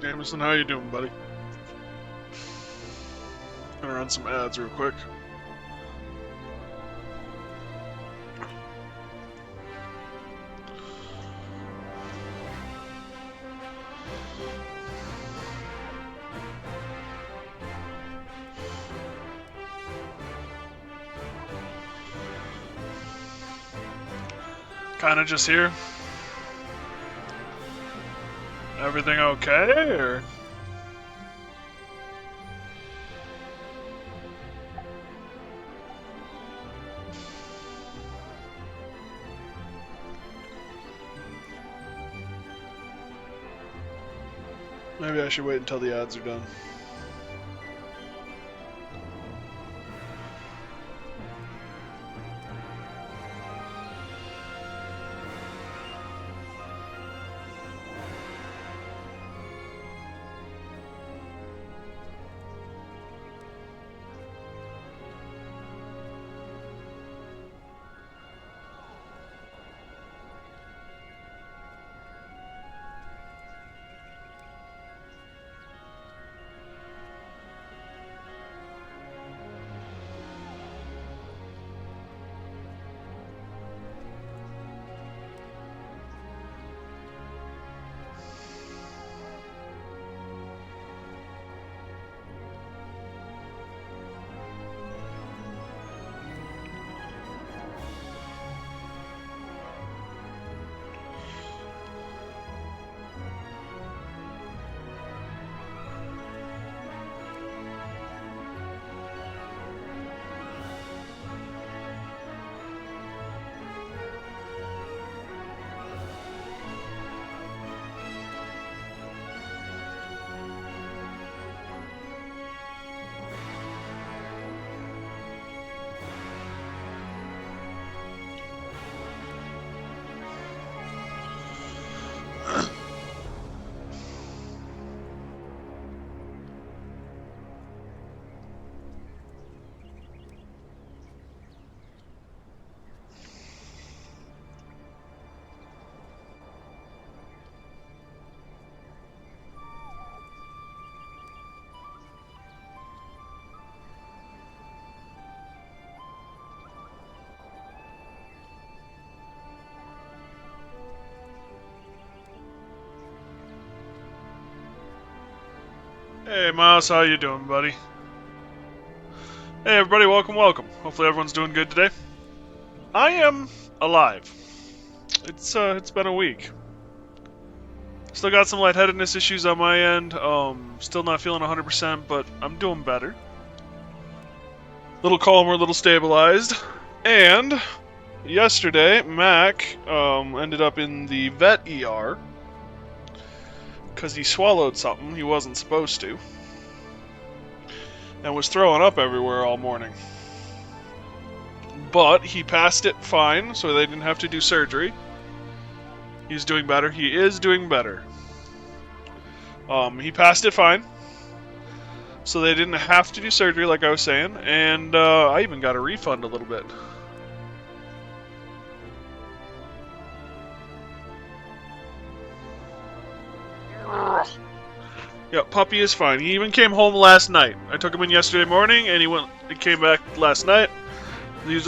Jameson, how you doing, buddy? Gonna run some ads real quick. Kinda just here. Everything okay, or? Maybe I should wait until the ads are done. Hey Miles, how you doing, buddy? Hey everybody, welcome. Hopefully everyone's doing good today. I am alive. It's been a week. Still got some lightheadedness issues on my end. Still not feeling 100%, but I'm doing better. Little calmer, little stabilized. And yesterday, Mac ended up in the vet ER because he swallowed something he wasn't supposed to and was throwing up everywhere all morning. But he passed it fine, so they didn't have to do surgery. He's doing better. He is doing better. He passed it fine, so they didn't have to do surgery, like I was saying, and I even got a refund a little bit. Yep, puppy is fine. He even came home last night. I took him in yesterday morning, and he came back last night. His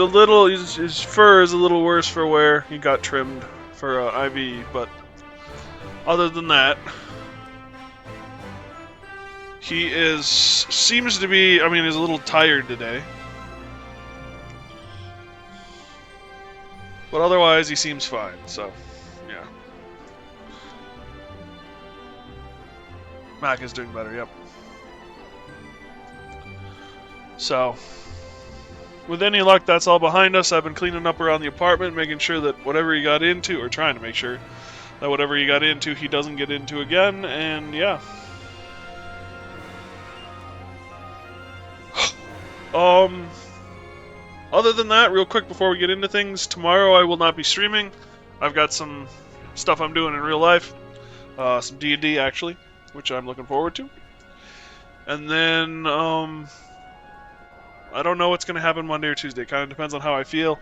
fur is a little worse for wear. He got trimmed for IV, but other than that, seems to be, he's a little tired today. But otherwise, he seems fine, so, yeah. Mac is doing better, yep. So, with any luck, that's all behind us. I've been cleaning up around the apartment, making sure that whatever he got into, or trying to make sure that whatever he got into, he doesn't get into again, and yeah. Other than that, real quick before we get into things, tomorrow I will not be streaming. I've got some stuff I'm doing in real life. Some D&D, actually, which I'm looking forward to. And then, I don't know what's going to happen Monday or Tuesday. It kind of depends on how I feel.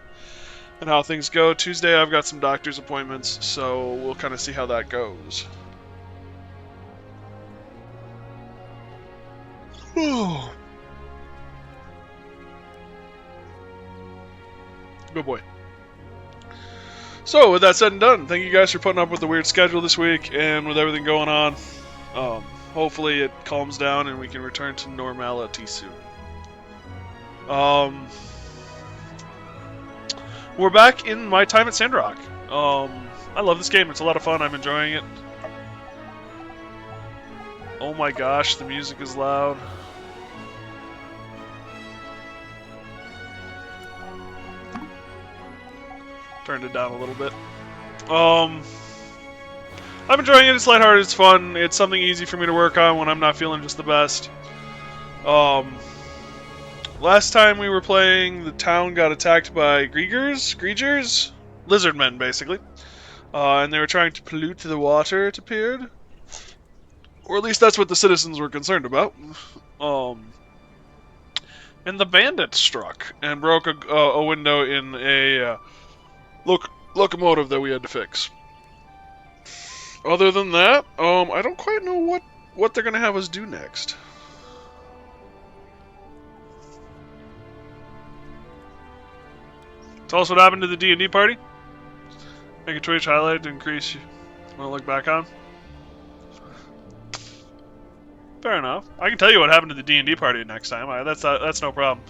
and how things go. Tuesday I've got some doctor's appointments, so we'll kind of see how that goes. Good boy. So, with that said and done, thank you guys for putting up with the weird schedule this week and with everything going on. Hopefully it calms down and we can return to normality soon. We're back in my time at Sandrock. I love this game. It's a lot of fun. I'm enjoying it. Oh my gosh, the music is loud. Turned it down a little bit. I'm enjoying it. It's lighthearted. It's fun. It's something easy for me to work on when I'm not feeling just the best. Last time we were playing, the town got attacked by Griegers? Lizardmen, basically. And they were trying to pollute the water, it appeared. Or at least that's what the citizens were concerned about. And the bandit struck and broke a window in a locomotive that we had to fix. Other than that, I don't quite know what they're going to have us do next. Tell us what happened to the D&D party. Make a Twitch highlight to increase you want to look back on. Fair enough. I can tell you what happened to the D&D party next time. That's no problem.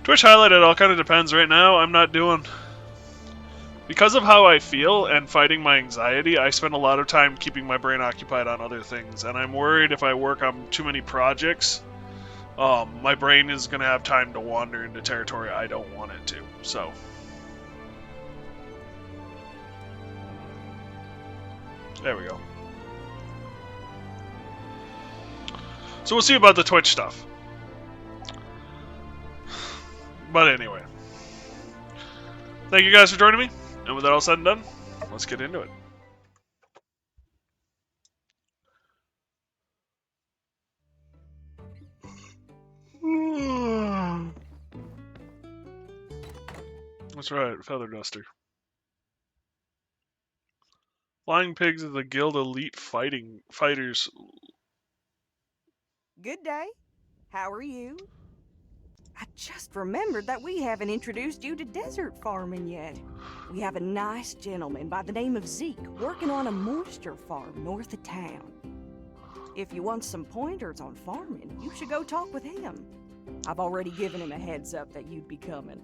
Twitch highlight, it all kind of depends. Right now, I'm not doing... Because of how I feel and fighting my anxiety, I spend a lot of time keeping my brain occupied on other things. And I'm worried if I work on too many projects, my brain is going to have time to wander into territory I don't want it to. So... There we go. So we'll see about the Twitch stuff. But anyway. Thank you guys for joining me. And with that all said and done, let's get into it. That's right, Feather Duster. Flying Pigs of the Guild Elite Fighters. Good day. How are you? I just remembered that we haven't introduced you to desert farming yet. We have a nice gentleman by the name of Zeke working on a moisture farm north of town. If you want some pointers on farming, you should go talk with him. I've already given him a heads up that you'd be coming.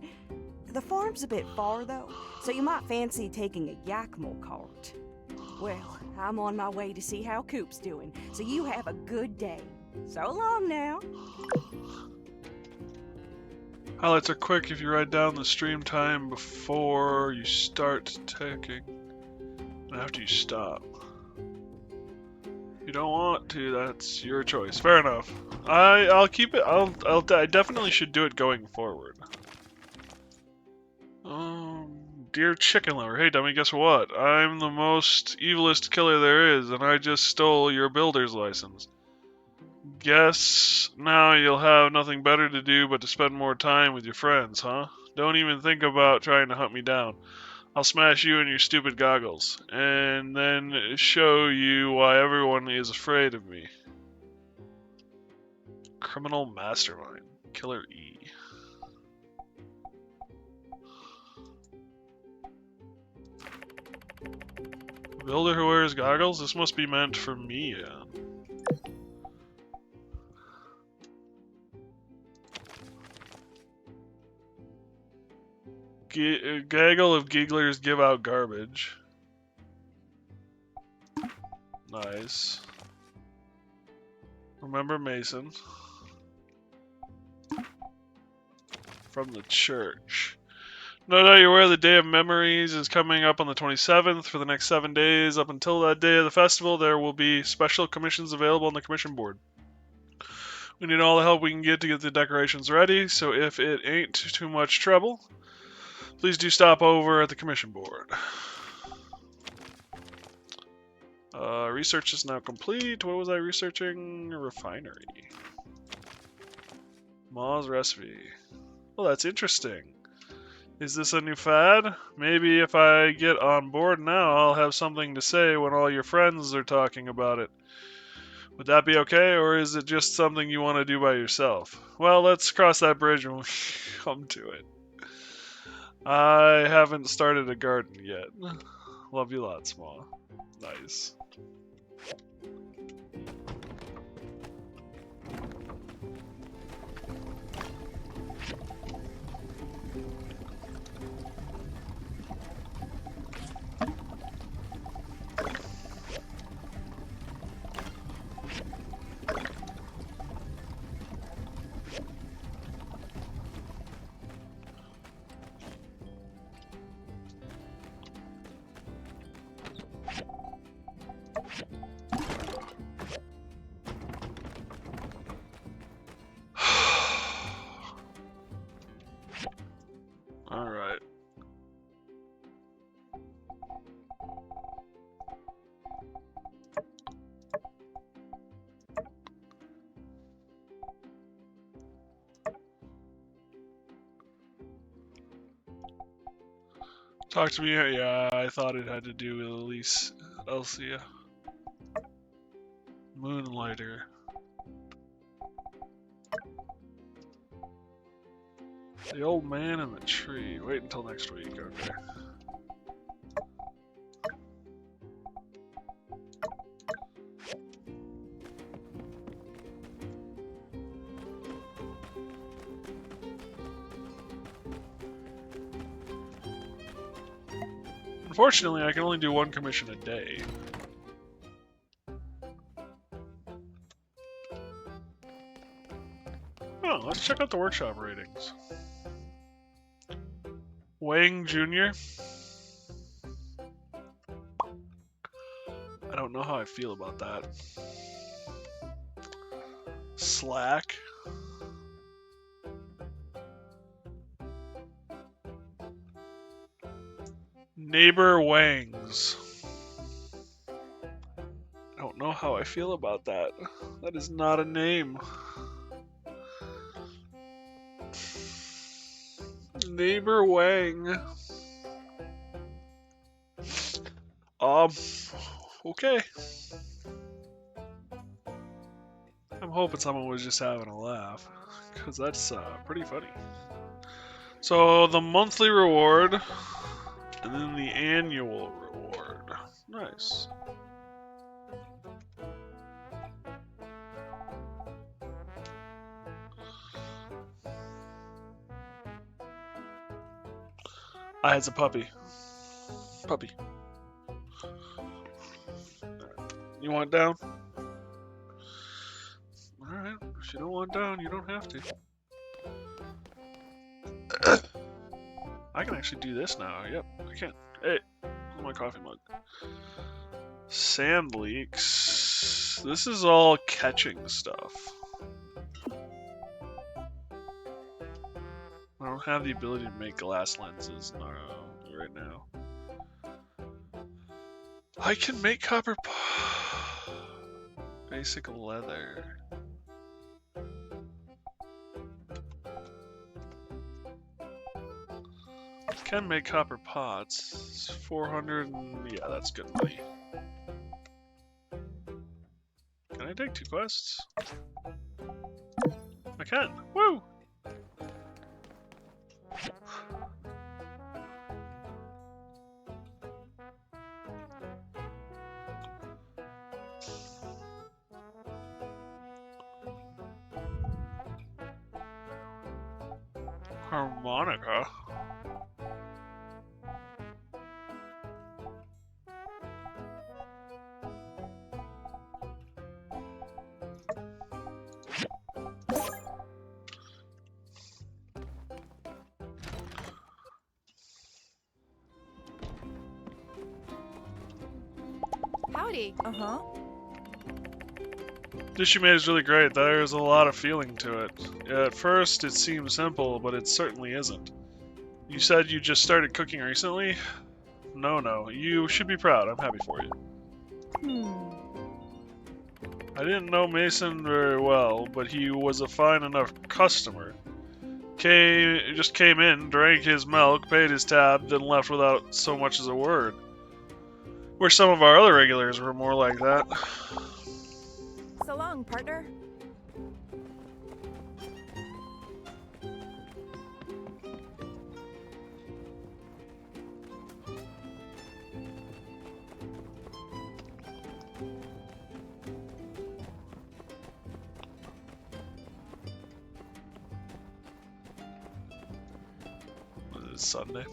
The farm's a bit far, though, so you might fancy taking a Yakimo cart. Well, I'm on my way to see how Coop's doing, so you have a good day. So long now. Highlights are quick if you write down the stream time before you start taking and after you stop. If you don't want to, that's your choice. Fair enough. I'll keep it. I definitely should do it going forward. Dear Chicken Lover, hey dummy, guess what? I'm the most evilest killer there is, and I just stole your builder's license. Guess now you'll have nothing better to do but to spend more time with your friends, huh? Don't even think about trying to hunt me down. I'll smash you and your stupid goggles, and then show you why everyone is afraid of me. Criminal Mastermind. Killer E. Builder who wears goggles? This must be meant for me, yeah. Gaggle of gigglers give out garbage. Nice. Remember Mason. From the church. No doubt you're aware the Day of Memories is coming up on the 27th. For the next 7 days, up until that day of the festival, there will be special commissions available on the commission board. We need all the help we can get to get the decorations ready, so if it ain't too much trouble, please do stop over at the commission board. Research is now complete. What was I researching? Refinery. Ma's recipe. Well, that's interesting. Is this a new fad? Maybe if I get on board now, I'll have something to say when all your friends are talking about it. Would that be okay, or is it just something you want to do by yourself? Well, let's cross that bridge when we come to it. I haven't started a garden yet. Love you lots, Ma. Nice. Alright. Talk to me. Yeah, I thought it had to do with Elsia. Moonlighter. The old man in the tree. Wait until next week. Okay. Unfortunately, I can only do one commission a day. Oh, let's check out the workshop ratings. Wang Jr. I don't know how I feel about that. Slack. Neighbor Wangs. I don't know how I feel about that. That is not a name. Neighbor Wang. Okay. I'm hoping someone was just having a laugh, because that's pretty funny. So the monthly reward, and then the annual reward. Nice. It's a puppy. Puppy. You want down? Alright, if you don't want down, you don't have to. I can actually do this now. Yep, I can. Hey, my coffee mug. Sand leaks. This is all catching stuff. I don't have the ability to make glass lenses right now. I can make copper basic leather. Can make copper pots. It's 400 and yeah, that's good money. Can I take 2 quests? I can. Woo! Harmonica. Howdy. Uh-huh. Dish you made is really great. There's a lot of feeling to it. At first, it seems simple, but it certainly isn't. You said you just started cooking recently? No. You should be proud. I'm happy for you. I didn't know Mason very well, but he was a fine enough customer. just came in, drank his milk, paid his tab, then left without so much as a word. Where some of our other regulars were more like that. So long, partner. It's Sunday.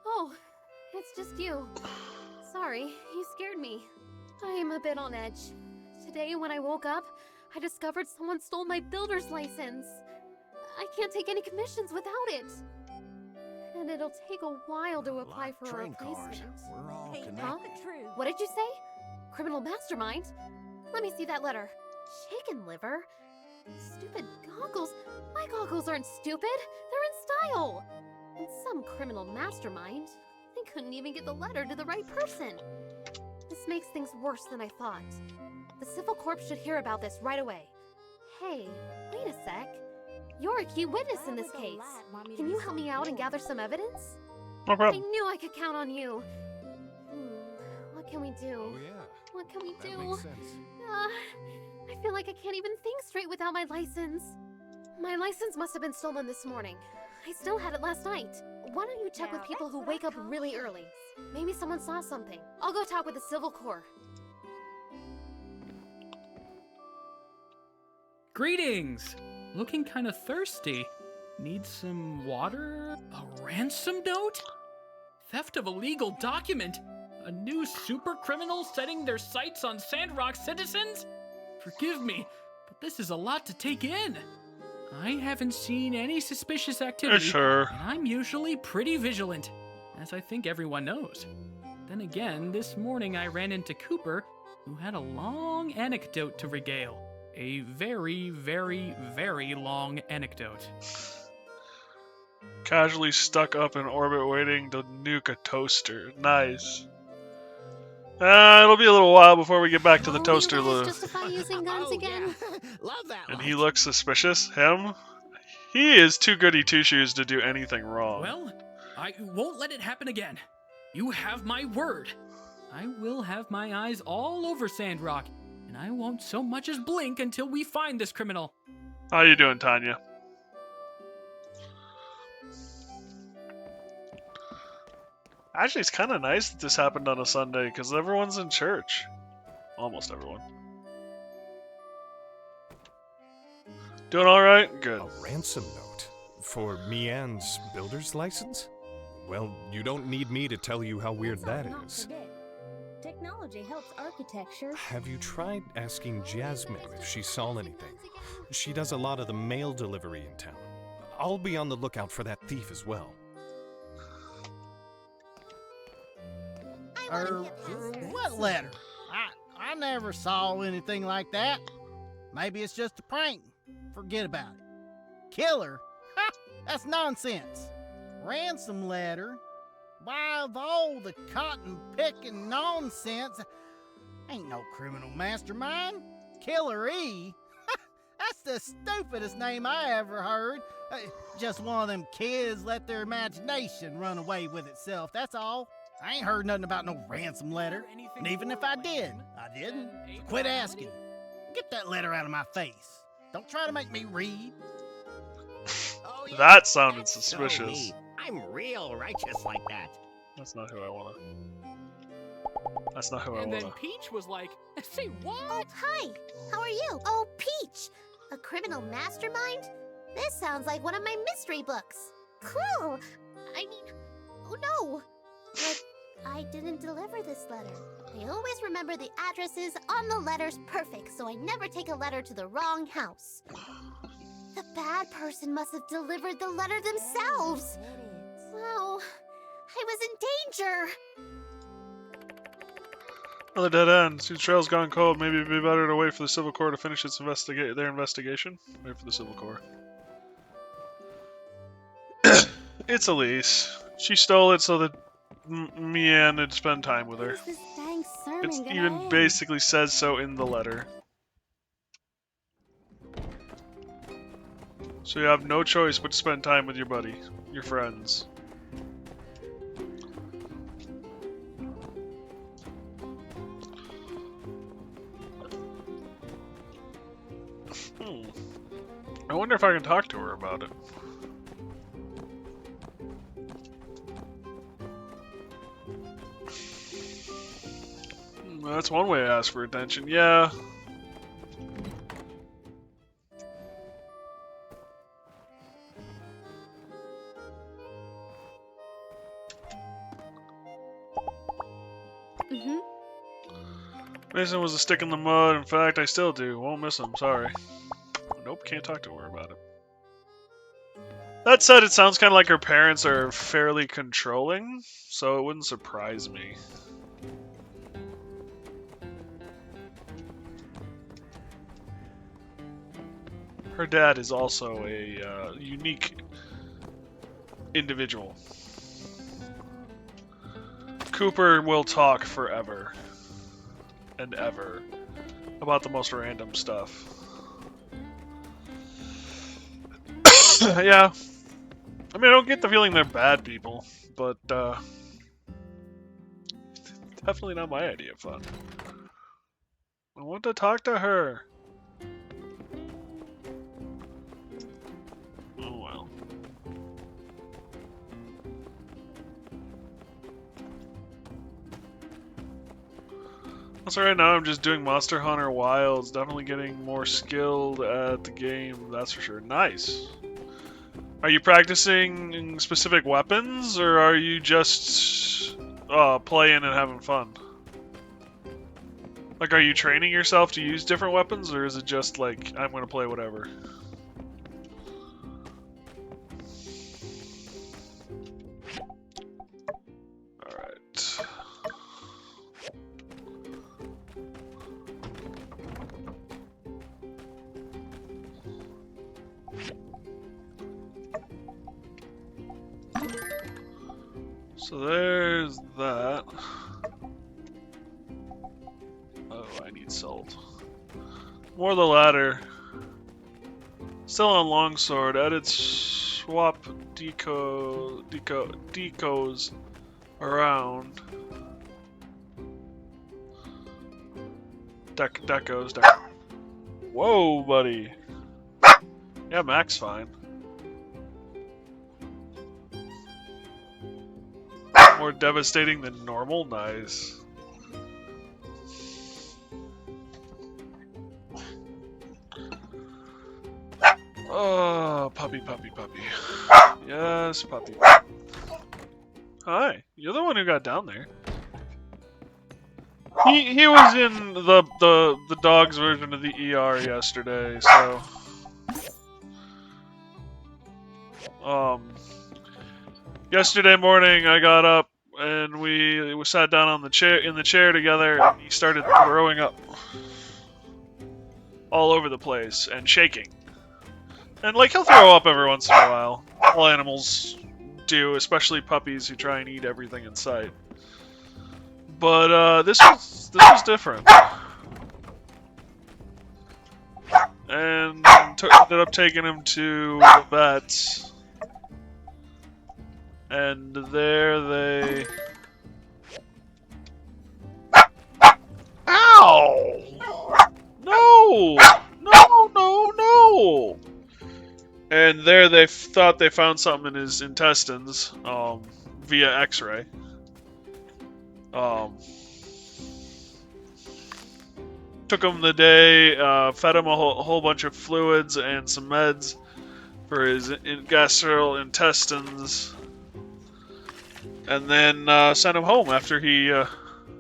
Oh, it's just you. Sorry, you scared me. I am a bit on edge. Today, when I woke up, I discovered someone stole my builder's license. I can't take any commissions without it. And it'll take a while to apply for a replacement. We're all Hey, connected. Huh? the truth. What did you say? Criminal mastermind? Let me see that letter. Chicken liver? Stupid goggles? My goggles aren't stupid. They're in style. And some criminal mastermind. They couldn't even get the letter to the right person. This makes things worse than I thought. The civil corp should hear about this right away. Hey, wait a sec. You're a key witness in this case. Can you help me out and gather some evidence? No I problem. knew I could count on you. What can we do? Oh yeah, What can we that do? makes sense. I feel like I can't even think straight without my license. My license must have been stolen this morning. I still had it last night. Why don't you check with Now, people that's who what wake I up call really true. early? Maybe someone saw something. I'll go talk with the Civil Corps. Greetings! Looking kinda thirsty. Need some water? A ransom note? Theft of a legal document? A new super criminal setting their sights on Sandrock citizens? Forgive me, but this is a lot to take in. I haven't seen any suspicious activity, Sure. and I'm usually pretty vigilant, as I think everyone knows. Then again, this morning I ran into Cooper, who had a long anecdote to regale. A very, very, very long anecdote. Casually stuck up in orbit waiting to nuke a toaster. Nice. It'll be a little while before we get back to the Oh, toaster you guys loop. justify using guns Oh, again? yeah. Love that And light. he looks suspicious. Him? He is too goody two shoes to do anything wrong. Well, I won't let it happen again. You have my word. I will have my eyes all over Sandrock, and I won't so much as blink until we find this criminal. How you doing, Tanya? Actually, it's kind of nice that this happened on a Sunday because everyone's in church. Almost everyone. Doing all right? Good. A ransom note? For Mian's builder's license? Well, you don't need me to tell you how weird that is. Technology helps architecture. Have you tried asking Jasmine if she saw anything? She does a lot of the mail delivery in town. I'll be on the lookout for that thief as well. What letter? I never saw anything like that. Maybe it's just a prank. Forget about it. Killer? Ha! That's nonsense. Ransom letter? Why, of all the cotton-picking nonsense, ain't no criminal mastermind. Killer E? Ha! That's the stupidest name I ever heard. Just one of them kids let their imagination run away with itself, that's all. I ain't heard nothing about no ransom letter. And even if I did, I didn't. So quit asking. Get that letter out of my face. Don't try to make me read. Oh, yeah. That sounded That's so suspicious. me. I'm real righteous like that. That's not who I wanna. That's not who I And then wanna. Peach was like, say Oh, what? hi. How are you? Oh, Peach. A criminal mastermind? This sounds like one of my mystery books. Cool. I mean, oh no. But I didn't deliver this letter. I always remember the addresses on the letters perfect, so I never take a letter to the wrong house. The bad person must have delivered the letter themselves. Wow, I was in danger. Another dead end. See, the trail's gone cold. Maybe it'd be better to wait for the Civil Corps to finish its their investigation. Wait for the Civil Corps. It's Elise. She stole it so that Mian would spend time with her. This dang sermon It gonna even end? basically says so in the letter. So you have no choice but to spend time with your buddy, your friends. I wonder if I can talk to her about it. That's one way to ask for attention, yeah. Mason was a stick in the mud. In fact, I still do. Won't miss him, sorry. Nope, can't talk to her about it. That said, it sounds kind of like her parents are fairly controlling, so it wouldn't surprise me. Her dad is also a unique individual. Cooper will talk forever and ever about the most random stuff. Yeah. I mean, I don't get the feeling they're bad people, but definitely not my idea of fun. I want to talk to her. Oh well. Also, right now I'm just doing Monster Hunter Wilds, definitely getting more skilled at the game, that's for sure. Nice. Are you practicing specific weapons, or are you just playing and having fun? Like, are you training yourself to use different weapons, or is it just like, I'm gonna play whatever? Alright. So there's that. Oh, I need salt. More the latter. Still on longsword. Edit swap decos around. Decos. Whoa, buddy. Yeah, Mac's fine. More devastating than normal? Nice. Oh, puppy. Yes, puppy. Hi, you're the one who got down there. He was in the dog's version of the ER yesterday, so yesterday morning I got up and we sat down on the chair together, and he started throwing up all over the place and shaking. And like, he'll throw up every once in a while. All animals do, especially puppies who try and eat everything in sight. But this was different. And ended up taking him to the vet. And there they... Ow! No! And there they thought they found something in his intestines, via x-ray. Took him the day, fed him a whole bunch of fluids and some meds. for his gastrointestinal intestines, and then sent him home after he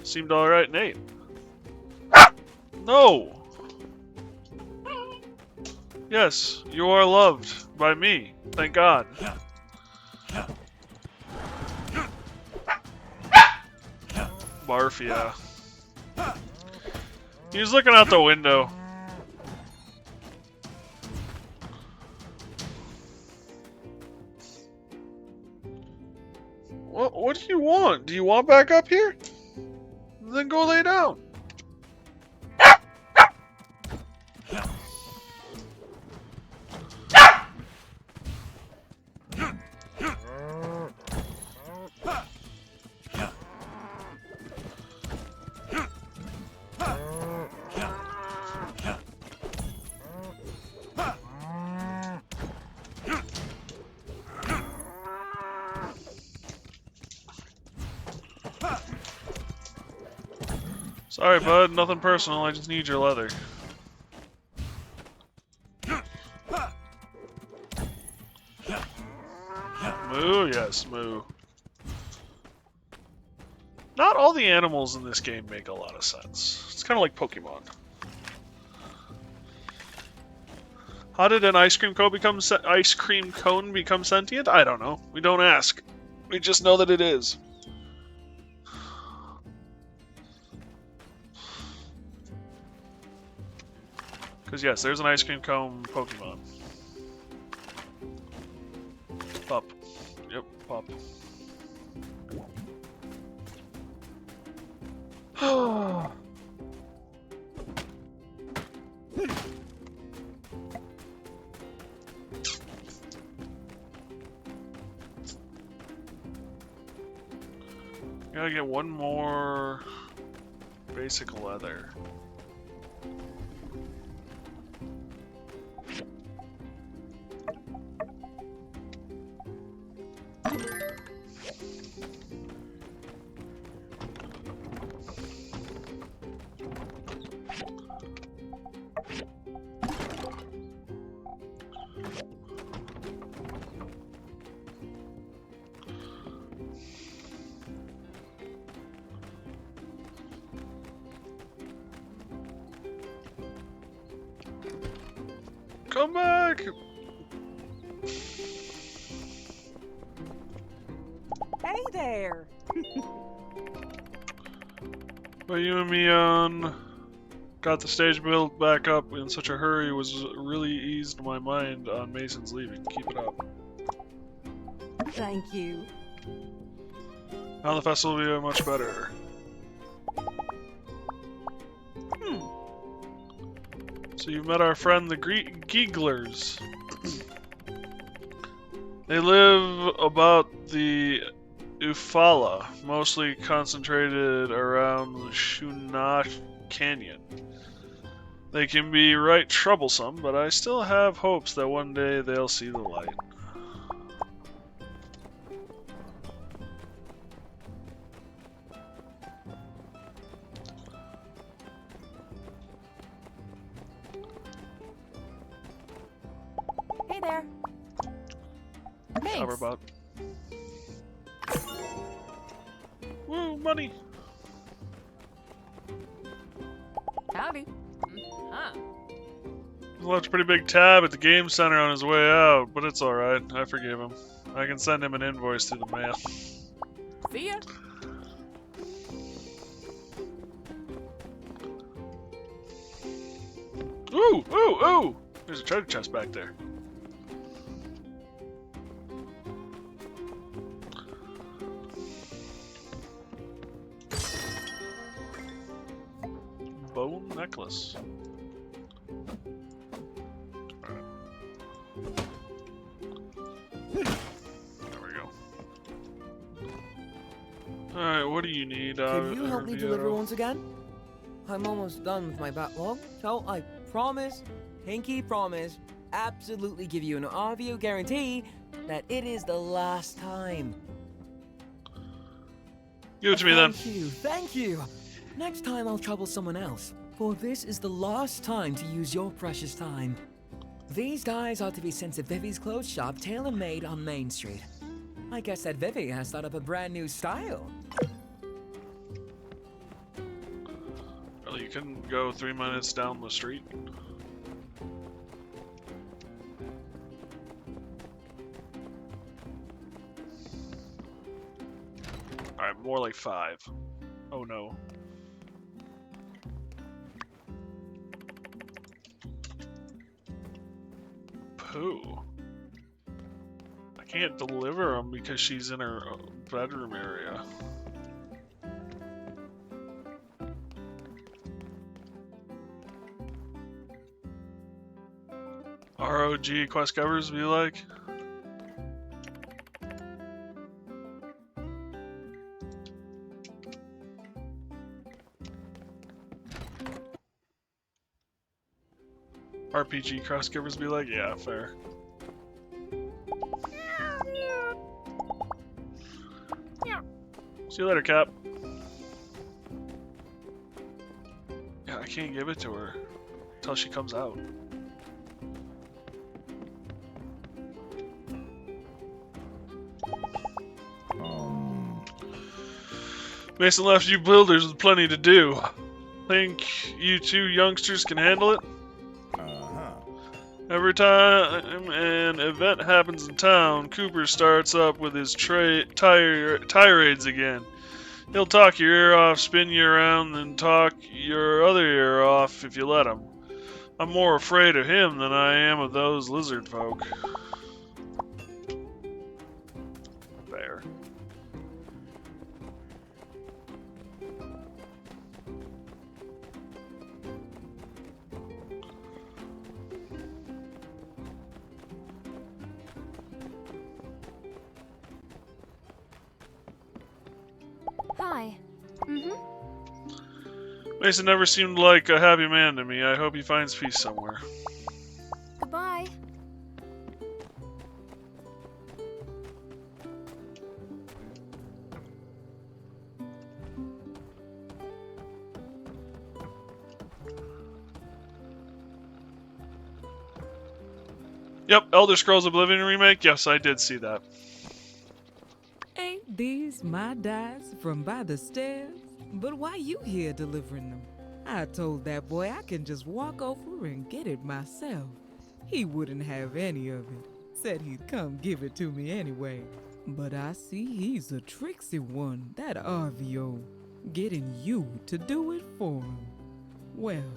seemed alright and ate. No! Yes, you are loved by me. Thank God. Barf, yeah. He was looking out the window. What do you want? Do you want back up here? Then go lay down. Sorry, bud. Nothing personal. I just need your leather. Moo, yes, moo. Not all the animals in this game make a lot of sense. It's kind of like Pokemon. How did an ice cream cone become sentient? I don't know. We don't ask. We just know that it is. Because yes, there's an ice cream cone Pokemon. Pup. Yep, pup. Gotta get one more basic leather. Come back! Hey there! But you and me got the stage built back up in such a hurry was really eased my mind on Mason's leaving. Keep it up. Thank you. Now the festival will be much better. So you've met our friend the Geeglers. They live about the Eufaula, mostly concentrated around the Shunach Canyon. They can be right troublesome, but I still have hopes that one day they'll see the light. Hey there. Thanks. Hoverbot. Woo, money! Howdy. Huh. He left a pretty big tab at the game center on his way out, but it's alright. I forgive him. I can send him an invoice through the mail. See ya. Ooh! Ooh! Ooh! There's a treasure chest back there. Bone necklace. There we go. Alright, what do you need? Can you help me deliver once again? I'm almost done with my backlog, so I promise, pinky promise, absolutely give you an audio guarantee that it is the last time. Give it to me then. Thank you. Next time I'll trouble someone else, for this is the last time to use your precious time. These dyes ought to be sent to Vivi's clothes shop, tailor-made on Main Street. I guess that Vivi has thought up a brand new style. Well, you can go 3 minutes down the street. Alright, more like 5. Oh no. Pooh. I can't deliver them because she's in her bedroom area. ROG quest covers be like? RPG quest covers be like? Yeah, fair. See you later, Cap. Yeah, I can't give it to her until she comes out. Mason left you builders with plenty to do. Think you two youngsters can handle it? Every time an event happens in town, Cooper starts up with his tirades again. He'll talk your ear off, spin you around, then talk your other ear off if you let him. I'm more afraid of him than I am of those lizard folk. Fair. Hi. Mason never seemed like a happy man to me. I hope he finds peace somewhere. Goodbye. Yep, Elder Scrolls Oblivion remake. Yes, I did see that. Ain't these my dice from by the stairs? But why you here delivering them? I told that boy I can just walk over and get it myself. He wouldn't have any of it. Said he'd come give it to me anyway. But I see he's a tricksy one, that RVO. Getting you to do it for him. Well,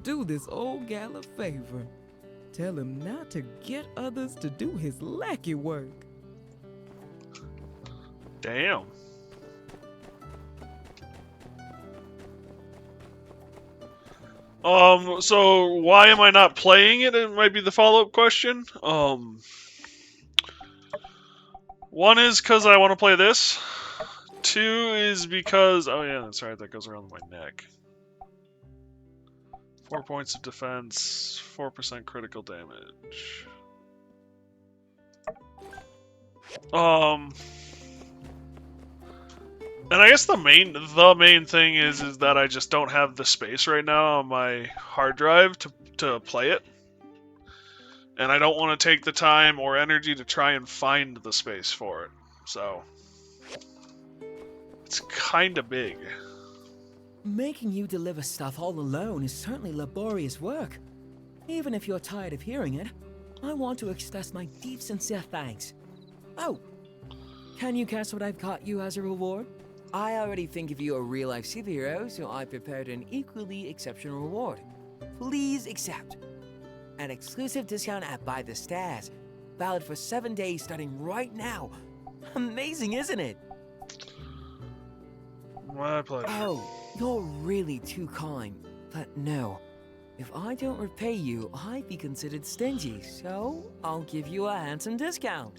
do this old gal a favor. Tell him not to get others to do his lackey work. Damn. So why am I not playing it? It might be the follow-up question. One is because I want to play this. 2 is because, oh yeah, that's right, that goes around my neck. 4 points of defense, 4% critical damage. And I guess the main thing is that I just don't have the space right now on my hard drive to play it. And I don't want to take the time or energy to try and find the space for it. So it's kind of big. Making you deliver stuff all alone is certainly laborious work. Even if you're tired of hearing it, I want to express my deep, sincere thanks. Oh, can you guess what I've got you as a reward? I already think of you a real-life superhero, so I prepared an equally exceptional reward. Please accept. An exclusive discount at By the Stairs, valid for 7 days starting right now. Amazing, isn't it? My pleasure. Oh, you're really too kind. But no, if I don't repay you, I'd be considered stingy, so I'll give you a handsome discount.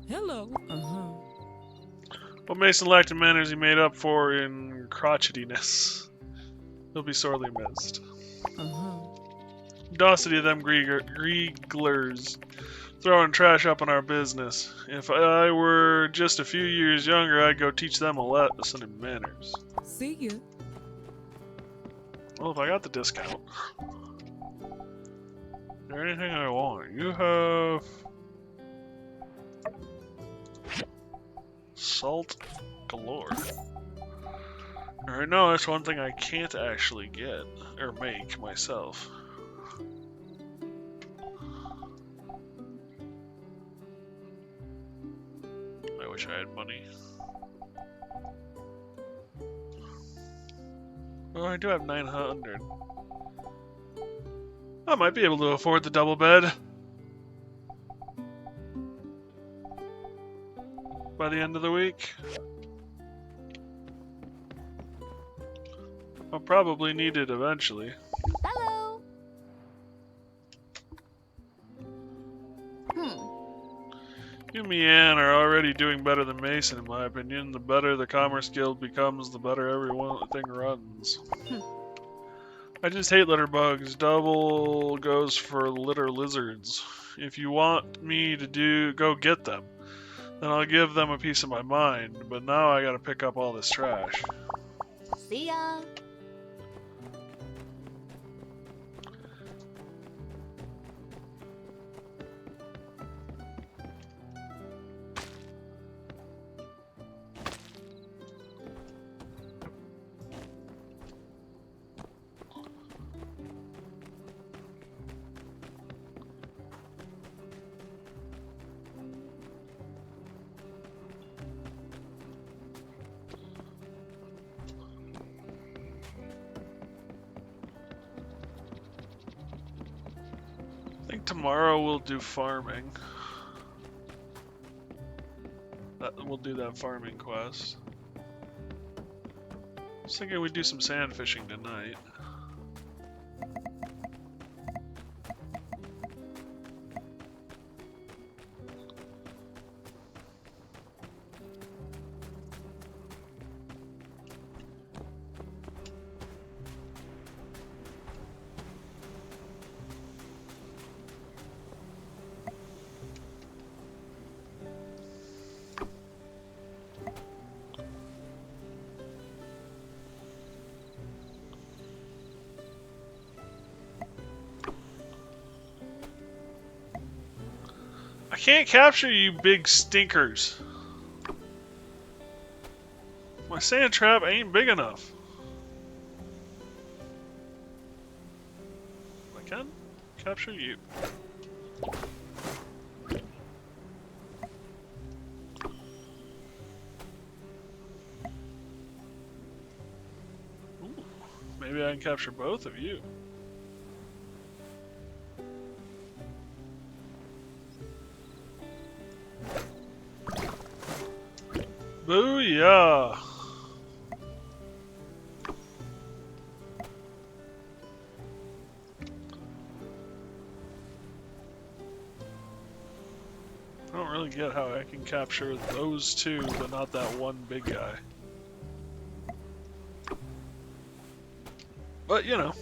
Hello. What Mason lacked in manners, he made up for in crotchetiness. He'll be sorely missed. Dosity of them Grieglers throwing trash up on our business. If I were just a few years younger, I'd go teach them a lesson in manners. See ya. Well, if I got the discount. Is there anything I want? You have... Salt galore. Alright, no, that's one thing I can't actually get, or make myself. I wish I had money. Oh, I do have 900. I might be able to afford the double bed by the end of the week. I'll probably need it eventually. Hello. You and Ann are already doing better than Mason, in my opinion. The better the Commerce Guild becomes, the better everything runs. I just hate litter bugs. Double goes for litter lizards. If you want me to go get them, then I'll give them a piece of my mind. But now I gotta pick up all this trash. See ya. I think tomorrow we'll do farming. We'll do that farming quest. I was thinking we'd do some sand fishing tonight. I can't capture you big stinkers. My sand trap ain't big enough. I can capture you. Ooh, maybe I can capture both of you. Booyah! I don't really get how I can capture those two, but not that one big guy. But, you know.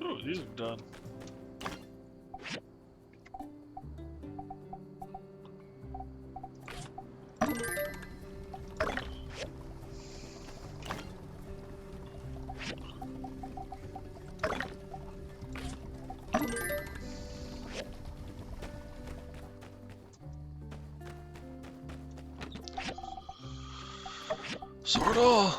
Ooh, these are done. Sorta.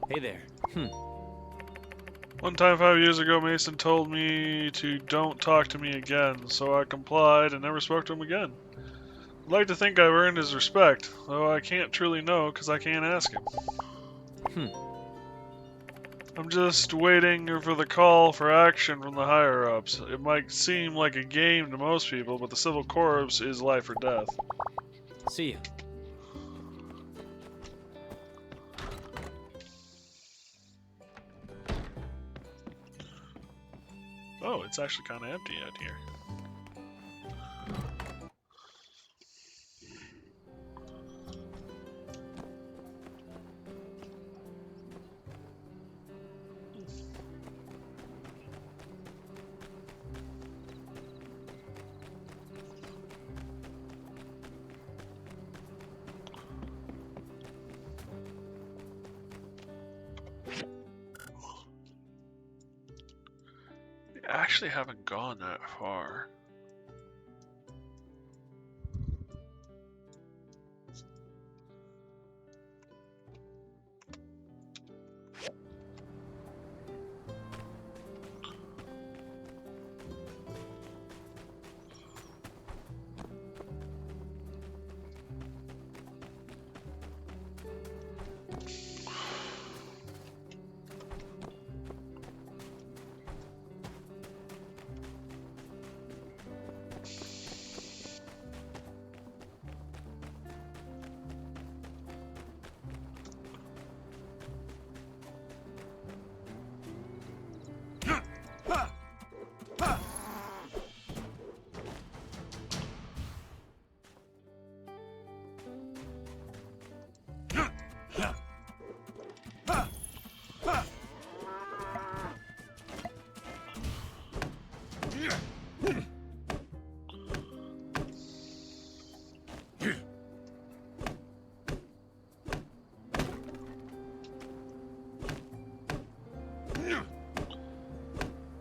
Hey there. One time 5 years ago, Mason told me to don't talk to me again, so I complied and never spoke to him again. I'd like to think I've earned his respect, though I can't truly know because I can't ask him. I'm just waiting for the call for action from the higher-ups. It might seem like a game to most people, but the civil corps is life or death. See ya. Oh, it's actually kind of empty out here. I actually haven't gone that far.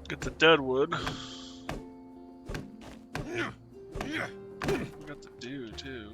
Get the dead wood. We got the dew too.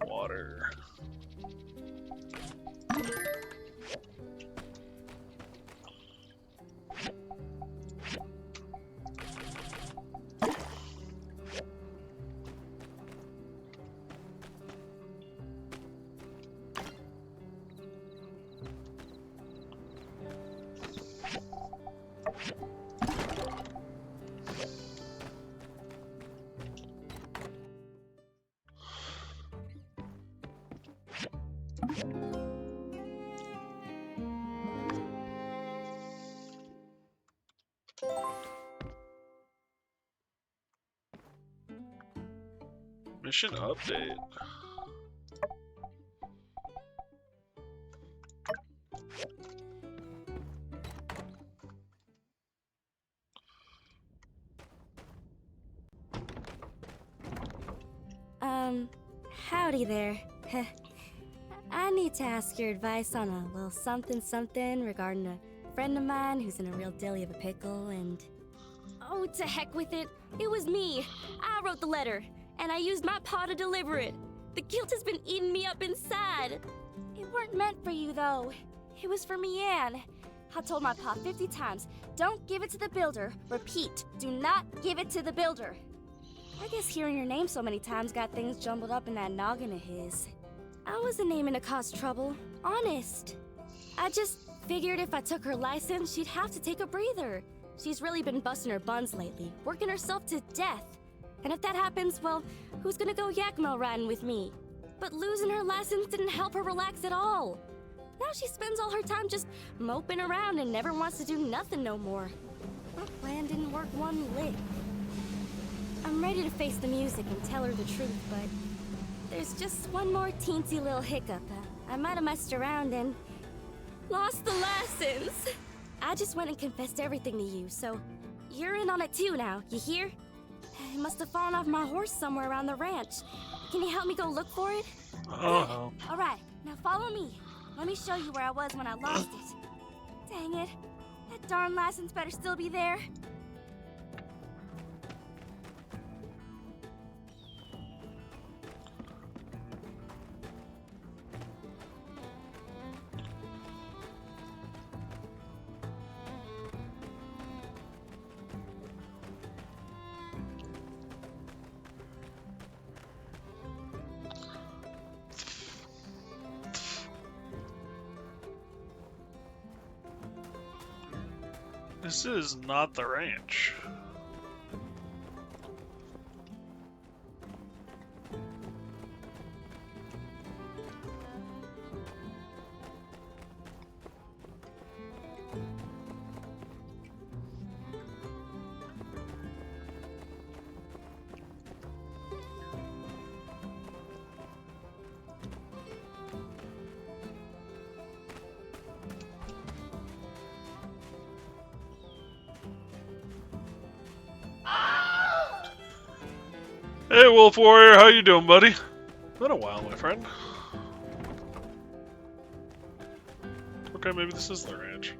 Water. Mission update. Howdy there. I need to ask your advice on a little something regarding a friend of mine who's in a real dilly of a pickle and... Oh, to heck with it. It was me. I wrote the letter. and I used my paw to deliver it. The guilt has been eating me up inside. It weren't meant for you, though. It was for me, Anne. I told my pa 50 times, don't give it to the builder. Repeat, do not give it to the builder. I guess hearing your name so many times got things jumbled up in that noggin of his. I wasn't aiming to cause trouble, honest. I just figured if I took her license, she'd have to take a breather. She's really been busting her buns lately, working herself to death. And if that happens, well, who's gonna go Yakima riding with me? But losing her license didn't help her relax at all. Now she spends all her time just moping around and never wants to do nothing no more. My plan didn't work one lick. I'm ready to face the music and tell her the truth, but there's just one more teensy little hiccup. I might have messed around and lost the license. I just went and confessed everything to you, so you're in on it too now, you hear? It must have fallen off my horse somewhere around the ranch. Can you help me go look for it? Oh. All right, now follow me. Let me show you where I was when I lost it. Dang it. That darn license better still be there. This is not the ranch. Hey, Wolf Warrior, how you doing, buddy? Been a while, my friend. Okay, maybe this is the ranch.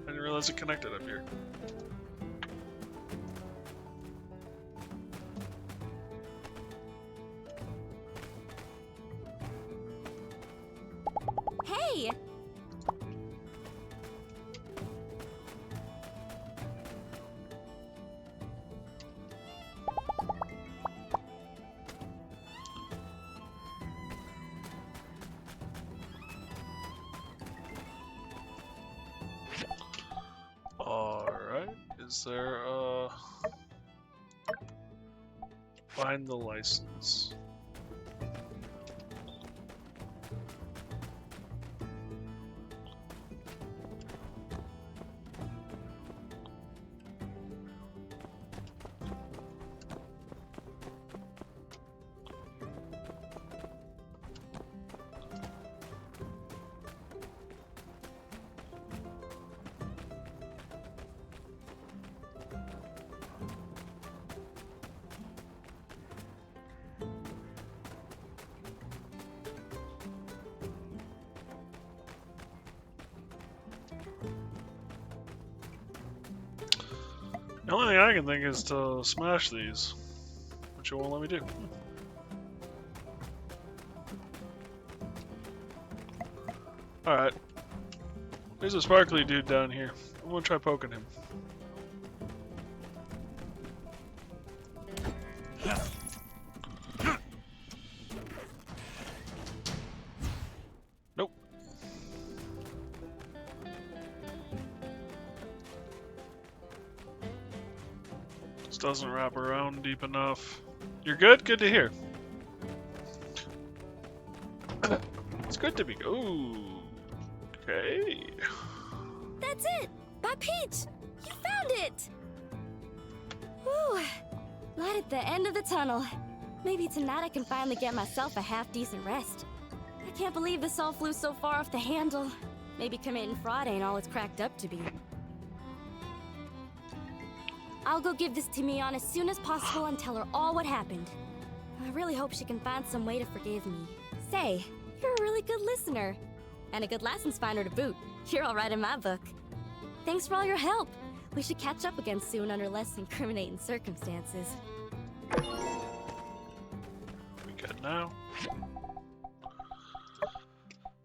I didn't realize it connected up here. Hey! Alright, is there find the license. The only thing I can think is to smash these, which it won't let me do. Alright. There's a sparkly dude down here. I'm gonna try poking him. Nope. This doesn't wrap around deep enough. You're good? Good to hear. It's good to be. Ooh. Okay. That's it! By Peach! You found it! Whew. Light at the end of the tunnel. Maybe tonight I can finally get myself a half-decent rest. I can't believe this all flew so far off the handle. Maybe committing fraud ain't all it's cracked up to be. I'll go give this to Mion as soon as possible and tell her all what happened. I really hope she can find some way to forgive me. Say, you're a really good listener. And a good license finder to boot. You're all right in my book. Thanks for all your help. We should catch up again soon under less incriminating circumstances. it now.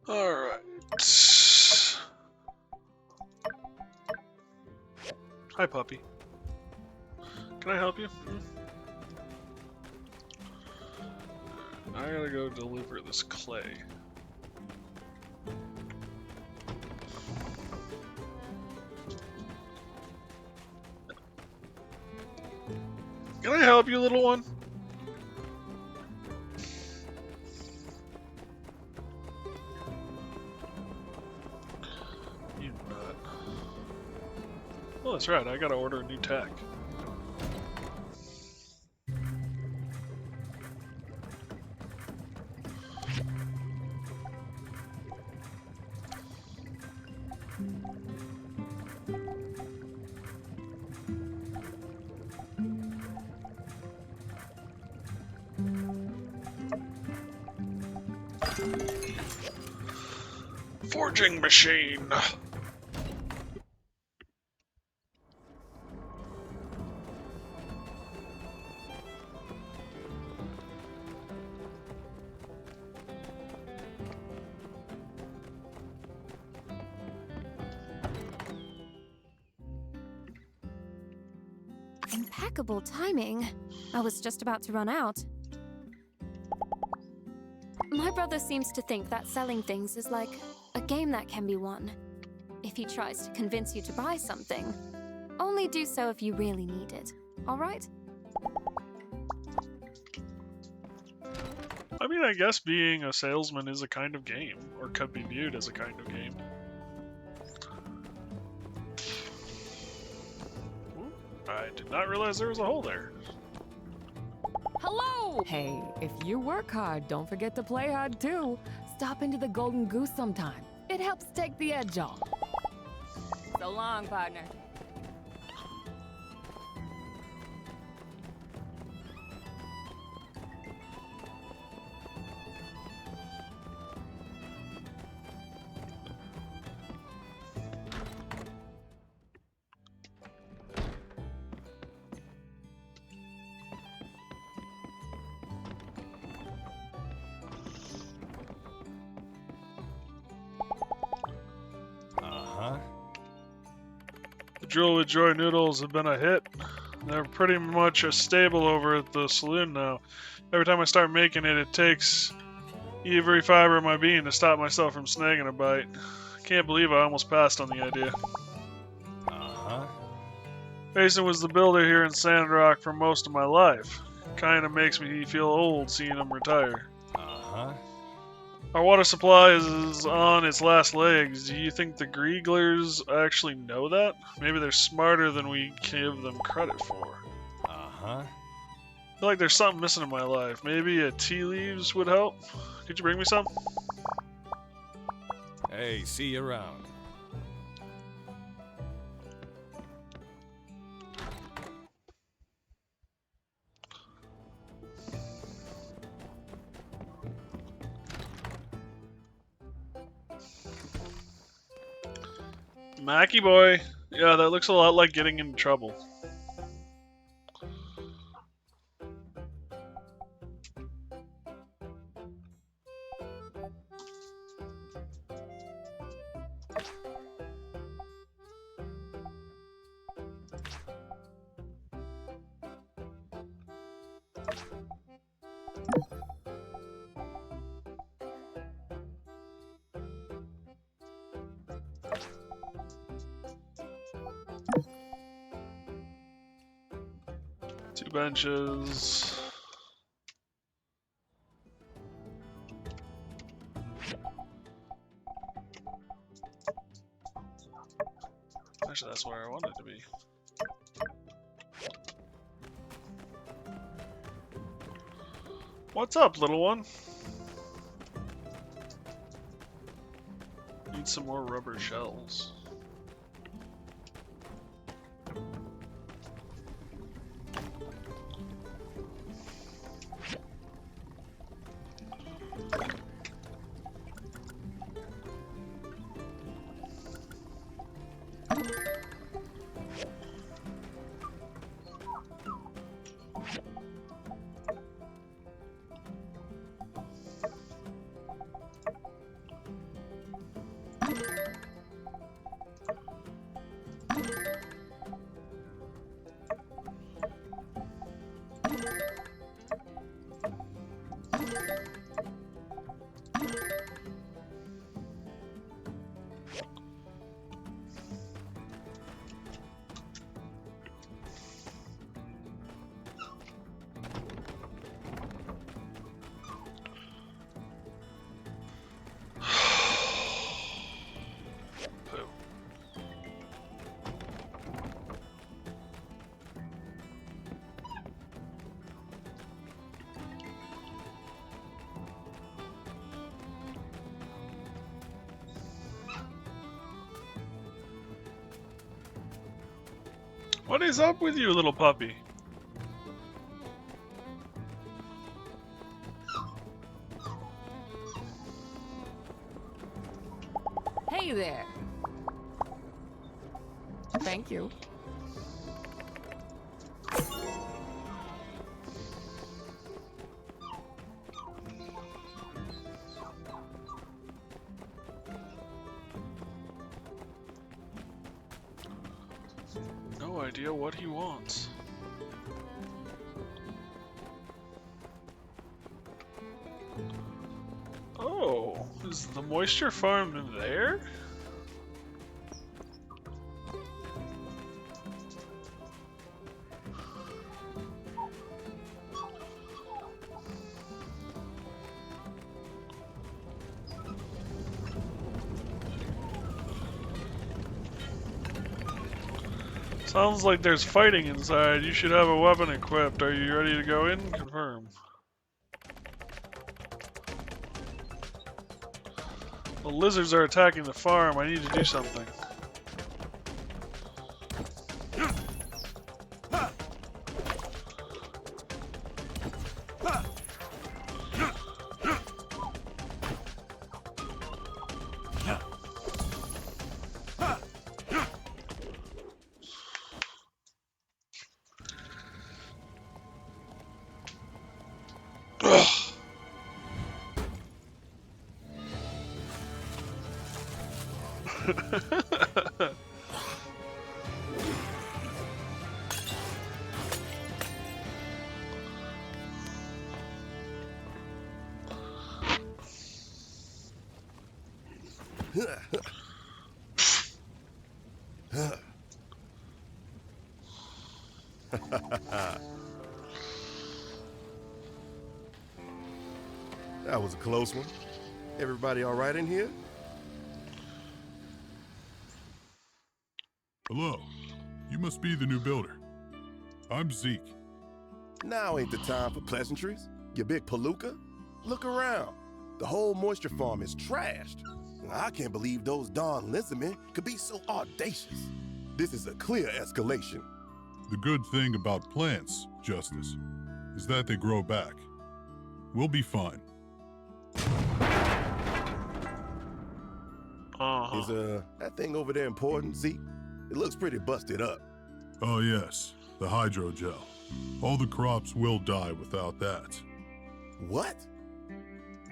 Alright. Hi, puppy. Can I help you? I gotta go deliver this clay. Can I help you, little one? You nut. Oh, that's right. I gotta order a new tack. Forging machine. Impeccable timing. I was just about to run out. My brother seems to think that selling things is like a game that can be won. If he tries to convince you to buy something, only do so if you really need it, alright? I mean, I guess being a salesman is a kind of game, or could be viewed as a kind of game. Ooh, I did not realize there was a hole there. Hello! Hey, if you work hard, don't forget to play hard too. Stop into the Golden Goose sometime. It helps take the edge off. So long, partner. The Jewel with Joy noodles have been a hit. They're pretty much a staple over at the saloon now. Every time I start making it, it takes every fiber of my being to stop myself from snagging a bite. Can't believe I almost passed on the idea. Mason was the builder here in Sandrock for most of my life. Kinda makes me feel old seeing him retire. Our water supply is on its last legs. Do you think the Grieglers actually know that? Maybe they're smarter than we give them credit for. I feel like there's something missing in my life. Maybe a tea leaves would help? Could you bring me some? Hey, see you around. Mackie boy. Yeah, that looks a lot like getting in trouble. Two benches. Actually, that's where I wanted to be. What's up, little one? Need some more rubber shells. What is up with you, little puppy? Hey there. Thank you. No idea what he wants. Oh, is the moisture farm in there? Sounds like there's fighting inside. You should have a weapon equipped. Are you ready to go in? Confirm. The lizards are attacking the farm. I need to do something. That was a close one. Everybody all right in here? Hello. You must be the new builder. I'm Zeke. Now ain't the time for pleasantries, you big palooka. Look around. The whole moisture farm is trashed. I can't believe those darn lizardmen could be so audacious. This is a clear escalation. The good thing about plants, Justice, is that they grow back. We'll be fine. Is that thing over there important, Zeke? It looks pretty busted up. Oh yes, the hydrogel. All the crops will die without that. What?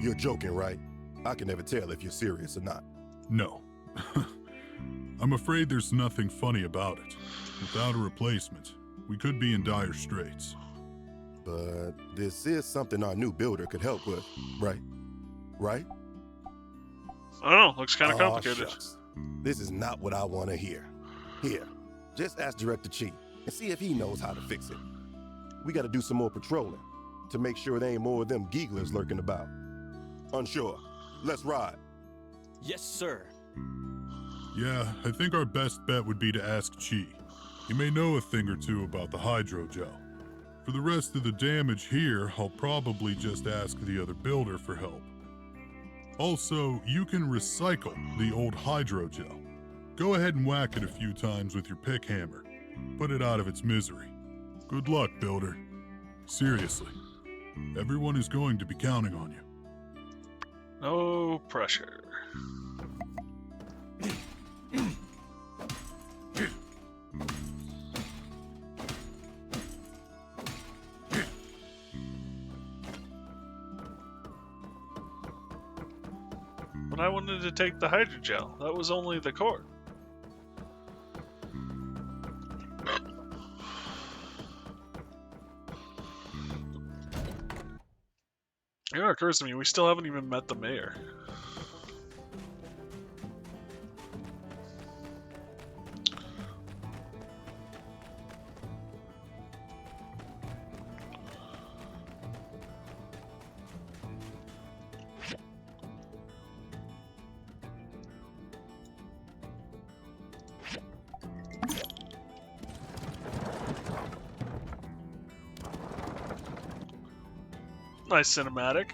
You're joking, right? I can never tell if you're serious or not. No. I'm afraid there's nothing funny about it. Without a replacement, we could be in dire straits. But this is something our new builder could help with, right? Right? I don't know, looks kind of complicated. Shucks. This is not what I want to hear. Here, just ask Director Chi and see if he knows how to fix it. We got to do some more patrolling to make sure there ain't more of them geeglers lurking about. Unsure. Let's ride. Yes, sir. Yeah, I think our best bet would be to ask Chi. He may know a thing or two about the hydrogel. For the rest of the damage here, I'll probably just ask the other builder for help. Also, you can recycle the old hydrogel. Go ahead and whack it a few times with your pick hammer. Put it out of its misery. Good luck, builder. Seriously, everyone is going to be counting on you. No pressure. But I wanted to take the hydrogel. That was only the core. You know, it occurs to me, we still haven't even met the mayor. Nice cinematic.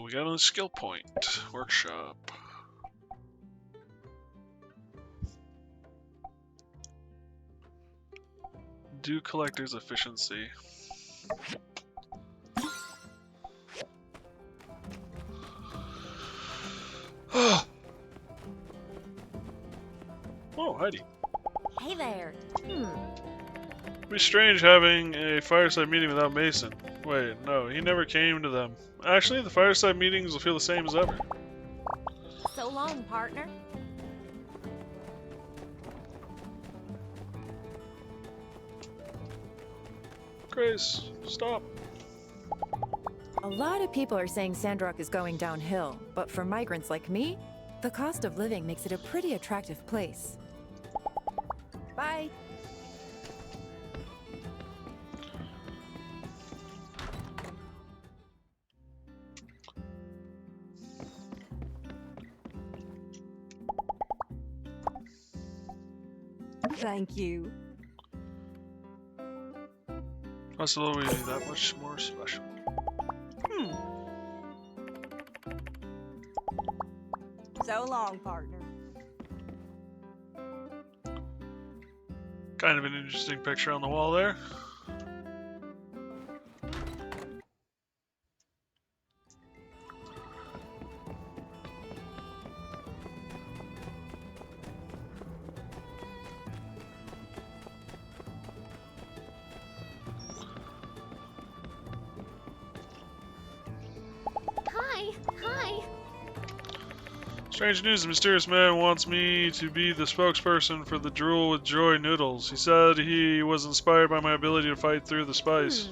we got another skill point. Workshop. Do collector's efficiency. Oh, Heidi. Hey there. It'd be strange having a fireside meeting without Mason. Wait, no, he never came to them. Actually, the fireside meetings will feel the same as ever. So long, partner. Grace, stop. A lot of people are saying Sandrock is going downhill, but for migrants like me, the cost of living makes it a pretty attractive place. Bye. Thank you. Must will be that much more special. So long, partner. Kind of an interesting picture on the wall there. Hi. Strange news, the mysterious man wants me to be the spokesperson for the Drool with Joy noodles. He said he was inspired by my ability to fight through the spice.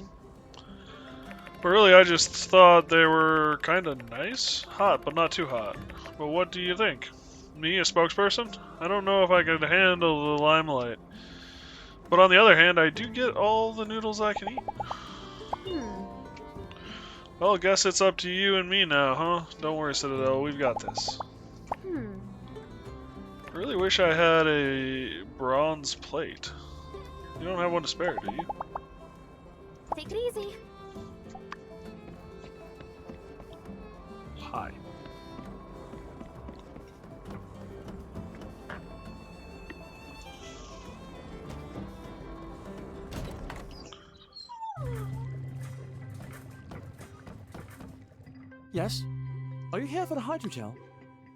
But really, I just thought they were kinda nice. Hot, but not too hot. But what do you think? Me, a spokesperson? I don't know if I could handle the limelight. But on the other hand, I do get all the noodles I can eat. Well, I guess it's up to you and me now, huh? Don't worry, Citadel, we've got this. I really wish I had a bronze plate. You don't have one to spare, do you? Take it easy. Hi. Yes? Are you here for the hydrogel?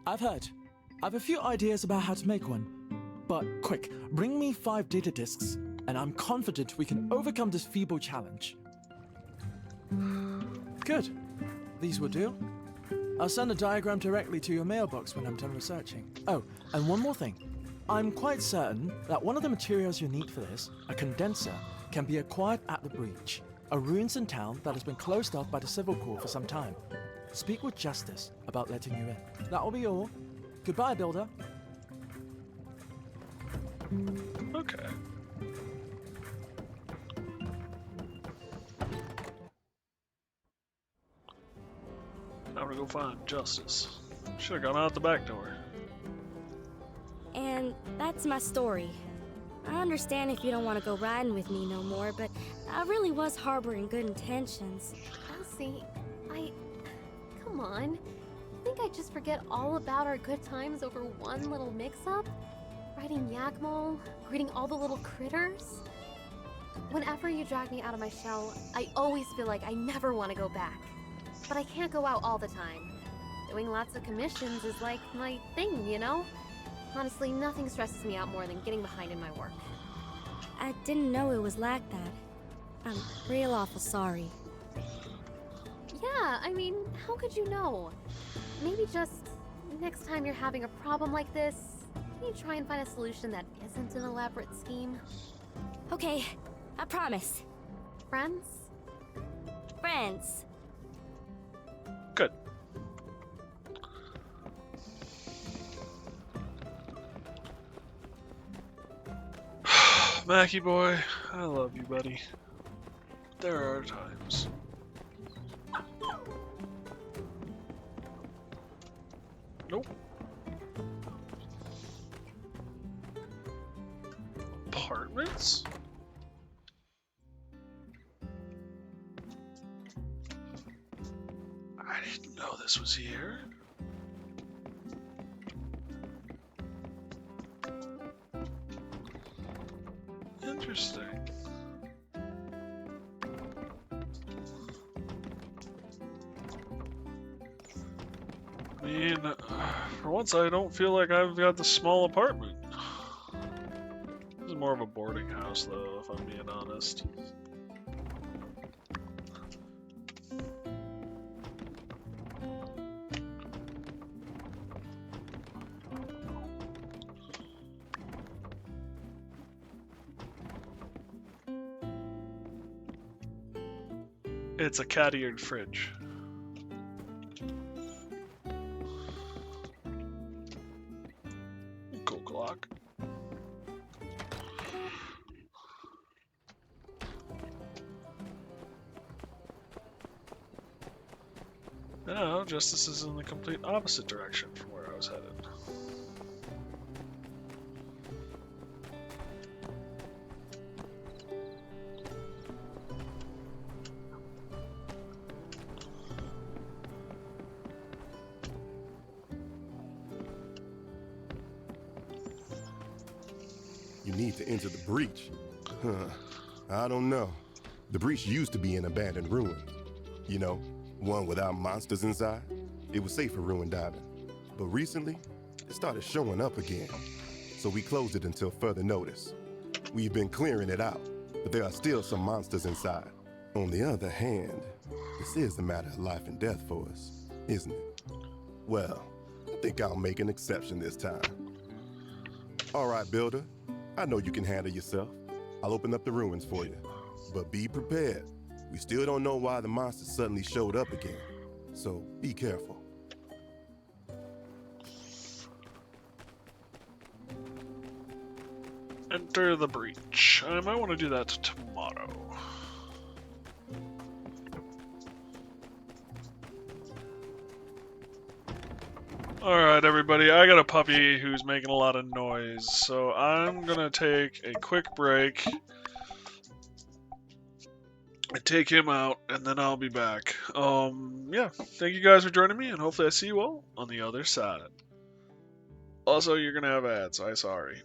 I've heard. I've a few ideas about how to make one. But quick, bring me 5 data disks, and I'm confident we can overcome this feeble challenge. Good. These will do. I'll send a diagram directly to your mailbox when I'm done researching. Oh, and one more thing. I'm quite certain that one of the materials you need for this, a condenser, can be acquired at the Breach, a ruins in town that has been closed off by the Civil Corps for some time. Speak with Justice about letting you in. That'll be all. Goodbye, Builder. Okay. Now to go find Justice. Should have gone out the back door. And that's my story. I understand if you don't want to go riding with me no more, but I really was harboring good intentions. Elsie, come on. Think I just forget all about our good times over one little mix-up? Riding Yakmol, greeting all the little critters? Whenever you drag me out of my shell, I always feel like I never want to go back. But I can't go out all the time. Doing lots of commissions is like my thing, you know? Honestly, nothing stresses me out more than getting behind in my work. I didn't know it was like that. I'm real awful sorry. Yeah, I mean, how could you know? Maybe just next time you're having a problem like this, can you try and find a solution that isn't an elaborate scheme? Okay, I promise. Friends? Friends. Good. Mackie boy, I love you, buddy. There are times. Nope. Apartments? I didn't know this was here. Interesting. I mean, for once I don't feel like I've got the small apartment. This is more of a boarding house though, if I'm being honest. It's a cat-eared fridge. Cool clock. Now, justice is in the complete opposite direction from where I was headed. You need to enter the breach. Huh. I don't know. The breach used to be an abandoned ruin. You know, one without monsters inside. It was safe for ruin diving. But recently, it started showing up again. So we closed it until further notice. We've been clearing it out, but there are still some monsters inside. On the other hand, this is a matter of life and death for us, isn't it? Well, I think I'll make an exception this time. All right, Builder. I know you can handle yourself. I'll open up the ruins for you. But be prepared. We still don't know why the monsters suddenly showed up again. So be careful. Enter the breach. I might want to do that tomorrow. Alright everybody, I got a puppy who's making a lot of noise, so I'm gonna take a quick break and take him out, and then I'll be back. Yeah, thank you guys for joining me, and hopefully I see you all on the other side. Also, you're gonna have ads, I'm sorry.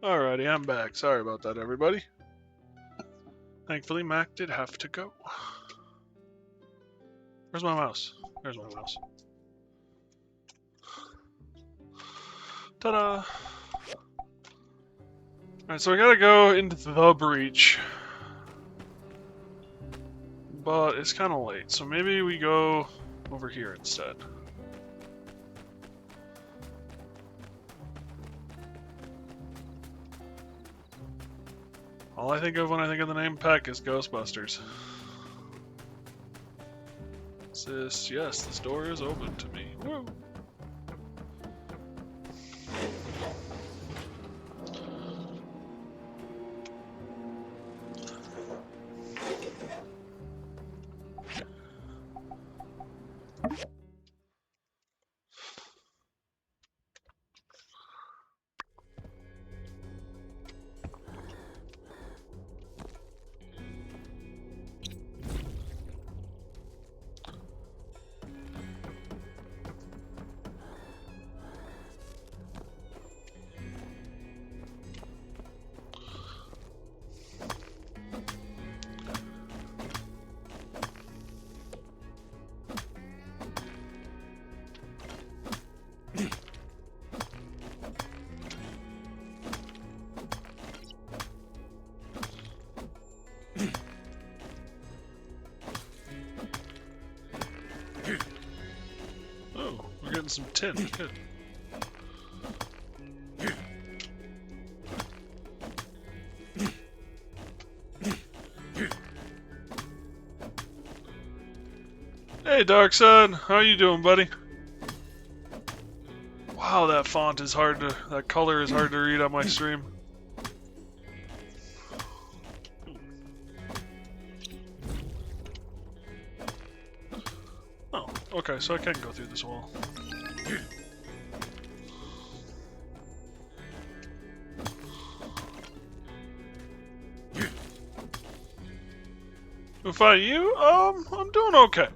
Alrighty, I'm back. Sorry about that, everybody. Thankfully, Mac did have to go. Where's my mouse? There's my mouse. Ta-da! Alright, so we gotta go into the breach. But it's kind of late, so maybe we go over here instead. All I think of when I think of the name Peck is Ghostbusters. Yes, this door is open to me. Woo! Oh, we're getting some tin. Good. Hey, Dark Sun, how you doing, buddy? Wow, that font is hard to, that color is hard to read on my stream. Oh, okay, so I can go through this wall. If I you, I'm doing okay.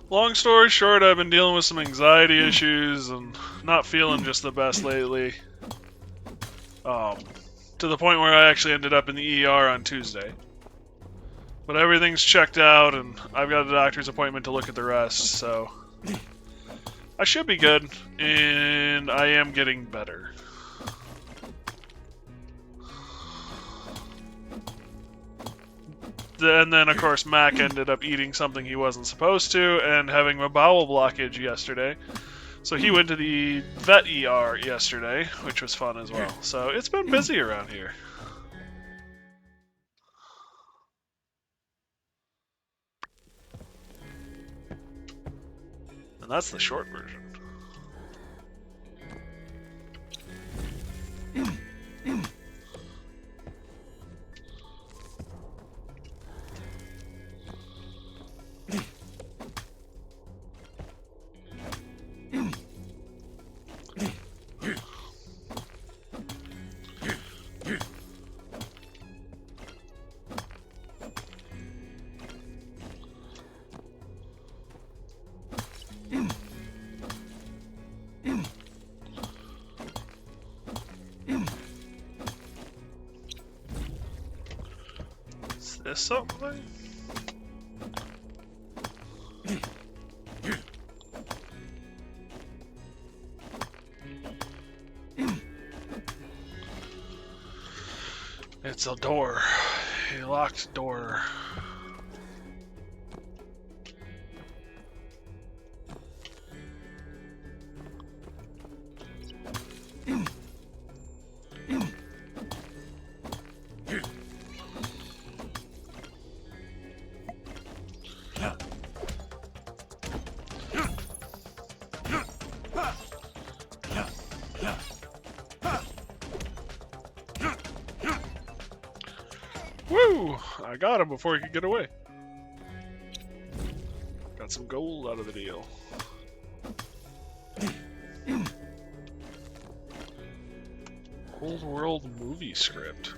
Long story short, I've been dealing with some anxiety issues and not feeling just the best lately. To the point where I actually ended up in the ER on Tuesday. But everything's checked out and I've got a doctor's appointment to look at the rest, so I should be good, and I am getting better. And then, of course, Mac ended up eating something he wasn't supposed to and having a bowel blockage yesterday. So he went to the vet ER yesterday, which was fun as well. So it's been busy around here. And that's the short version. Is this something? It's a door. A locked door. Woo! I got him before he could get away. Got some gold out of the deal. Old world movie script.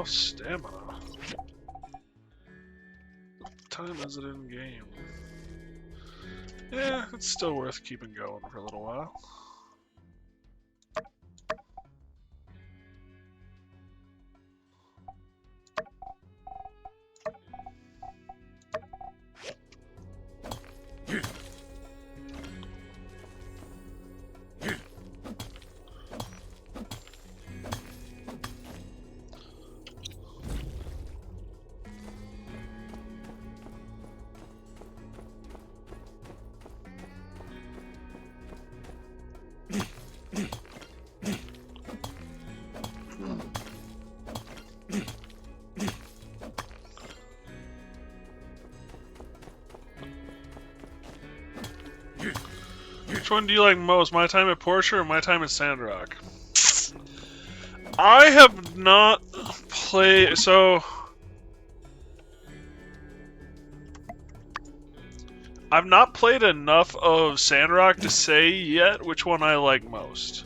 enough stamina. What time is it in game? Yeah, it's still worth keeping going for a little while. Which one do you like most? My time at Porsche or my time at Sandrock? I have not played... So... I've not played enough of Sandrock to say yet which one I like most.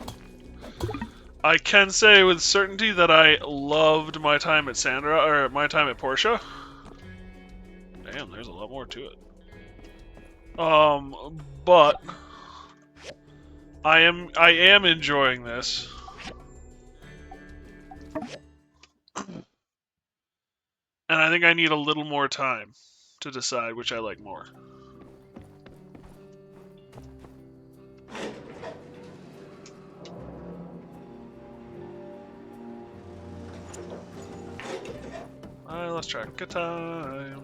I can say with certainty that I loved my time at Sandrock, or my time at Porsche. Damn, there's a lot more to it. But... I am enjoying this. And I think I need a little more time to decide which I like more. I lost track of time.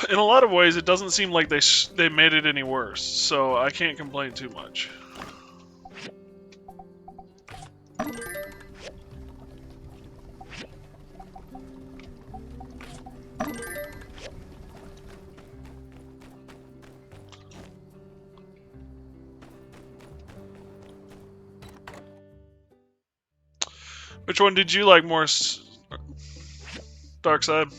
In a lot of ways, it doesn't seem like they made it any worse, so I can't complain too much. Which one did you like more, Darkside?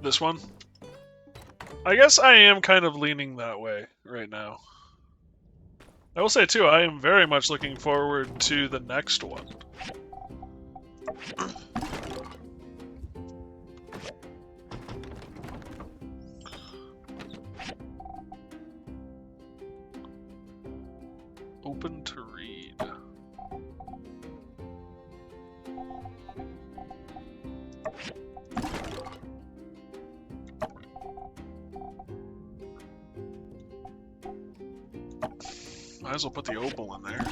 This one? I guess I am kind of leaning that way right now. I will say too, I am very much looking forward to the next one. Open to read. Might as well put the opal in there.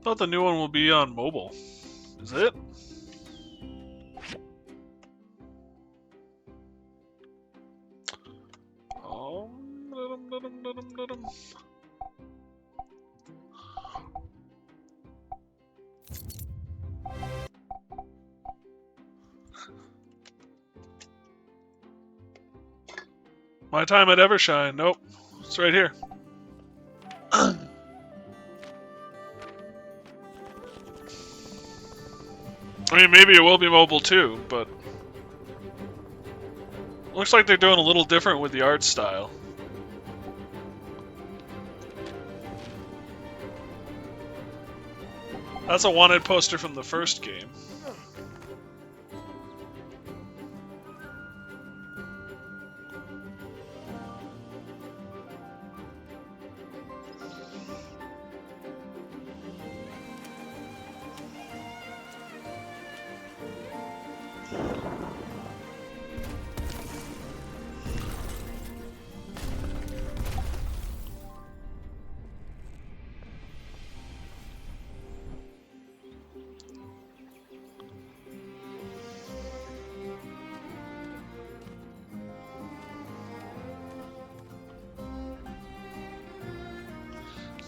Thought the new one will be on mobile. Is it? My time at Evershine. Nope. It's right here. I mean, maybe it will be mobile too, but... Looks like they're doing a little different with the art style. That's a wanted poster from the first game.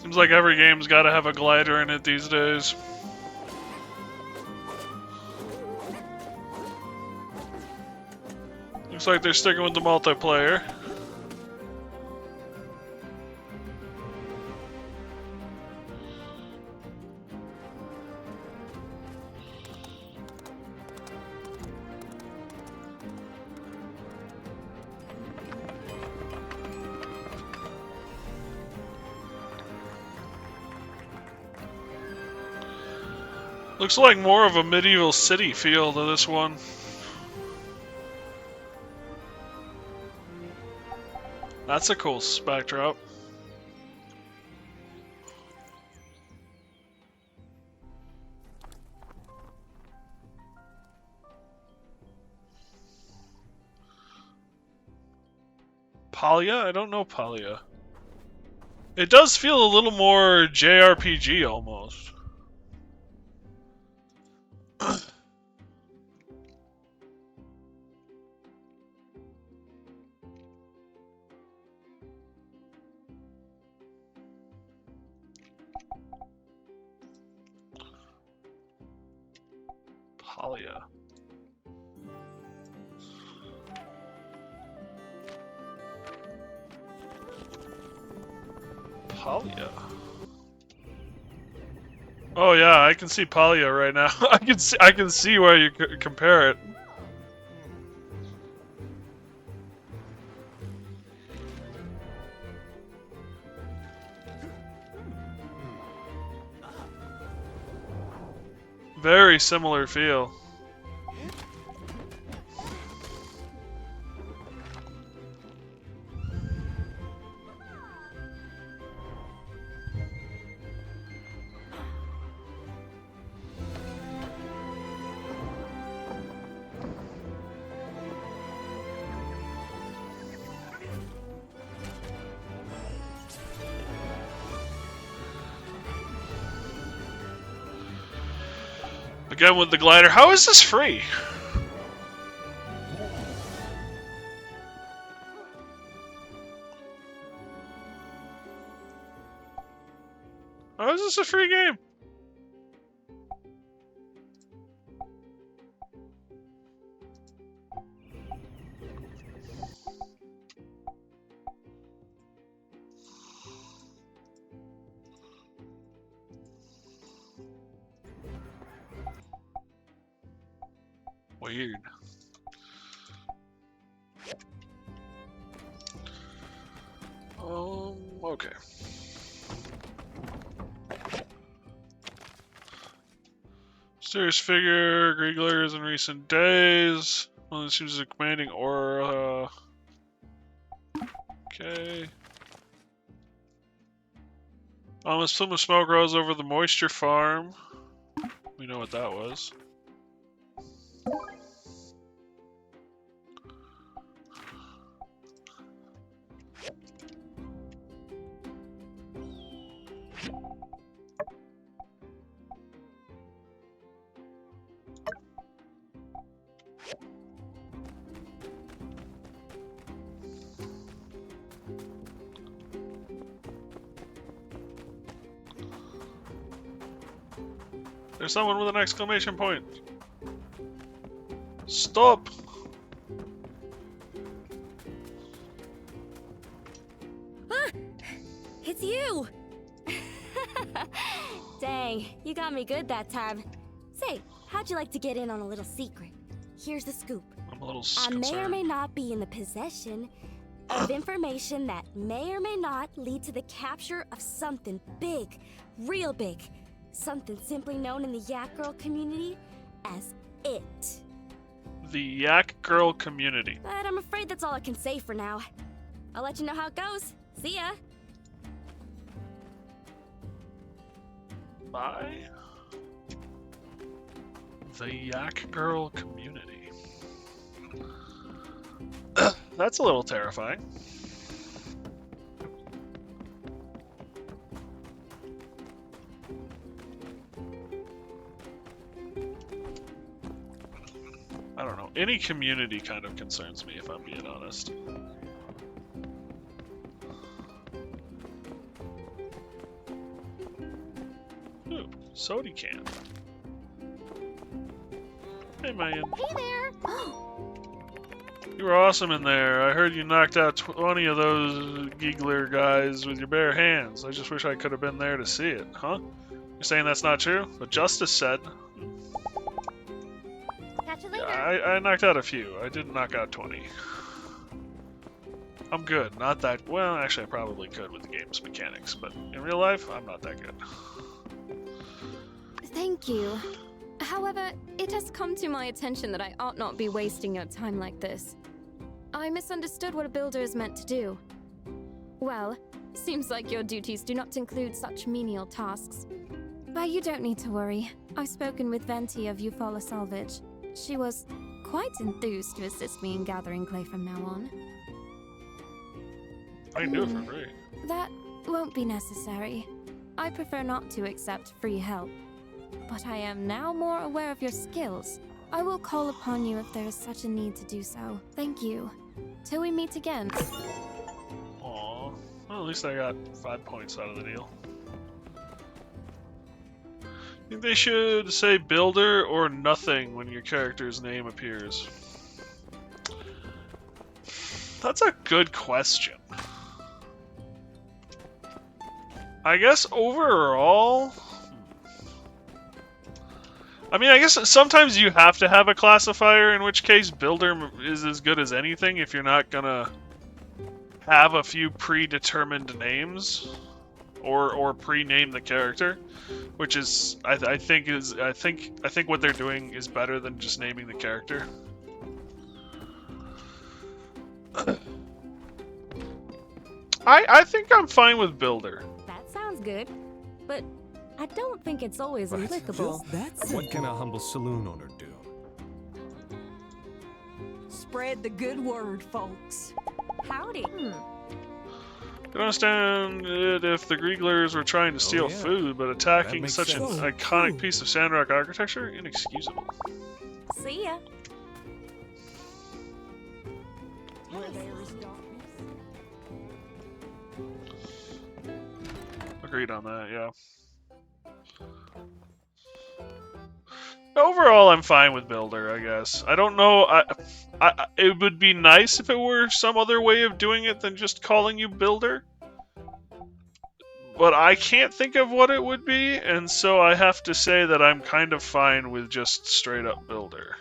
Seems like every game's gotta have a glider in it these days. Looks like they're sticking with the multiplayer. Looks like more of a medieval city feel to this one. That's a cool backdrop. Palia? I don't know Palia. It does feel a little more JRPG almost. Palia. Palia. Oh yeah, I can see Palia right now. I can see where you compare it. Very similar feel. Again with the glider. How is this free? How is this a free game? Weird. Okay. Mysterious figure, Grieglers in recent days. One that seems a commanding aura. Okay. A plume of smoke rose over the moisture farm. We know what that was. There's someone with an exclamation point. Stop! Ah! It's you! Dang, you got me good that time. Say, how'd you like to get in on a little secret? Here's the scoop. I'm a little I may or concerned. may not be in the possession of information that may or may not lead to the capture of something big, real big. Something simply known in the Yak Girl community as it. The Yak Girl community. But I'm afraid that's all I can say for now. I'll let you know how it goes. See ya. Bye. The Yak Girl community. That's a little terrifying. I don't know. Any community kind of concerns me, if I'm being honest. Soda can. Hey, man. Hey there! You were awesome in there. I heard you knocked out 20 of those giggler guys with your bare hands. I just wish I could have been there to see it. Huh? You're saying that's not true? But Justice said. Catch you later. Yeah, I knocked out a few. I didn't knock out 20. I'm good. Not that... Well, actually, I probably could with the game's mechanics. But in real life, I'm not that good. Thank you. However, it has come to my attention that I ought not be wasting your time like this. I misunderstood what a builder is meant to do. Well, seems like your duties do not include such menial tasks. But you don't need to worry. I've spoken with Venti of Eufaula Salvage. She was quite enthused to assist me in gathering clay from now on. I can do it for free. That won't be necessary. I prefer not to accept free help. But I am now more aware of your skills. I will call upon you if there is such a need to do so. Thank you. Till we meet again. Aww. Well, at least I got 5 points out of the deal. Think they should say builder or nothing when your character's name appears? That's a good question. I guess overall... I mean, I guess sometimes you have to have a classifier, in which case builder is as good as anything if you're not gonna have a few predetermined names or pre-name the character, which is I think what they're doing is better than just naming the character. I think I'm fine with builder. That sounds good, but I don't think it's always applicable. What can a humble saloon owner do? Spread the good word, folks. Howdy. I can understand it if the Grieglers were trying to steal food, but attacking such an iconic piece of Sandrock architecture? Inexcusable. See ya. Where there is darkness. Agreed on that, yeah. Overall, I'm fine with builder, I guess. I don't know. It would be nice if it were some other way of doing it than just calling you builder. But I can't think of what it would be, and so I have to say that I'm kind of fine with just straight up builder.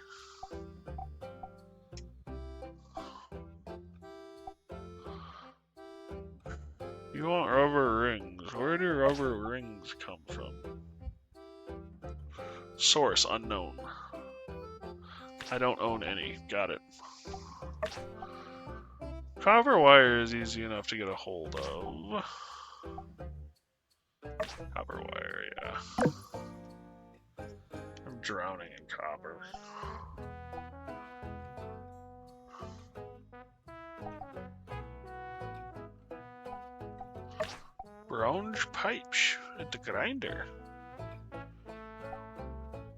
You want rubber rings. Where do rubber rings come from? Source unknown. I don't own any. Got it. Copper wire is easy enough to get a hold of. Copper wire, yeah. I'm drowning in copper. Bronze pipes at the grinder.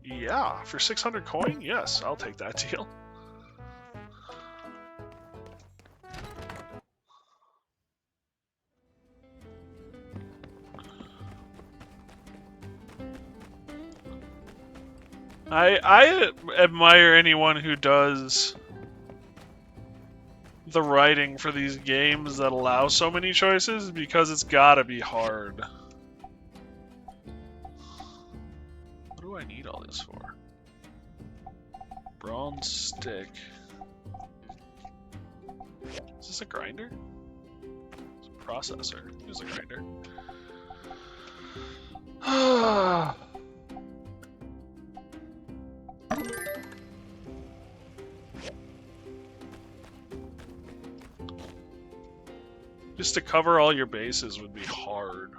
Yeah, for 600 coin? Yes, I'll take that deal. I admire anyone who does the writing for these games that allow so many choices, because it's gotta be hard. What do I need all this for? Bronze stick. Is this a grinder? It's a processor. It's a grinder. Just to cover all your bases would be hard.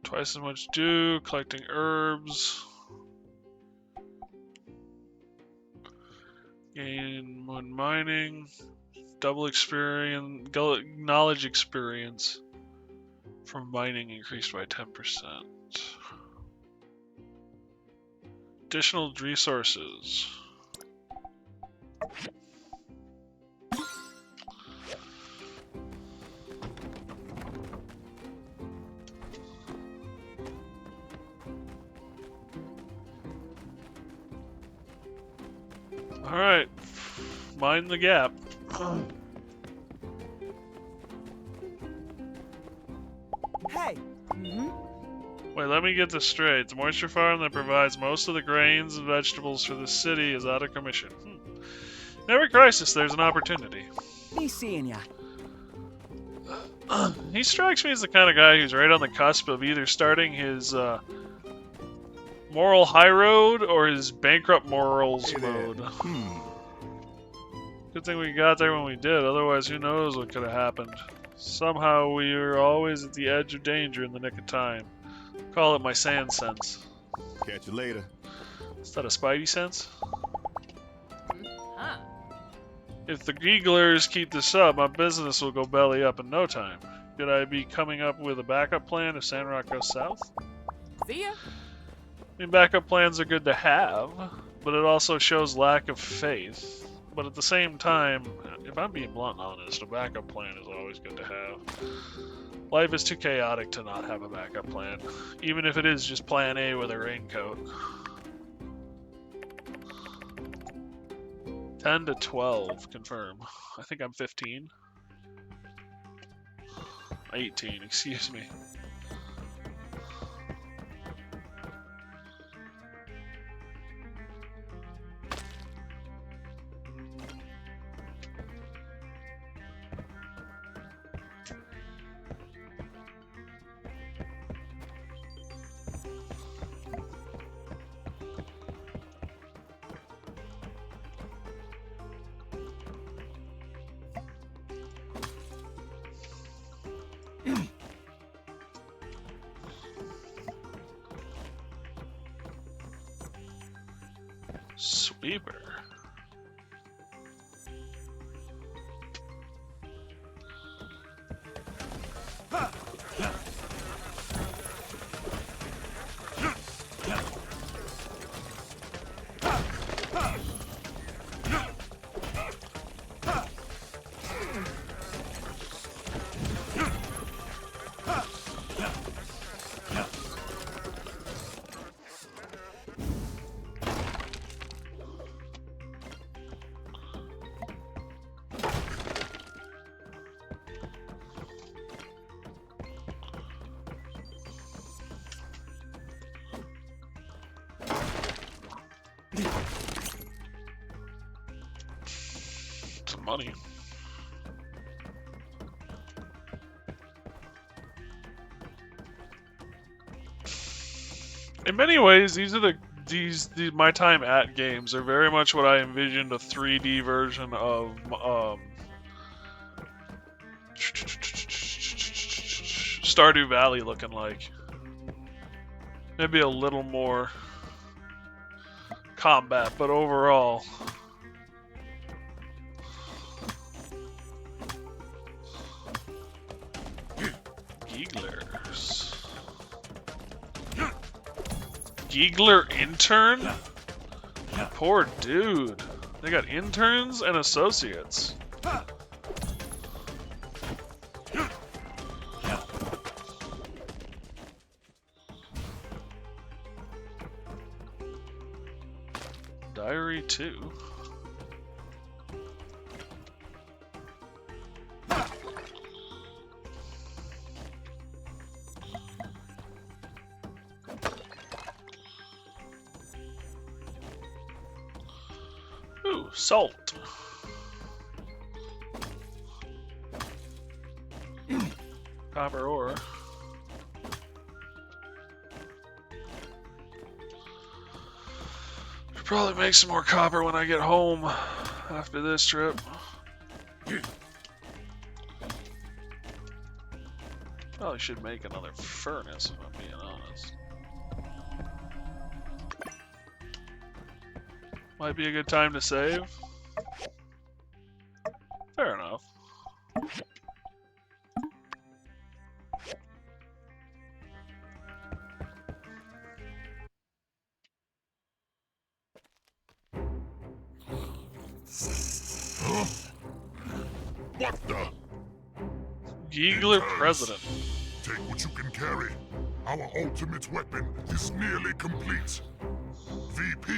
Twice as much dew, collecting herbs. Gain when mining. Double experience, knowledge experience from mining increased by 10%. Additional resources. Alright. Mind the gap. Hey! Wait, let me get this straight. The moisture farm that provides most of the grains and vegetables for the city is out of commission. In every crisis, there's an opportunity. Me seeing ya. He strikes me as the kind of guy who's right on the cusp of either starting his moral high road or his bankrupt morals mode. Good thing we got there when we did, otherwise who knows what could have happened. Somehow we were always at the edge of danger in the nick of time. Call it my sand sense. Catch you later. Is that a spidey sense? If the Geeglers keep this up, my business will go belly up in no time. Could I be coming up with a backup plan if Sandrock goes south? See ya. I mean, backup plans are good to have, but it also shows lack of faith. But at the same time, if I'm being blunt and honest, a backup plan is always good to have. Life is too chaotic to not have a backup plan, even if it is just plan A with a raincoat. 10 to 12, confirm. I think I'm 15. 18, excuse me. Sweeper. Some money. In many ways, these are these my time at games are very much what I envisioned a 3D version of Stardew Valley looking like. Maybe a little more combat, but overall. Geeglers. Geegler intern? Poor dude. They got interns and associates. Diary 2. Ooh, salt. Copper ore. Should probably make some more copper when I get home after this trip. Probably should make another furnace if I'm being honest. Might be a good time to save. Fair enough. Huh? What the? Giegler president. Take what you can carry. Our ultimate weapon is nearly complete. VP,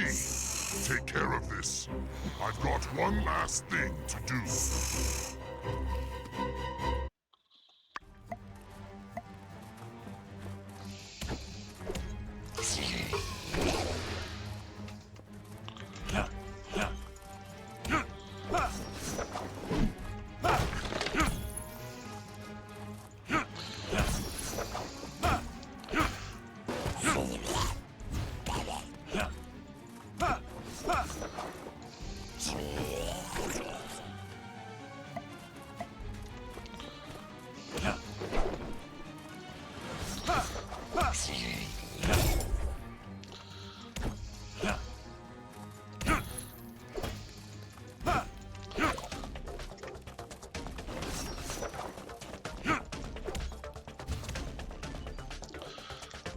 take care of this. I've got one last thing to do.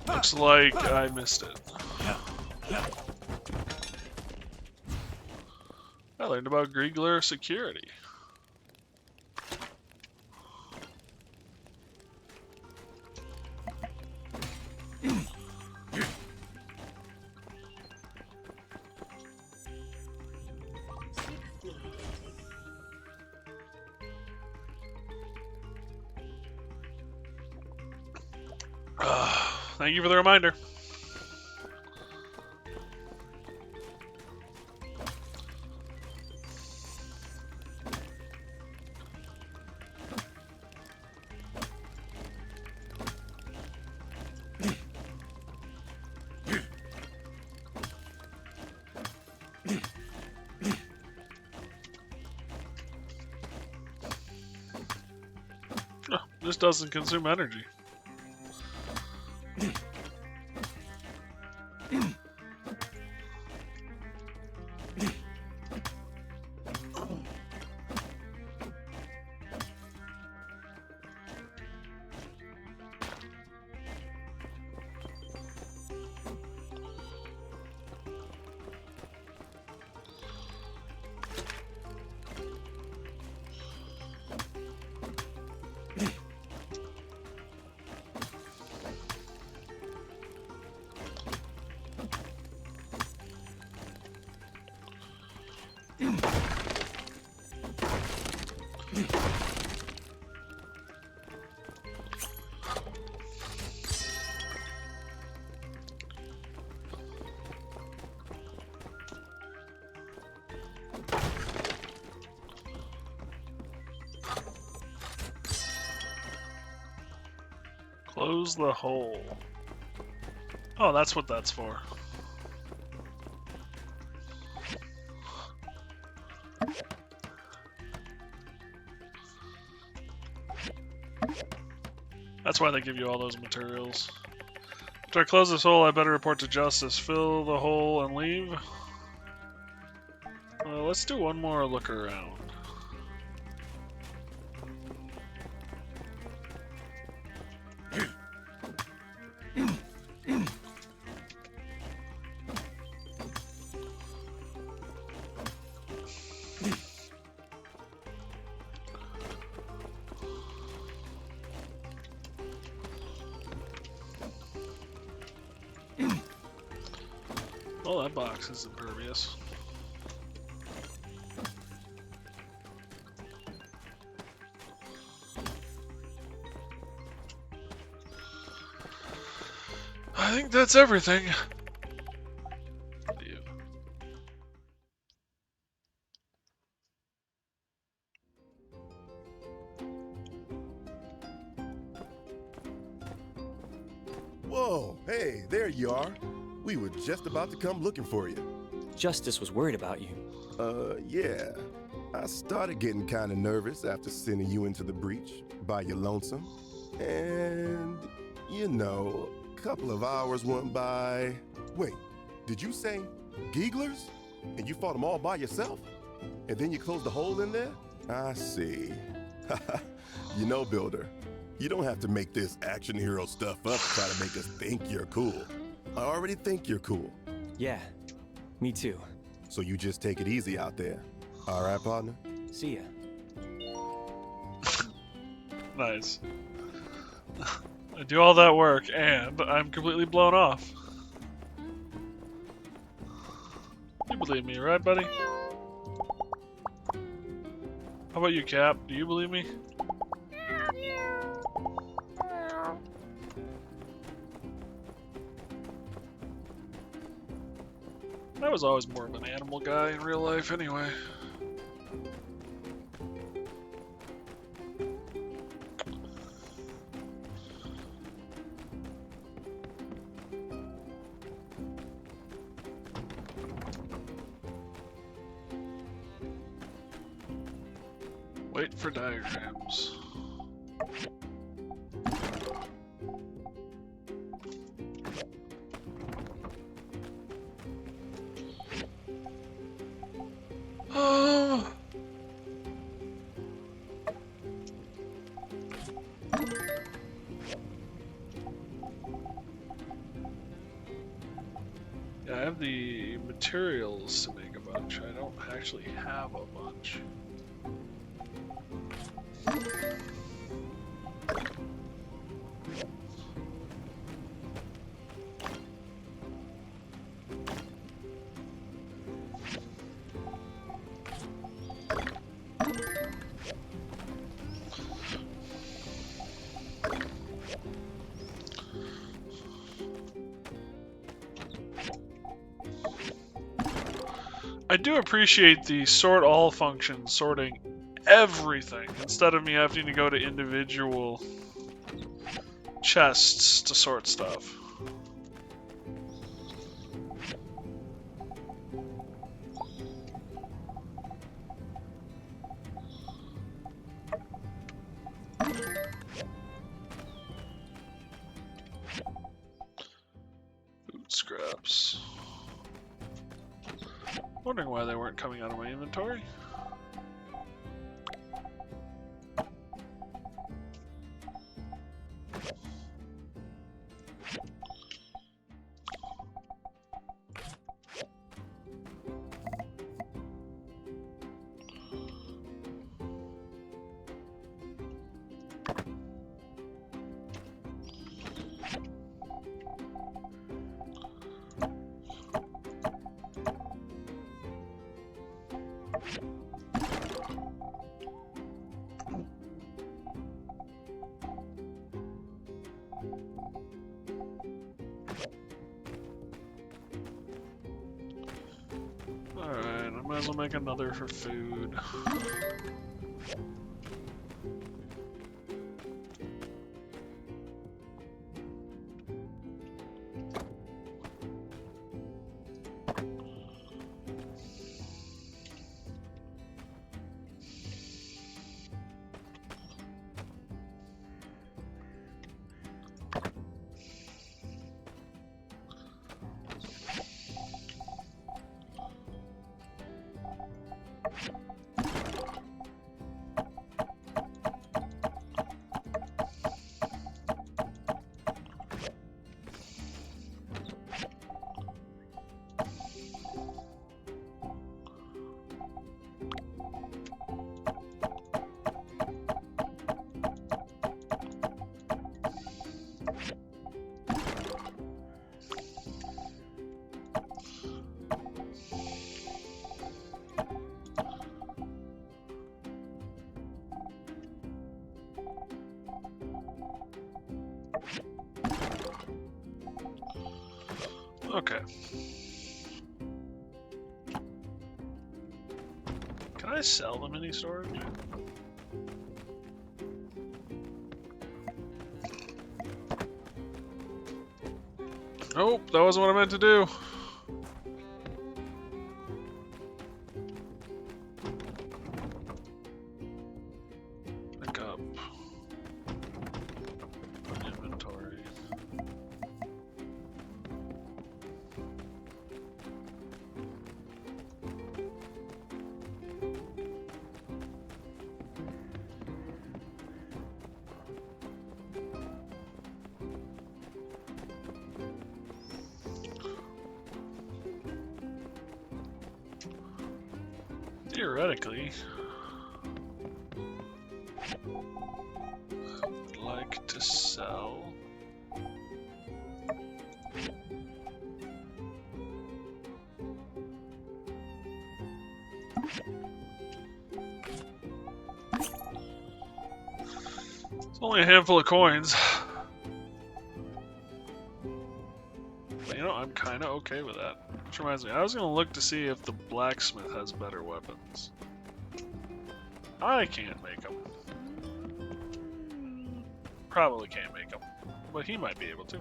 Looks like I missed it. I learned about Giegler security. Thank you for the reminder. Oh, this doesn't consume energy. Close the hole. Oh, that's what that's for. That's why they give you all those materials. After I close this hole, I better report to Justice. Fill the hole and leave. Let's do one more look around. Oh, that box is impervious. I think that's everything. Whoa, hey, there you are. We were just about to come looking for you. Justice was worried about you. Yeah. I started getting kind of nervous after sending you into the breach by your lonesome. And, you know, a couple of hours went by. Wait, did you say Gieglers? And you fought them all by yourself? And then you closed the hole in there? I see. You know, Builder, you don't have to make this action hero stuff up to try to make us think you're cool. I already think you're cool. Yeah, me too. So you just take it easy out there. All right, partner. See ya. Nice. I do all that work, and I'm completely blown off. You believe me, right, buddy? How about you, Cap? Do you believe me? I was always more of an animal guy in real life, anyway. Wait for diagrams. Oh. Yeah, I have the materials to make a bunch. I don't actually have a bunch. I do appreciate the sort all function sorting everything instead of me having to go to individual chests to sort stuff. Food scraps. Wondering why they weren't coming out of my inventory. Alright, I might as well make another for food. Okay. Can I sell the mini storage? Nope, that wasn't what I meant to do. Pick up. Inventory. theoretically, I would like to sell. It's only a handful of coins. But you know, I'm kind of okay with that. Which reminds me, I was going to look to see if the blacksmith has better weapons. I can't make them. Probably can't make them. But he might be able to.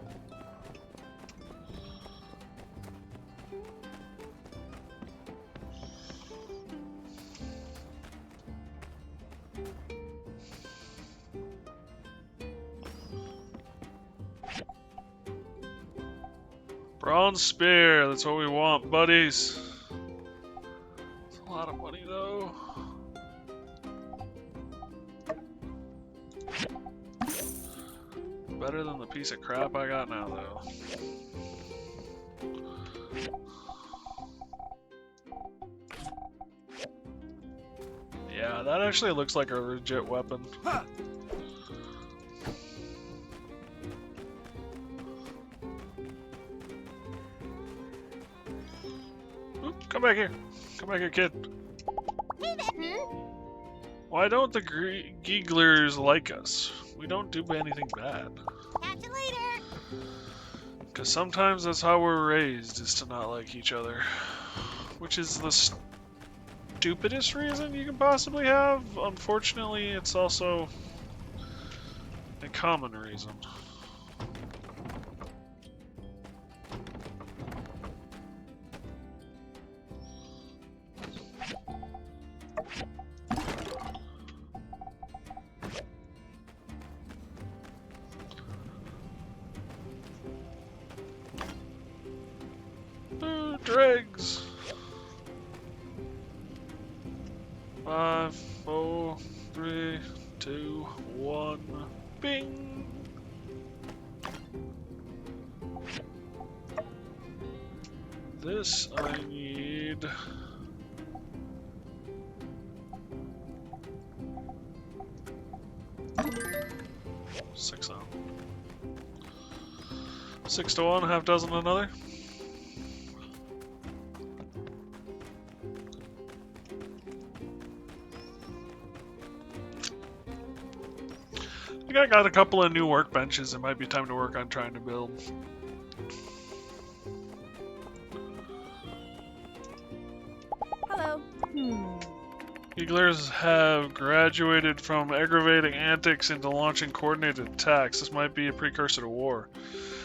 Bronze spear, that's what we want, buddies. It's a lot of money, though. Better than the piece of crap I got now, though. Yeah, that actually looks like a legit weapon. Come back here. Come back here, kid. Why don't the Geeglers like us? We don't do anything bad. Catch you later. Because sometimes that's how we're raised, is to not like each other. Which is the stupidest reason you can possibly have. Unfortunately, it's also a common reason. Dregs. 5, 4, 3, 2, 1. Bing. This I need. Six on. 6 to 1, half dozen another. I think I got a couple of new workbenches. It might be time to work on trying to build. Hello. Eaglers have graduated from aggravating antics into launching coordinated attacks. This might be a precursor to war.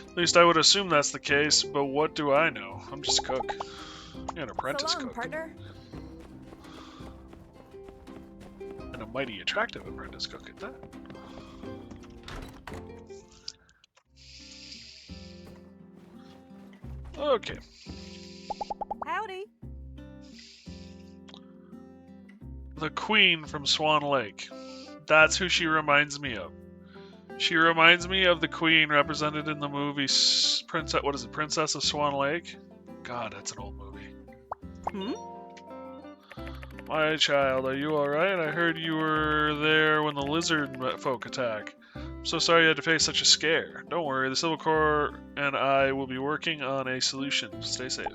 At least I would assume that's the case, but what do I know? I'm just a cook. You're an apprentice So long, cook. partner. And a mighty attractive apprentice cook at that. Okay. Howdy. The Queen from Swan Lake. That's who she reminds me of. She reminds me of the Queen represented in the movie Princess of Swan Lake? God, that's an old movie. My child, are you alright? I heard you were there when the lizard folk attack. I'm so sorry you had to face such a scare. Don't worry, the Civil Corps and I will be working on a solution. Stay safe.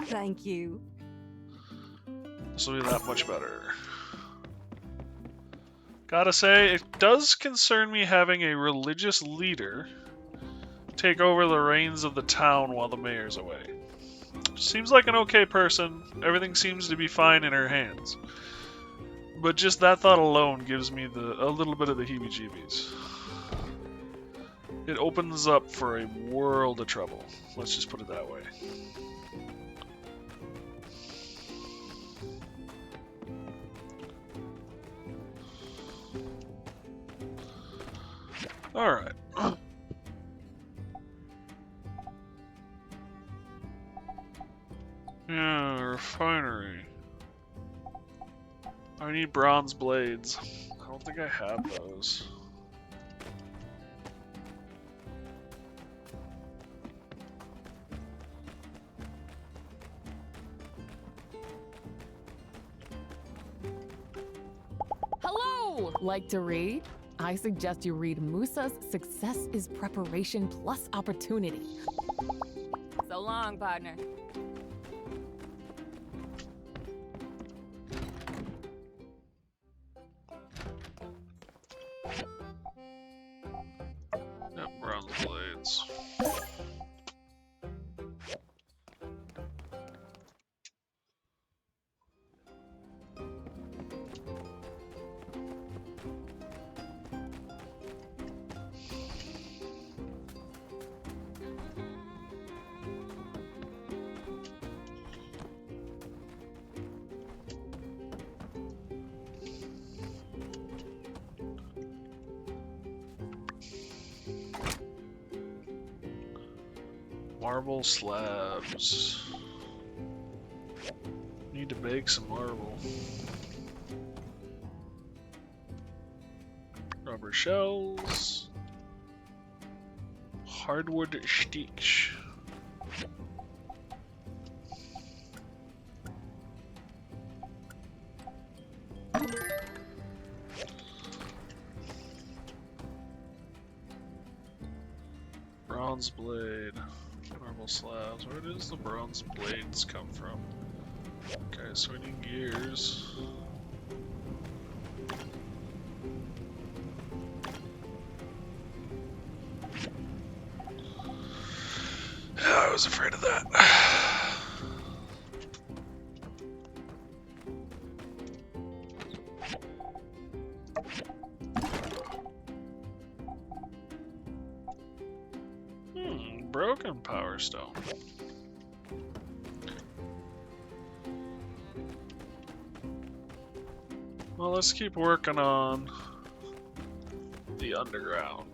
Thank you. This will be that much better. Gotta say, it does concern me having a religious leader take over the reins of the town while the mayor's away. Seems like an okay person. Everything seems to be fine in her hands. But just that thought alone gives me a little bit of the heebie-jeebies. It opens up for a world of trouble. Let's just put it that way. Alright. Yeah, refinery. I need bronze blades. I don't think I have those. not like to read? I suggest you read Musa's Success is Preparation Plus Opportunity. So long, partner. Yep, bronze blades. Marble slabs. Need to bake some marble. Rubber shells. Hardwood sticks. Bronze blade. Marble slabs. Where does the bronze blades come from? Okay, so we need gears. I was afraid of that. Broken power stone. Well, let's keep working on the underground.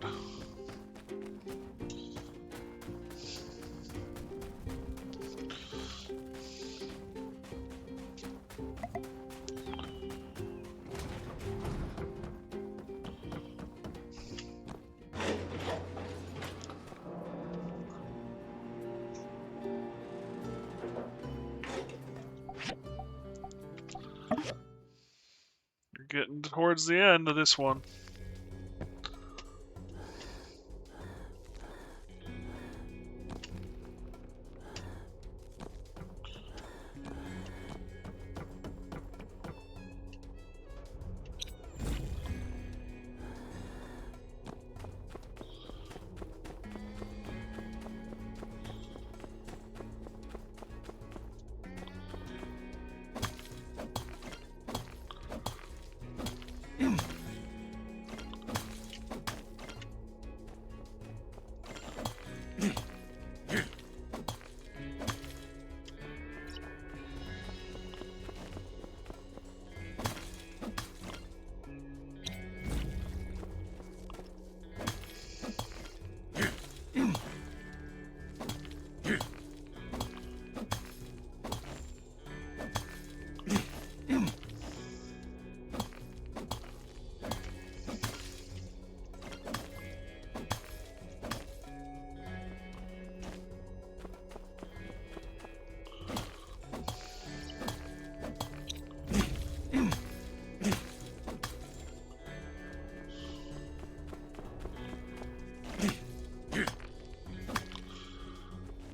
Getting towards the end of this one.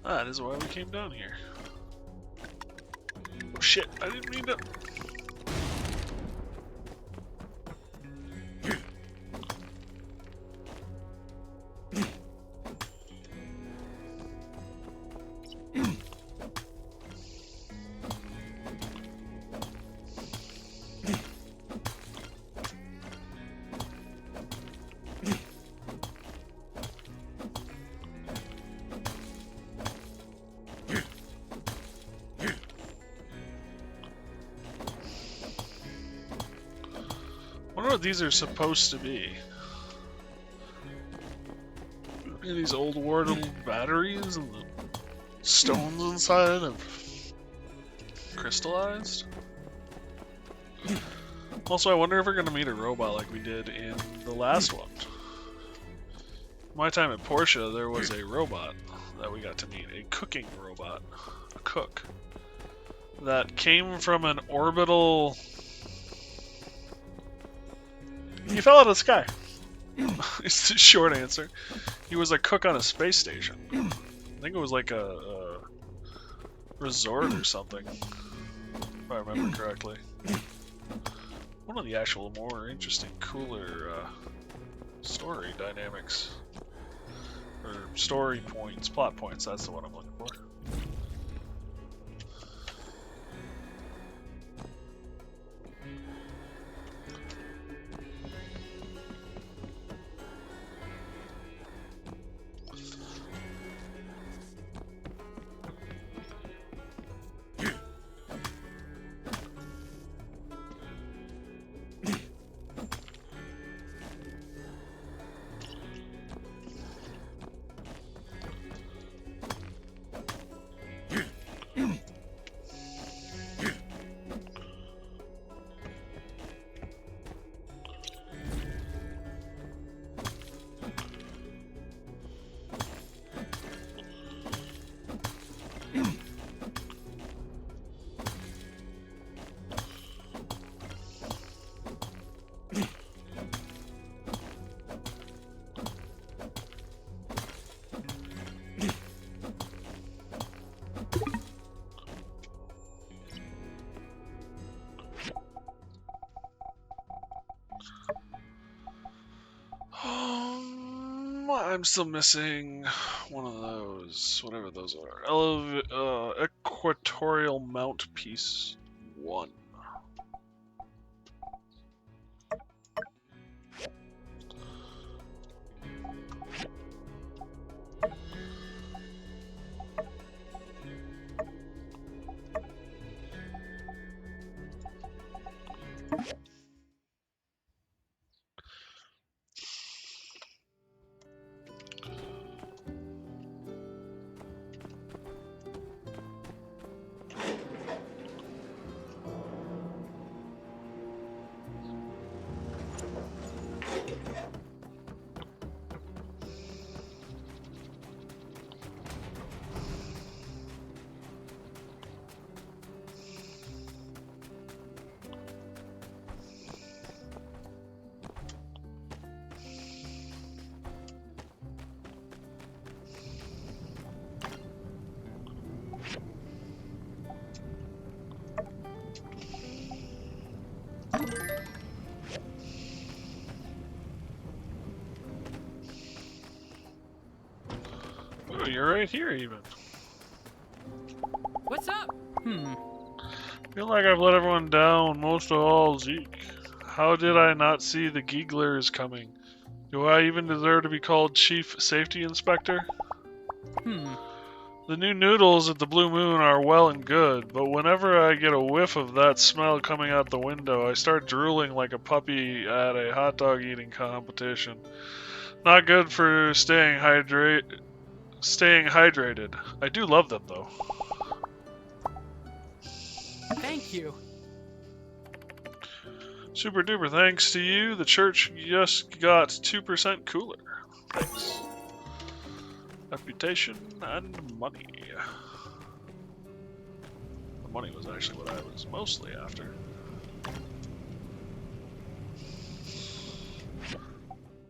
That is why we came down here. Oh shit, I didn't mean to... I wonder what these are supposed to be. These old world batteries and the stones inside have crystallized. Also, I wonder if we're going to meet a robot like we did in the last one. My time at Porsche, there was a robot that we got to meet. A cooking robot. A cook. That came from an orbital He fell out of the sky. It's the short answer. He was a cook on a space station. I think it was like a resort or something, if I remember correctly. One of the actual more interesting, cooler story dynamics. Or story points, plot points, that's the one I'm looking for. I'm still missing one of those, whatever those are. Equatorial Mount Piece 1. Oh, you're right here even. What's up? Feel like I've let everyone down, most of all Zeke. How did I not see the Geeglers coming? Do I even deserve to be called Chief Safety Inspector? The new noodles at the Blue Moon are well and good, but whenever I get a whiff of that smell coming out the window, I start drooling like a puppy at a hot dog eating competition. Not good for staying hydrated. I do love them though. Thank you. Super duper thanks to you, the church just got 2% cooler. Thanks. Reputation and money. The money was actually what I was mostly after.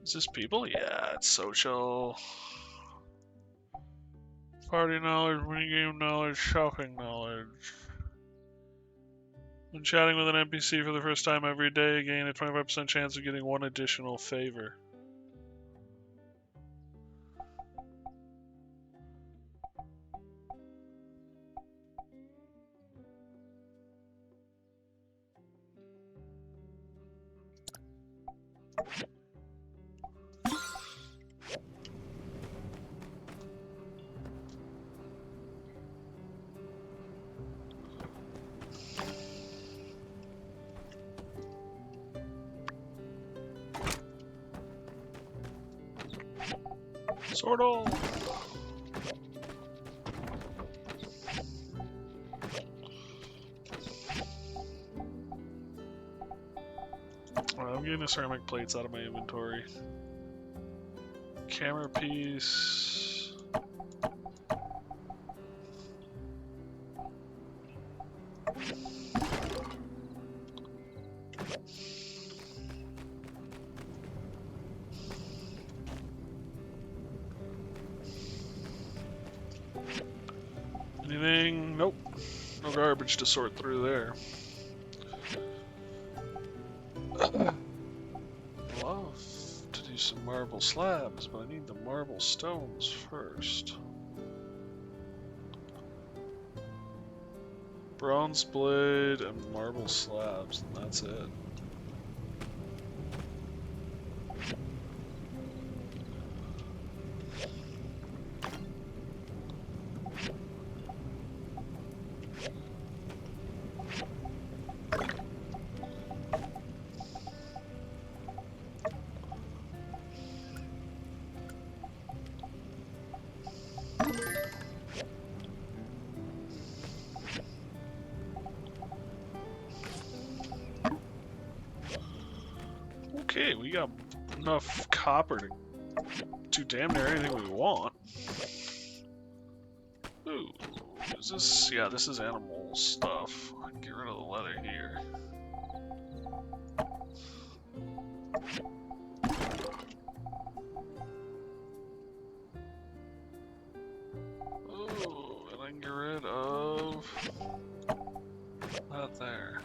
Is this people? Yeah, it's social. Party knowledge, minigame knowledge, shopping knowledge. When chatting with an NPC for the first time every day, gain a 25% chance of getting one additional favor. Sort of. I'm getting the ceramic plates out of my inventory. Camera piece. Anything? Nope. No garbage to sort through there. Love to do some marble slabs, but I need the marble stones first. Bronze blade and marble slabs, and that's it. Okay, we got enough copper to do damn near anything we want. Ooh, is this? Yeah, this is animal stuff. Get rid of the leather here. Oh, and I can get rid of that there.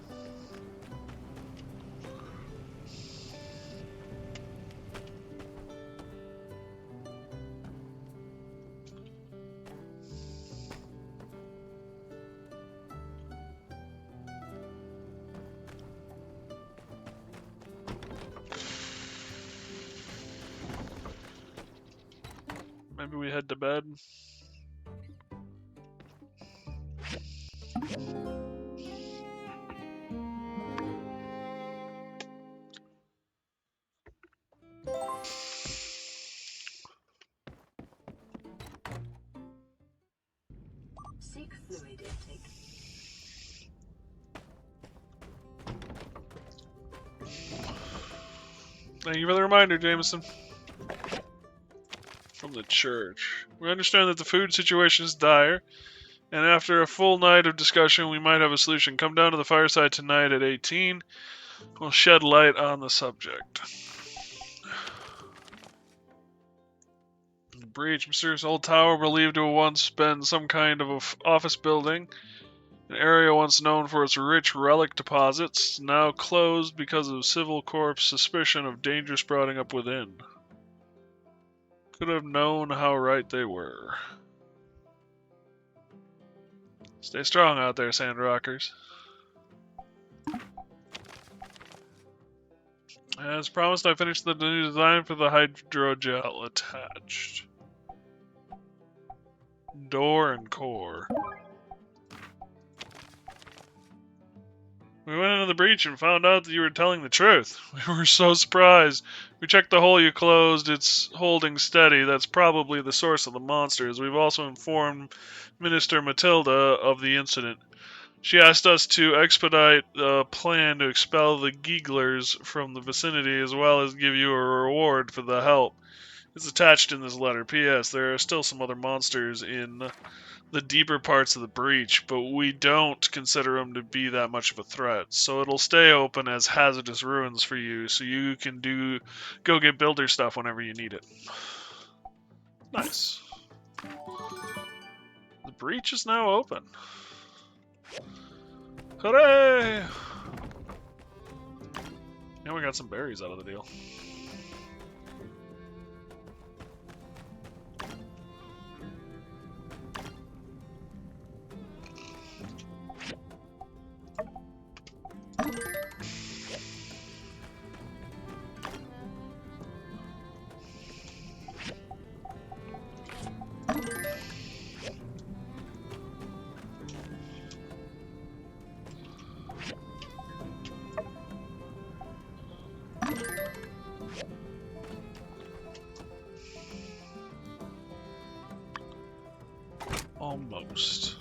Maybe we head to bed. Seek fluid intake. Thank you for the reminder, Jameson. From the church. We understand that the food situation is dire, and after a full night of discussion, we might have a solution. Come down to the fireside tonight at 18. We'll shed light on the subject. The breach, mysterious old tower believed to have once been some kind of office building. An area once known for its rich relic deposits, now closed because of Civil Corp's suspicion of danger sprouting up within. Could have known how right they were. Stay strong out there, Sandrockers. As promised, I finished the new design for the hydrogel attached. Door and core. We went into the breach and found out that you were telling the truth. We were so surprised. We checked the hole you closed. It's holding steady. That's probably the source of the monsters. We've also informed Minister Matilda of the incident. She asked us to expedite the plan to expel the Geeglers from the vicinity, as well as give you a reward for the help. It's attached in this letter. P.S. There are still some other monsters in the deeper parts of the breach, but we don't consider them to be that much of a threat. So it'll stay open as hazardous ruins for you, so you can go get builder stuff whenever you need it. Nice. The breach is now open. Hooray! And we got some berries out of the deal. Almost.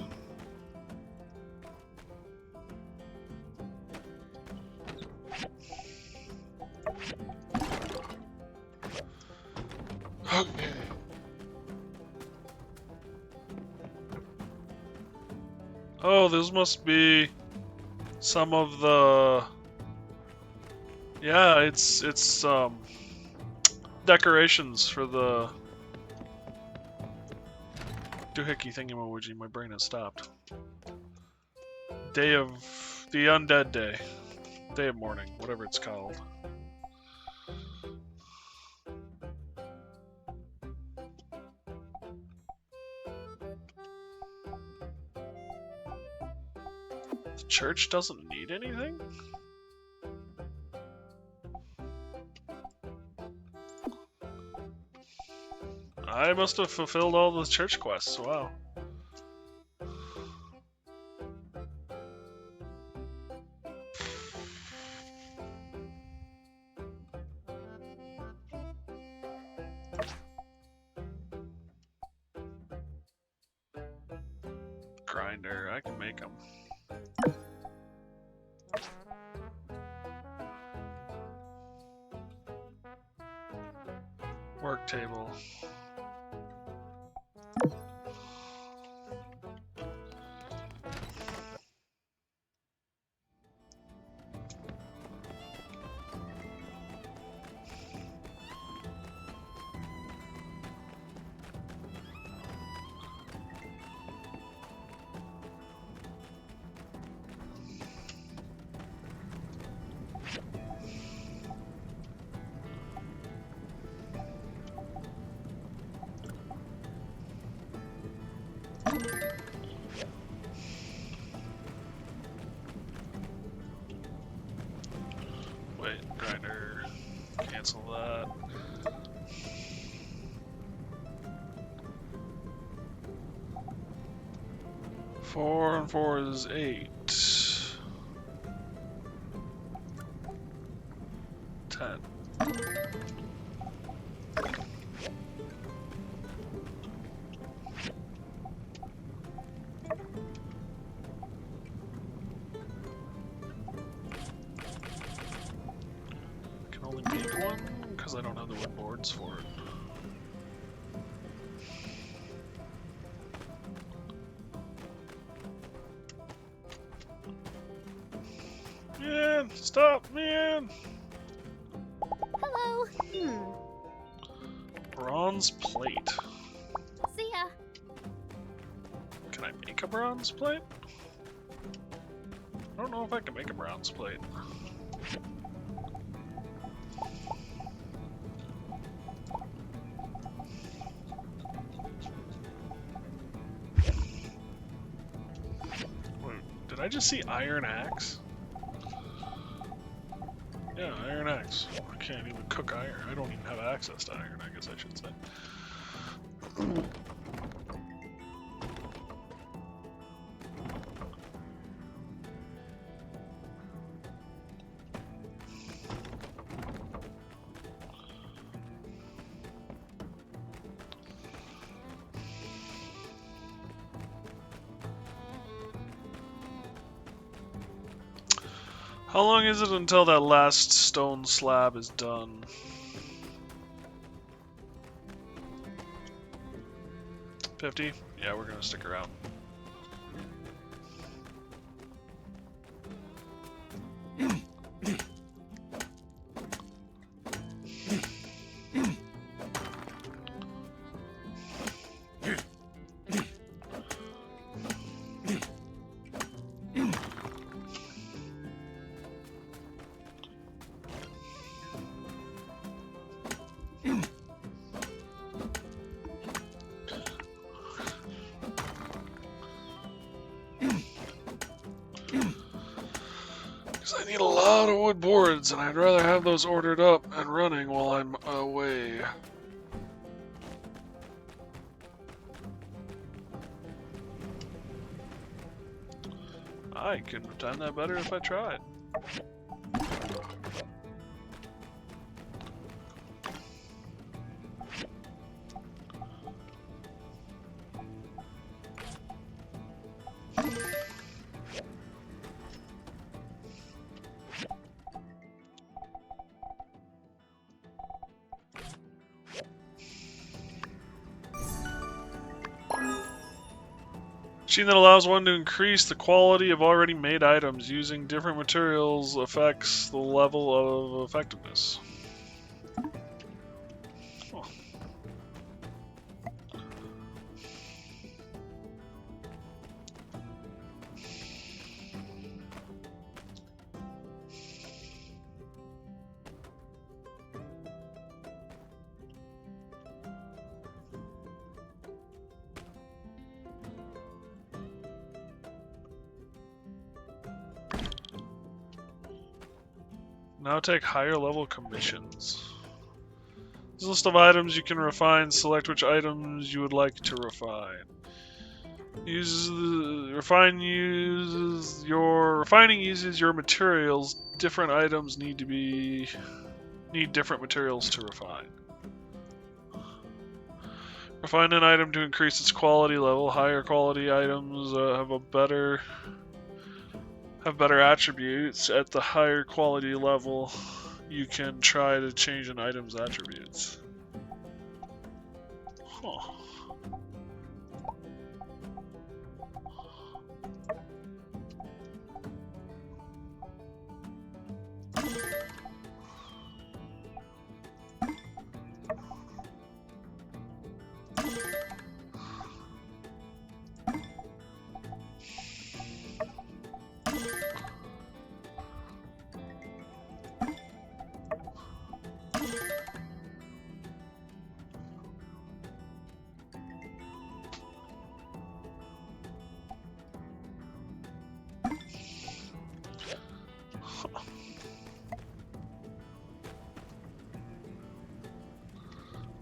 Okay. Oh, this must be some of the... Yeah, it's decorations for the doohickey thingy-mawoogie, my brain has stopped. Day of... the Undead Day. Day of Mourning, whatever it's called. The church doesn't need anything? I must have fulfilled all the church quests, wow. Grinder, I can make them. Work table. Wait, grinder. Cancel that. Four and 4 is 8. 10. Can only make one because I don't have the wood boards for it. Man, stop, man! Hello. Bronze plate. See ya. Can I make a bronze plate? I don't know if I can make a bronze plate. Wait, did I just see iron axe? Yeah, iron axe. I can't even cook iron. I don't even have access to iron, I guess I should say. How long is it until that last stone slab is done? 50? Yeah, we're gonna stick around. I need a lot of wood boards, and I'd rather have those ordered up and running while I'm away. I couldn't have done that better if I tried. Machine that allows one to increase the quality of already made items using different materials affects the level of effectiveness. Huh. Now take higher level commissions. This is a list of items you can refine. Select which items you would like to refine. Refining uses your materials. Different items need different materials to refine. Refine an item to increase its quality level. Higher quality items have better attributes. At the higher quality level, you can try to change an item's attributes. Huh.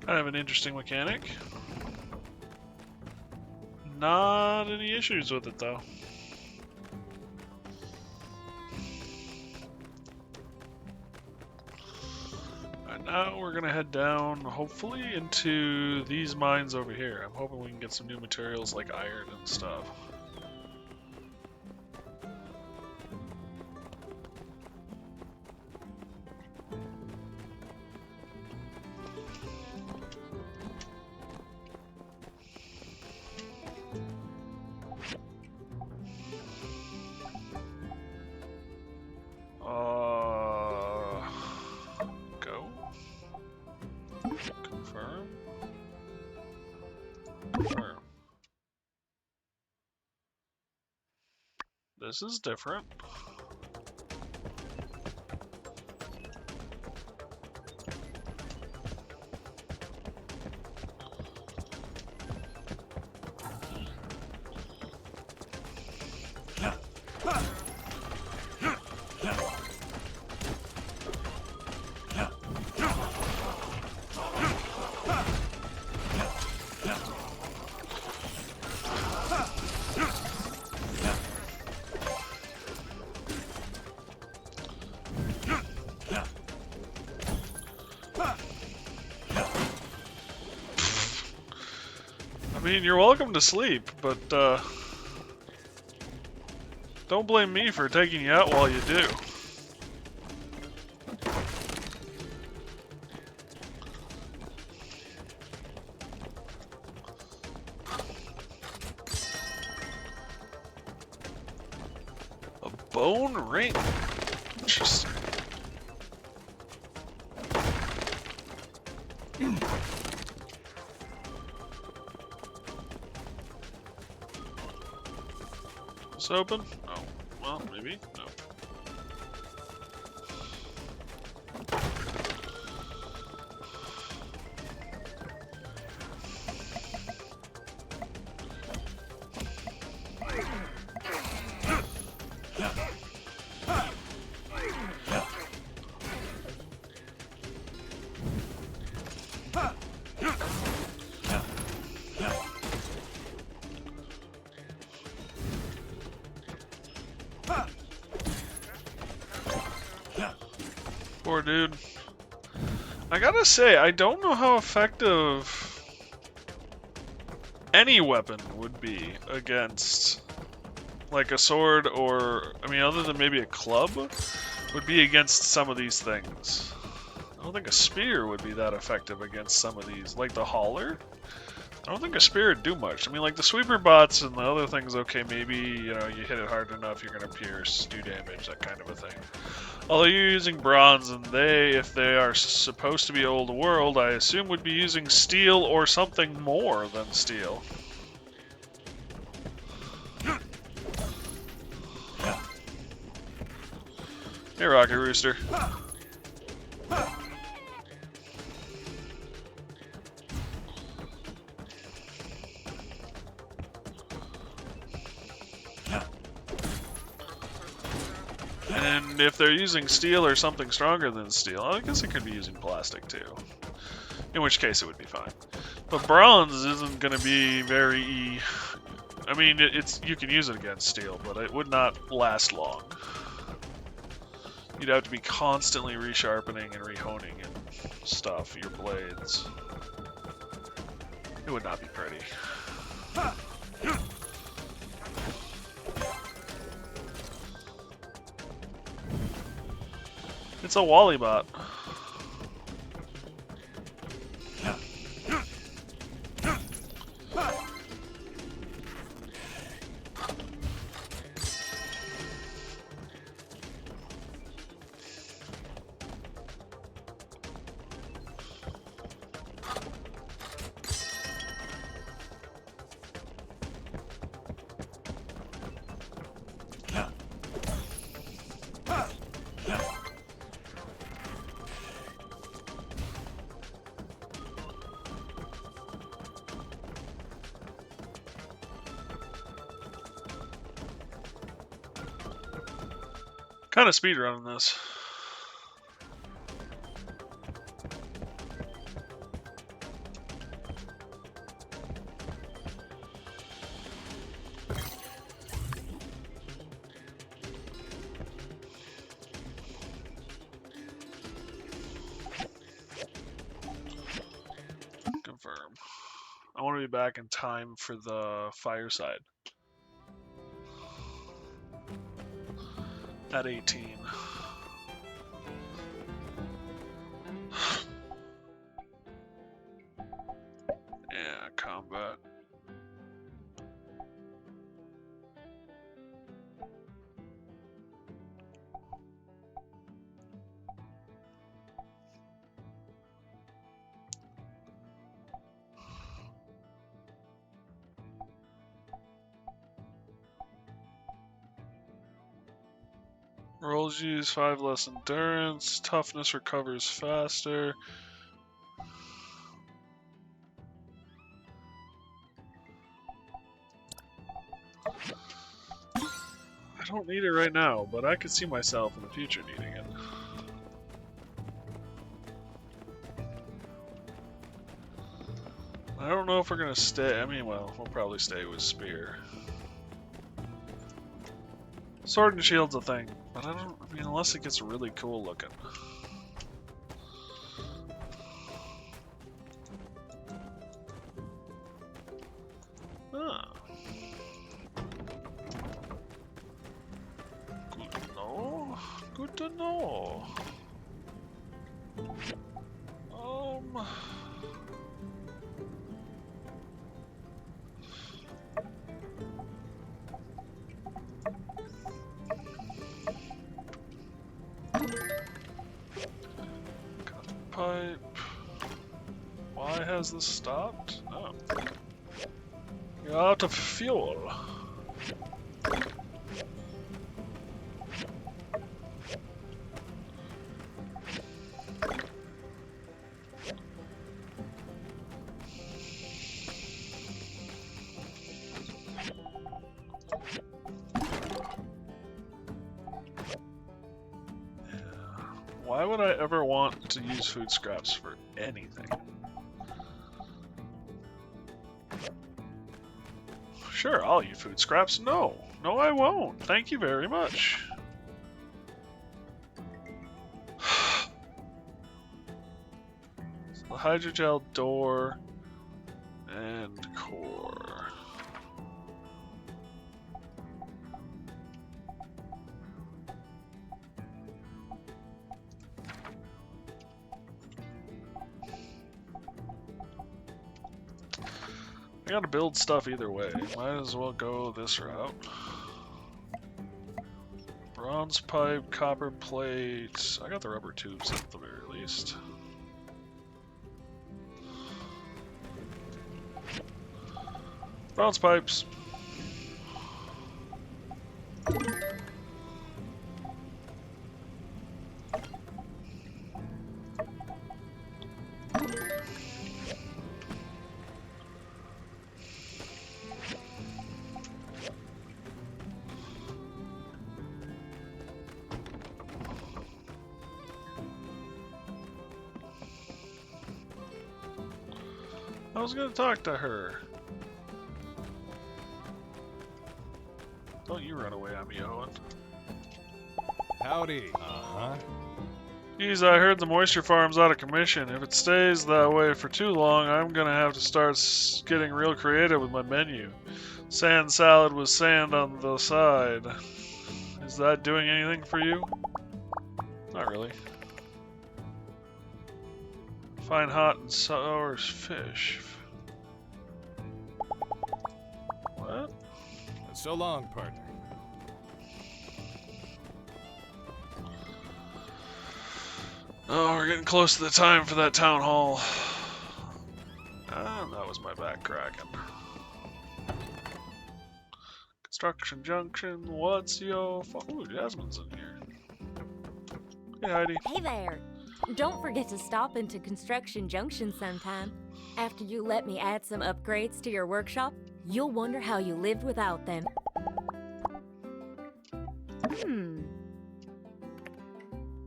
Kind of an interesting mechanic. Not any issues with it though. Alright, now we're gonna head down, hopefully, into these mines over here. I'm hoping we can get some new materials like iron and stuff. Go. Confirm. Confirm. This is different. I mean, you're welcome to sleep, but don't blame me for taking you out while you do. A bone ring. Interesting. Is this open? Oh, well, maybe. No. Poor dude. I gotta say, I don't know how effective any weapon would be against, like, a sword or, I mean, other than maybe a club, would be against some of these things. I don't think a spear would be that effective against some of these. Like the hauler? I don't think a spear would do much. I mean, like the sweeper bots and the other things, okay, maybe, you know, you hit it hard enough, you're gonna pierce, do damage, that kind of a thing. Although you're using bronze, and they, if they are supposed to be old world, I assume would be using steel or something more than steel. Hey, Rocky Rooster. And And if they're using steel or something stronger than steel, I guess it could be using plastic too. In which case it would be fine. But bronze isn't going to be very... I mean, it's you can use it against steel, but it would not last long. You'd have to be constantly resharpening and rehoning and stuff, your blades. It would not be pretty. It's a Wallybot. Kind of speedrunning this. Confirm. I want to be back in time for the fireside. At 18. Yeah, combat. Rolls use 5 less endurance, toughness recovers faster. I don't need it right now, but I could see myself in the future needing it. I don't know if we're gonna stay. I mean, well, we'll probably stay with Spear. Sword and Shield's a thing, but I mean, unless it gets really cool looking. Ah. Good to know. Good to know. Pipe. Why has this stopped? Oh. You're out of fuel. Why would I ever want to use food scraps for anything? Sure, I'll eat food scraps. No. No, I won't. Thank you very much. So the hydrogel door and core. I gotta build stuff either way. Might as well go this route. Bronze pipe, copper plate. I got the rubber tubes at the very least. Bronze pipes. I was gonna talk to her. Don't you run away on me, Owen. Howdy. Uh-huh. Geez, I heard the moisture farm's out of commission. If it stays that way for too long, I'm gonna have to start getting real creative with my menu. Sand salad with sand on the side. Is that doing anything for you? Not really. Fine hot and sour fish. What? So long, partner. Oh, we're getting close to the time for that town hall. Ah, that was my back cracking. Construction Junction, what's your Ooh, Jasmine's in here. Hey, Heidi. Hey there. Don't forget to stop into Construction Junction sometime. After you let me add some upgrades to your workshop, you'll wonder how you lived without them.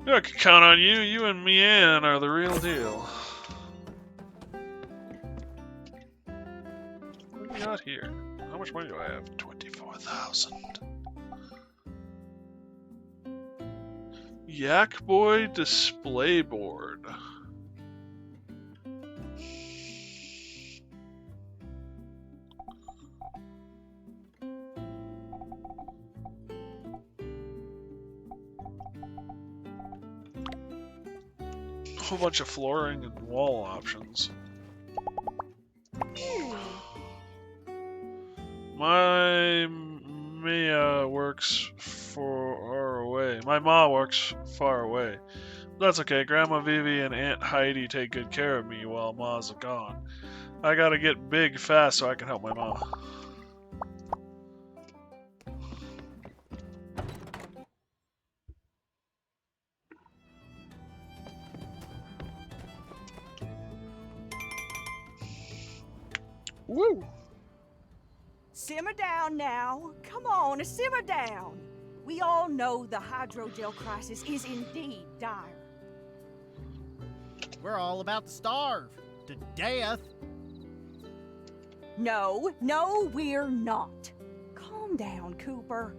Yeah, I can count on you. You and Mian are the real deal. What do we got here? How much money do I have? 24,000. Yak Boy display board. A whole bunch of flooring and wall options. My Mia works far away. My ma works far away. That's okay. Grandma Vivi and Aunt Heidi take good care of me while ma's gone. I gotta get big fast so I can help my ma. Woo! Simmer down now. Come on, simmer down. We all know the hydrogel crisis is indeed dire. We're all about to starve to death. No, we're not. Calm down, Cooper.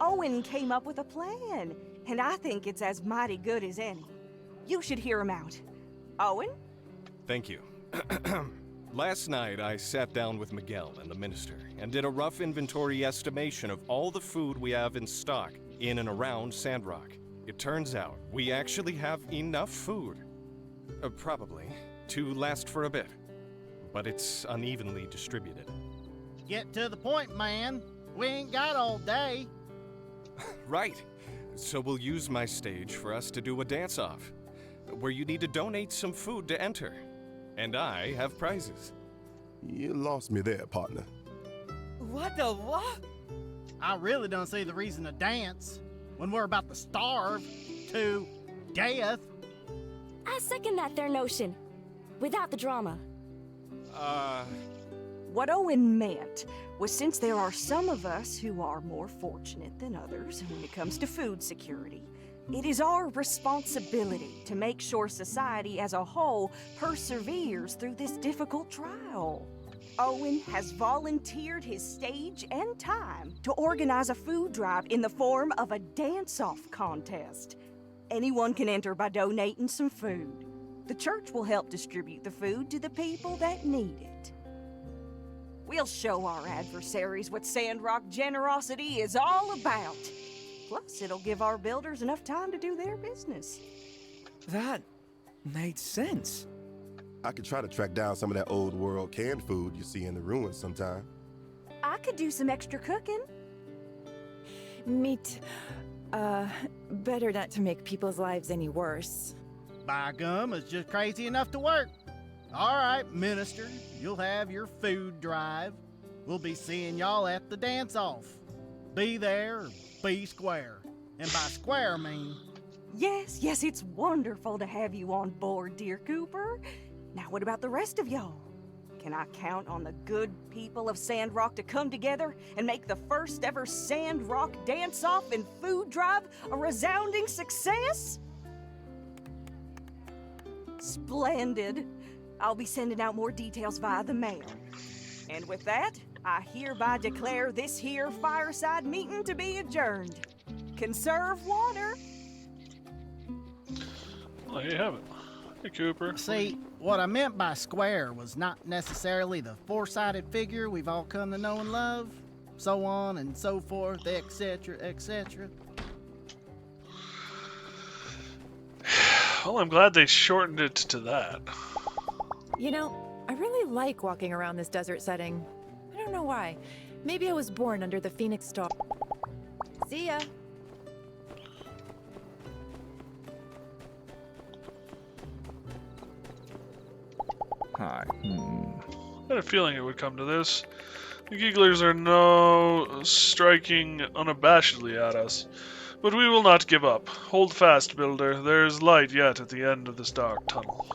Owen came up with a plan, and I think it's as mighty good as any. You should hear him out. Owen? Thank you. Last night, I sat down with Miguel and the minister and did a rough inventory estimation of all the food we have in stock in and around Sandrock. It turns out we actually have enough food, probably, to last for a bit, but it's unevenly distributed. Get to the point, man. We ain't got all day. Right. So we'll use my stage for us to do a dance-off, where you need to donate some food to enter. And I have prizes. You lost me there, partner. What the what? I really don't see the reason to dance when we're about to starve to death. I second that there notion. Without the drama. What Owen meant was since there are some of us who are more fortunate than others when it comes to food security, it is our responsibility to make sure society as a whole perseveres through this difficult trial. Owen has volunteered his stage and time to organize a food drive in the form of a dance-off contest. Anyone can enter by donating some food. The church will help distribute the food to the people that need it. We'll show our adversaries what Sandrock generosity is all about. Plus, it'll give our builders enough time to do their business. That made sense. I could try to track down some of that old world canned food you see in the ruins sometime. I could do some extra cooking. Meat. Better not to make people's lives any worse. By gum, it's just crazy enough to work. All right, minister, you'll have your food drive. We'll be seeing y'all at the dance-off. Be there or be square. And by square, I mean... Yes, it's wonderful to have you on board, dear Cooper. Now, what about the rest of y'all? Can I count on the good people of Sandrock to come together and make the first ever Sandrock dance-off and food drive a resounding success? Splendid. I'll be sending out more details via the mail. And with that, I hereby declare this here fireside meeting to be adjourned. Conserve water. Well, there you have it. Hey, Cooper. See, what I meant by square was not necessarily the four-sided figure we've all come to know and love, so on and so forth, etc., etc. Well, I'm glad they shortened it to that. You know, I really like walking around this desert setting. I don't know why. Maybe I was born under the Phoenix Star. See ya. Hi. I had a feeling it would come to this. The Gigglers are no striking unabashedly at us. But we will not give up. Hold fast, Builder. There is light yet at the end of this dark tunnel.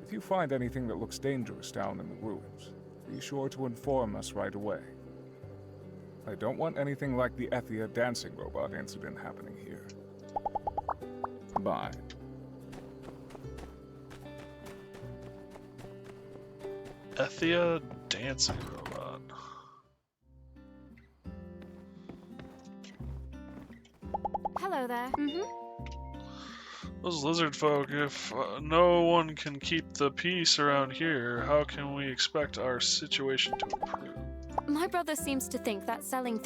If you find anything that looks dangerous down in the ruins, be sure to inform us right away. I don't want anything like the Ethia dancing robot incident happening here. Bye. Ethia dancing robot. Hello there. Those lizard folk, if no one can keep the peace around here, how can we expect our situation to improve? My brother seems to think that selling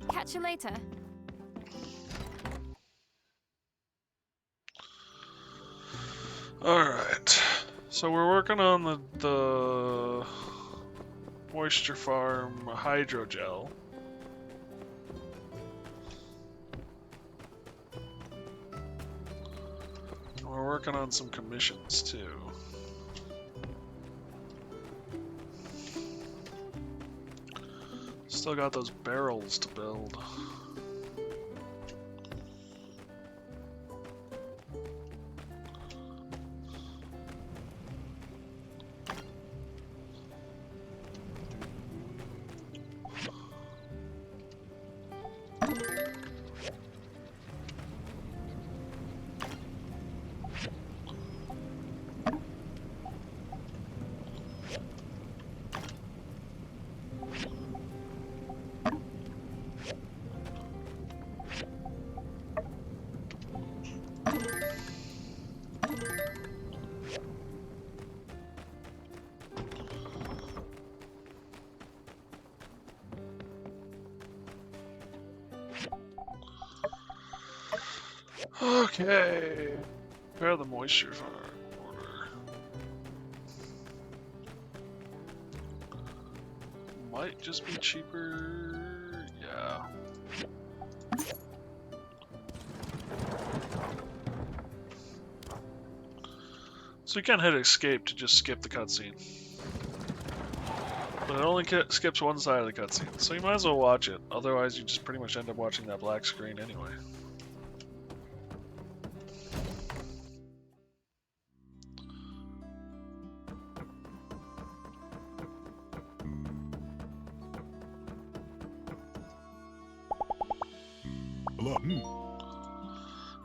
Catch you later. Alright. So we're working on the Moisture Farm hydrogel. We're working on some commissions too. Still got those barrels to build. Okay. Prepare the moisture farm order. Might just be cheaper. Yeah. So you can hit escape to just skip the cutscene. But it only skips one side of the cutscene, so you might as well watch it. Otherwise you just pretty much end up watching that black screen anyway.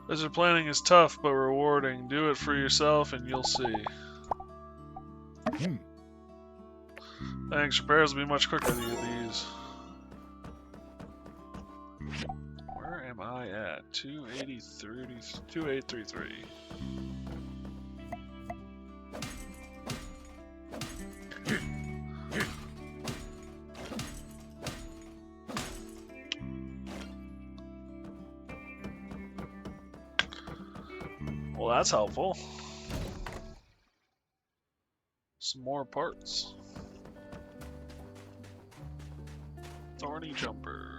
Desert planning is tough but rewarding. Do it for yourself and you'll see. Thanks, repairs will be much quicker than these. Where am I at? 2833. Well, that's helpful. Some more parts. Thorny jumper.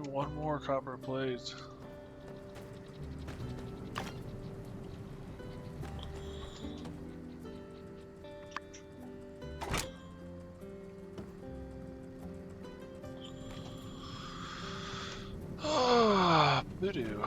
Need one more copper plate. Ah, voodoo.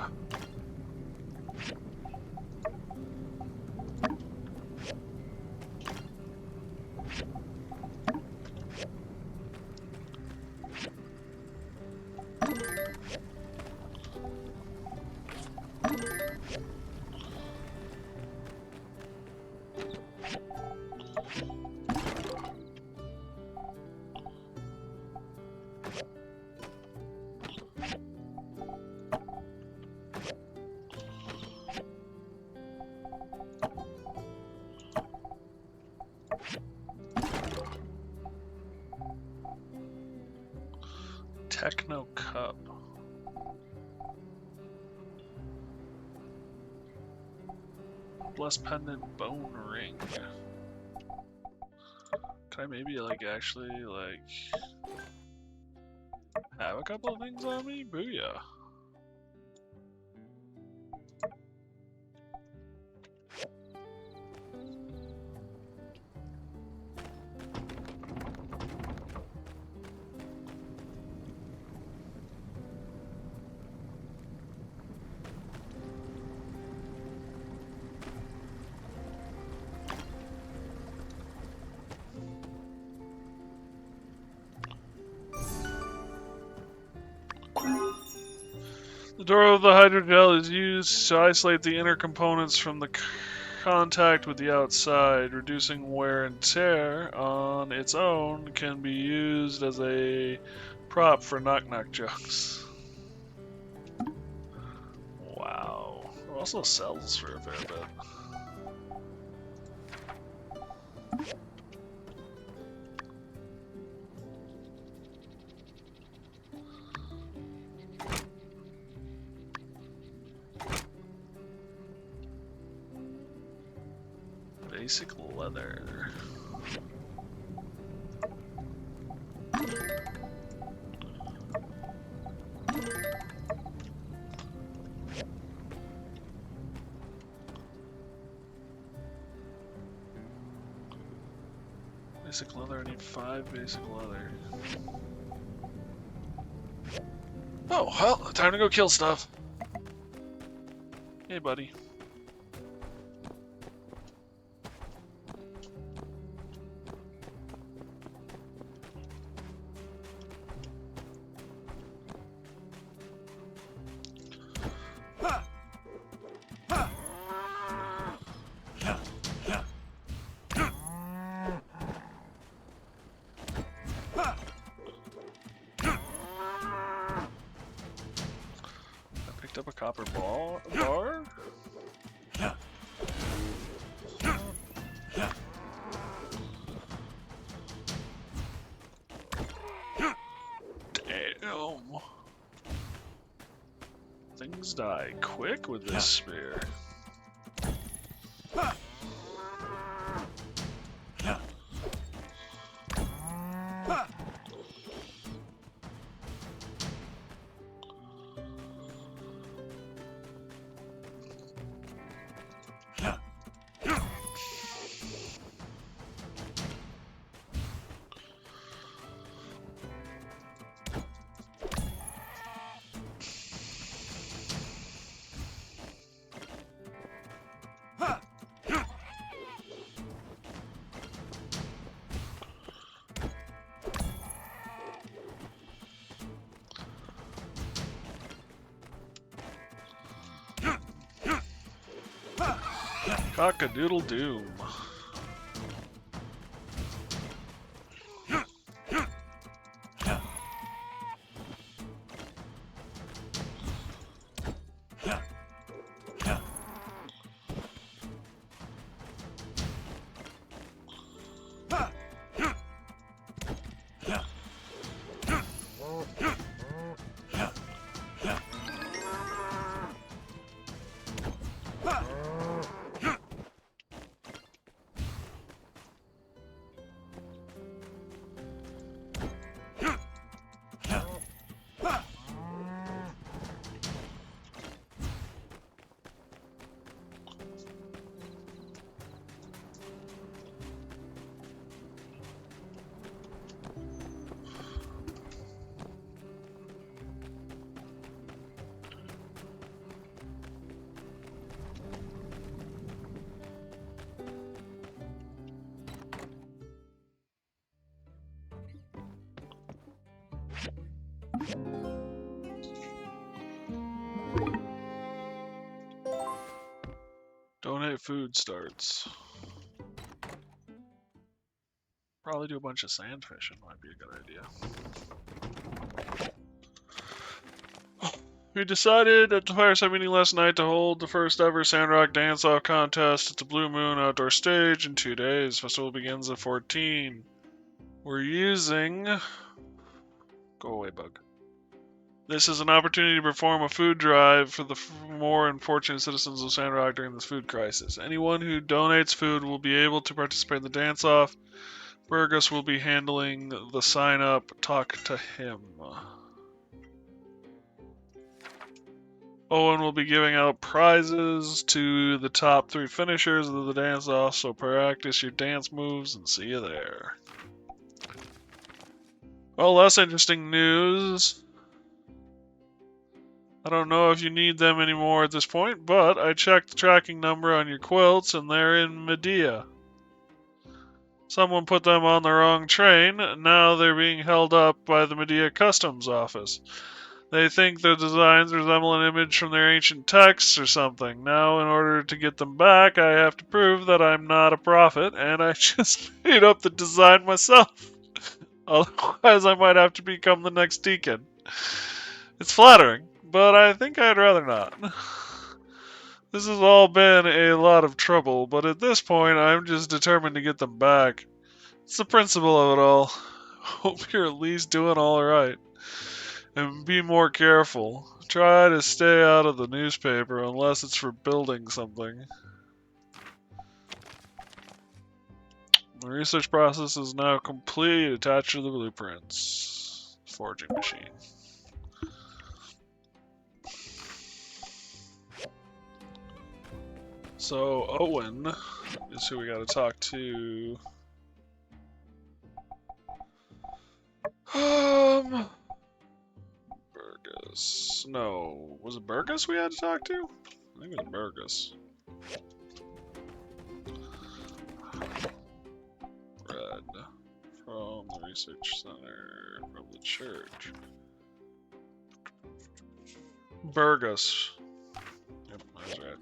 Techno cup. Blessed pendant bone ring. Can I maybe like actually like have a couple of things on me? Booyah. The door of the hydrogel is used to isolate the inner components from the contact with the outside. Reducing wear and tear on its own can be used as a prop for knock-knock jokes. Wow. It also sells for a fair bit. Basic leather. Basic leather, I need 5 basic leather. Oh, well, time to go kill stuff. Hey, buddy. Up a copper bar? Damn. Things die quick with this spear. Cock-a-doodle doom. food starts. Probably do a bunch of sand fishing, might be a good idea. We decided at the fireside meeting last night to hold the first ever Sandrock dance-off contest at the Blue Moon outdoor stage in 2 days. Festival begins at 14. We're using... Go away, bug. This is an opportunity to perform a food drive for the more unfortunate citizens of Sandrock during this food crisis. Anyone who donates food will be able to participate in the dance-off. Burgess will be handling the sign-up. Talk to him. Owen will be giving out prizes to the top 3 finishers of the dance-off, so practice your dance moves and see you there. Well, less interesting news. I don't know if you need them anymore at this point, but I checked the tracking number on your quilts and they're in Medea. Someone put them on the wrong train, and now they're being held up by the Medea Customs Office. They think their designs resemble an image from their ancient texts or something. Now, in order to get them back, I have to prove that I'm not a prophet, and I just made up the design myself. Otherwise, I might have to become the next deacon. It's flattering, but I think I'd rather not. This has all been a lot of trouble, but at this point, I'm just determined to get them back. It's the principle of it all. Hope you're at least doing all right. And be more careful. Try to stay out of the newspaper unless it's for building something. The research process is now complete. Attached to the blueprints. Forging machine. So Owen is who we gotta talk to. Burgess. No. Was it Burgess we had to talk to? I think it was Burgess. Red. From the research center. From the church. Burgess. Yep, that's right.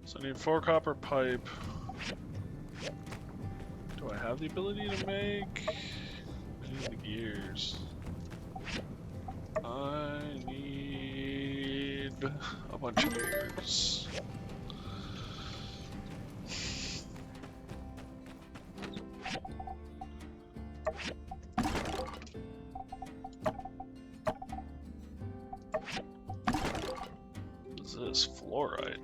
So I need 4 copper pipe. Do I have the ability to make? I need the gears. I need a bunch of gears. What is this? Fluorite.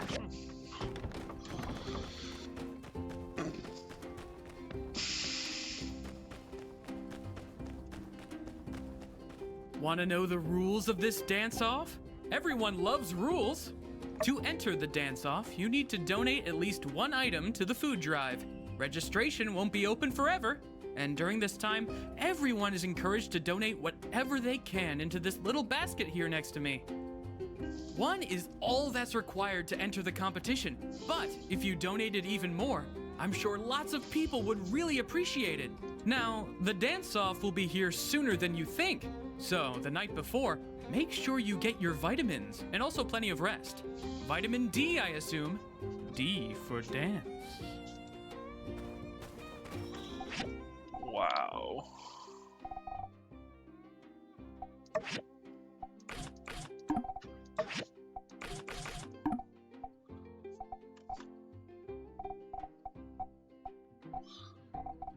Want to know the rules of this dance-off? Everyone loves rules. To enter the dance-off, you need to donate at least 1 item to the food drive. Registration won't be open forever, and during this time, everyone is encouraged to donate whatever they can into this little basket here next to me. 1 is all that's required to enter the competition, but if you donated even more, I'm sure lots of people would really appreciate it. Now, the dance-off will be here sooner than you think, so the night before, make sure you get your vitamins and also plenty of rest. Vitamin D, I assume. D for dance. Wow.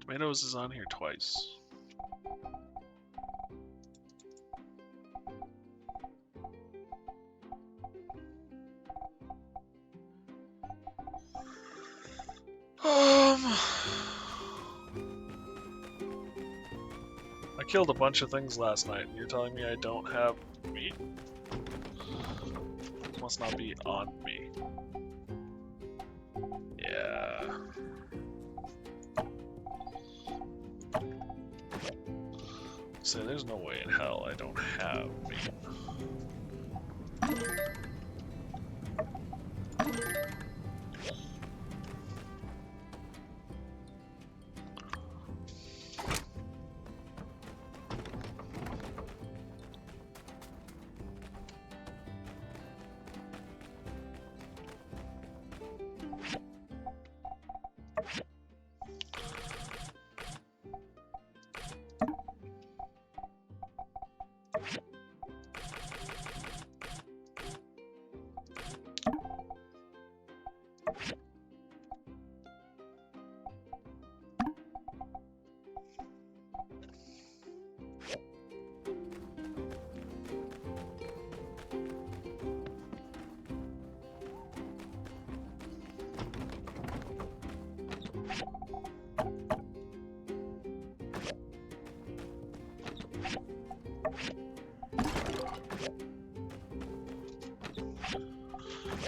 Tomatoes is on here twice. I killed a bunch of things last night, and you're telling me I don't have meat? It must not be on me. Yeah. So there's no way in hell I don't have meat.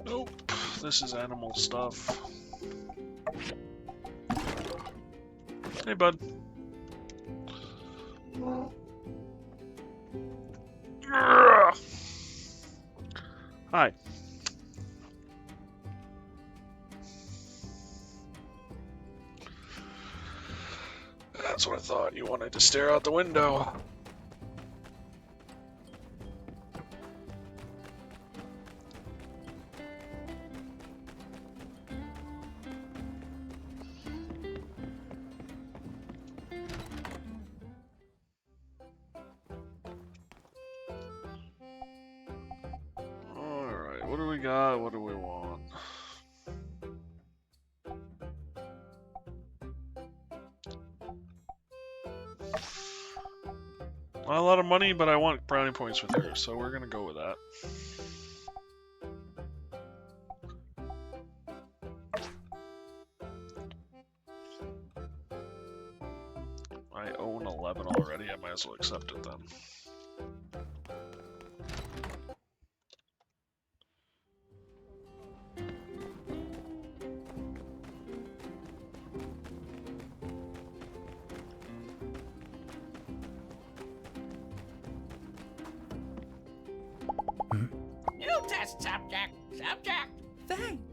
Nope, this is animal stuff. Hey, bud. Hi. That's what I thought. You wanted to stare out the window. Alright, what do we got? What do we want? Not a lot of money, but I want brownie points with her, so we're gonna go with that. I own 11 already, I might as well accept it then. New test subject. Subject. Thanks.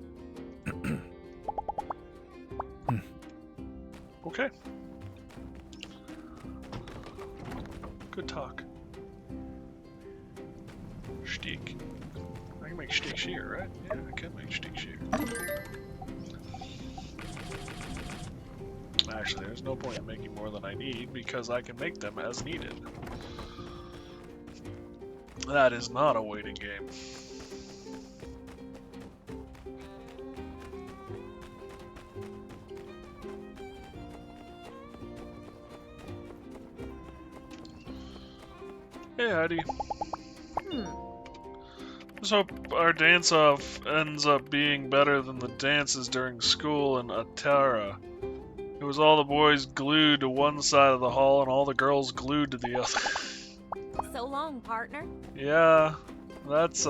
Okay. Good talk. Steak. I can make steak shear, right? Yeah, I can make steak shear. Actually, there's no point in making more than I need because I can make them as needed. That is not a waiting game. Hey, Heidi. Just hope our dance-off ends up being better than the dances during school in Atara. It was all the boys glued to one side of the hall and all the girls glued to the other. So long, partner. Yeah, that's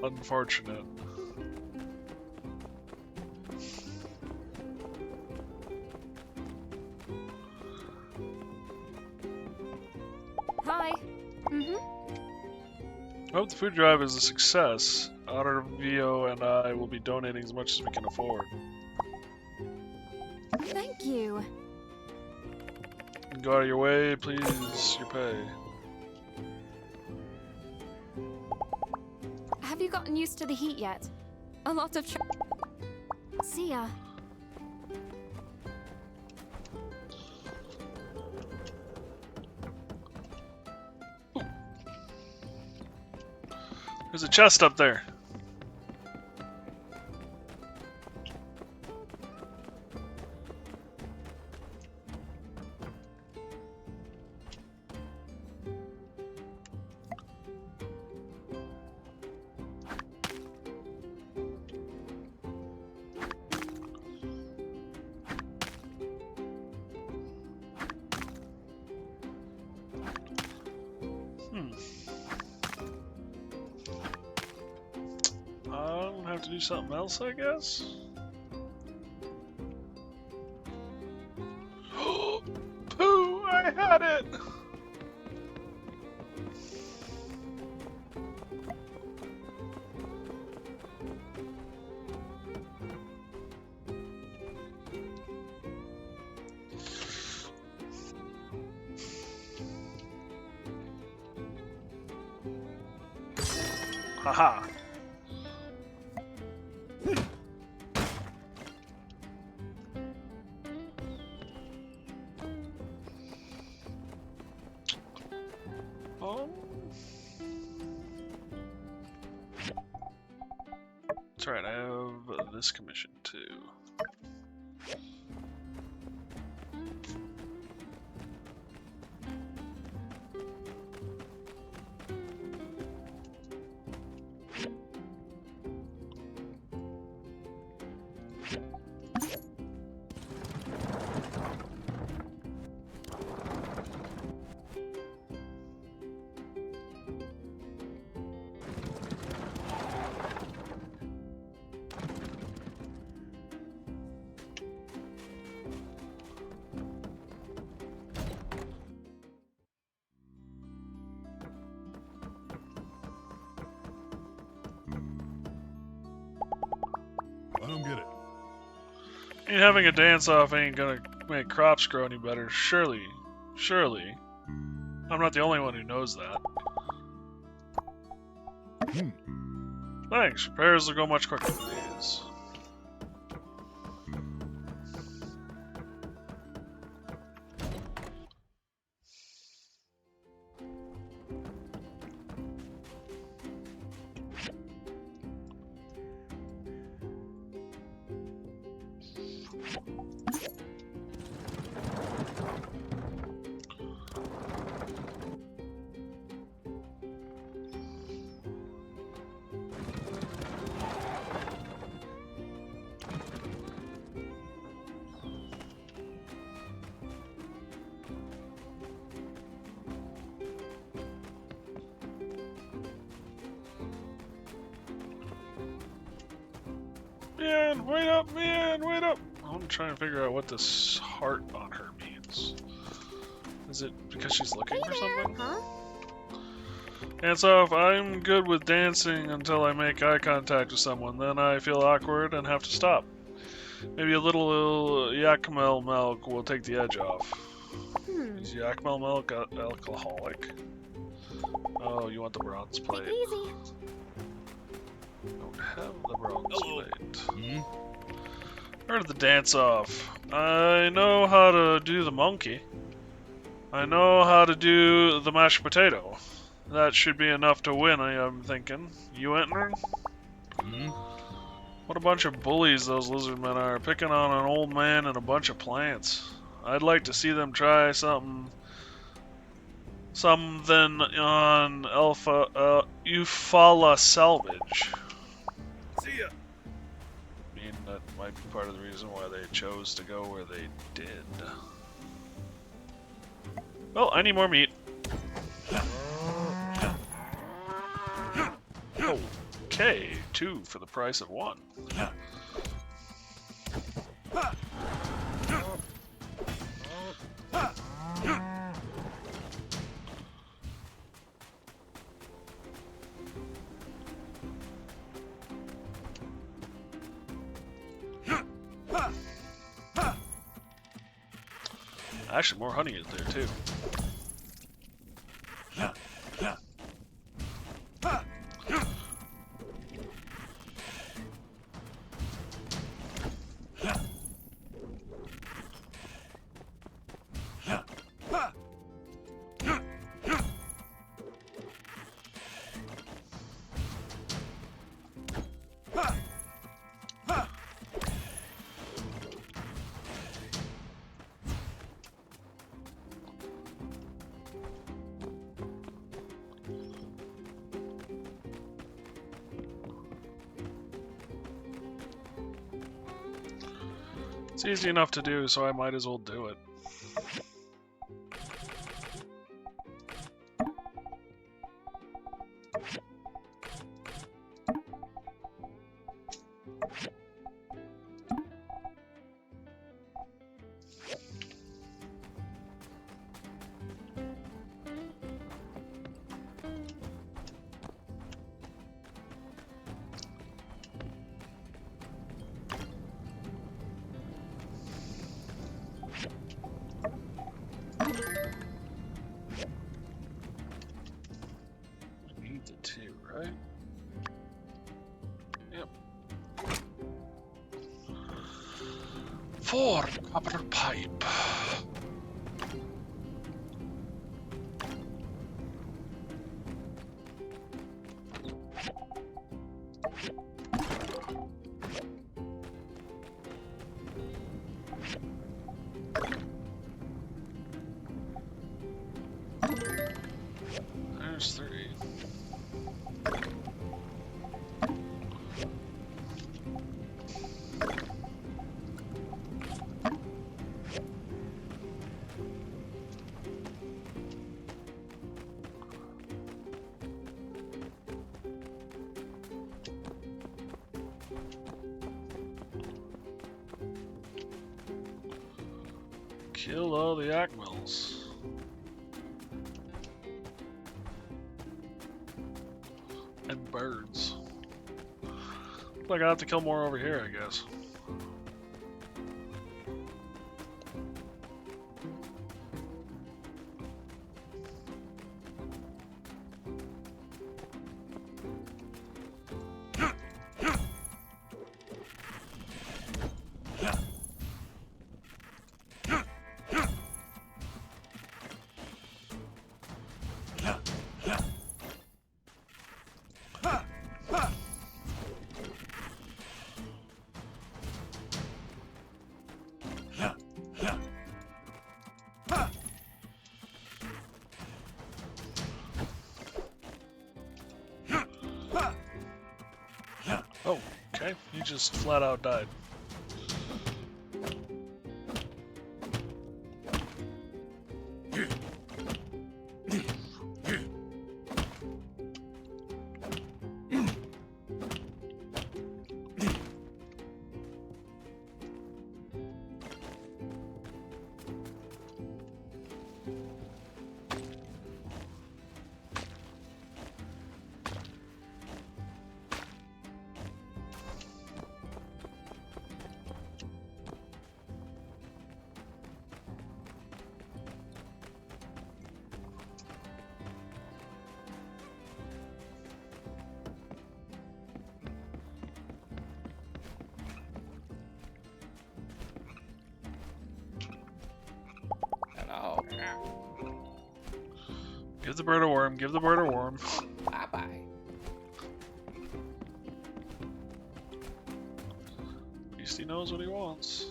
unfortunate. Hi. I hope the food drive is a success. Ottervio and I will be donating as much as we can afford. Thank you. Go out of your way, please. Your pay. Have you gotten used to the heat yet? A lot of See ya. There's a chest up there. I'll have to do something else, I guess. Pooh! I had it! Haha. That's right, I have this commission too. I don't get it. I mean, having a dance-off ain't gonna make crops grow any better. Surely. I'm not the only one who knows that. Thanks. Repairs will go much quicker than these. Man, wait up! I'm trying to figure out what this heart on her means. Is it because she's looking for something? Huh? And so if I'm good with dancing until I make eye contact with someone, then I feel awkward and have to stop. Maybe a little Yakmel milk will take the edge off. Is Yakmel milk alcoholic? Oh, you want the bronze plate. Take it easy. Don't have the bronze plate. Heard of the dance-off. I know how to do the monkey. I know how to do the mashed potato. That should be enough to win, I'm thinking. You entering? What a bunch of bullies those lizard men are, picking on an old man and a bunch of plants. I'd like to see them try something on Eufaula salvage. See ya. I mean, that might be part of the reason why they chose to go where they did. Well, I need more meat. Okay, 2 for the price of 1. Actually, more honey is there too. It's easy enough to do, so I might as well do it. 4 copper pipe. There's 3. Kill all the Acmels. And birds. Like I have to kill more over here, I guess. Oh, okay. He just flat out died. Hello. Give the bird a worm, give the bird a worm. Bye-bye. Beastie knows what he wants.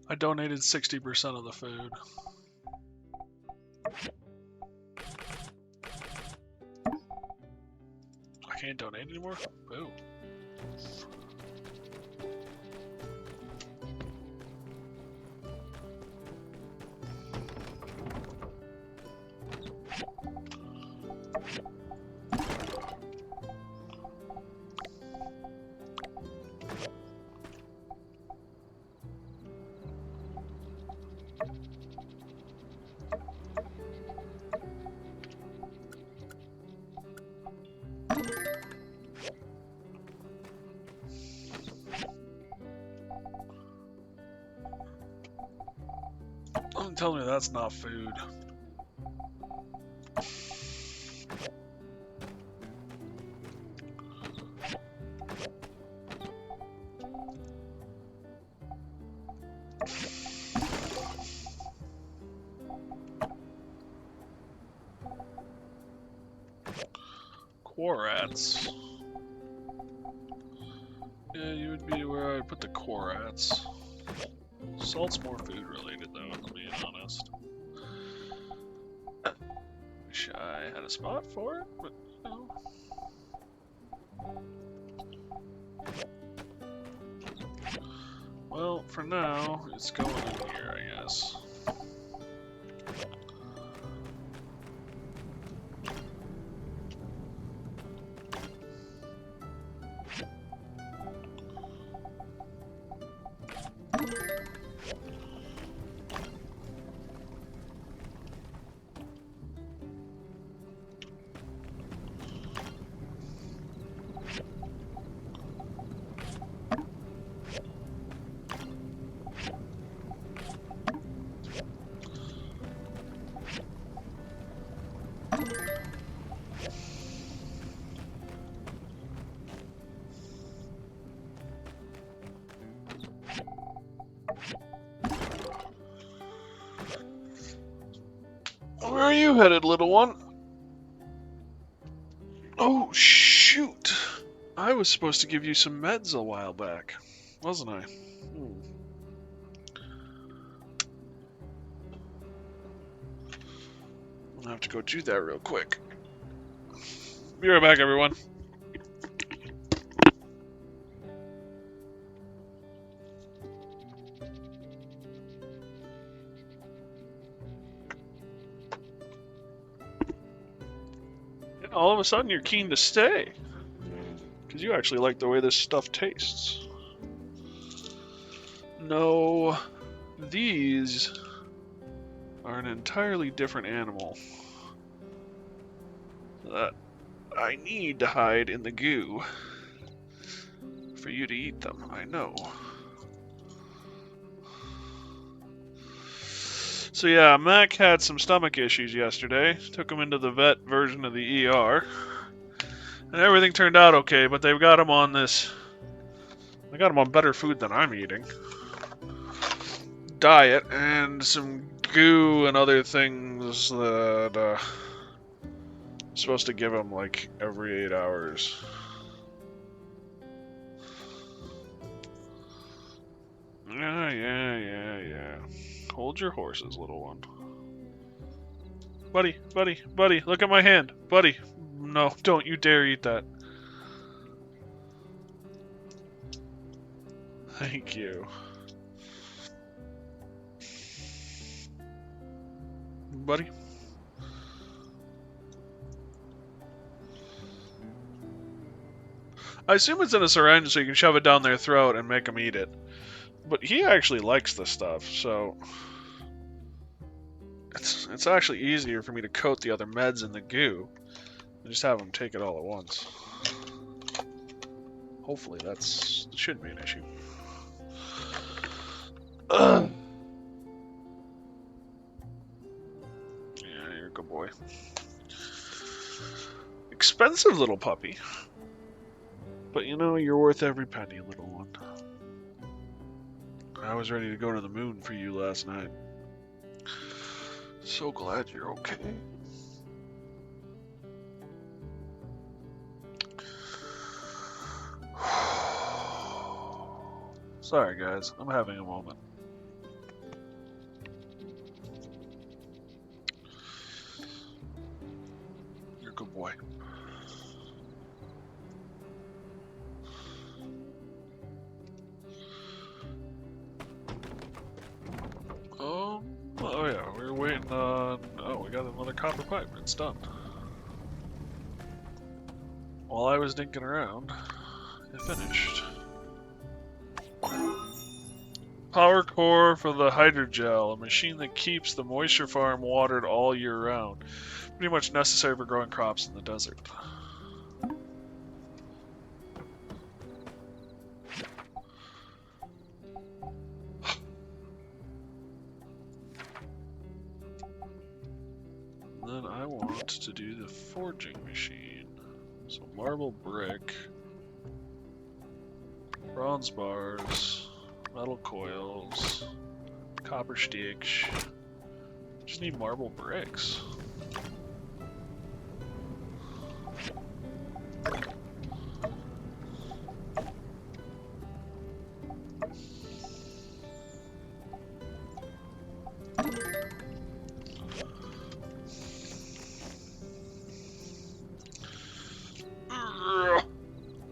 I donated 60% of the food. I can't donate anymore? Boo. tell me that's not food. Quarats. Yeah, you would be where I put the Quarats. Salt's more food related though, if I'm being honest. Wish I had a spot for it, but no. Well, for now, it's going in here, I guess. Where are you headed, little one? Oh, shoot. I was supposed to give you some meds a while back, wasn't I? I'll have to go do that real quick. Be right back, everyone. All of a sudden, you're keen to stay. Because you actually like the way this stuff tastes. No, these are an entirely different animal that I need to hide in the goo for you to eat them, I know. So yeah, Mac had some stomach issues yesterday. Took him into the vet version of the ER. And everything turned out okay, but they've got him on this... They got him on better food than I'm eating. Diet, and some goo and other things that I'm supposed to give him like every 8 hours. Yeah. Hold your horses, little one. Buddy, look at my hand. Buddy, no, don't you dare eat that. Thank you. Buddy. I assume it's in a syringe so you can shove it down their throat and make them eat it. But he actually likes this stuff, so... It's actually easier for me to coat the other meds in the goo and just have him take it all at once. Hopefully that shouldn't be an issue. Yeah, you're a good boy. Expensive little puppy. But you know, you're worth every penny, little one. I was ready to go to the moon for you last night. So glad you're okay. Sorry guys, I'm having a moment. You're a good boy. Oh yeah, we were waiting on... Oh, we got another copper pipe. It's done. While I was dinking around, it finished. Power core for the hydrogel, a machine that keeps the moisture farm watered all year round. Pretty much necessary for growing crops in the desert. then I want to do the forging machine. So marble brick, bronze bars, metal coils, copper sticks. Just need marble bricks.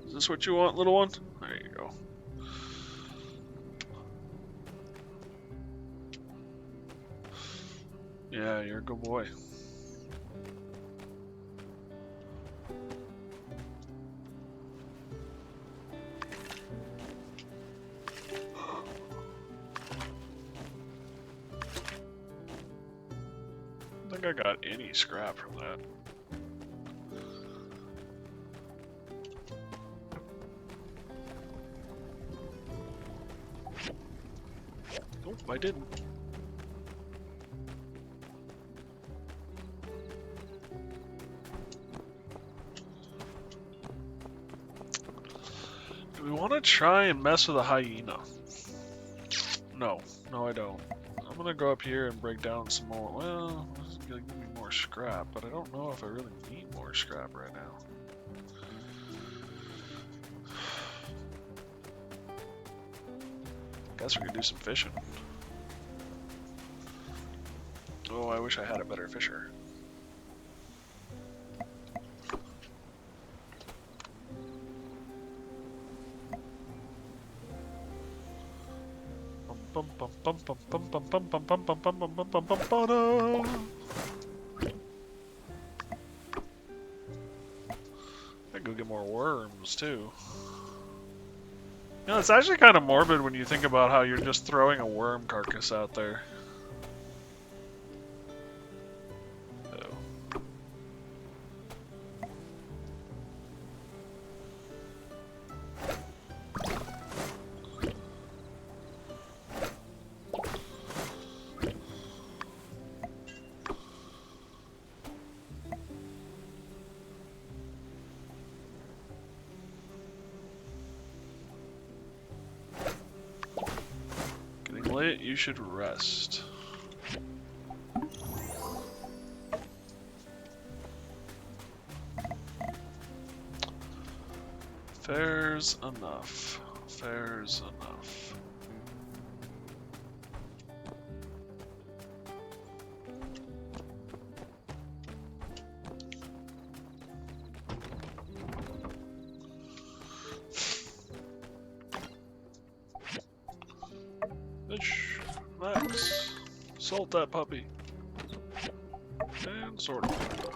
Is this what you want, little one? There you go. Yeah, you're a good boy. I don't think I got any scrap from that. Nope, I didn't. Do we want to try and mess with a hyena? No, no I don't. I'm gonna go up here and break down some more. Well, this is gonna give me more scrap, but I don't know if I really need more scrap right now. Guess we could do some fishing. Oh, I wish I had a better fisher. I go get more worms too. You know, it's actually kind of morbid when you think about how you're just throwing a worm carcass out there. Late, you should rest. Fair's enough. Fair's enough. Fish, Max, salt that puppy, and sort of.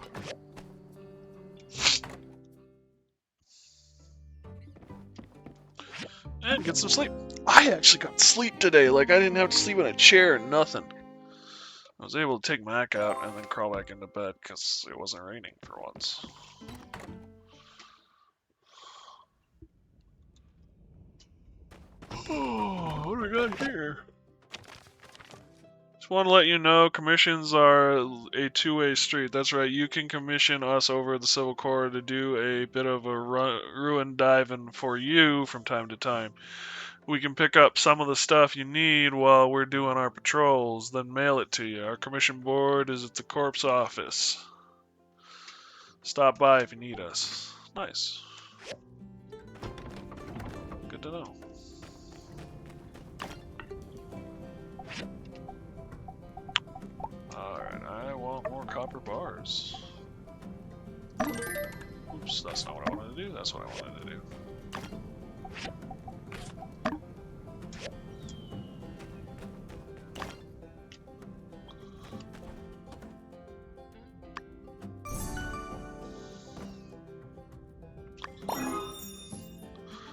And get some sleep. I actually got sleep today, like I didn't have to sleep in a chair or nothing. I was able to take Mac out and then crawl back into bed because it wasn't raining for once. Oh, what do we got here? Just want to let you know, commissions are a two-way street. That's right, you can commission us over at the Civil Corps to do a bit of a ruin diving for you from time to time. We can pick up some of the stuff you need while we're doing our patrols, then mail it to you. Our commission board is at the Corps office. Stop by if you need us. Nice. Good to know. Alright, I want more copper bars. Oops, that's not what I wanted to do. That's what I wanted to do.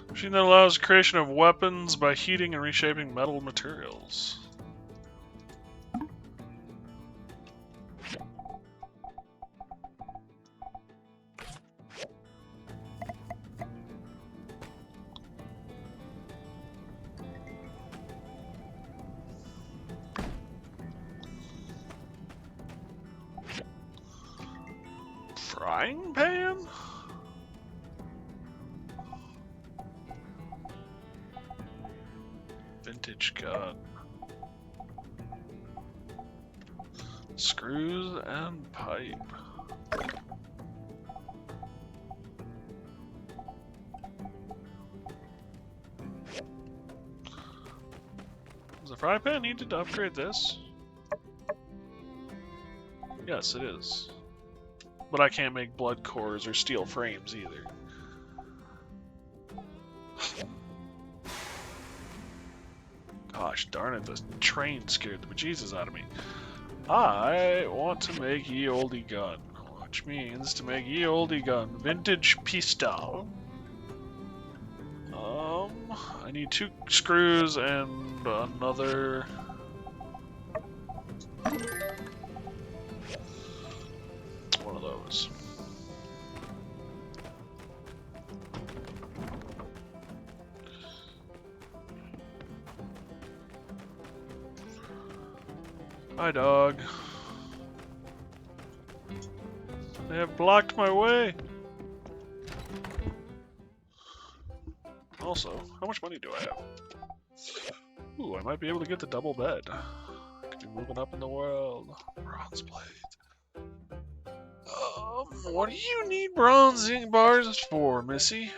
Machine that allows creation of weapons by heating and reshaping metal materials. Frying pan? Vintage gun. Screws and pipe. Does the frying pan need to upgrade this? Yes, it is. But I can't make blood cores or steel frames either. Gosh darn it, the train scared the bejesus out of me. I want to make ye olde gun, which means to make ye olde gun vintage pistol. I need 2 screws and another. One of those. Hi, dog. They have blocked my way. Also, how much money do I have? Ooh, I might be able to get the double bed. I could be moving up in the world. Bronze blade. What do you need bronzing bars for, Missy?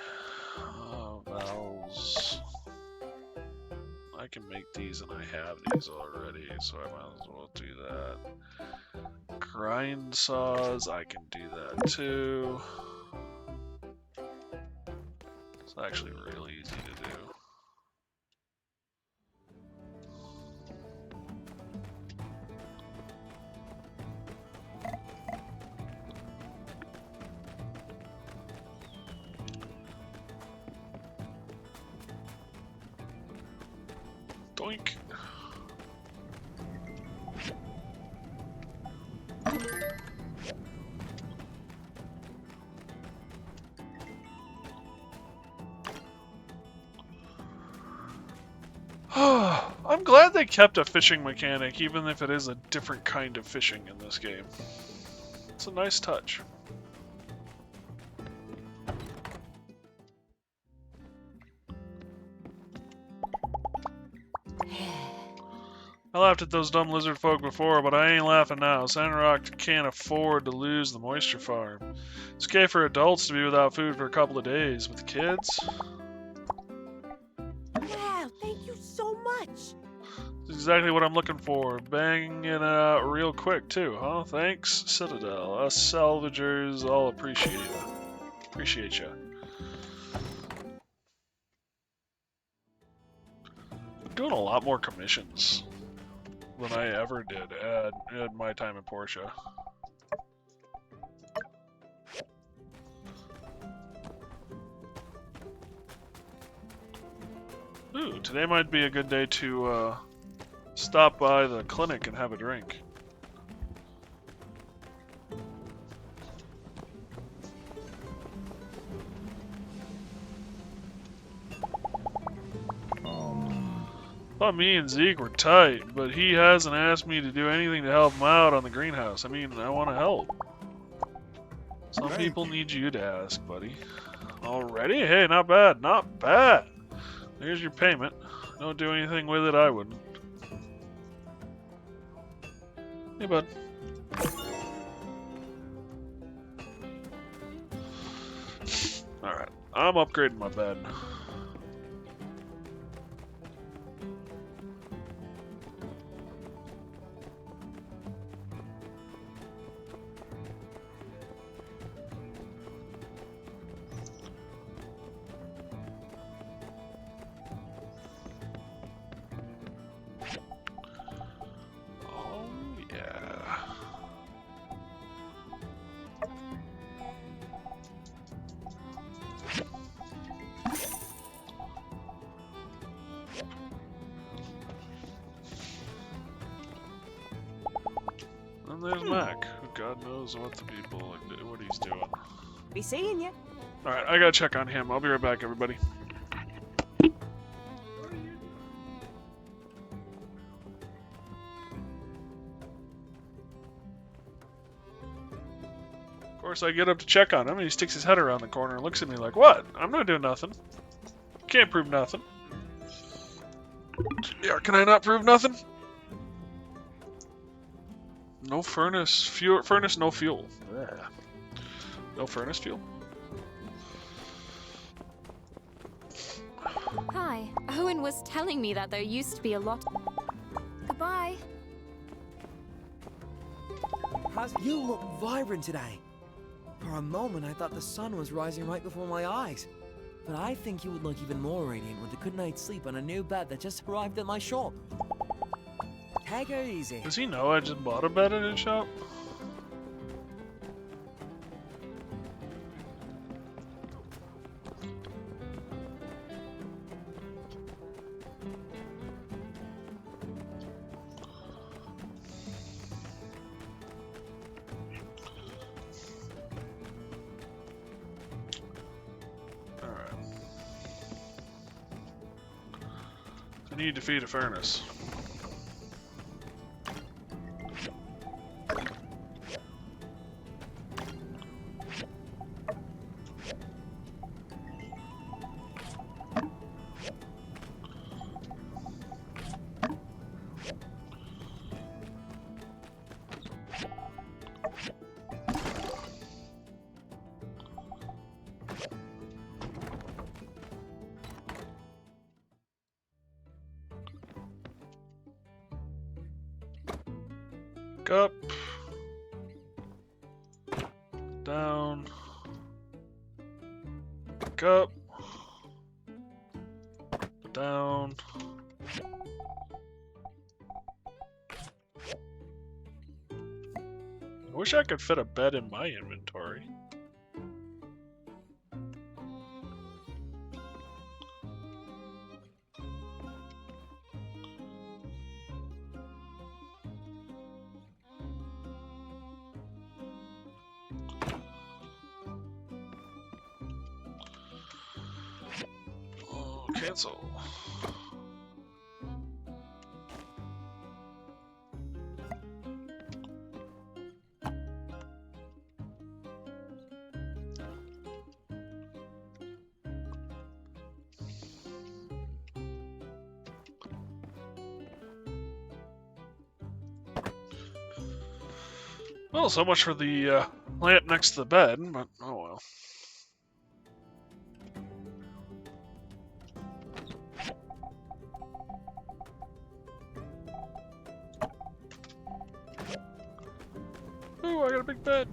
Valves. I can make these and I have these already, so I might as well do that. Grind saws, I can do that too. It's actually really easy to do. Doink. I'm glad they kept a fishing mechanic, even if it is a different kind of fishing in this game. It's a nice touch. I laughed at those dumb lizard folk before, but I ain't laughing now. Sandrock can't afford to lose the moisture farm. It's okay for adults to be without food for a couple of days, but the kids? Wow, thank you so much. It's exactly what I'm looking for. Banging it out real quick, too, huh? Thanks, Citadel. Us salvagers all appreciate you. Appreciate you. I'm doing a lot more commissions than I ever did at my time in Portia. Ooh, today might be a good day to stop by the clinic and have a drink. Thought me and Zeke were tight, but he hasn't asked me to do anything to help him out on the greenhouse. I mean, I want to help. Some people need you to ask, buddy. Already? Hey, not bad, not bad. Here's your payment. Don't do anything with it, I wouldn't. Hey, bud. Alright, I'm upgrading my bed. And there's Mac, who God knows what he's doing. Be seeing you. Alright, I gotta check on him. I'll be right back, everybody. Of course, I get up to check on him, and he sticks his head around the corner and looks at me like, "What? I'm not doing nothing. Can't prove nothing." Yeah, can I not prove nothing? No furnace. Furnace, no fuel. Ugh. No furnace fuel? Hi. Owen was telling me that there used to be a lot. Goodbye. You look vibrant today. For a moment, I thought the sun was rising right before my eyes. But I think you would look even more radiant with a good night's sleep on a new bed that just arrived at my shop. Take it easy. Does he know I just bought a bed at his shop? I need to feed a furnace. Up, down, back up, down. I wish I could fit a bed in my inventory. Cancel. Well, so much for the lamp next to the bed, but oh well. Ooh, I got a big bed.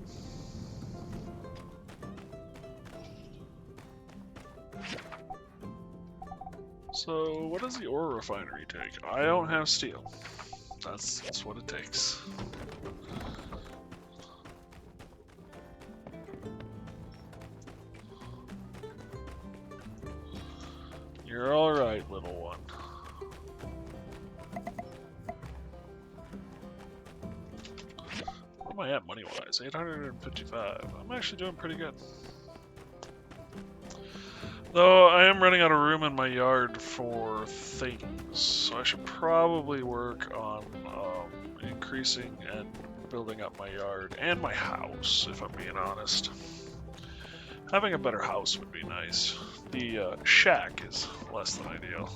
So, what does the ore refinery take? I don't have steel. That's what it takes. You're alright, little one. What am I at money-wise? 855. I'm actually doing pretty good. Though I am running out of room in my yard for things, so I should probably work on increasing and building up my yard and my house, if I'm being honest. Having a better house would be nice. The shack is less than ideal.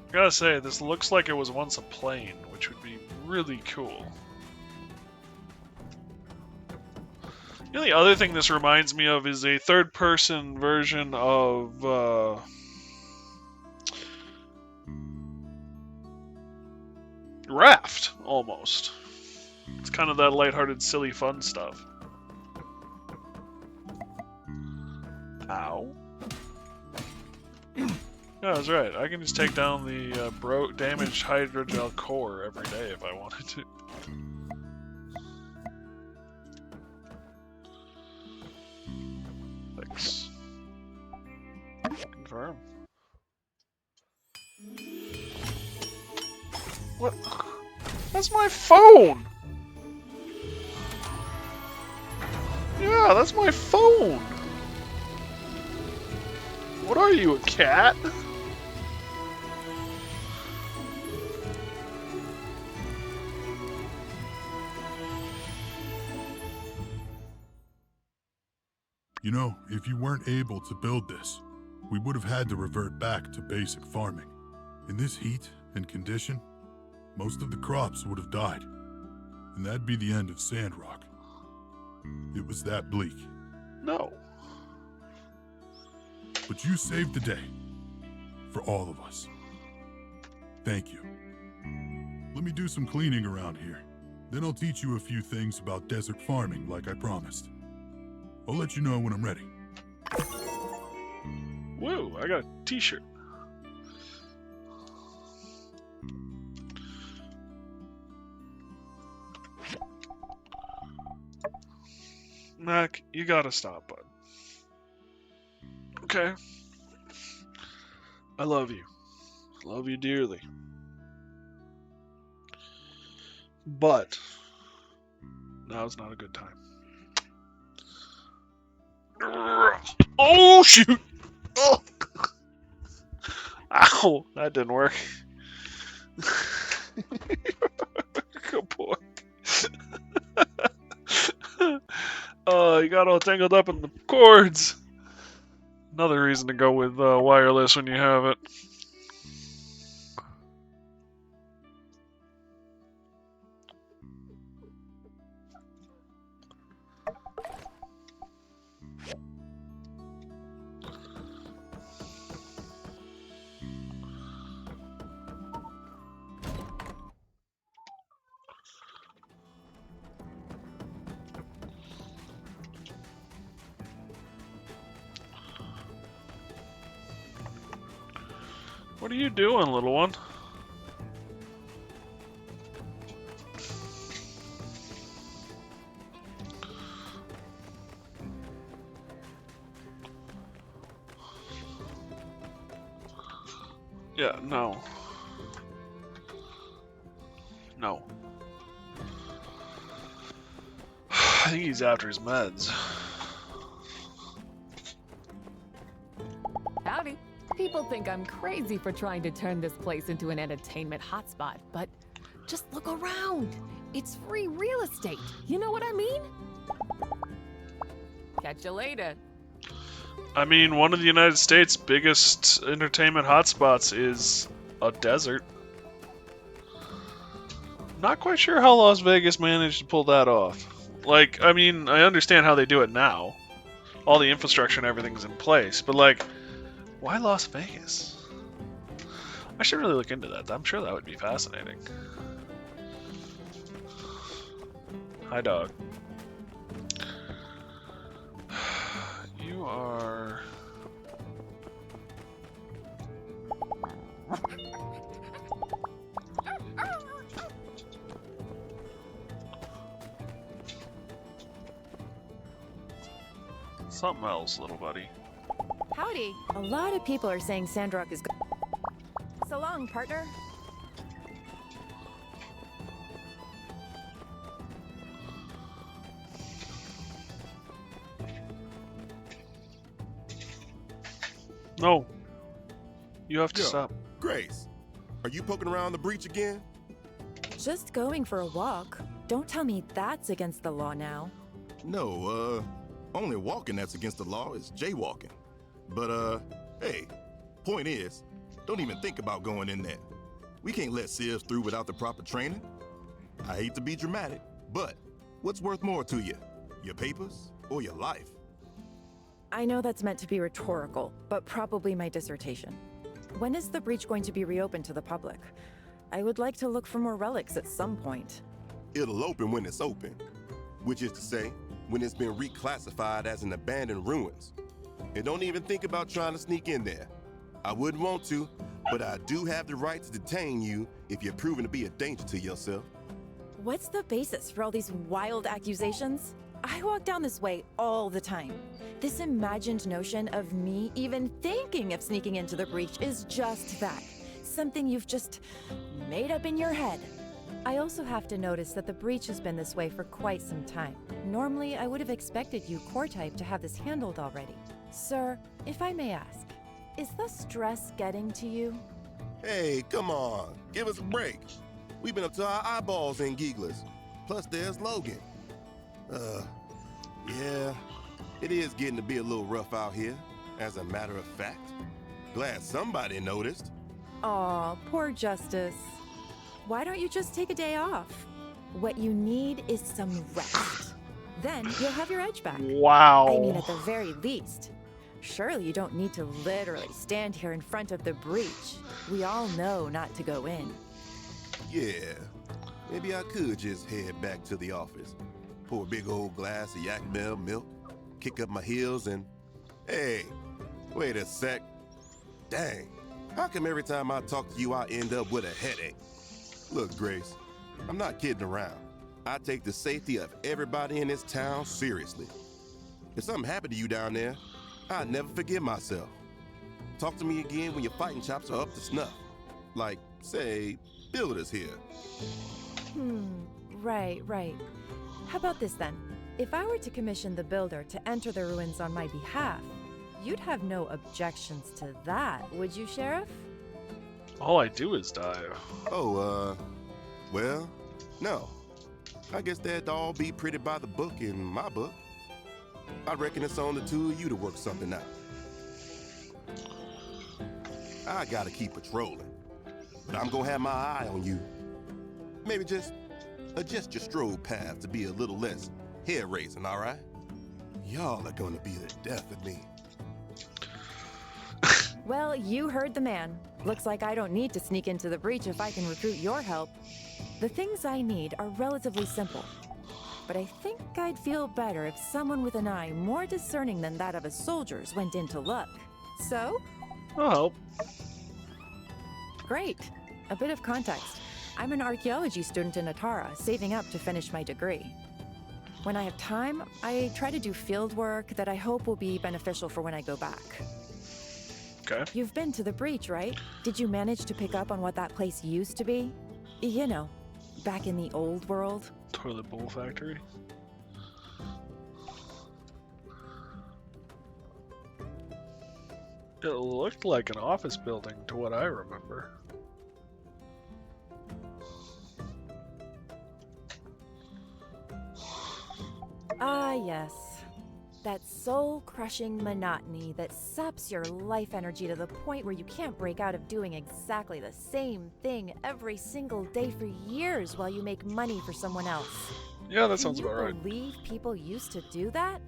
I gotta say, this looks like it was once a plane, which would be really cool. You know, the other thing this reminds me of is a third-person version of Raft, almost. It's kind of that lighthearted, silly, fun stuff. Ow. Yeah, that's right. I can just take down the damaged hydrogel core every day if I wanted to. Fix. Confirm. What? That's my phone! Yeah, that's my phone! are you, a cat? You know, if you weren't able to build this, we would have had to revert back to basic farming. In this heat and condition, most of the crops would have died, and that'd be the end of Sandrock. It was that bleak. No. But you saved the day. For all of us. Thank you. Let me do some cleaning around here. Then I'll teach you a few things about desert farming like I promised. I'll let you know when I'm ready. Woo, I got a t-shirt. Mac, you gotta stop, bud. Okay. I love you. Love you dearly. But now's not a good time. Oh shoot! Oh! Ow! That didn't work. Good boy. Oh, you got all tangled up in the cords. Another reason to go with wireless when you have it. What are you doing, little one? Yeah, no. No. I think he's after his meds. Howdy. People think I'm crazy for trying to turn this place into an entertainment hotspot, but just look around. It's free real estate. You know what I mean? Catch you later. I mean, one of the United States' biggest entertainment hotspots is a desert. Not quite sure how Las Vegas managed to pull that off. Like, I mean, I understand how they do it now. All the infrastructure and everything's in place, but like, why Las Vegas? I should really look into that. I'm sure that would be fascinating. Hi, dog. You are... something else, little buddy. Howdy. A lot of people are saying Sandrock is so long, partner. No. You have to stop. Grace, are you poking around the breach again? Just going for a walk. Don't tell me that's against the law now. No, only walking that's against the law is jaywalking. But, hey, point is, don't even think about going in there. We can't let Sieves through without the proper training. I hate to be dramatic, but what's worth more to you? Your papers or your life? I know that's meant to be rhetorical, but probably my dissertation. When is the breach going to be reopened to the public? I would like to look for more relics at some point. It'll open when it's open, which is to say, when it's been reclassified as an abandoned ruins. And don't even think about trying to sneak in there. I wouldn't want to, but I do have the right to detain you if you're proven to be a danger to yourself. What's the basis for all these wild accusations? I walk down this way all the time. This imagined notion of me even thinking of sneaking into the breach is just that. Something you've just made up in your head. I also have to notice that the breach has been this way for quite some time. Normally, I would have expected you, core type, to have this handled already. Sir, if I may ask, is the stress getting to you? Hey, come on. Give us a break. We've been up to our eyeballs in Geeglers. Plus, there's Logan. Yeah, it is getting to be a little rough out here, as a matter of fact. Glad somebody noticed. Aw, poor Justice. Why don't you just take a day off? What you need is some rest. Then you'll have your edge back. Wow. I mean, at the very least. Surely you don't need to literally stand here in front of the breach. We all know not to go in. Yeah, maybe I could just head back to the office. Pour a big old glass of yak milk, kick up my heels, and... Hey, wait a sec. Dang, how come every time I talk to you I end up with a headache? Look, Grace, I'm not kidding around. I take the safety of everybody in this town seriously. If something happened to you down there, I'd never forgive myself. Talk to me again when your fighting chops are up to snuff. Like, say, Builders here. Right. How about this then? If I were to commission the builder to enter the ruins on my behalf, you'd have no objections to that, would you, Sheriff? All I do is die. Oh, well, no. I guess that'd all be pretty by the book in my book. I reckon it's on the two of you to work something out. I gotta keep patrolling, but I'm gonna have my eye on you. Maybe just adjust your stroll path to be a little less hair-raising, all right? Y'all are gonna be the death of me. Well, you heard the man. Looks like I don't need to sneak into the breach if I can recruit your help. The things I need are relatively simple, but I think I'd feel better if someone with an eye more discerning than that of a soldier's went in to look. So? I'll help. Great. A bit of context. I'm an archaeology student in Atara, saving up to finish my degree. When I have time, I try to do field work that I hope will be beneficial for when I go back. Okay. You've been to the breach, right? Did you manage to pick up on what that place used to be? You know, back in the old world? Toilet bowl factory. It looked like an office building to what I remember. Ah, yes. That soul-crushing monotony that saps your life energy to the point where you can't break out of doing exactly the same thing every single day for years while you make money for someone else. Yeah, that sounds about right. Can you believe people used to do that?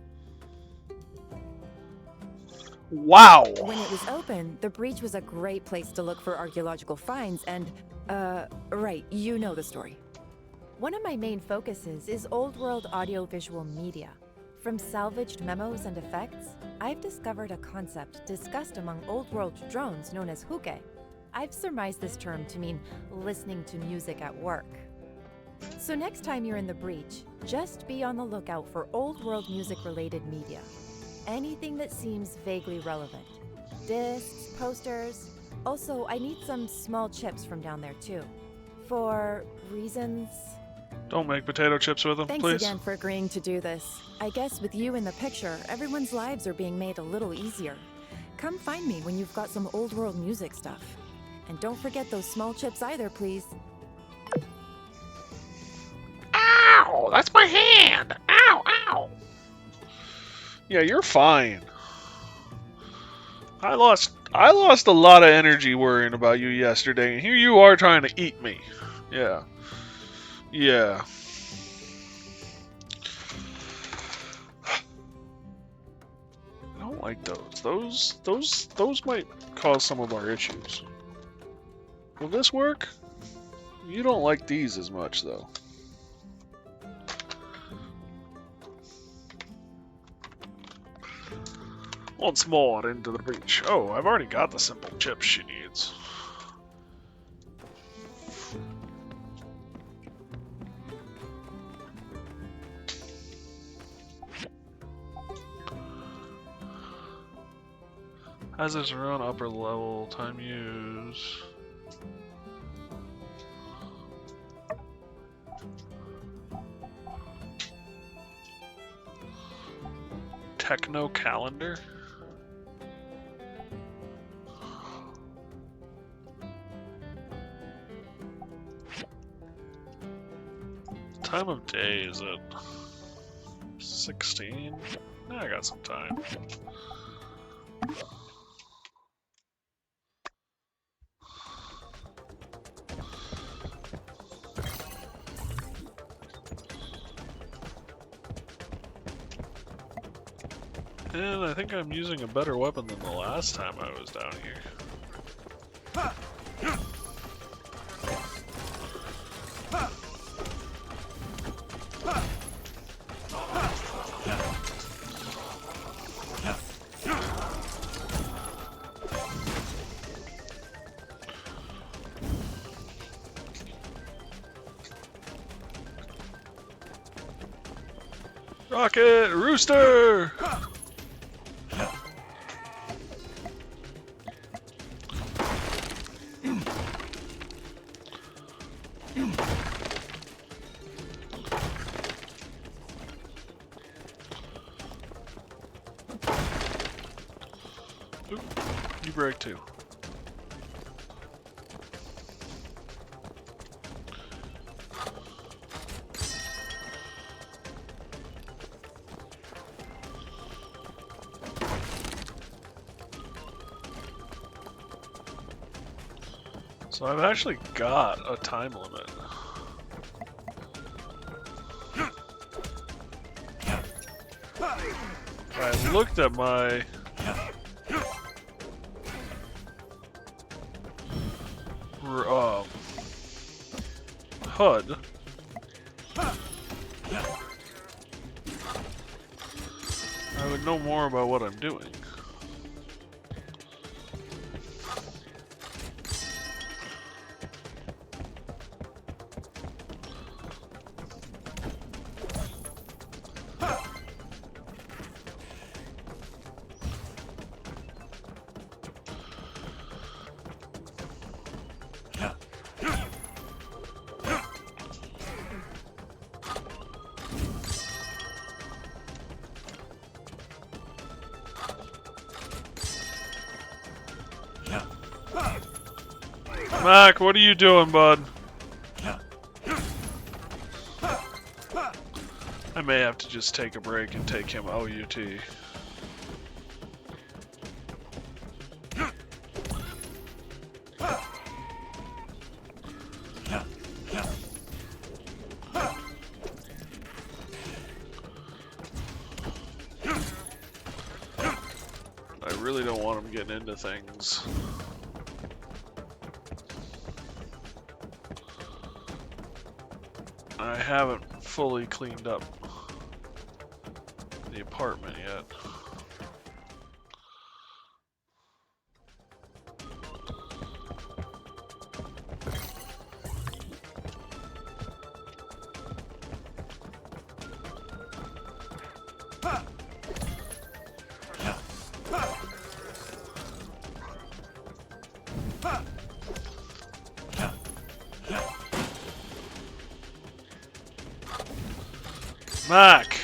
Wow! When it was open, the breach was a great place to look for archaeological finds and, right, you know the story. One of my main focuses is old-world audiovisual media. From salvaged memos and effects, I've discovered a concept discussed among old-world drones known as huke. I've surmised this term to mean listening to music at work. So next time you're in the breach, just be on the lookout for old-world music-related media. Anything that seems vaguely relevant. Discs, posters. Also, I need some small chips from down there too. For reasons... Don't make potato chips with them, Thanks please. again for agreeing to do this. I guess with you in the picture, everyone's lives are being made a little easier. Come find me when you've got some old world music stuff. And don't forget those small chips either, please. Ow! That's my hand! Ow! Ow! Yeah, you're fine. I lost a lot of energy worrying about you yesterday, and here you are trying to eat me. Yeah. Yeah. I don't like those. Those might cause some of our issues. Will this work? You don't like these as much, though. Once more into the breach. Oh, I've already got the simple chips she needs. As is around upper level, time use. Techno calendar. time of day is it? 16? I got some time. And I think I'm using a better weapon than the last time I was down here. Rocket Rooster! Oop, you break too. So I've actually got a time limit. I looked at my HUD. I would know more about what I'm doing. Mac, what are you doing, bud? I may have to just take a break and take him OUT. I really don't want him getting into things. I haven't fully cleaned up the apartment yet. Mac!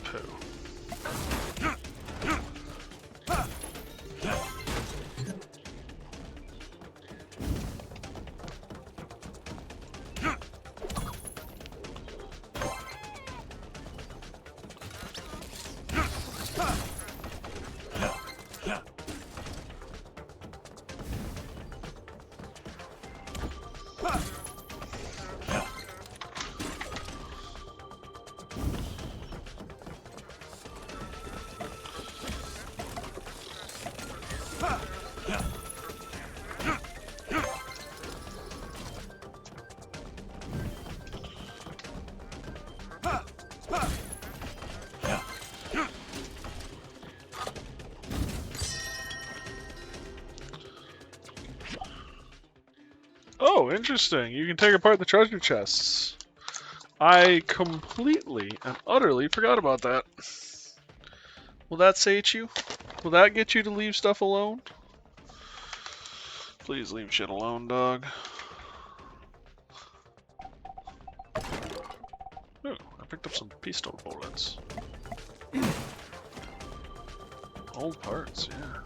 Pooh. Oh, interesting. You can take apart the treasure chests. I completely and utterly forgot about that. Will that sate you? Will that get you to leave stuff alone? Please leave shit alone, dog. Ooh, I picked up some pistol bullets. Old parts, yeah.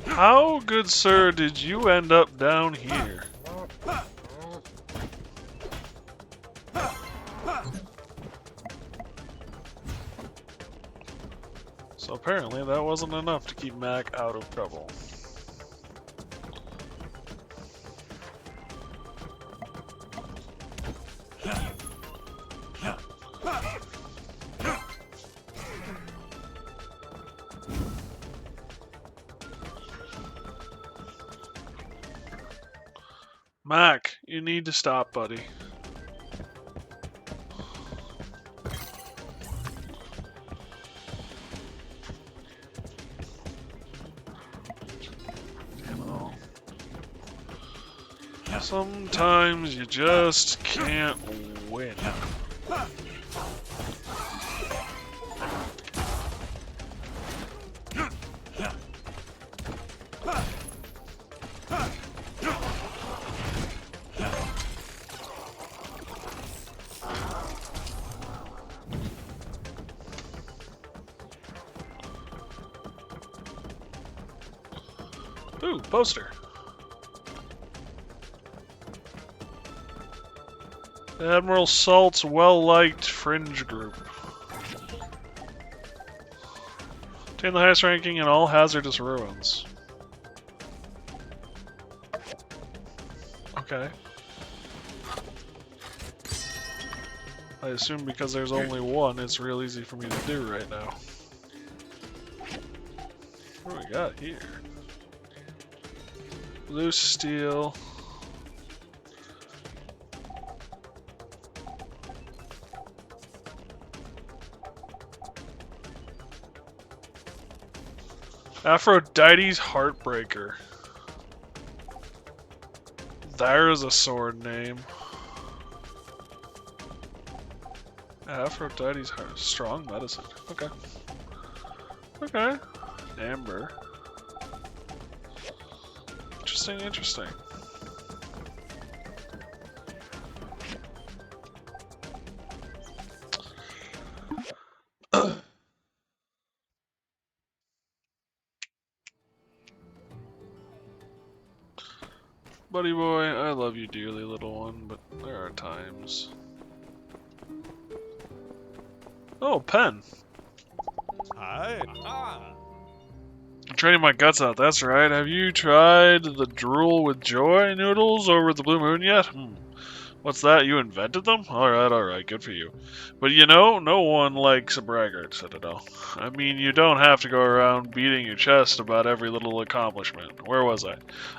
How, good sir, did you end up down here? So apparently that wasn't enough to keep Mac out of trouble. Mac, you need to stop, buddy. Sometimes you just can't win. Ooh, poster. Admiral Salt's well-liked fringe group. Obtain the highest ranking in all hazardous ruins. Okay. I assume because there's only one, it's real easy for me to do right now. What do we got here? Loose steel. Aphrodite's Heartbreaker. There's a sword name. Aphrodite's Heart. Strong medicine. Okay. Okay. Amber. Interesting, interesting. Buddy boy, I love you dearly, little one, but there are times. Oh, pen. Hi. I'm training my guts out, that's right. Have you tried the drool with joy noodles over at the Blue Moon yet? What's that? You invented them? Alright, good for you. But you know, no one likes a braggart, Citadel. I mean, you don't have to go around beating your chest about every little accomplishment. Where was I?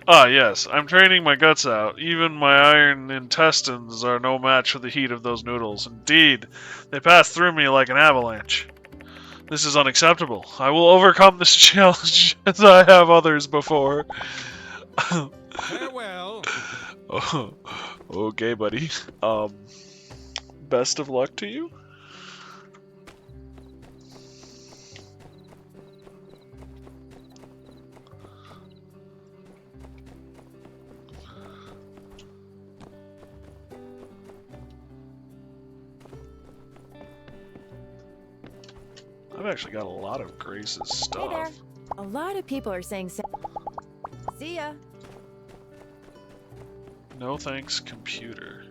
Ah, yes, I'm training my guts out. Even my iron intestines are no match for the heat of those noodles. Indeed, they pass through me like an avalanche. This is unacceptable. I will overcome this challenge as I have others before. Farewell. Oh, okay, buddy. Best of luck to you. I've actually got a lot of Grace's stuff. Hey there. A lot of people are saying see ya. No thanks, computer.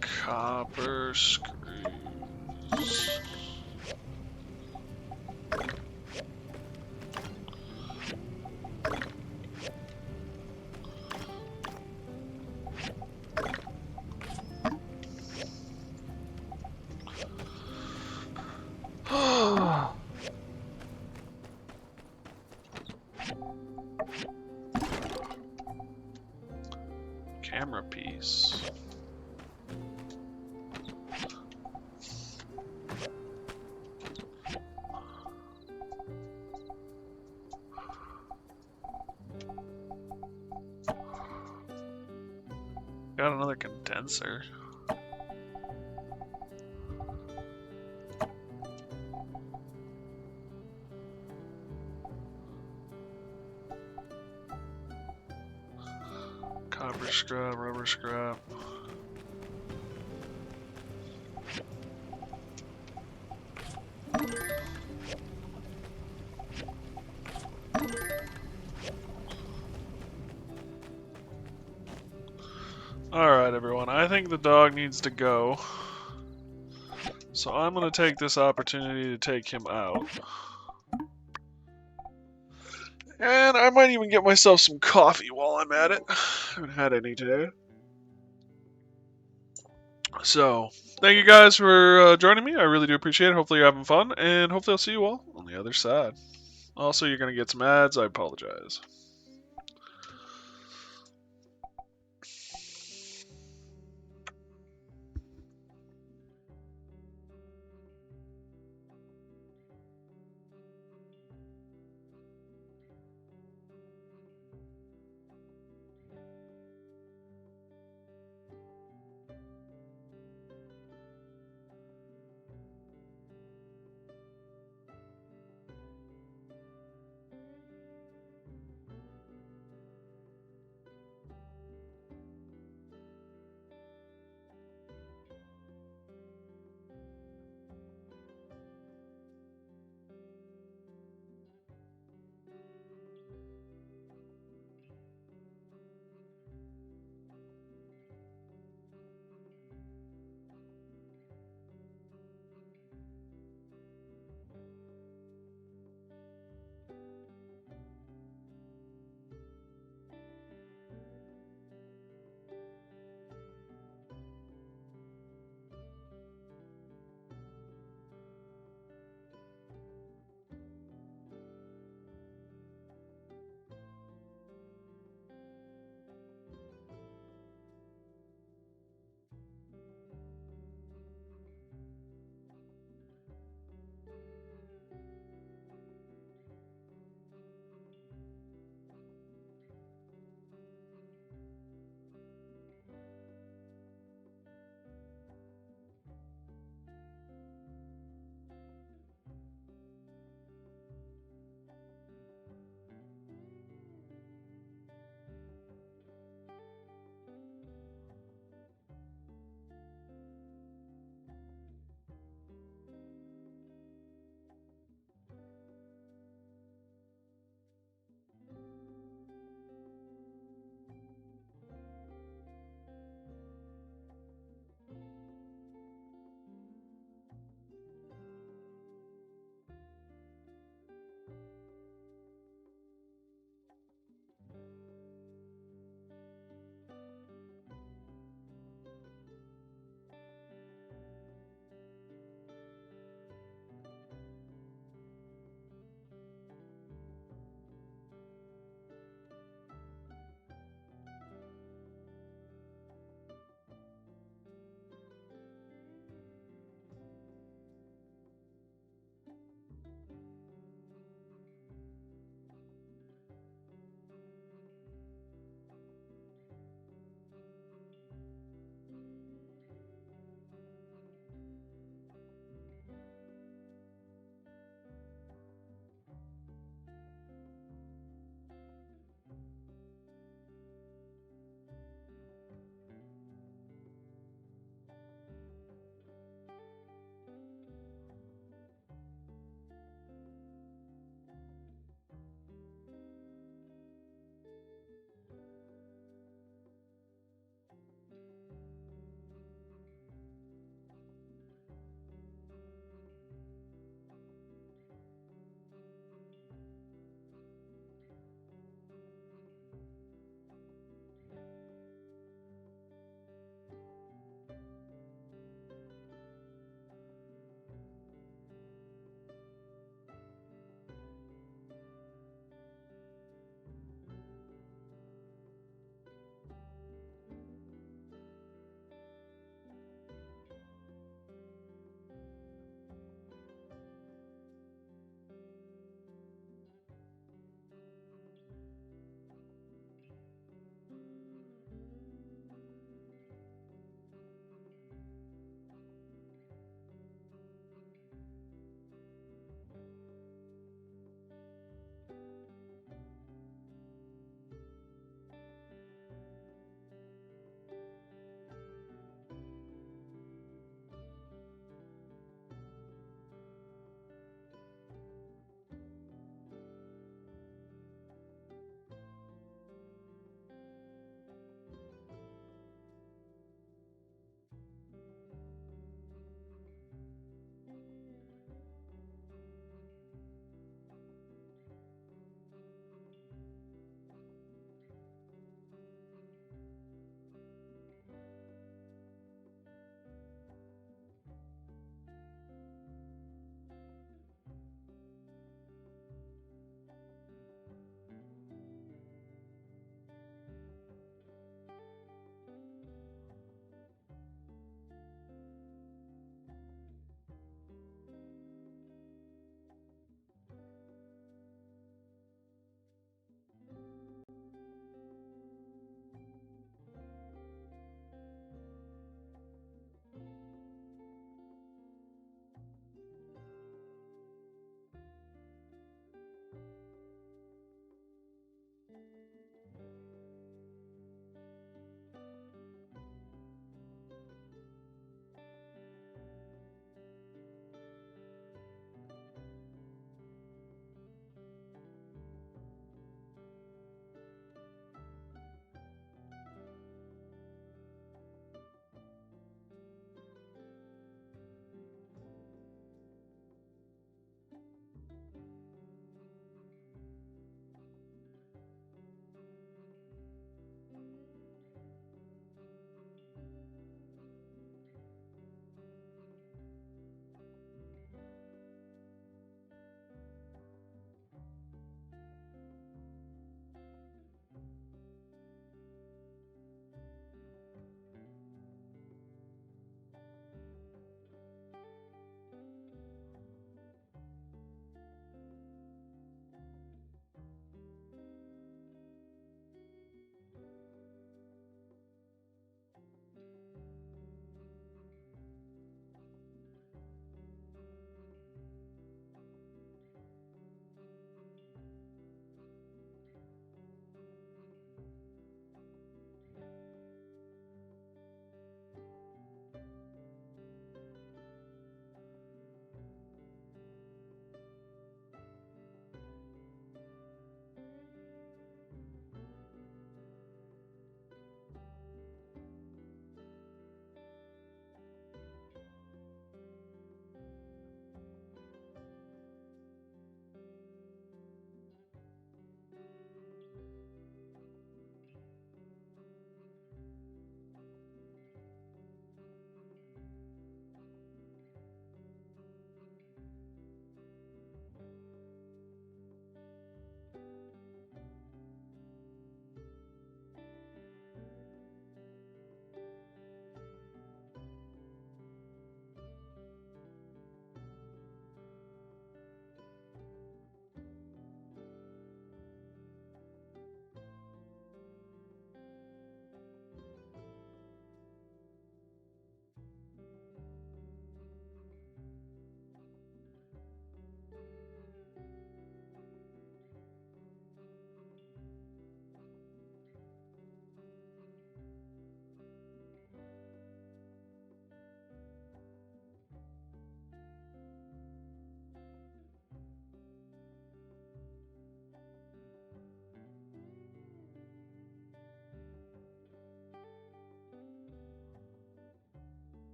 Copper screws. Camera piece. Got another condenser. Copper scrap, rubber scrap. Alright, everyone. I think the dog needs to go. So I'm going to take this opportunity to take him out. And I might even get myself some coffee while I'm at it. I haven't had any today. So, thank you guys for joining me. I really do appreciate it. Hopefully you're having fun. And hopefully I'll see you all on the other side. Also, you're going to get some ads. I apologize.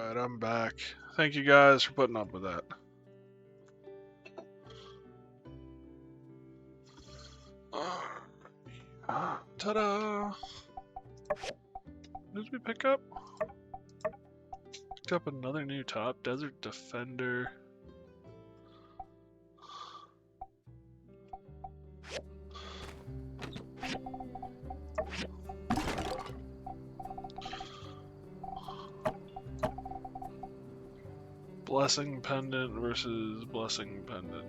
Alright, I'm back. Thank you guys for putting up with that. Ta-da! What did we pick up? Picked up another new top, Desert Defender. Blessing Pendant versus Blessing Pendant.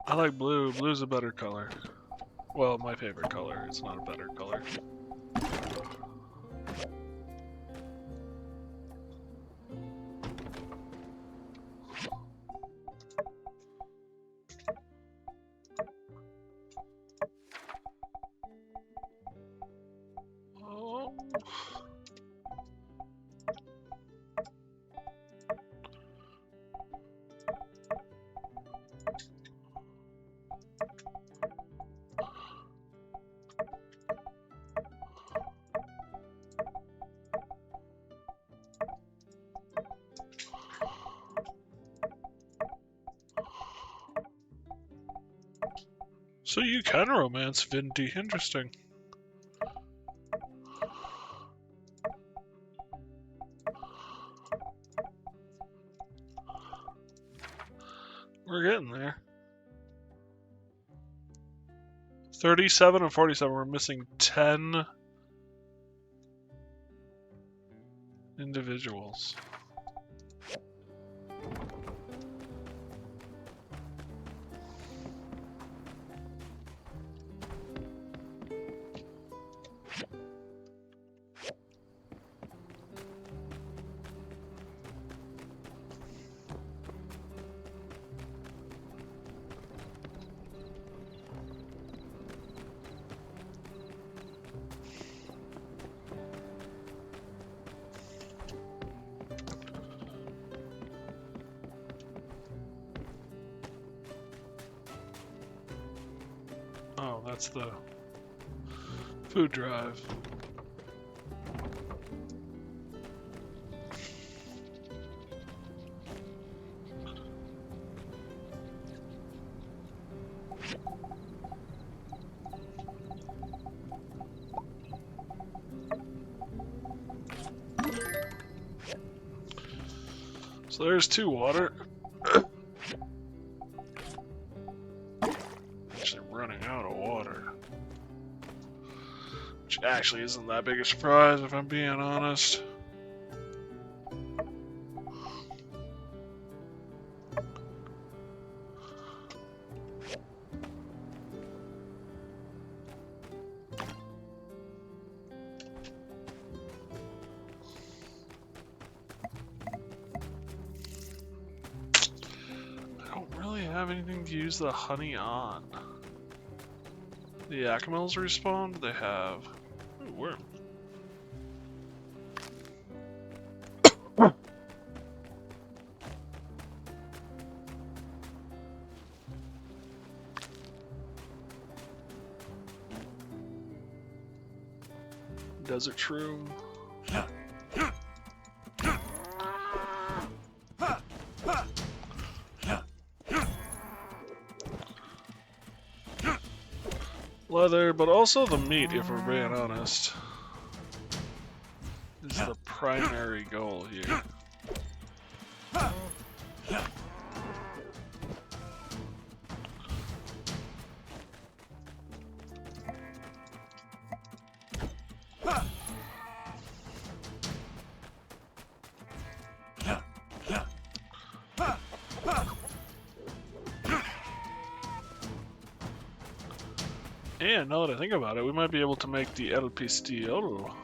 I like blue. Blue's a better color. Well, my favorite color. It's not a better color. So you can romance Vinty. Interesting. We're getting there. 37 and 47. We're missing 10 individuals. Oh, that's the food drive. So there's 2 water. Actually running out of water. Which actually isn't that big a surprise if I'm being honest. Have anything to use the honey on? The Yakimels respawn? They have. Ooh, worm. Desert shroom. Leather, but also the meat, if we're being honest, is the primary goal here. And now that I think about it, we might be able to make the El Pistol.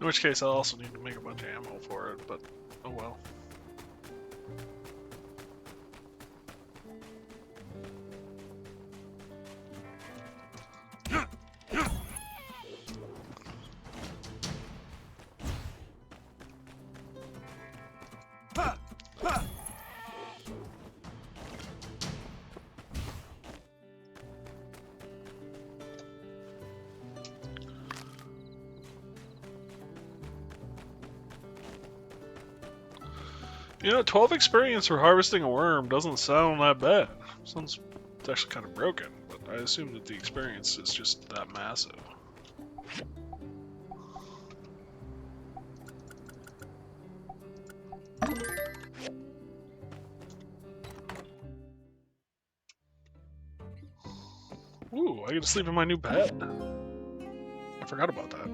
In which case, I'll also need to make a bunch of ammo for it, but oh well. You know, 12 experience for harvesting a worm doesn't sound that bad. Sounds it's actually kind of broken, but I assume that the experience is just that massive. Ooh, I get to sleep in my new bed. I forgot about that.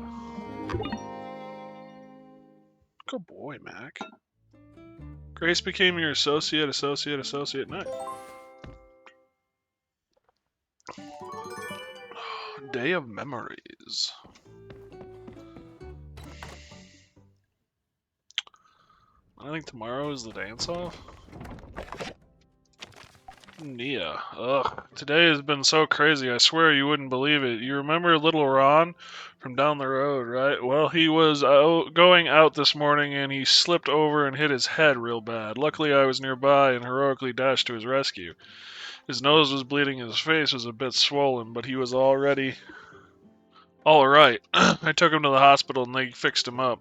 Good boy, Mac. Grace became your associate. Nice. Day of Memories. I think tomorrow is the dance-off. Nia. Ugh. Today has been so crazy, I swear you wouldn't believe it. You remember little Ron from down the road, right? Well, he was going out this morning and he slipped over and hit his head real bad. Luckily, I was nearby and heroically dashed to his rescue. His nose was bleeding, his face was a bit swollen, but he was already alright. I took him to the hospital and they fixed him up.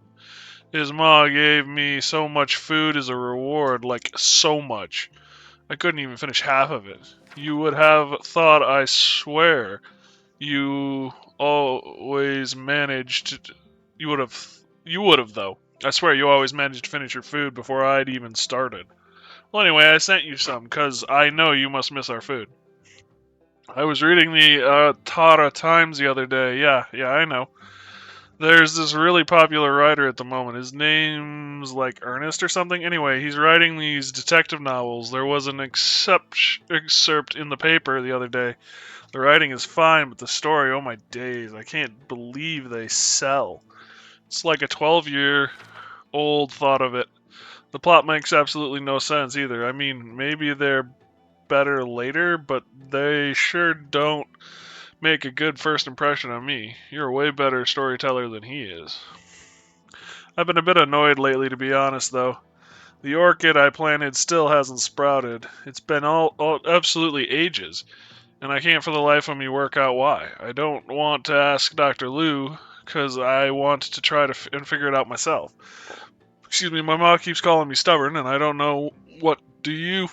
His ma gave me so much food as a reward, like so much. I couldn't even finish half of it. You would have thought, I swear, you always managed to, you would have though. I swear you always managed to finish your food before I'd even started. Well, anyway, I sent you some, cause I know you must miss our food. I was reading the Tara Times the other day. Yeah, I know. There's this really popular writer at the moment. His name's like Ernest or something. Anyway, he's writing these detective novels. There was an excerpt in the paper the other day. The writing is fine, but the story, oh my days, I can't believe they sell. It's like a 12-year-old thought of it. The plot makes absolutely no sense either. I mean, maybe they're better later, but they sure don't make a good first impression on me. You're a way better storyteller than he is. I've been a bit annoyed lately, to be honest, though. The orchid I planted still hasn't sprouted. It's been all absolutely ages, and I can't for the life of me work out why. I don't want to ask Dr. Liu, because I want to try to and figure it out myself. Excuse me, my mom keeps calling me stubborn, and I don't know. What do you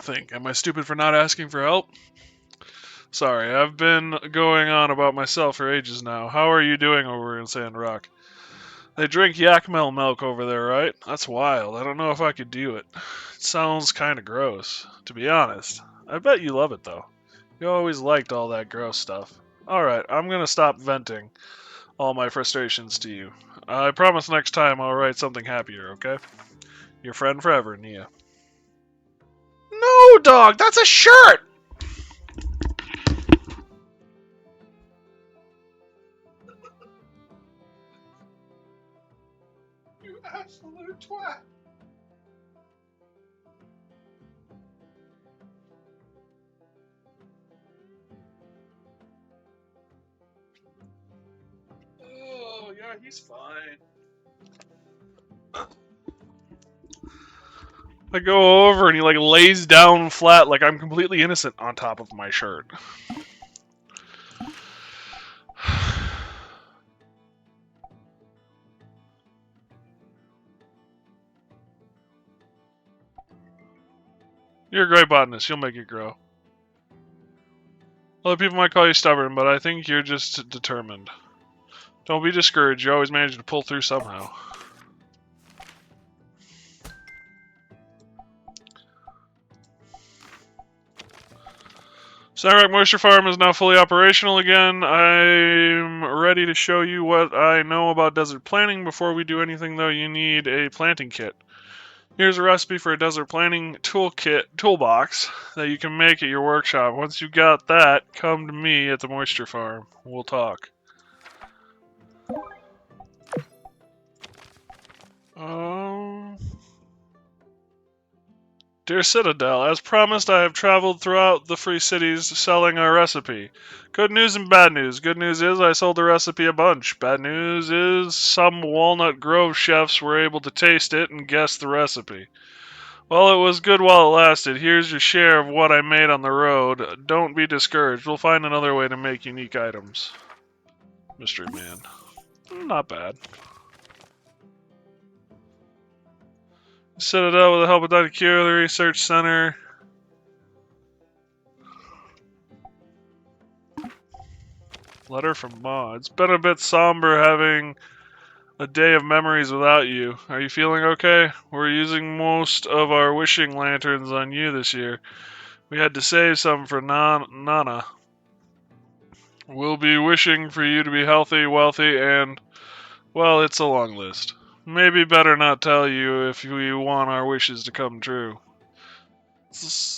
think? Am I stupid for not asking for help? Sorry, I've been going on about myself for ages now. How are you doing over in Sandrock? They drink Yakmel milk over there, right? That's wild. I don't know if I could do it. It sounds kind of gross, to be honest. I bet you love it, though. You always liked all that gross stuff. Alright, I'm gonna stop venting all my frustrations to you. I promise next time I'll write something happier, okay? Your friend forever, Nia. No, dog, that's a shirt! You absolute twat! Oh, yeah, he's fine. I go over and he like lays down flat like I'm completely innocent on top of my shirt. You're a great botanist. You'll make it grow. Other people might call you stubborn, but I think you're just determined. Don't be discouraged. You always manage to pull through somehow. Sandrock Moisture Farm is now fully operational again. I'm ready to show you what I know about desert planting. Before we do anything, though, you need a planting kit. Here's a recipe for a desert planting toolbox that you can make at your workshop. Once you got that, come to me at the Moisture Farm. We'll talk. Dear Citadel, as promised, I have traveled throughout the free cities selling our recipe. Good news and bad news. Good news is I sold the recipe a bunch. Bad news is some Walnut Grove chefs were able to taste it and guess the recipe. Well, it was good while it lasted. Here's your share of what I made on the road. Don't be discouraged. We'll find another way to make unique items. Mystery Man. Not bad. Citadel with the help of Dr. Kira, the research center. Letter from Ma. It's been a bit somber having a day of memories without you. Are you feeling okay? We're using most of our wishing lanterns on you this year. We had to save some for Nana. We'll be wishing for you to be healthy, wealthy, and, well, it's a long list. Maybe better not tell you if we want our wishes to come true.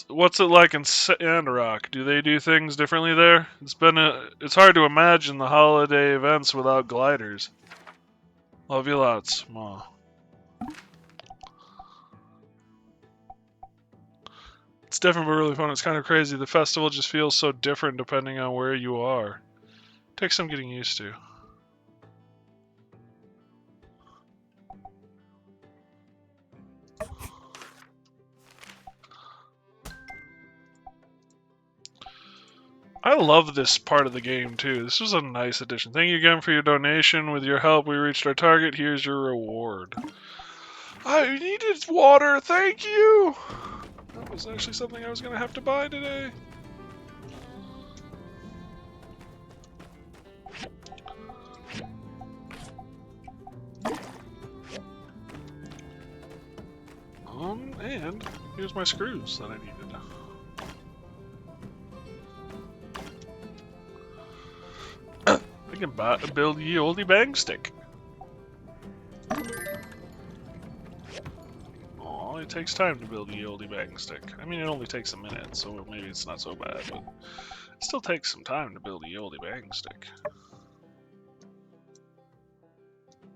What's it like in Sandrock? Do they do things differently there? It's hard to imagine the holiday events without gliders. Love you lots, Ma. It's different but really fun. It's kind of crazy. The festival just feels so different depending on where you are. Takes some getting used to. I love this part of the game too. This was a nice addition. Thank you again for your donation. With your help, we reached our target. Here's your reward. I needed water. Thank you. That was actually something I was going to have to buy today. And here's my screws that I needed. I can build ye olde bang stick. Oh, it takes time to build ye olde bang stick. I mean, it only takes a minute, so maybe it's not so bad, but it still takes some time to build a ye olde bang stick.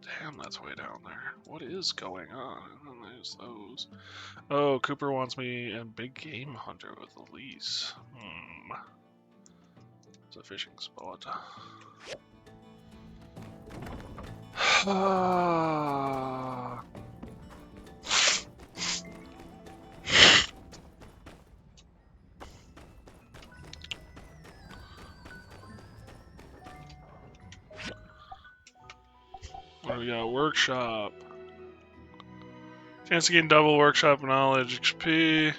Damn, that's way down there. What is going on? There's those. Oh, Cooper wants me a big game hunter with a lease. It's a fishing spot. What do we got? Workshop. Chance to gain double workshop knowledge XP.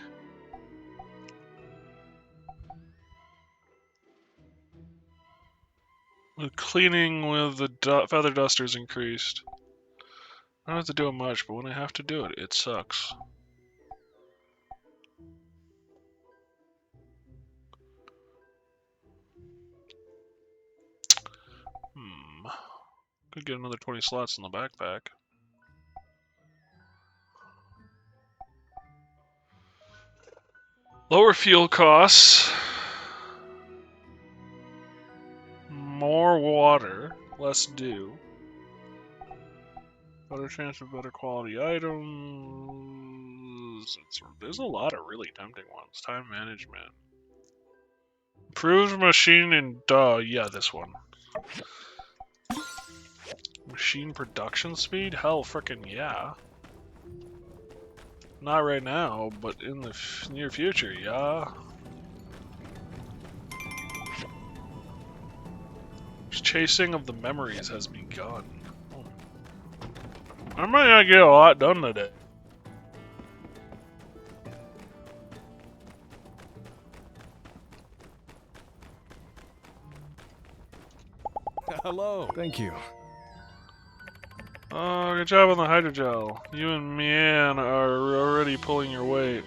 With cleaning with the feather dusters increased. I don't have to do it much, but when I have to do it, it sucks. Could get another 20 slots in the backpack. Lower fuel costs. More water. Less dew. Better chance of better quality items. There's a lot of really tempting ones. Time management. Improved machine and yeah, this one. Machine production speed? Hell frickin' yeah. Not right now, but in the near future, yeah. Chasing of the memories has begun. I might not get a lot done today. Hello. Thank you. Oh, good job on the hydrogel. You and Mian are already pulling your weight.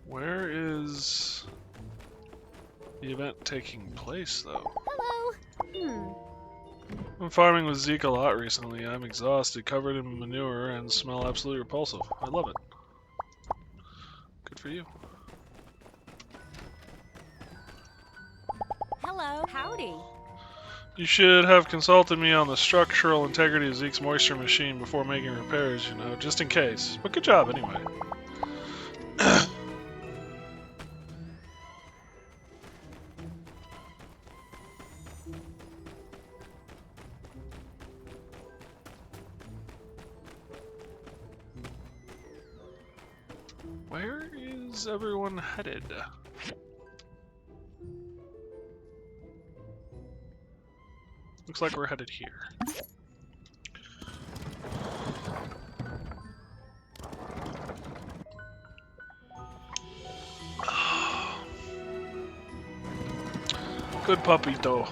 Where is the event taking place, though? Hello. I'm farming with Zeke a lot recently. I'm exhausted, covered in manure, and smell absolutely repulsive. I love it. Good for you. Hello. Howdy. You should have consulted me on the structural integrity of Zeke's moisture machine before making repairs, you know, just in case. But good job anyway. Where is everyone headed? Looks like we're headed here. Good puppy, though.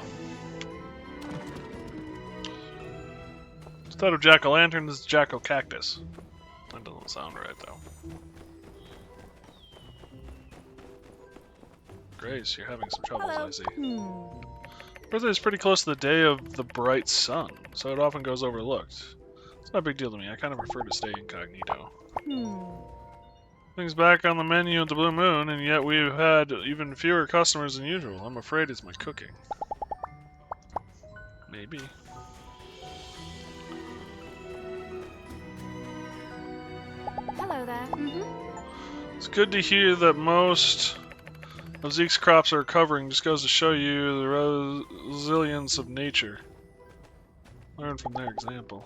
Instead of jack-o'-lantern, this is jack-o'-cactus. That doesn't sound right, though. Grace, you're having some troubles, I see. Birthday is pretty close to the day of the bright sun, so it often goes overlooked. It's not a big deal to me. I kind of prefer to stay incognito. Things back on the menu at the Blue Moon, and yet we've had even fewer customers than usual. I'm afraid it's my cooking. Maybe. Hello there. It's good to hear that most of Zeke's crops are recovering. Just goes to show you the resilience of nature. Learn from their example.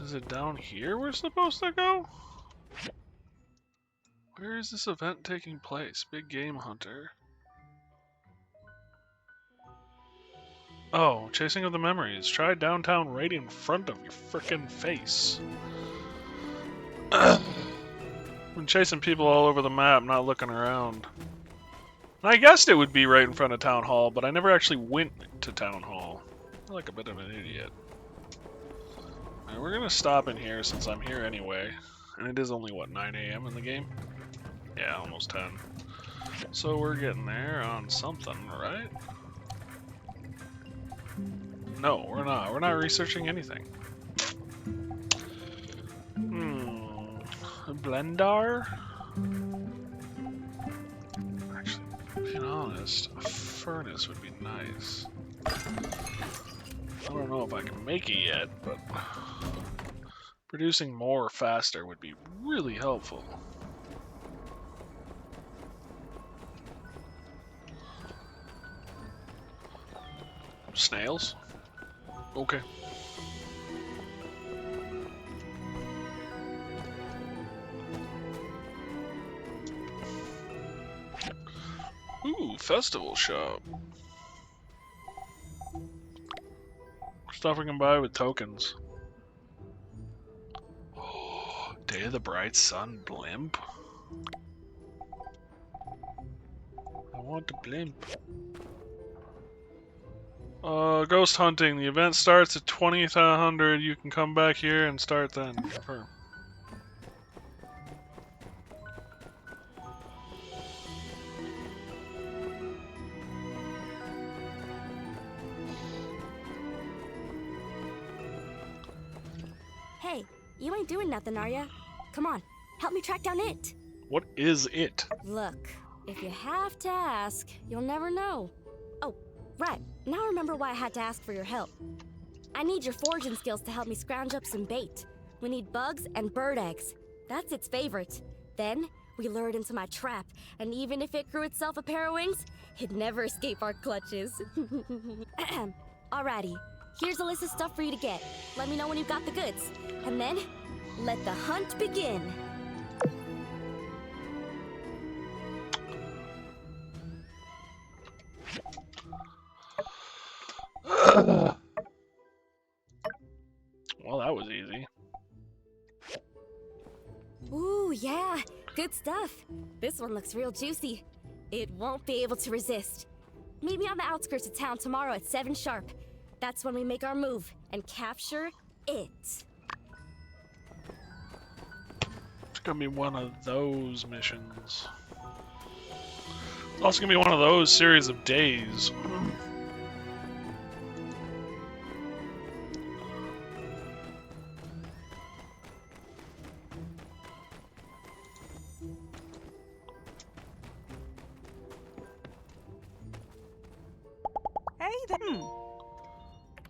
Is it down here we're supposed to go? Where is this event taking place? Big Game Hunter. Oh, Chasing of the Memories. Try downtown right in front of your frickin' face. I'm chasing people all over the map, not looking around. I guessed it would be right in front of Town Hall, but I never actually went to Town Hall. I feel like a bit of an idiot. Alright, we're gonna stop in here since I'm here anyway. And it is only, what, 9 AM in the game? Yeah, almost 10. So we're getting there on something, right? No, we're not. We're not researching anything. Blendar? Actually, being honest, a furnace would be nice. I don't know if I can make it yet, but producing more faster would be really helpful. Snails? Okay. Ooh, festival shop. Stuff we can buy with tokens. Oh, Day of the Bright Sun blimp. I want the blimp. Ghost hunting. The event starts at 20,100. You can come back here and start then. Confirm. Hey, you ain't doing nothing, are ya? Come on, help me track down it. What is it? Look, if you have to ask, you'll never know. Oh, right. Now remember why I had to ask for your help. I need your foraging skills to help me scrounge up some bait. We need bugs and bird eggs. That's its favorite. Then, we lure it into my trap, and even if it grew itself a pair of wings, it'd never escape our clutches. Alrighty, here's a list of stuff for you to get. Let me know when you've got the goods. And then, let the hunt begin. Well, that was easy. Ooh, yeah, good stuff. This one looks real juicy. It won't be able to resist. Meet me on the outskirts of town tomorrow at 7 sharp. That's when we make our move and capture it. It's gonna be one of those missions. It's also gonna be one of those series of days. Hey there.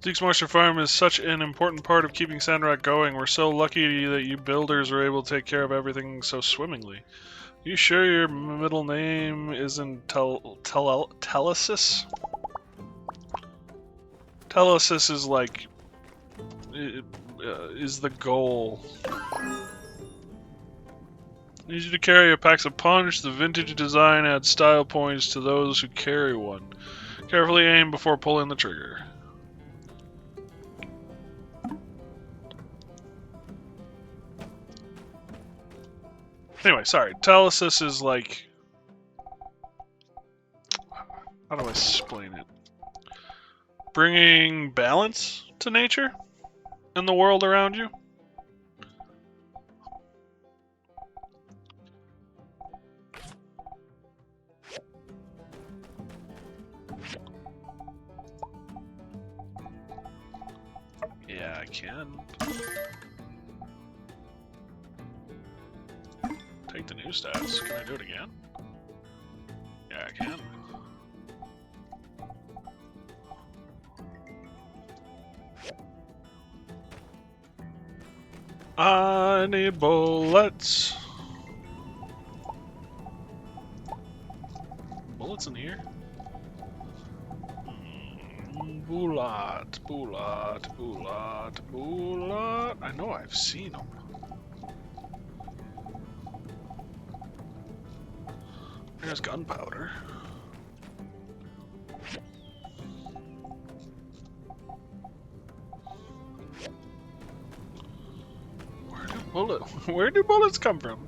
Zeke's Moisture Farm is such an important part of keeping Sandrock going. We're so lucky that you builders are able to take care of everything so swimmingly. You sure your middle name isn't Telesis? Telesis is like... is the goal. Need you to carry a packs of punch. The vintage design adds style points to those who carry one. Carefully aim before pulling the trigger. Anyway, sorry. Telesis is like... how do I explain it? Bringing balance to nature and the world around you. Yeah, I can. Take the new stats. Can I do it again? Yeah, I can. I need bullets. Bullets in here? Bullet, bullet, bullet, bullet. I know I've seen them. There's gunpowder. Where do bullets come from?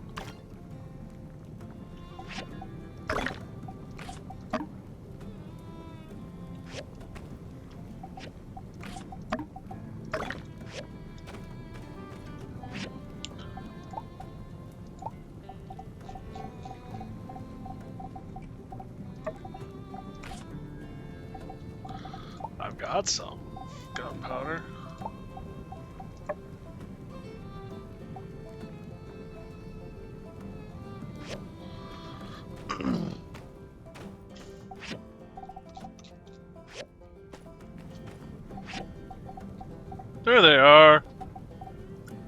I've got some gunpowder. There they are.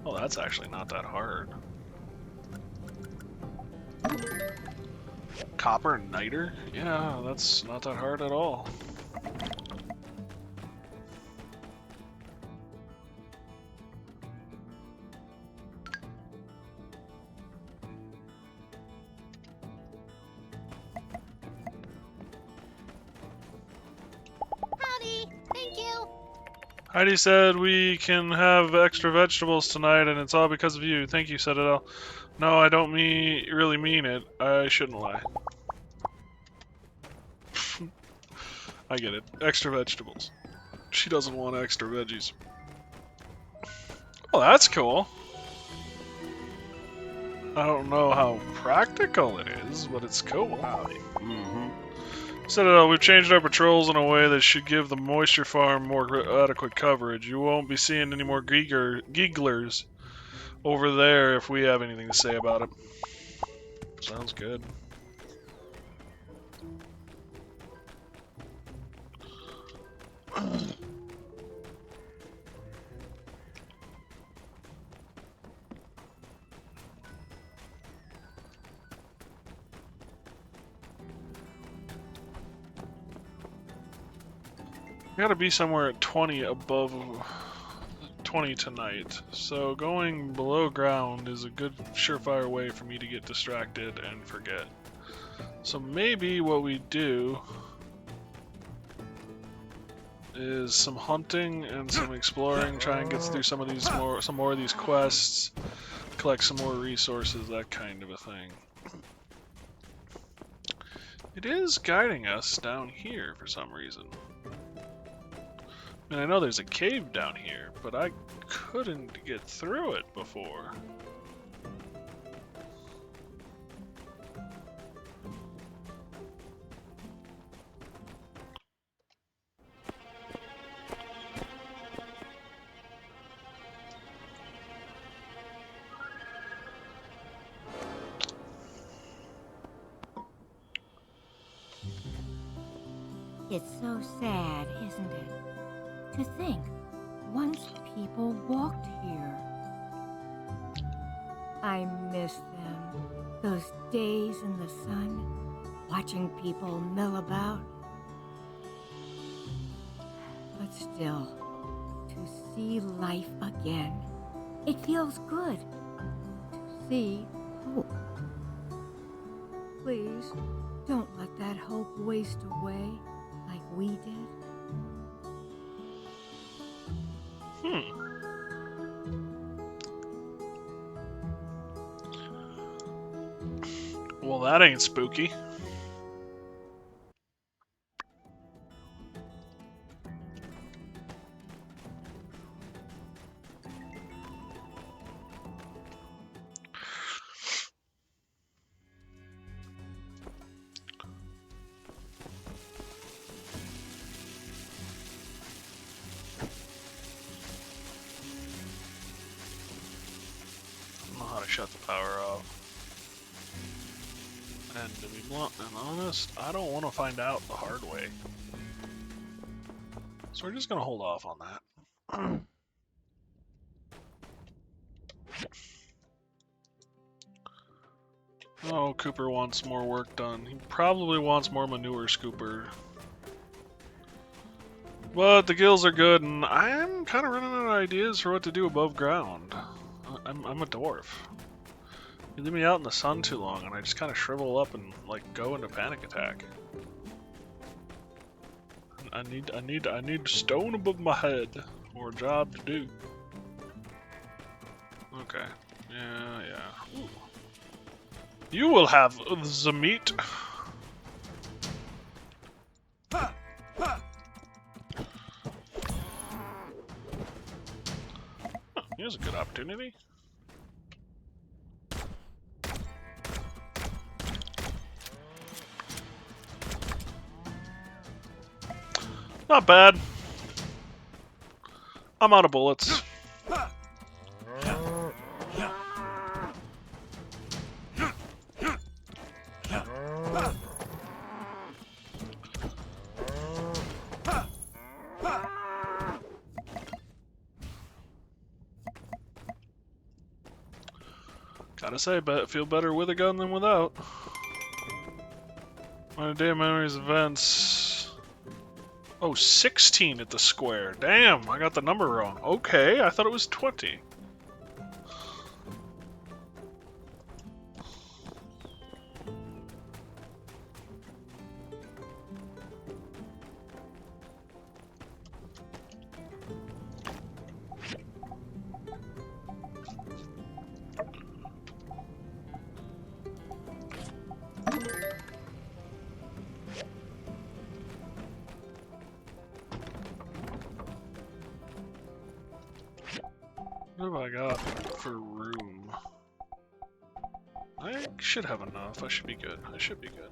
Oh, that's actually not that hard. Copper and niter? Yeah, that's not that hard at all. Howdy! Thank you! Heidi said we can have extra vegetables tonight, and it's all because of you. Thank you, Citadel. No, I don't really mean it. I shouldn't lie. I get it. Extra vegetables. She doesn't want extra veggies. Oh, that's cool. I don't know how practical it is, but it's cool. Citadel, we've changed our patrols in a way that should give the moisture farm more adequate coverage. You won't be seeing any more gigglers over there if we have anything to say about it. Sounds good. Gotta be somewhere at 20 above 20 tonight, so going below ground is a good surefire way for me to get distracted and forget. So maybe what we do is some hunting and some exploring, try and get through some more of these quests, collect some more resources, that kind of a thing. It is guiding us down here for some reason. I mean, I know there's a cave down here, but I couldn't get through it before. It's so sad, isn't it? To think, once people walked here. I miss them. Those days in the sun, watching people mill about. But still, to see life again, it feels good. To see hope. Please, don't let that hope waste away like we did. Well, that ain't spooky. I don't know how to shut the power off. And to be blunt and honest, I don't want to find out the hard way. So we're just going to hold off on that. Oh, Cooper wants more work done. He probably wants more manure scooper. But the gills are good, and I'm kind of running out of ideas for what to do above ground. I'm a dwarf. You leave me out in the sun too long, and I just kind of shrivel up and like go into panic attack. I need stone above my head, or a job to do. Okay. Yeah. Ooh. You will have the meat. Here's a good opportunity. Not bad. I'm out of bullets. Gotta say, but feel better with a gun than without. My damn memories events. Oh, 16 at the square. Damn, I got the number wrong. Okay, I thought it was 20. What have I got for room? I should have enough. I should be good. I should be good.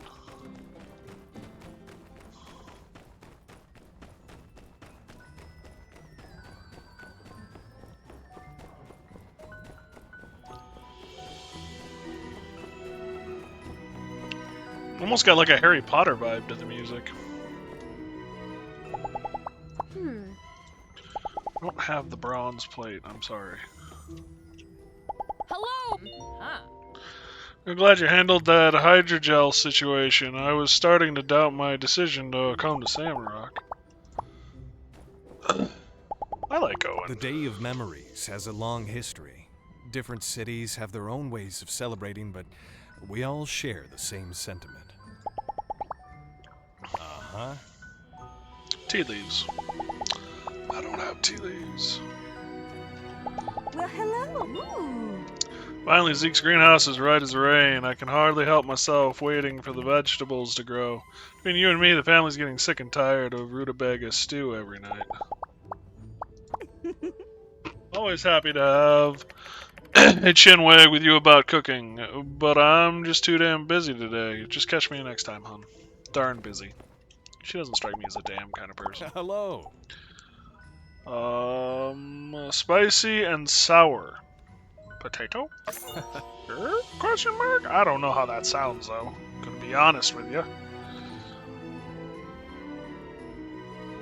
Almost got like a Harry Potter vibe to the music. I don't have the bronze plate, I'm sorry. Hello! Huh. I'm glad you handled that hydrogel situation. I was starting to doubt my decision to come to Sandrock. I like Owen. The Day of Memories has a long history. Different cities have their own ways of celebrating, but we all share the same sentiment. Uh-huh. Tea leaves. I don't have tea leaves. Well, hello. Ooh. Finally, Zeke's greenhouse is right as rain. I can hardly help myself waiting for the vegetables to grow. Between you and me, the family's getting sick and tired of rutabaga stew every night. Always happy to have a chinwag with you about cooking, but I'm just too damn busy today. Just catch me next time, hon. Darn busy. She doesn't strike me as a damn kind of person. Hello. Spicy and sour. Potato? Question mark? I don't know how that sounds, though. Gonna be honest with you.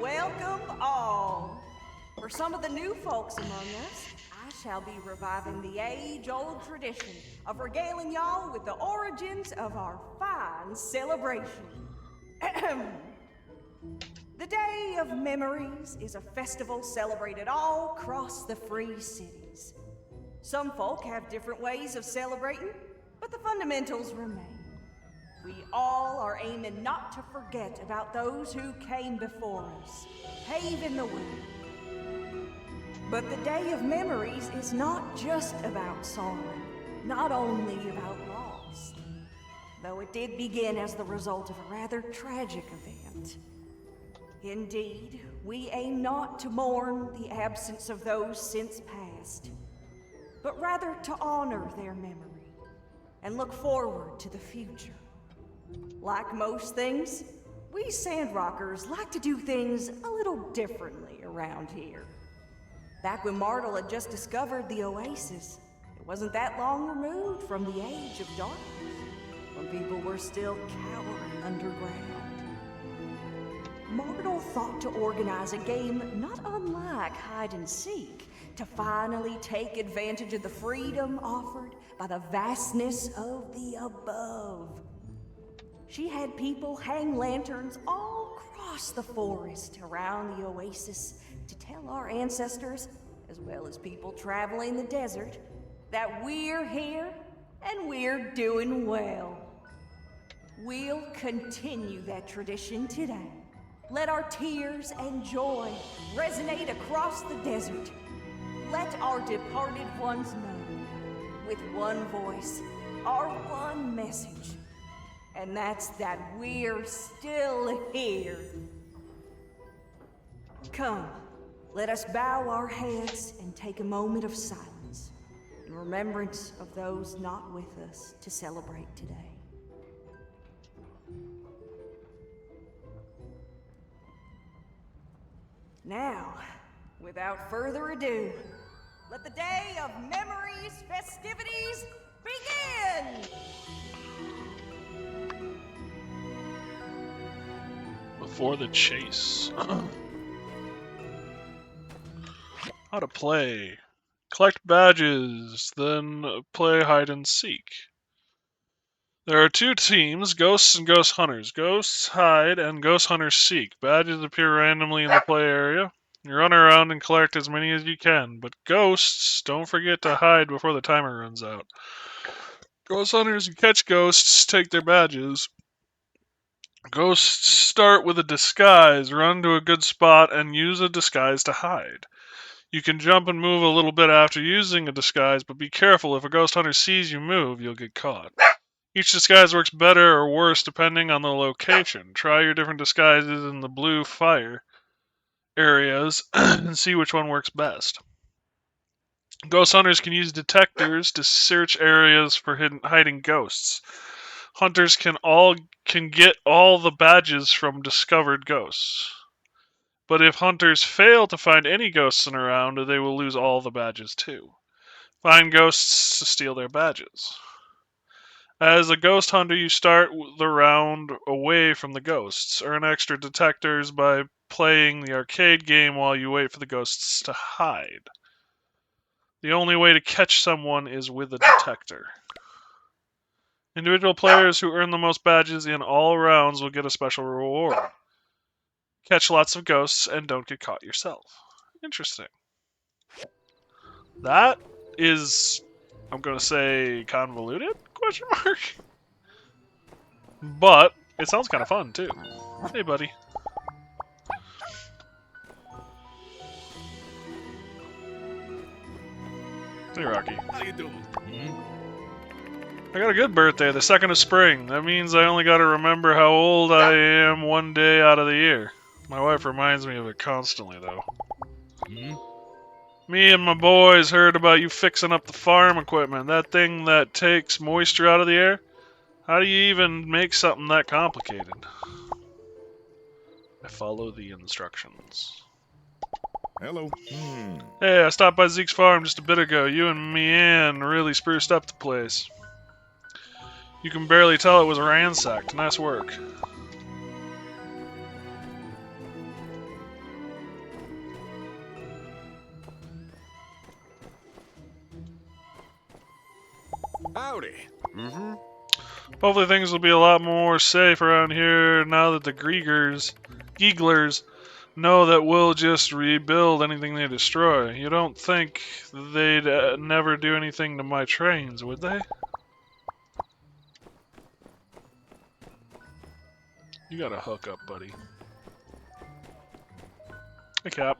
Welcome all. For some of the new folks among us, I shall be reviving the age-old tradition of regaling y'all with the origins of our fine celebration. The Day of Memories is a festival celebrated all across the free cities. Some folk have different ways of celebrating, but the fundamentals remain. We all are aiming not to forget about those who came before us, paving the way. But the Day of Memories is not just about sorrow, not only about loss, though it did begin as the result of a rather tragic event. Indeed, we aim not to mourn the absence of those since passed, but rather to honor their memory and look forward to the future. Like most things, we Sandrockers like to do things a little differently around here. Back when Martel had just discovered the oasis, it wasn't that long removed from the age of darkness, when people were still cowering underground. Martel thought to organize a game not unlike hide and seek to finally take advantage of the freedom offered by the vastness of the above. She had people hang lanterns all across the forest around the oasis to tell our ancestors, as well as people traveling the desert, that we're here and we're doing well. We'll continue that tradition today. Let our tears and joy resonate across the desert. Let our departed ones know, with one voice, our one message, and that's that we're still here. Come, let us bow our heads and take a moment of silence in remembrance of those not with us to celebrate today. Now, without further ado, let the Day of Memories festivities begin! Before the chase. How to play. Collect badges, then play hide and seek. There are two teams, Ghosts and Ghost Hunters. Ghosts hide and Ghost Hunters seek. Badges appear randomly in the play area. You run around and collect as many as you can, but Ghosts, don't forget to hide before the timer runs out. Ghost Hunters who catch ghosts take their badges. Ghosts start with a disguise, run to a good spot, and use a disguise to hide. You can jump and move a little bit after using a disguise, but be careful, if a Ghost Hunter sees you move, you'll get caught. Each disguise works better or worse depending on the location. Try your different disguises in the blue fire areas and see which one works best. Ghost Hunters can use detectors to search areas for hiding ghosts. Hunters can get all the badges from discovered ghosts. But if hunters fail to find any ghosts around, they will lose all the badges too. Find ghosts to steal their badges. As a ghost hunter, you start the round away from the ghosts. Earn extra detectors by playing the arcade game while you wait for the ghosts to hide. The only way to catch someone is with a detector. Individual players who earn the most badges in all rounds will get a special reward. Catch lots of ghosts and don't get caught yourself. Interesting. That is, I'm going to say, convoluted? Question mark. But it sounds kind of fun too. Hey, buddy. Hey, Rocky. How you doing? I got a good birthday, the 2nd of spring. That means I only got to remember how old I am one day out of the year. My wife reminds me of it constantly, though. Me and my boys heard about you fixing up the farm equipment, that thing that takes moisture out of the air. How do you even make something that complicated? I follow the instructions. Hello. Hey, I stopped by Zeke's farm just a bit ago. You and Ann really spruced up the place. You can barely tell it was ransacked. Nice work. Howdy. Mm-hmm. Hopefully things will be a lot more safe around here now that the Geeglers know that we'll just rebuild anything they destroy. You don't think they'd never do anything to my trains, would they? You got a hook up, buddy. Hey, Cap.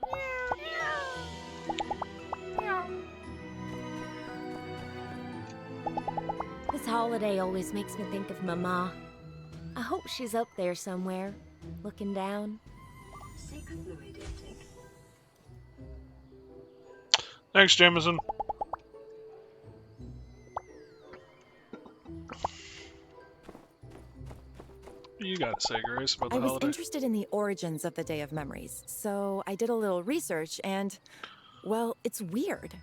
This holiday always makes me think of Mama. I hope she's up there somewhere, looking down. Thanks, Jameson. You gotta say, Grace, about the I was holiday. interested in the origins of the Day of Memories, so I did a little research and, well, it's weird.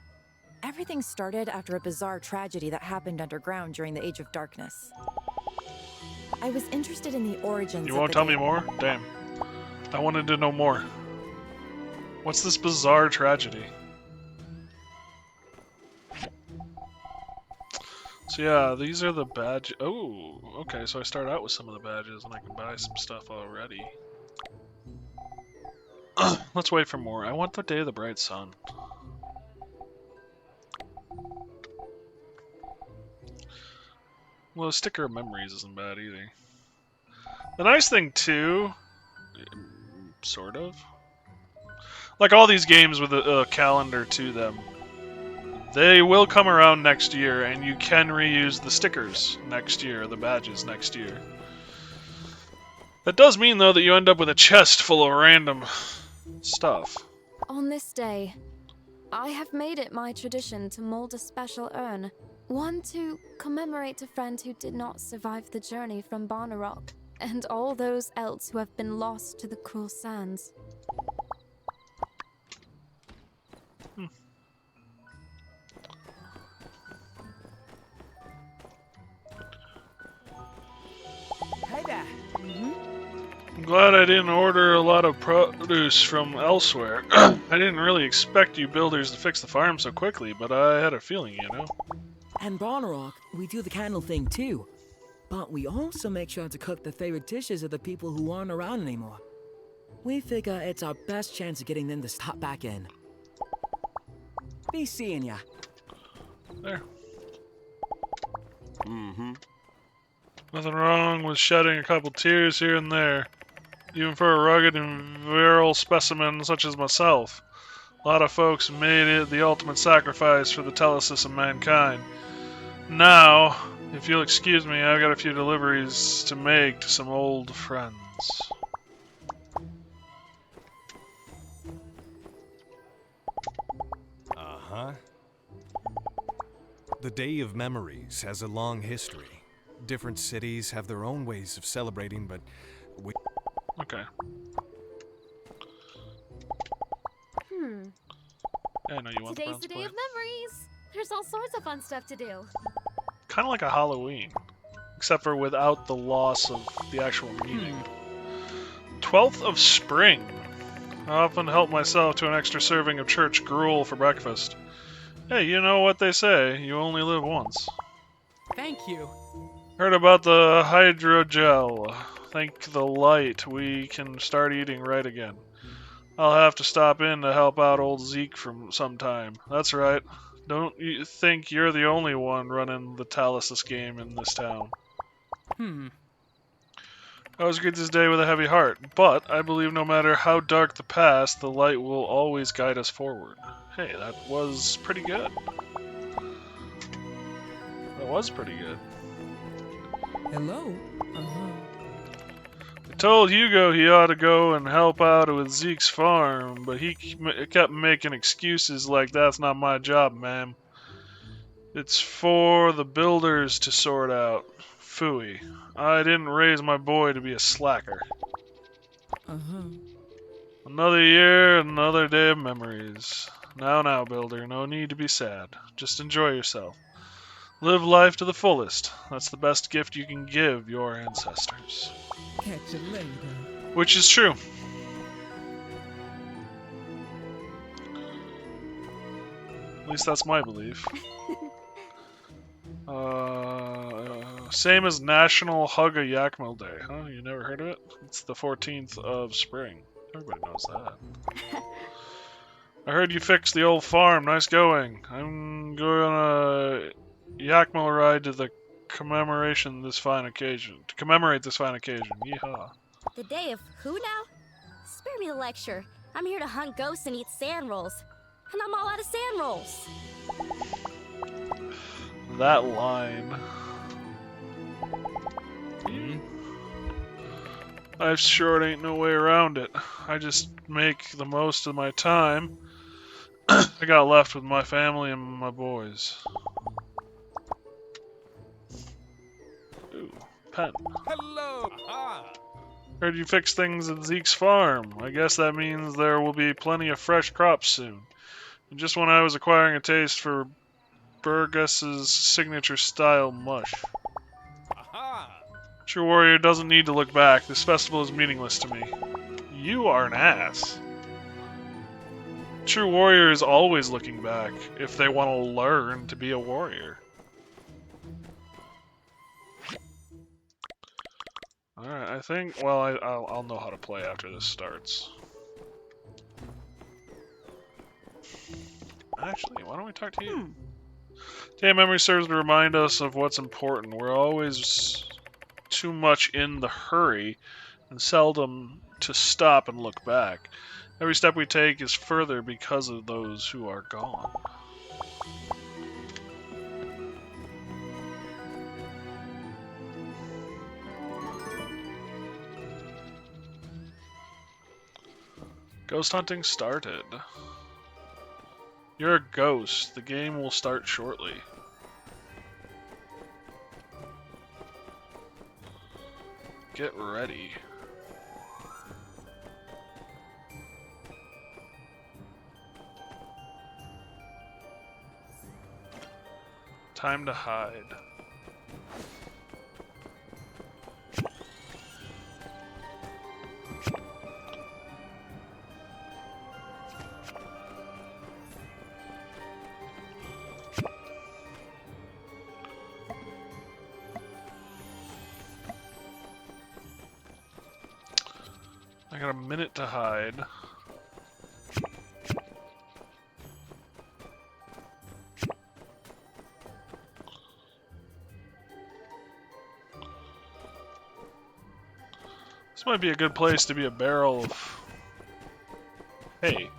Everything started after a bizarre tragedy that happened underground during the Age of Darkness. I was interested in the origins You of won't the tell day. me more? Damn. I wanted to know more. What's this bizarre tragedy? So yeah, these are the badges. Oh, okay, so I start out with some of the badges and I can buy some stuff already. Let's wait for more. I want the Day of the Bright Sun. Well, sticker of memories isn't bad either. The nice thing too, sort of, like all these games with a calendar to them, they will come around next year and you can reuse the stickers next year, the badges next year. That does mean though that you end up with a chest full of random stuff. On this day, I have made it my tradition to mold a special urn. One to commemorate a friend who did not survive the journey from Sandrock, and all those else who have been lost to the cruel sands. Hey there. I'm glad I didn't order a lot of produce from elsewhere. I didn't really expect you builders to fix the farm so quickly, but I had a feeling, you know. And Sandrock, we do the candle thing too. But we also make sure to cook the favorite dishes of the people who aren't around anymore. We figure it's our best chance of getting them to stop back in. Be seeing ya. There. Mm-hmm. Nothing wrong with shedding a couple tears here and there, even for a rugged and virile specimen such as myself. A lot of folks made it the ultimate sacrifice for the telesis of mankind. Now, if you'll excuse me, I've got a few deliveries to make to some old friends. Uh-huh. The Day of Memories has a long history. Different cities have their own ways of celebrating, but we... Okay. Yeah, I know you want Today's the the bronze day plate. of memories. There's all sorts of fun stuff to do. Kind of like a Halloween, except for without the loss of the actual meaning. 12th of spring. I often help myself to an extra serving of church gruel for breakfast. Hey, you know what they say, you only live once. Thank you. Heard about the hydrogel. Thank the light, we can start eating right again. I'll have to stop in to help out old Zeke from some time. That's right. Don't you think you're the only one running the Talysis game in this town. I always greet this day with a heavy heart, but I believe no matter how dark the past, the light will always guide us forward. Hey, that was pretty good. That was pretty good. Hello? I told Hugo he ought to go and help out with Zeke's farm, but he kept making excuses like that's not my job, ma'am. It's for the builders to sort out. Phooey. I didn't raise my boy to be a slacker. Another year, another day of memories. Now, builder, no need to be sad. Just enjoy yourself. Live life to the fullest. That's the best gift you can give your ancestors. Catch you later. Which is true. At least that's my belief. Same as National Hug a Yakmel Day. Huh? You never heard of it? It's the 14th of spring. Everybody knows that. I heard you fixed the old farm. Nice going. I'm going on a Yakmel ride to the commemoration this fine occasion. To commemorate this fine occasion. Yeehaw. The day of who now? Spare me the lecture. I'm here to hunt ghosts and eat sand rolls. And I'm all out of sand rolls. That line. I sure ain't no way around it. I just make the most of my time I got left with my family and my boys. Ooh, pen. Hello! Heard you fixed things at Zeke's farm. I guess that means there will be plenty of fresh crops soon. And just when I was acquiring a taste for Burgess's signature style mush. True warrior doesn't need to look back. This festival is meaningless to me. You are an ass. True warrior is always looking back if they want to learn to be a warrior. Alright, I think, well, I'll know how to play after this starts. Actually, why don't we talk to you? Day of memory serves to remind us of what's important. We're always too much in the hurry and seldom to stop and look back. Every step we take is further because of those who are gone. Ghost hunting started. You're a ghost. The game will start shortly. Get ready. Time to hide. I got a minute to hide. This might be a good place to be a barrel of hay.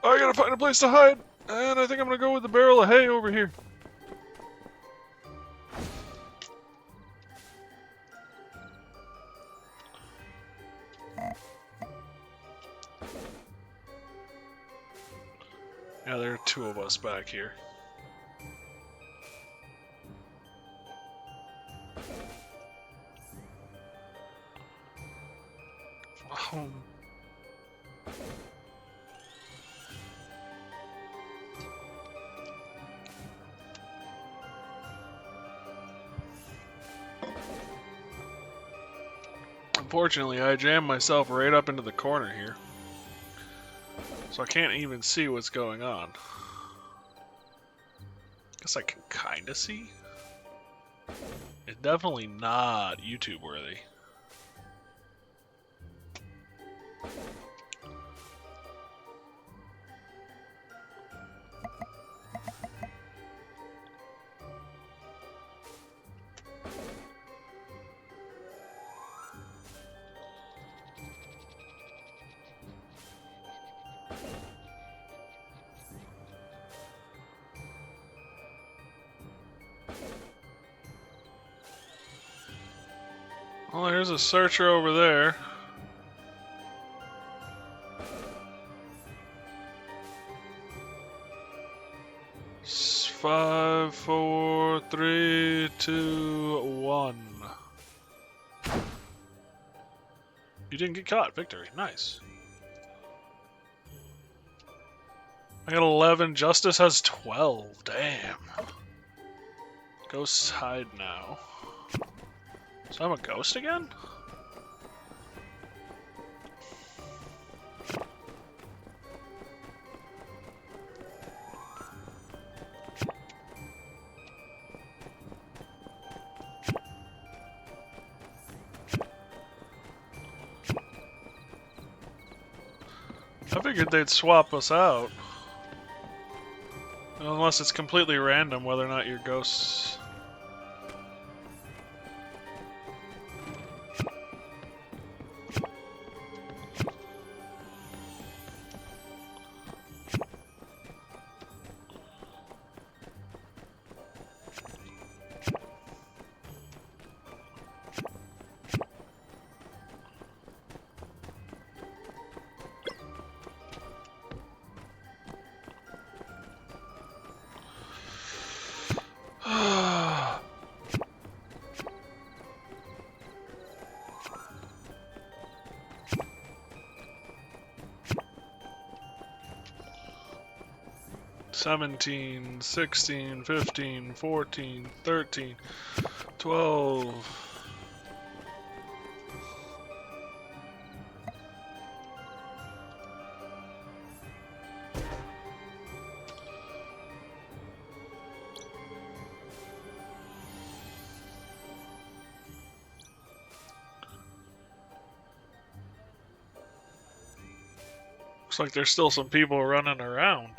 I gotta find a place to hide, and I think I'm gonna go with the barrel of hay over here. Yeah, there are two of us back here. Oh. Unfortunately, I jammed myself right up into the corner here. So I can't even see what's going on. Guess I can kinda see. It's definitely not YouTube worthy. Well, there's a searcher over there. 5, 4, 3, 2, 1. You didn't get caught. Victory. Nice. I got 11. Justice has 12. Damn. Ghosts hide now. So I'm a ghost again? I figured they'd swap us out. Unless it's completely random whether or not you're ghosts. Seventeen, 16, 15, 14, 13, 12. Looks like there's still some people running around.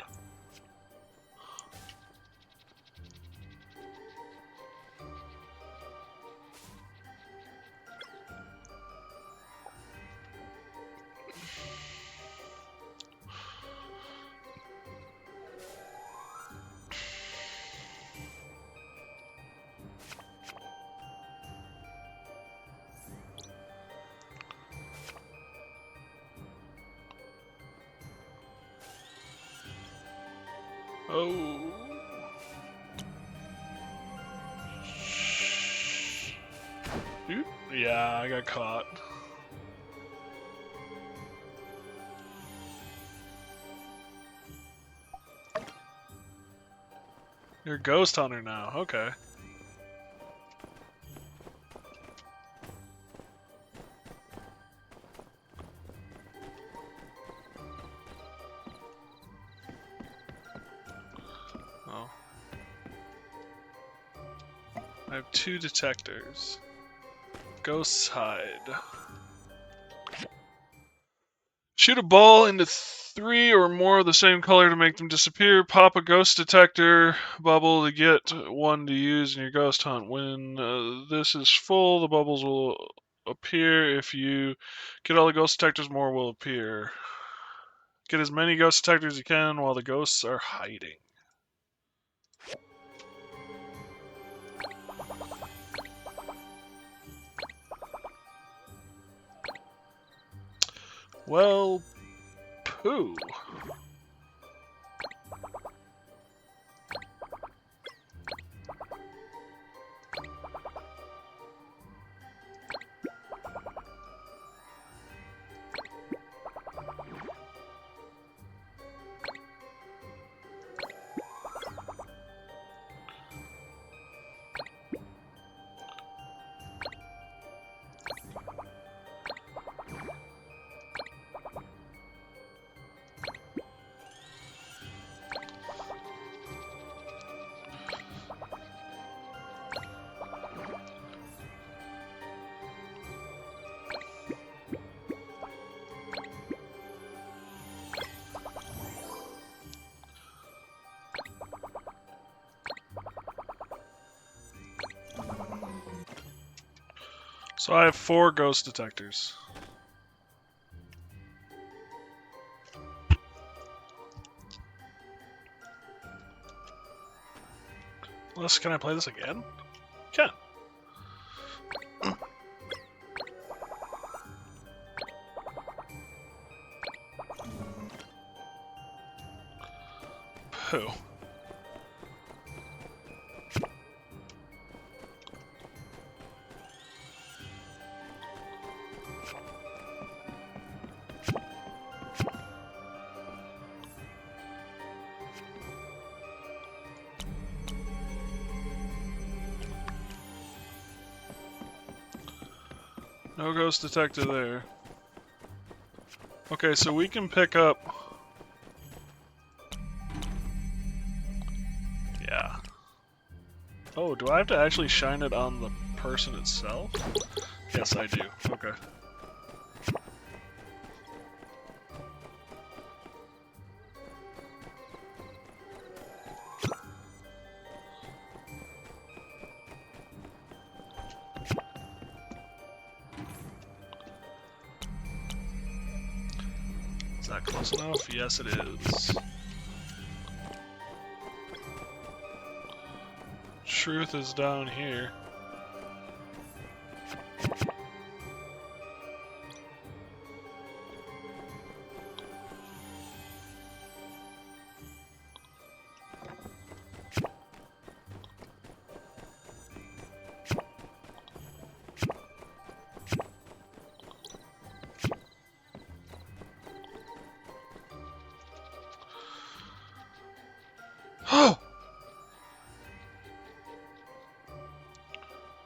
Oh. Oop. Yeah, I got caught. You're a ghost hunter now, okay. Oh. I have 2 detectors. Ghosts hide. Shoot a ball into 3 or more of the same color to make them disappear. Pop a ghost detector bubble to get 1 to use in your ghost hunt. When this is full, the bubbles will appear. If you get all the ghost detectors, more will appear. Get as many ghost detectors as you can while the ghosts are hiding. Well, poo. So I have 4 ghost detectors. Unless, can I play this again? Can. Pooh. No ghost detector there. Okay, so we can pick up... Yeah. Oh, do I have to actually shine it on the person itself? Yes, I do. Okay. Is that close enough? Yes, it is. Truth is down here.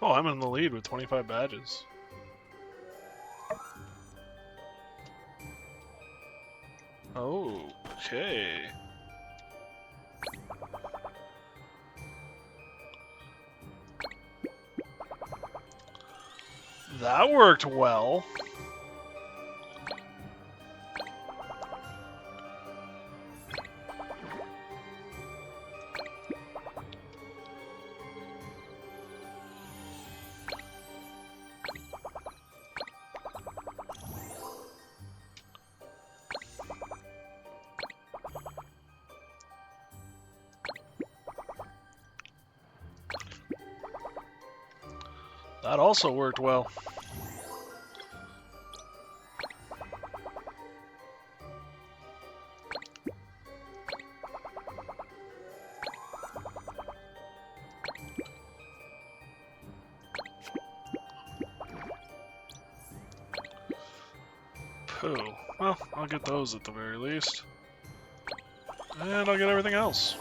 Oh, I'm in the lead with 25 badges. Okay. That worked well. That also worked well. Pooh. Well, I'll get those at the very least. And I'll get everything else.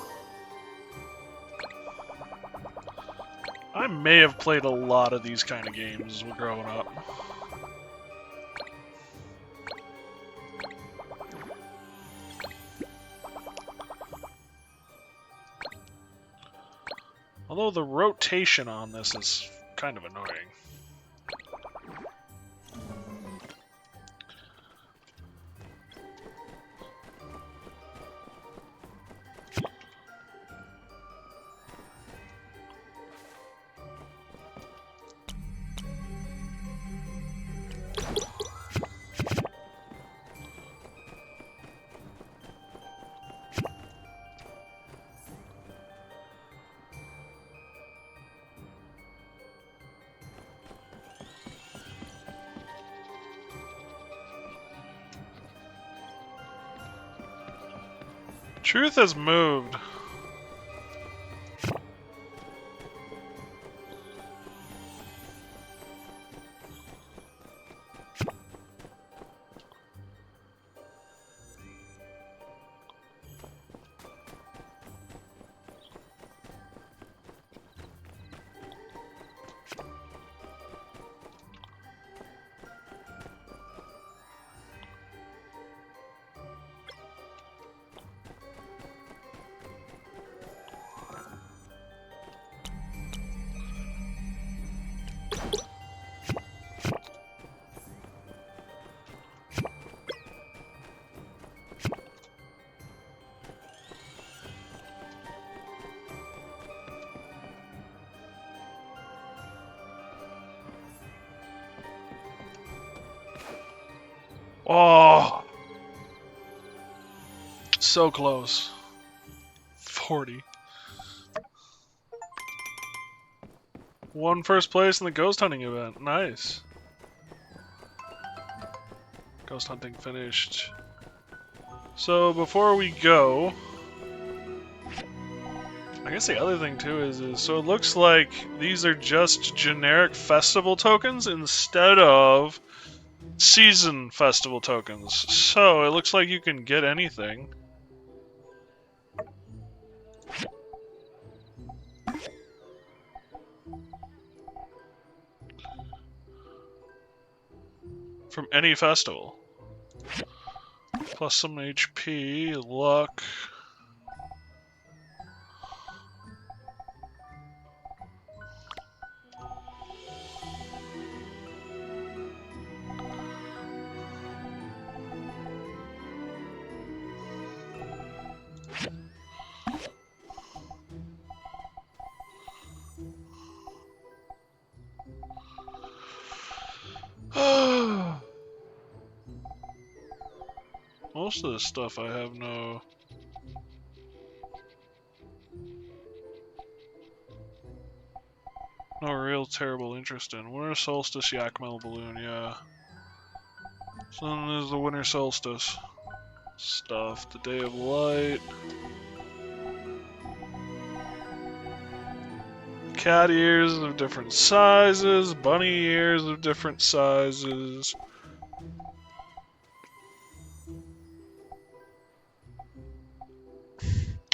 I may have played a lot of these kind of games growing up. Although the rotation on this is kind of annoying. Truth has moved. Oh, so close. 40. Won first place in the ghost hunting event. Nice. Ghost hunting finished. So before we go, I guess the other thing too is so it looks like these are just generic festival tokens instead of season festival tokens. So it looks like you can get anything. from any festival. Plus some HP, luck. Most of this stuff I have no real terrible interest in. Winter Solstice Yakmel Balloon, yeah. So then there's the Winter Solstice stuff. The Day of Light. Cat ears of different sizes. Bunny ears of different sizes.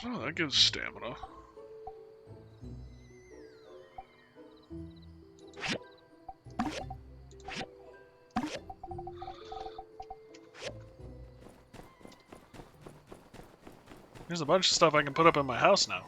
Oh, that gives stamina. There's a bunch of stuff I can put up in my house now.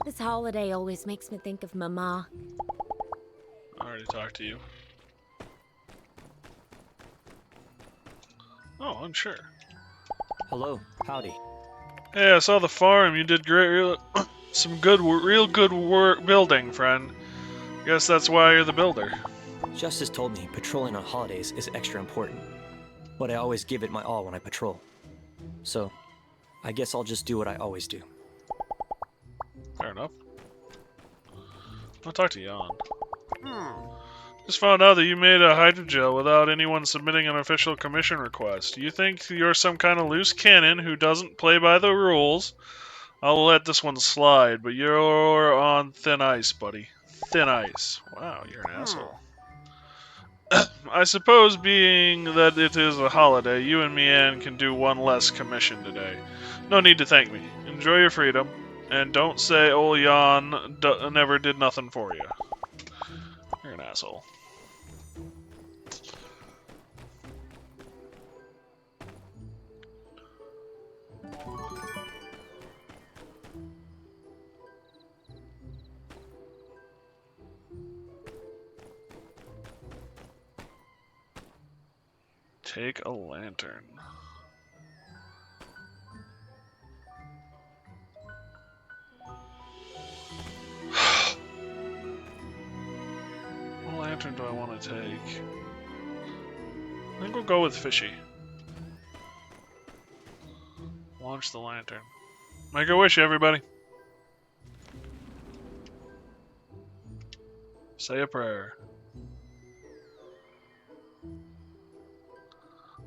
This holiday always makes me think of Mama. I already talked to you. Oh, unsure. Hello, howdy. Hey, I saw the farm. You did great. Some good, real good work building, friend. Guess that's why you're the builder. Justice told me patrolling on holidays is extra important, but I always give it my all when I patrol. So, I guess I'll just do what I always do. Fair enough. I'll talk to Jan. Just found out that you made a hydrogel without anyone submitting an official commission request. You think you're some kind of loose cannon who doesn't play by the rules? I'll let this one slide, but you're on thin ice, buddy. Thin ice. Wow, you're an asshole. I suppose being that it is a holiday, you and Mian can do one less commission today. No need to thank me. Enjoy your freedom. And don't say old Jan never did nothing for you. You're an asshole. Take a lantern. What lantern do I want to take? I think we'll go with Fishy. Launch the lantern. Make a wish, everybody. Say a prayer.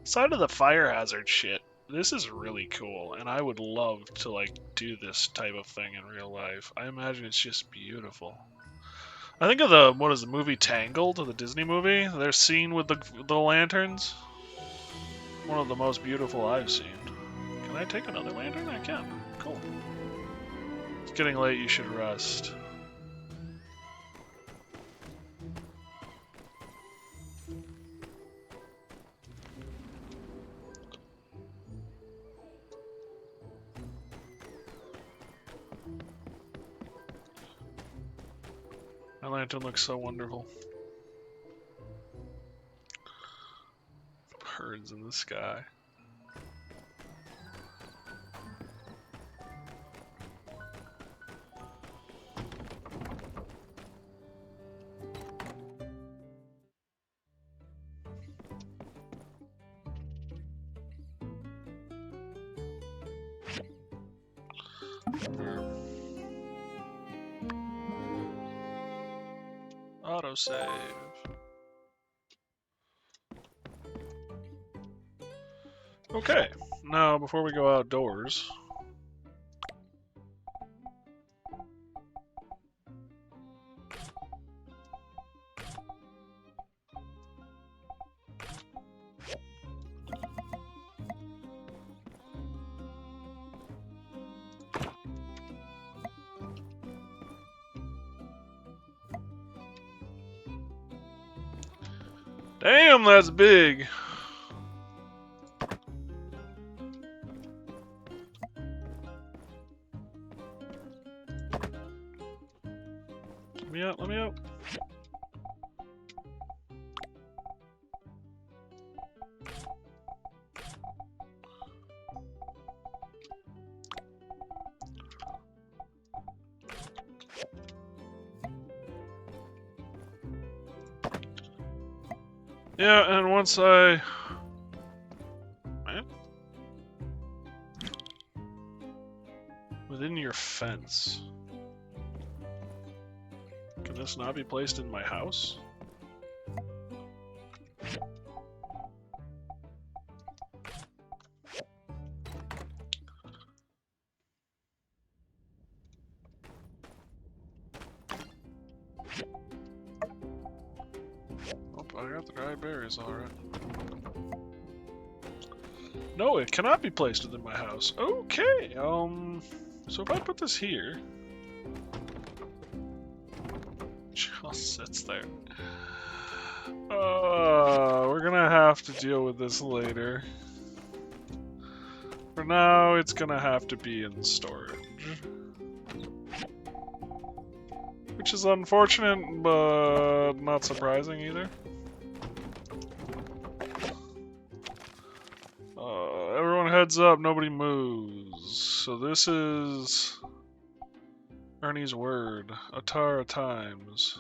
Aside of the fire hazard shit, this is really cool, and I would love to like do this type of thing in real life. I imagine it's just beautiful. I think of the what is the movie Tangled, the Disney movie? Their scene with the lanterns. One of the most beautiful I've seen. Can I take another lantern? I can. Cool. It's getting late. You should rest. My lantern looks so wonderful. Birds in the sky. Autosave. Okay, now before we go outdoors, damn, that's big. Let me out, let me out. Yeah, and once I... Man. Within your fence. Can this not be placed in my house? Oh, I got the dried berries, alright. No, it cannot be placed within my house. Okay, so if I put this here... Just sits there. We're gonna have to deal with this later. For now, it's gonna have to be in storage. Which is unfortunate, but not surprising either. Everyone heads up, nobody moves. So this is Ernie's word. Atara times.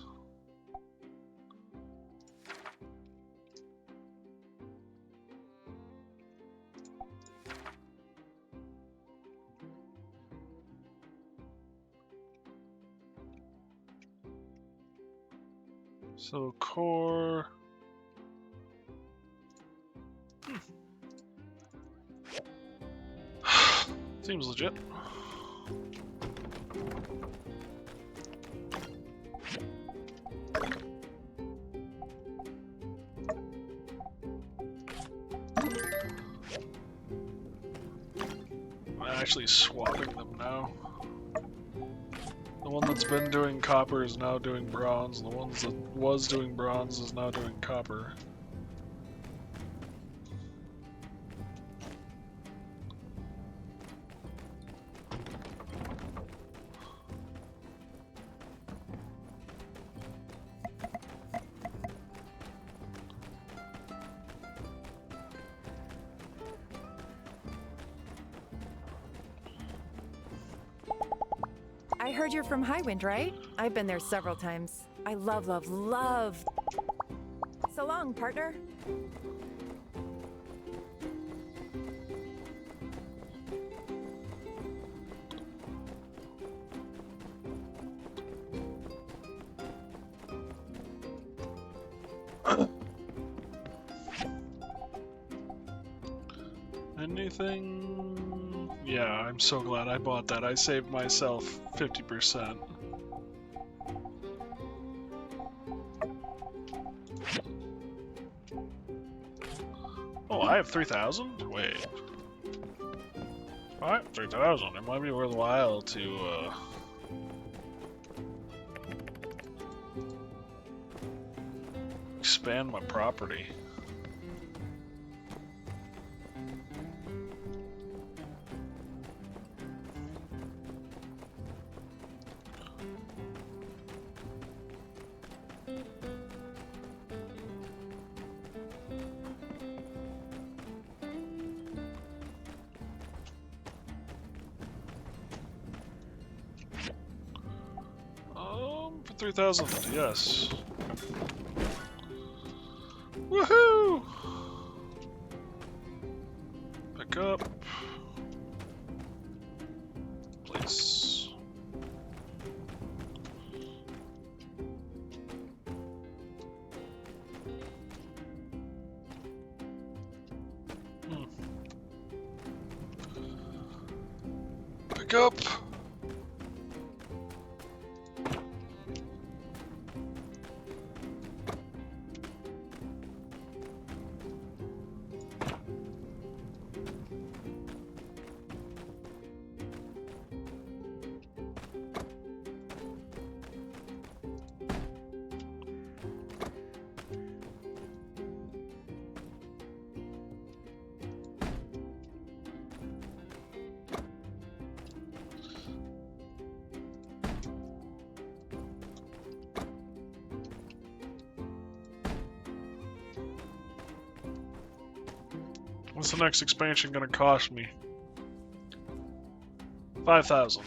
So core. Seems legit. I'm actually swapping them now. The one that's been doing copper is now doing bronze, and the one that was doing bronze is now doing copper. I heard you're from Highwind, right? I've been there several times. I love, love, love. So long, partner. Anything? Yeah, I'm so glad I bought that. I saved myself 50%. Oh, I have 3,000? Wait. I have 3,000. It might be worthwhile to, expand my property. For 3,000, yes. Woohoo! Pick up. Place. back up. What's the next expansion gonna cost me? 5,000.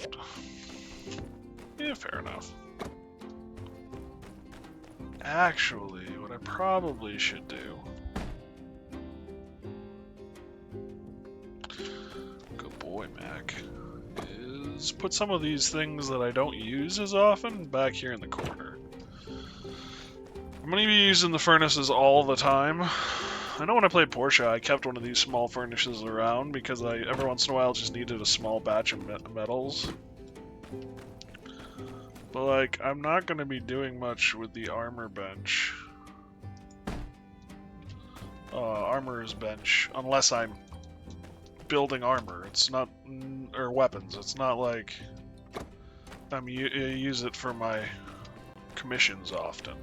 Yeah, fair enough. Actually, what I probably should do... Good boy, Mac. Is put some of these things that I don't use as often back here in the corner. I'm gonna be using the furnaces all the time. I know when I played Porsche, I kept one of these small furnaces around because I every once in a while just needed a small batch of metals. But like, I'm not going to be doing much with the armor bench. Armorer's bench, unless I'm building armor. It's not, or weapons. It's not like I use it for my commissions often.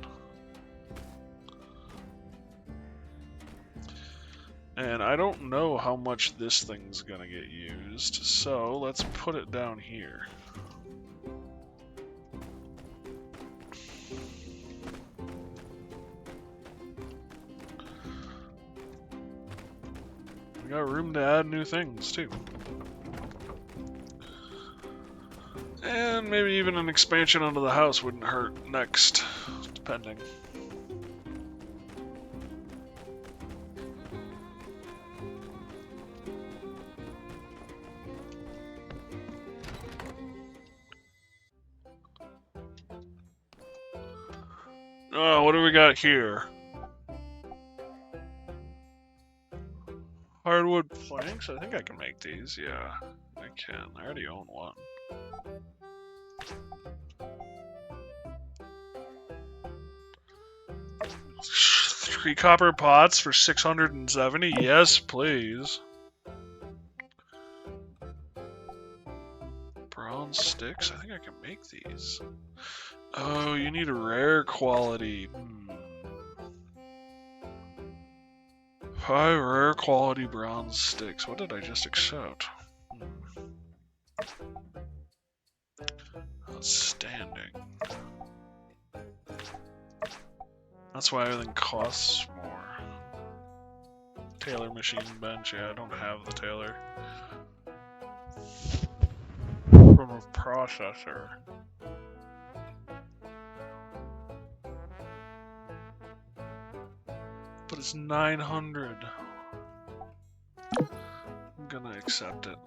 And I don't know how much this thing's gonna get used, so let's put it down here. We got room to add new things too. And maybe even an expansion onto the house wouldn't hurt next, depending. Oh, what do we got here? Hardwood planks? I think I can make these, yeah. I can. I already own one. Three copper pots for 670? Yes, please. Bronze sticks? I think I can make these. Oh, you need a rare quality. High rare quality bronze sticks. What did I just accept? Outstanding. That's why everything costs more. Tailor machine bench, yeah, I don't have the tailor. From a processor. But it's 900. I'm gonna accept it.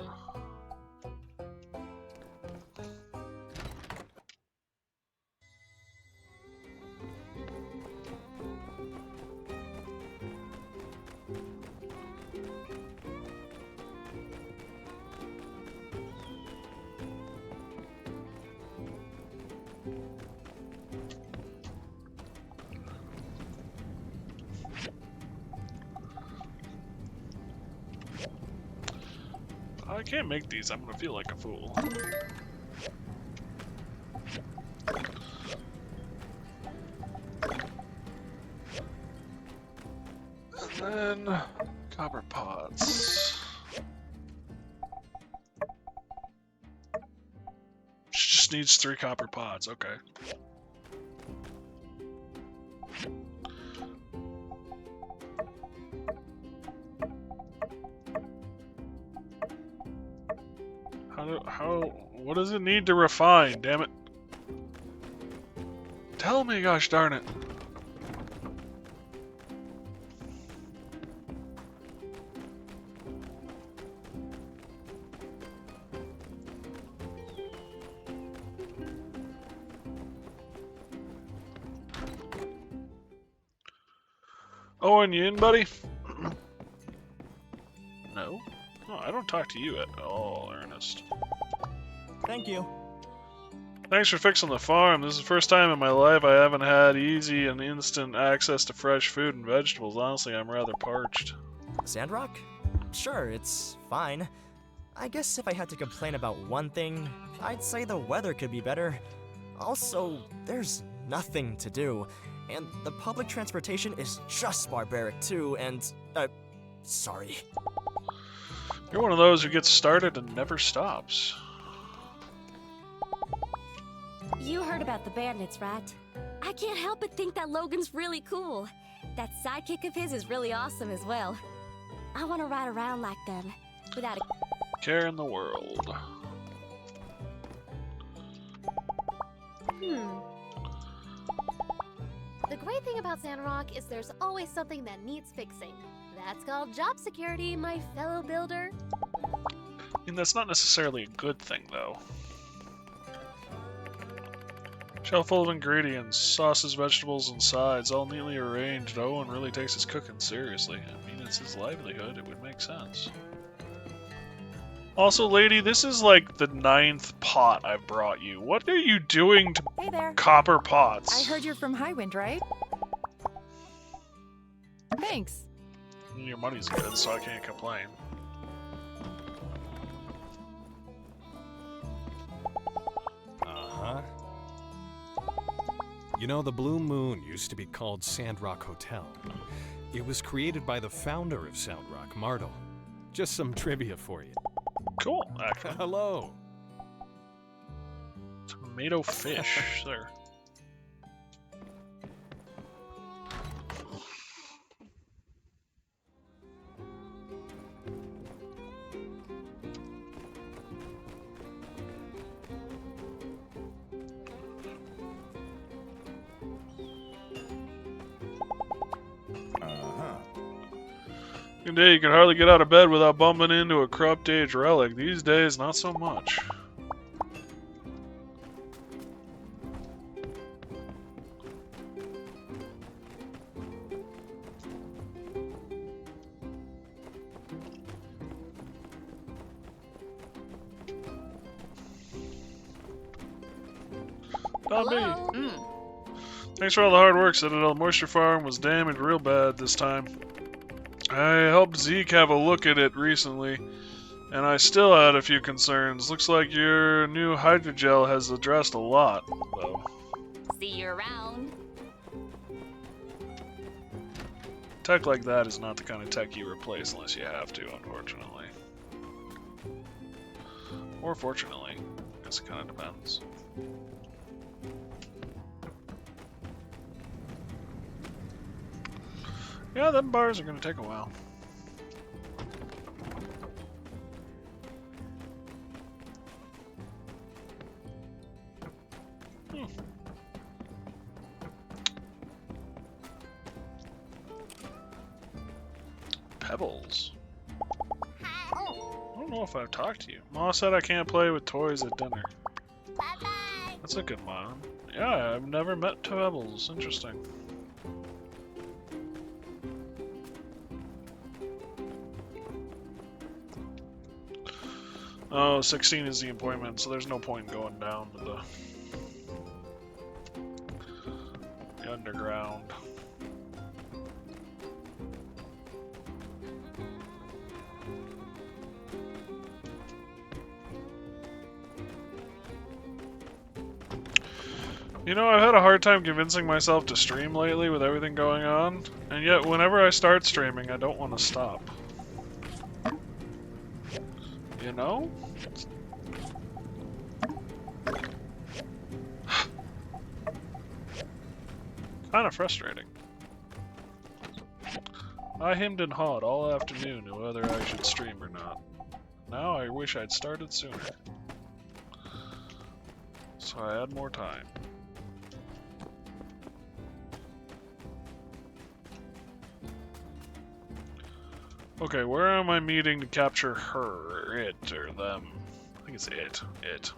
I can't make these, I'm gonna feel like a fool. And then copper pots. She just needs 3 copper pots, okay. What does it need to refine, damn it? Tell me, gosh darn it. Owen, you in, buddy? No? Oh, I don't talk to you at all, Ernest. Thank you. Thanks for fixing the farm. This is the first time in my life I haven't had easy and instant access to fresh food and vegetables. Honestly, I'm rather parched. Sandrock? Sure, it's fine. I guess if I had to complain about one thing, I'd say the weather could be better. Also, there's nothing to do. And the public transportation is just barbaric too, and, sorry. You're one of those who gets started and never stops. You heard about the bandits, right? I can't help but think that Logan's really cool. That sidekick of his is really awesome as well. I want to ride around like them, without a care in the world. The great thing about Sandrock is there's always something that needs fixing. That's called job security, my fellow builder. I mean, that's not necessarily a good thing, though. Shelf full of ingredients, sauces, vegetables, and sides, all neatly arranged. Owen really takes his cooking seriously. I mean, it's his livelihood, it would make sense. Also, lady, this is like the 9th pot I've brought you. What are you doing to Hey there. copper pots? I heard you're from Highwind, right? Thanks. Your money's good, so I can't complain. Uh-huh. You know, the Blue Moon used to be called Sandrock Hotel. It was created by the founder of Sandrock, Martel. Just some trivia for you. Cool, actually. Hello. Tomato fish, there. Good day, you can hardly get out of bed without bumping into a corrupt age relic. These days, not so much. Thanks for all the hard work, Citadel. Moisture Farm was damaged real bad this time. I helped Zeke have a look at it recently, and I still had a few concerns. Looks like your new hydrogel has addressed a lot, though. See you around. Tech like that is not the kind of tech you replace unless you have to, unfortunately. Or fortunately. I guess it kind of depends. Yeah, them bars are going to take a while. Pebbles. I don't know if I've talked to you. Ma said I can't play with toys at dinner. Bye-bye. That's a good mom. Yeah, I've never met Pebbles. Interesting. Oh, 16 is the appointment, so there's no point in going down to the underground. You know, I've had a hard time convincing myself to stream lately with everything going on, and yet whenever I start streaming, I don't want to stop. You know? Kind of frustrating. I hemmed and hawed all afternoon to whether I should stream or not. Now I wish I'd started sooner. So I had more time. Okay, where am I meeting to capture her, it, or them? I think it's it. It.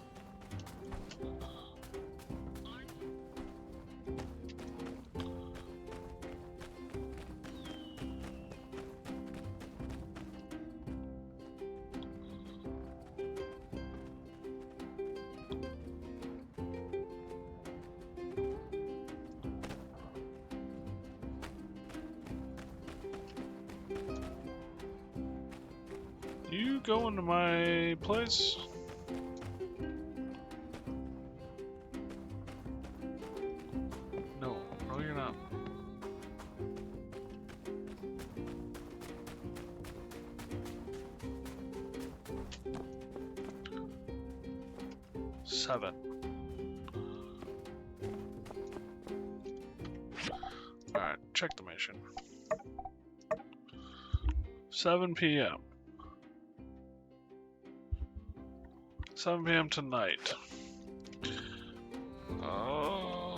going to my place? No, no you're not. Seven. Alright, check the mission. 7 p.m. 7 p.m. tonight.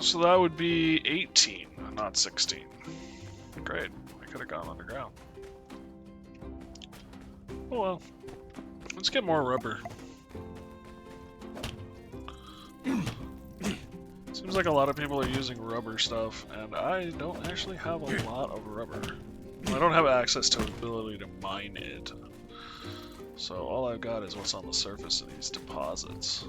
So that would be 18, not 16. Great, I could have gone underground. Oh well. Let's get more rubber. Seems like a lot of people are using rubber stuff, and I don't actually have a lot of rubber. I don't have access to the ability to mine it. So all I've got is what's on the surface of these deposits.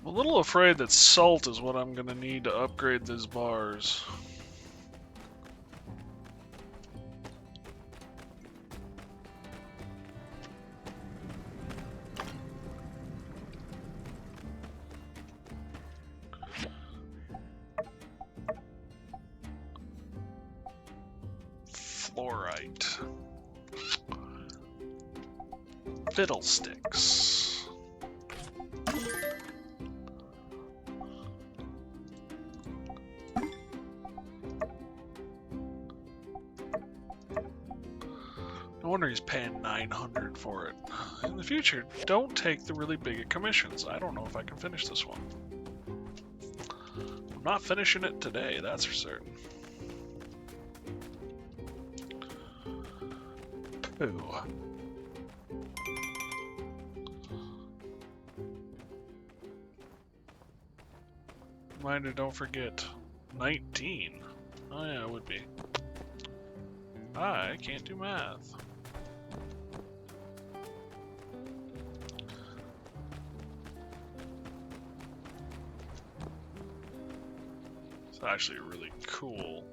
I'm a little afraid that salt is what I'm gonna need to upgrade these bars. Fluorite. Fiddlesticks. No wonder he's paying 900 for it. In the future, don't take the really big commissions. I don't know if I can finish this one. I'm not finishing it today, that's for certain. Ooh. Reminder, don't forget. 19. Oh yeah, it would be. I can't do math. It's actually really cool.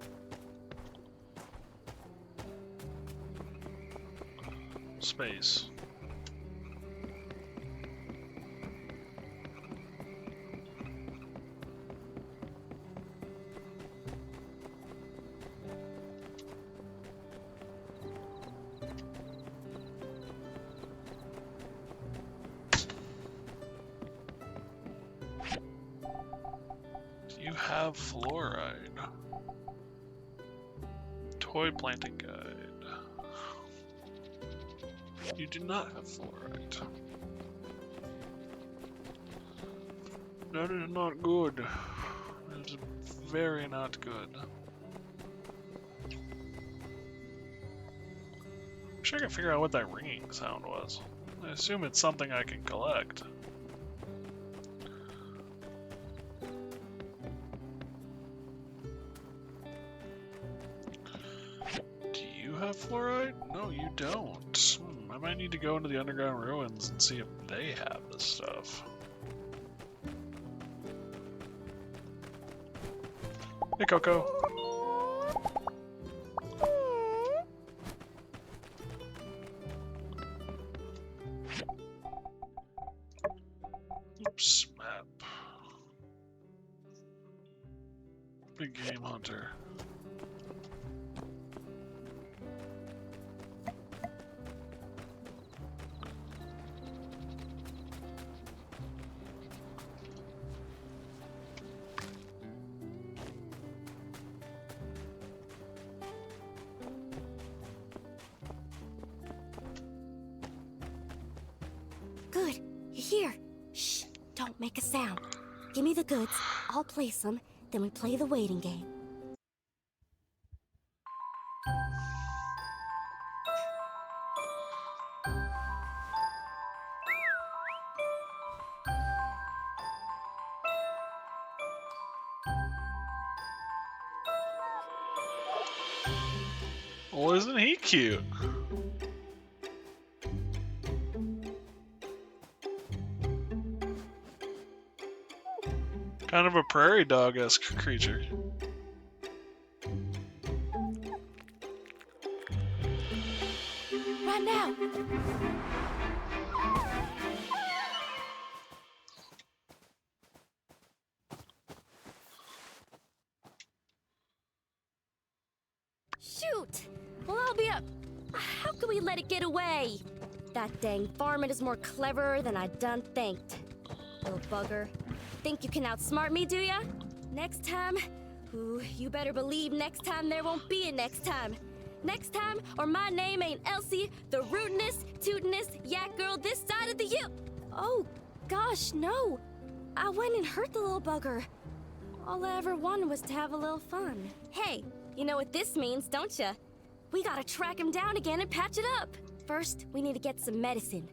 Space. Do you have fluoride? Toy planting guide. You do not have fluoride. That is not good. It is very not good. Wish I could figure out what that ringing sound was. I assume it's something I can collect. Do you have fluoride? No, you don't. I might need to go into the underground ruins and see if they have this stuff. Hey, Coco. Oops, map. Big game hunter. Good. You're here. Shh. Don't make a sound. Give me the goods. I'll place them. Then we play the waiting game. Well, isn't he cute? Kind of a prairie dog-esque creature. Run now! Shoot! Well, I'll be up. How could we let it get away? That dang varmint is more cleverer than I done thinked. Little bugger. Think you can outsmart me, do ya? Next time? Ooh, you better believe next time there won't be a next time. Next time, or my name ain't Elsie, the rootinest, tootinest yak girl this side of the U. Oh, gosh, no. I went and hurt the little bugger. All I ever wanted was to have a little fun. Hey, you know what this means, don't ya? We gotta track him down again and patch it up. First, we need to get some medicine.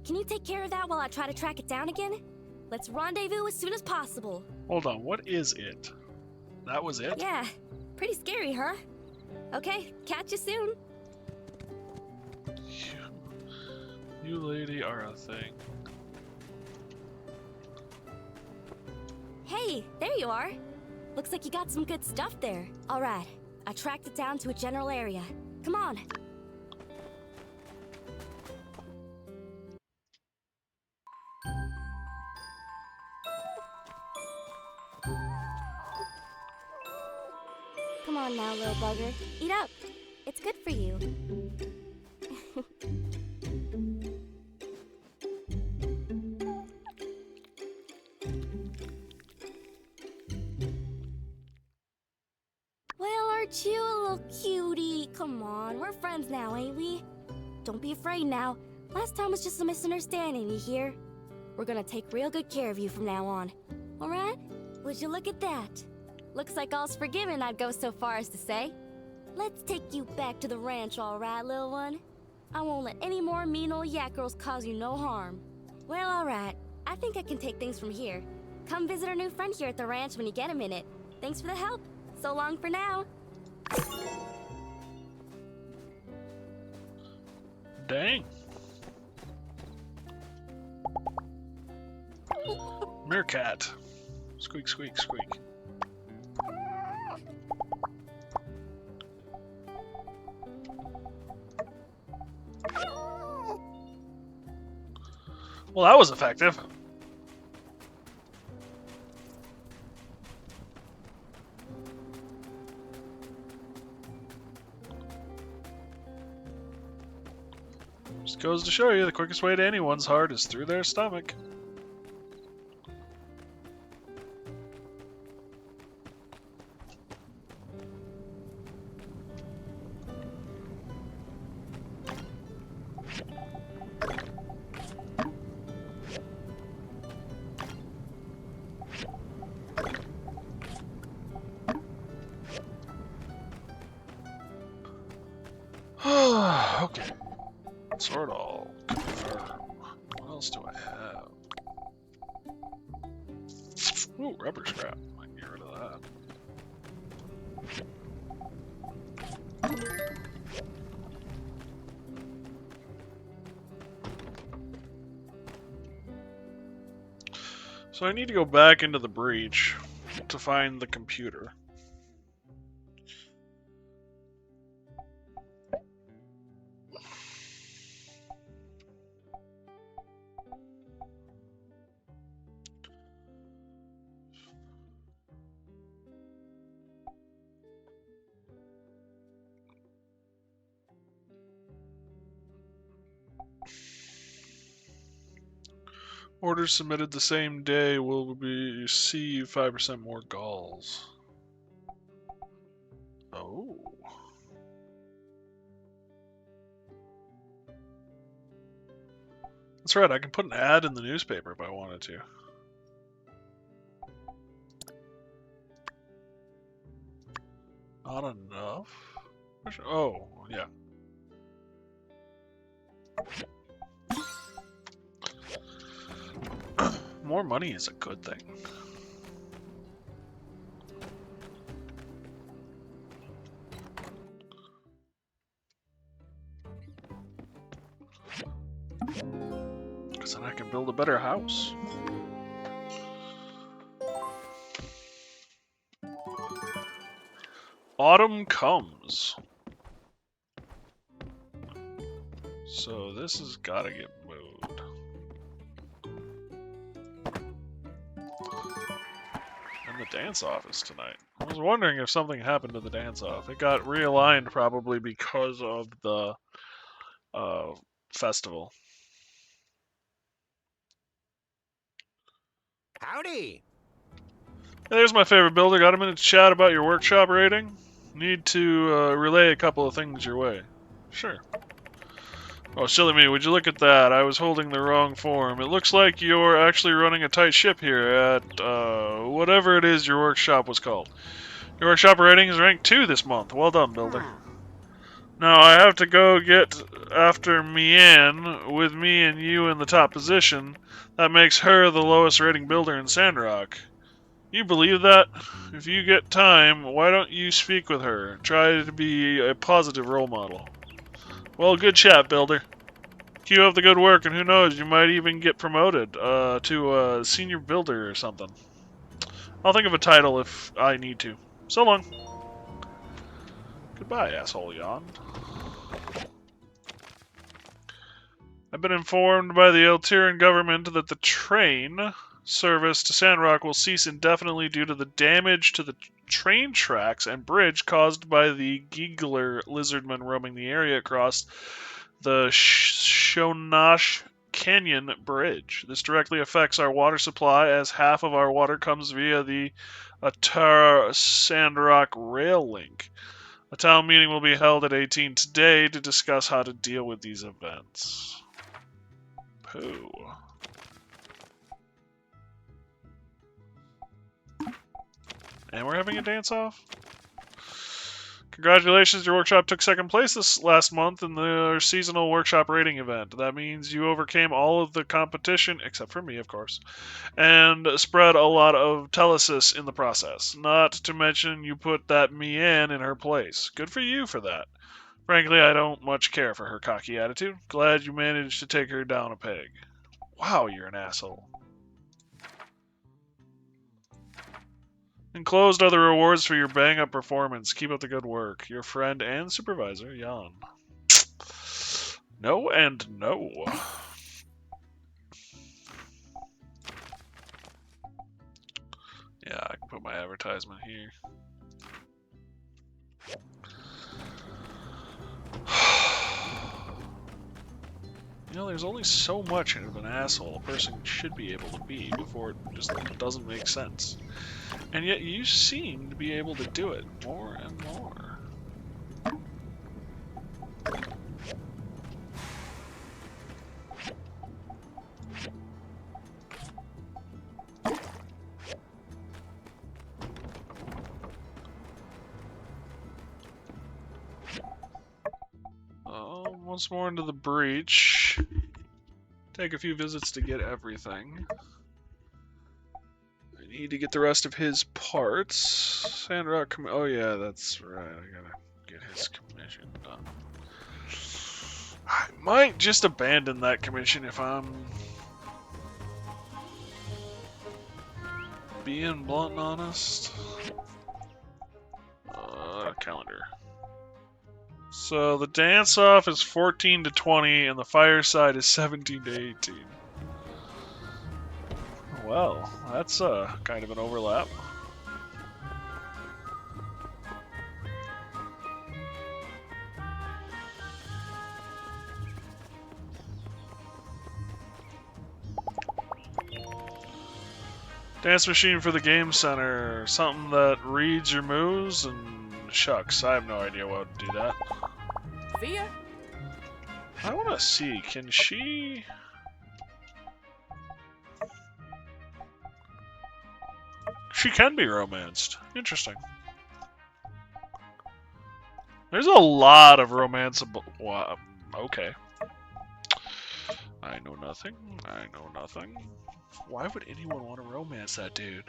Can you take care of that while I try to track it down again? Let's rendezvous as soon as possible. Hold on, what is it? That was it? Yeah, pretty scary, huh? Okay, catch you soon. You lady are a thing. Hey, there you are. Looks like you got some good stuff there. All right, I tracked it down to a general area. Come on. Come on now, little bugger. Eat up. It's good for you. Well, aren't you a little cutie? Come on, we're friends now, ain't we? Don't be afraid now. Last time was just a misunderstanding, you hear? We're gonna take real good care of you from now on. Alright? Would you look at that? Looks like all's forgiven, I'd go so far as to say. Let's take you back to the ranch, alright, little one? I won't let any more mean old yak girls cause you no harm. Well, alright. I think I can take things from here. Come visit our new friend here at the ranch when you get a minute. Thanks for the help. So long for now. Dang. Meerkat. Squeak, squeak, squeak. Well, that was effective. Just goes to show you the quickest way to anyone's heart is through their stomach. Okay. Sort all confirm. What else do I have? Ooh, rubber scrap. I can get rid of that. So I need to go back into the breach to find the computer. Orders submitted the same day will receive 5% more galls. Oh. That's right, I can put an ad in the newspaper if I wanted to. Not enough? Oh, yeah. More money is a good thing. can build a better house. Autumn comes. So this has got to get moved. And the dance-off is tonight. I was wondering if something happened to the dance-off. It got realigned probably because of the festival. Howdy! Hey, there's my favorite builder. Got a minute to chat about your workshop rating? Need to relay a couple of things your way. Sure. Oh, silly me, would you look at that? I was holding the wrong form. It looks like you're actually running a tight ship here at, whatever it is your workshop was called. Your workshop rating is ranked 2 this month. Well done, builder. Now, I have to go get after Mian. With me and you in the top position, that makes her the lowest rating builder in Sandrock. You believe that? If you get time, why don't you speak with her? Try to be a positive role model. Well, good chat, builder. Keep up the good work, and who knows, you might even get promoted to senior builder or something. I'll think of a title if I need to. So long. Goodbye, asshole yawn. I've been informed by the Eltiran government that the train service to Sandrock will cease indefinitely due to the damage to the train tracks and bridge caused by the giggler lizardmen roaming the area across the Shonash Canyon Bridge. This directly affects our water supply, as half of our water comes via the Atara Sandrock rail link. A town meeting will be held at 18 today to discuss how to deal with these events. Pooh. And we're having a dance-off? Congratulations, your workshop took second place this last month in the seasonal workshop rating event. That means you overcame all of the competition, except for me, of course, and spread a lot of telesis in the process. Not to mention you put that Mian in her place. Good for you for that. Frankly, I don't much care for her cocky attitude. Glad you managed to take her down a peg. Wow, you're an asshole. Enclosed are the rewards for your bang-up performance. Keep up the good work. Your friend and supervisor, Jan. No and no. Yeah, I can put my advertisement here. You know, there's only so much of an asshole a person should be able to be before it just doesn't make sense. And yet you seem to be able to do it more and more. Once more into the breach. Take a few visits to get everything. I need to get the rest of his parts. Sandrock, oh yeah, that's right. I gotta get his commission done. I might just abandon that commission if I'm being blunt and honest. Calendar. So the dance-off is 14 to 20, and the fireside is 17 to 18. Well, that's kind of an overlap. Dance machine for the game center. Something that reads your moves and shucks. I have no idea what would do that. See ya. I want to see. Can she? She can be romanced. Interesting. There's a lot of romanceable. Well, okay. I know nothing. I know nothing. Why would anyone want to romance that dude?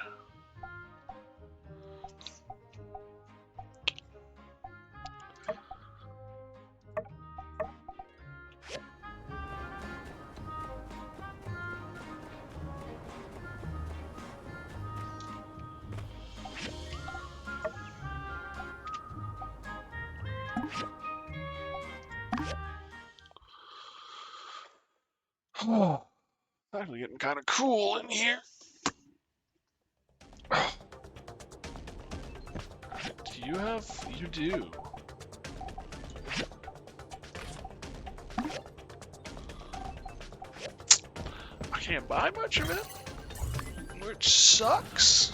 Oh, it's actually getting kind of cool in here. Do you have? You do. I can't buy much of it, which sucks.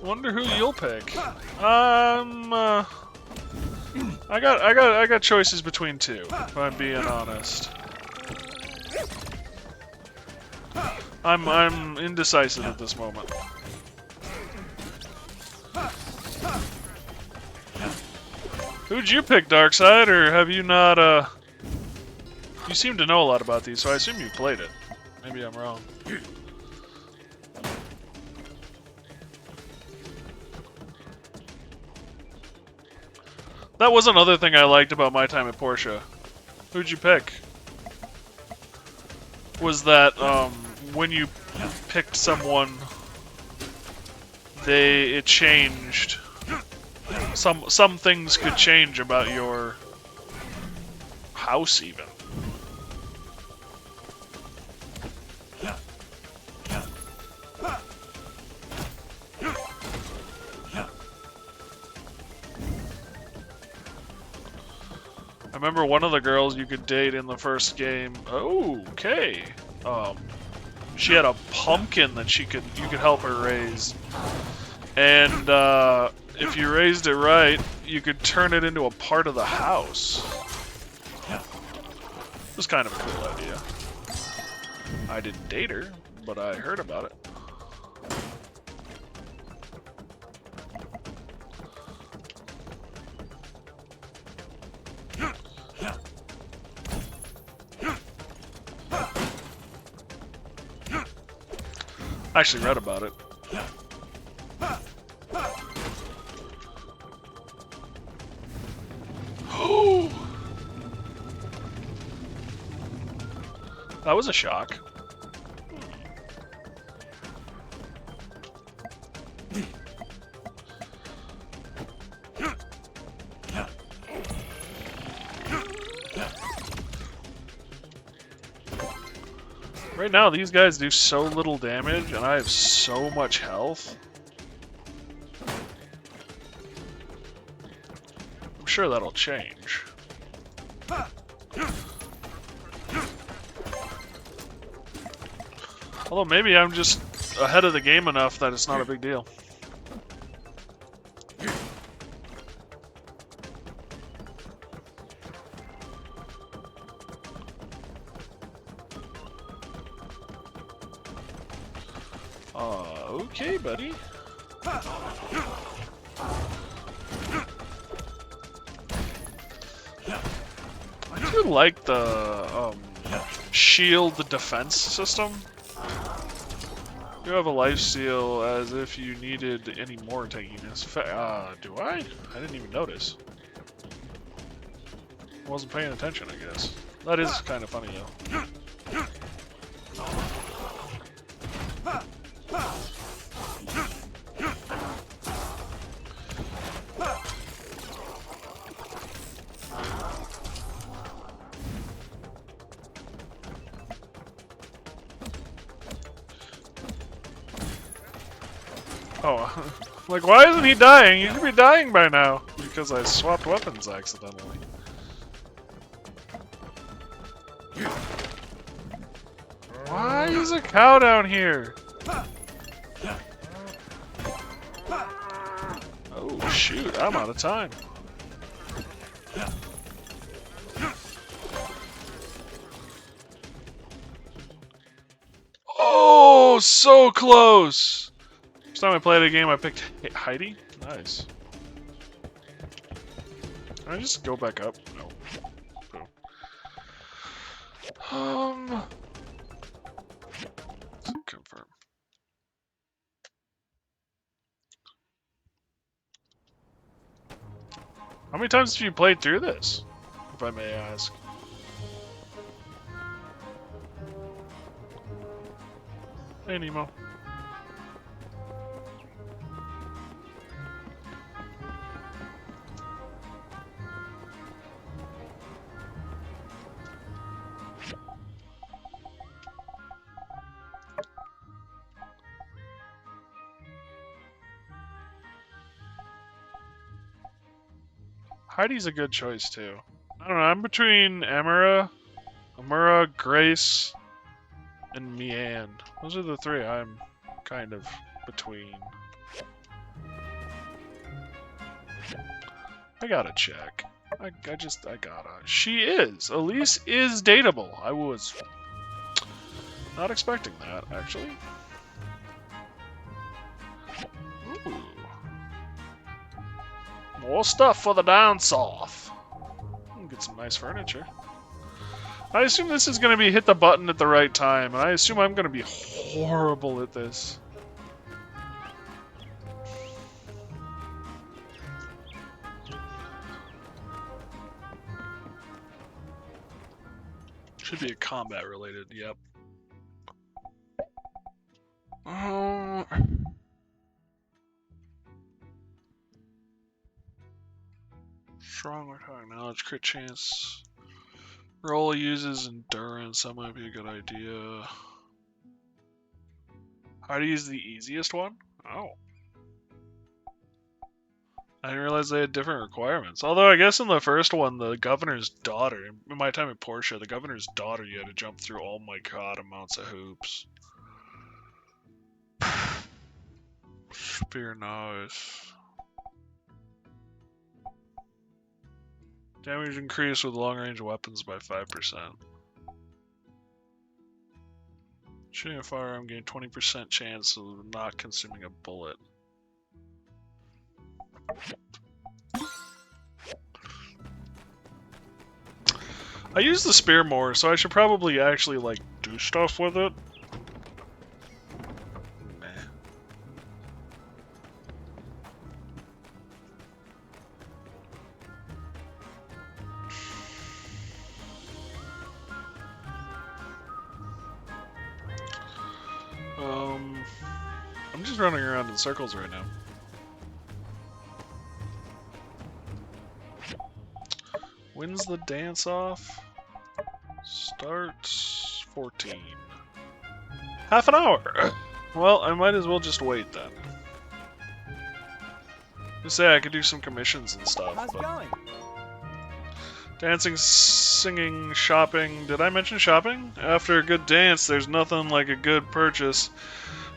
Wonder who you'll pick. I got choices between two, if I'm being honest. I'm indecisive at this moment. Who'd you pick, Darkseid, or have you not, You seem to know a lot about these, so I assume you played it. Maybe I'm wrong. That was another thing I liked about my time at Porsche. Who'd you pick? Was that, when you picked someone, it changed. Some things could change about your house, even. I remember one of the girls you could date in the first game. Oh, okay. She had a pumpkin that you could help her raise, and if you raised it right, you could turn it into a part of the house. It was kind of a cool idea. I didn't date her, but I heard about it. I actually read about it. That was a shock. Right now, these guys do so little damage, and I have so much health. I'm sure that'll change. Although maybe I'm just ahead of the game enough that it's not a big deal. Okay, buddy. I do like the shield defense system. You have a lifesteal as if you needed any more tankiness. Do I? I didn't even notice. I wasn't paying attention, I guess. That is kind of funny, though. Oh, like, why isn't he dying? He should be dying by now. Because I swapped weapons accidentally. Why is a cow down here? Oh, shoot, I'm out of time. Oh, so close! First time I played a game, I picked Heidi. Nice. Can I just go back up? No. Confirm. How many times have you played through this, if I may ask? Hey, Nemo. Heidi's a good choice too. I don't know. I'm between Amara, Grace, and Mian. Those are the three I'm kind of between. I gotta check. I gotta. She is. Elise is dateable. I was not expecting that, actually. Ooh. More stuff for the dance-off. Get some nice furniture. I assume this is going to be hit the button at the right time, and I assume I'm going to be horrible at this. Should be a combat related, yep. Strong rhetoric knowledge, crit chance. Roll uses endurance, that might be a good idea. How to use the easiest one? Oh. I didn't realize they had different requirements. Although I guess in the first one, the governor's daughter, in my time at Portia, the governor's daughter, you had to jump through, oh my god, amounts of hoops. Spear noise. Damage increased with long-range weapons by 5%. Shooting a firearm gain 20% chance of not consuming a bullet. I use the spear more, so I should probably actually, like, do stuff with it. I'm just running around in circles right now. When's the dance off? Starts 14. Half an hour! Well, I might as well just wait then. You say I could do some commissions and stuff. How's it going? Dancing, singing, shopping. Did I mention shopping? After a good dance, there's nothing like a good purchase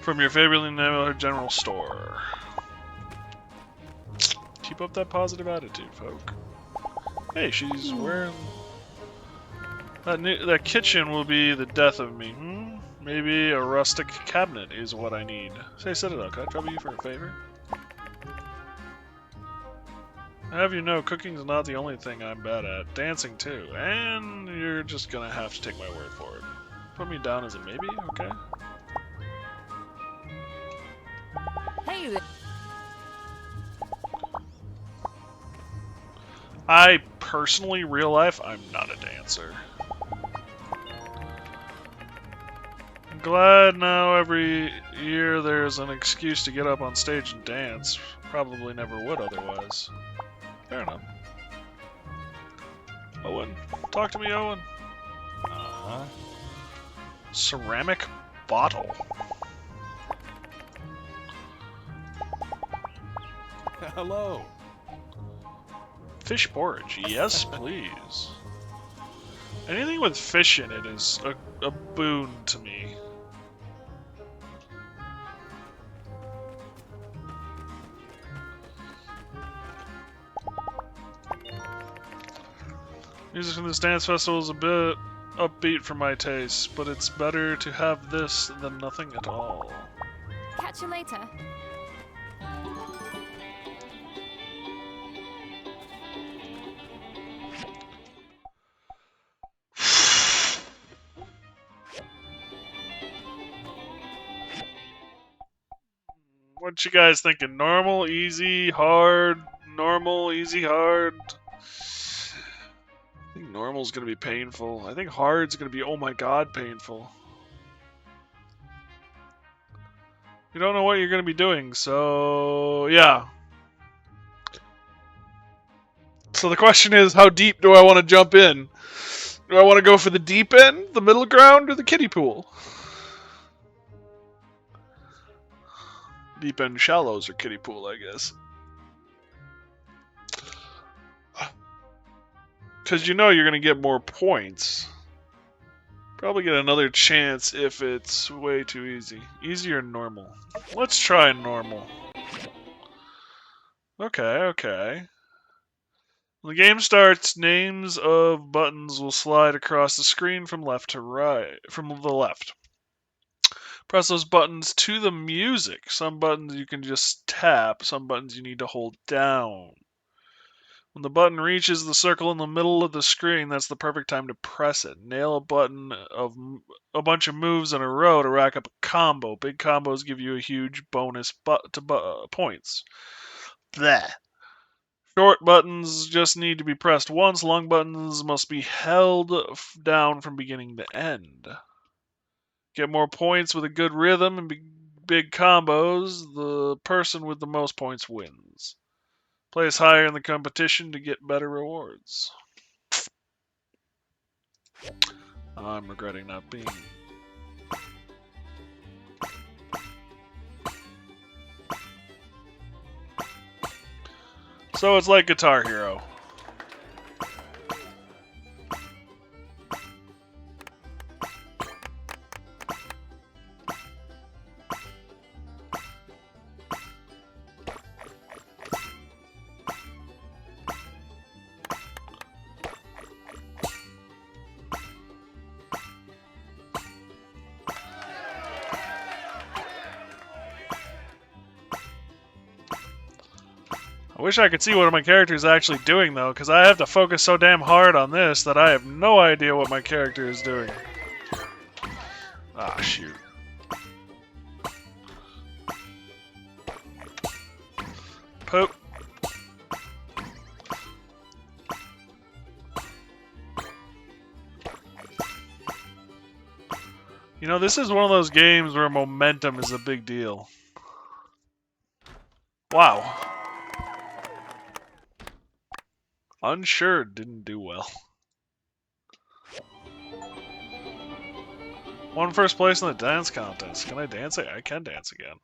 from your favorite neighborhood general store. Keep up that positive attitude, folk. Hey, she's wearing... That kitchen will be the death of me. Maybe a rustic cabinet is what I need. Say, Citadel, can I trouble you for a favor? I have you know, cooking's not the only thing I'm bad at. Dancing, too. And you're just gonna have to take my word for it. Put me down as a maybe, okay? Hey there. I personally, real life, I'm not a dancer. I'm glad now every year there's an excuse to get up on stage and dance. Probably never would otherwise. Fair enough. Owen. Talk to me, Owen. Uh-huh. Ceramic bottle. Hello. Fish porridge. Yes, please. Anything with fish in it is a boon to me. Music from this dance festival is a bit upbeat for my taste, but it's better to have this than nothing at all. Catch you later. What you guys thinking? Normal, easy, hard? Normal, easy, hard? I think normal's gonna be painful. I think hard's gonna be, oh my god, painful. You don't know what you're gonna be doing, so yeah. So the question is, how deep do I want to jump in? Do I want to go for the deep end, the middle ground, or the kiddie pool? Deep end shallows or kiddie pool, I guess. Because you know you're going to get more points. Probably get another chance if it's way too easy. Easy or normal? Let's try normal. Okay. When the game starts, names of buttons will slide across the screen from left to right, from the left. Press those buttons to the music. Some buttons you can just tap, some buttons you need to hold down. When the button reaches the circle in the middle of the screen, that's the perfect time to press it. Nail a button of a bunch of moves in a row to rack up a combo. Big combos give you a huge bonus points. Bleh. Short buttons just need to be pressed once. Long buttons must be held down from beginning to end. Get more points with a good rhythm and big combos. The person with the most points wins. Place higher in the competition to get better rewards. I'm regretting not being. So it's like Guitar Hero. I wish I could see what my character is actually doing, though, because I have to focus so damn hard on this that I have no idea what my character is doing. Ah, shoot. Poop. You know, this is one of those games where momentum is a big deal. Wow. Unsure didn't do well. Won first place in the dance contest. Can I dance? I can dance again.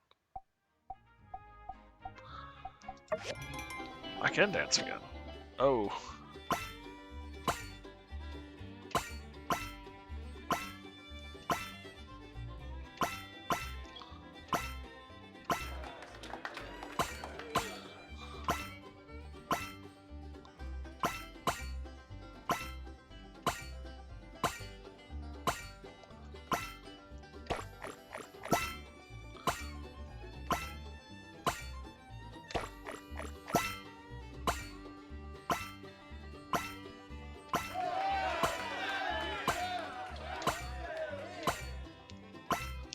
I can dance again. Oh.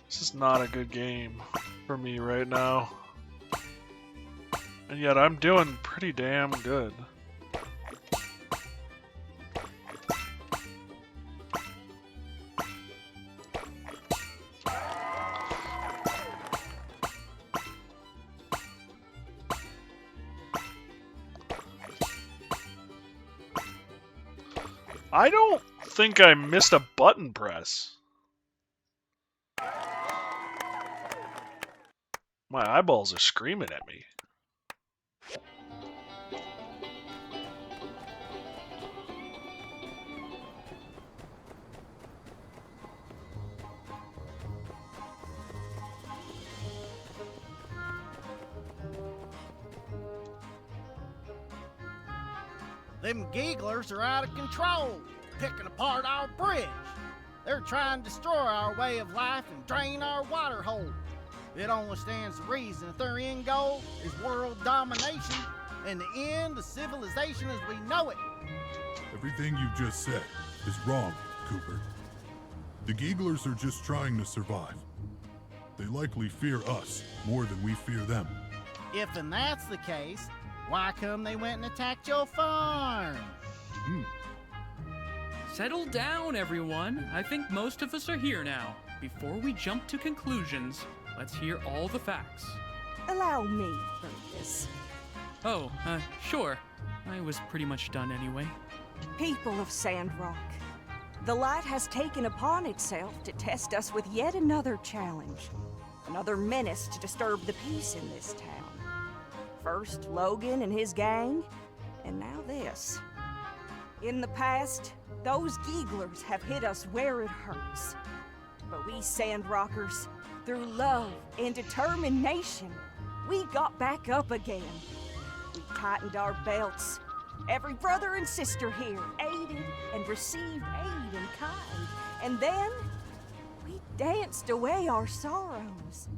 This is not a good game for me right now. And yet I'm doing pretty damn good. I don't think I missed a button press. My eyeballs are screaming at me. Them gigglers are out of control, picking apart our bridge. They're trying to destroy our way of life and drain our water hole. It only stands to reason that their end goal is world domination and the end of civilization as we know it. Everything you just said is wrong, Cooper. The Gigglers are just trying to survive. They likely fear us more than we fear them. If and that's the case, why come they went and attacked your farm? Settle down, everyone. I think most of us are here now. Before we jump to conclusions, let's hear all the facts. Allow me, Fergus. Oh, sure. I was pretty much done anyway. People of Sandrock, the light has taken upon itself to test us with yet another challenge. Another menace to disturb the peace in this town. First, Logan and his gang, and now this. In the past, those Geeglers have hit us where it hurts. But we Sandrockers, through love and determination, we got back up again. We tightened our belts. Every brother and sister here aided and received aid in kind. And then, we danced away our sorrows.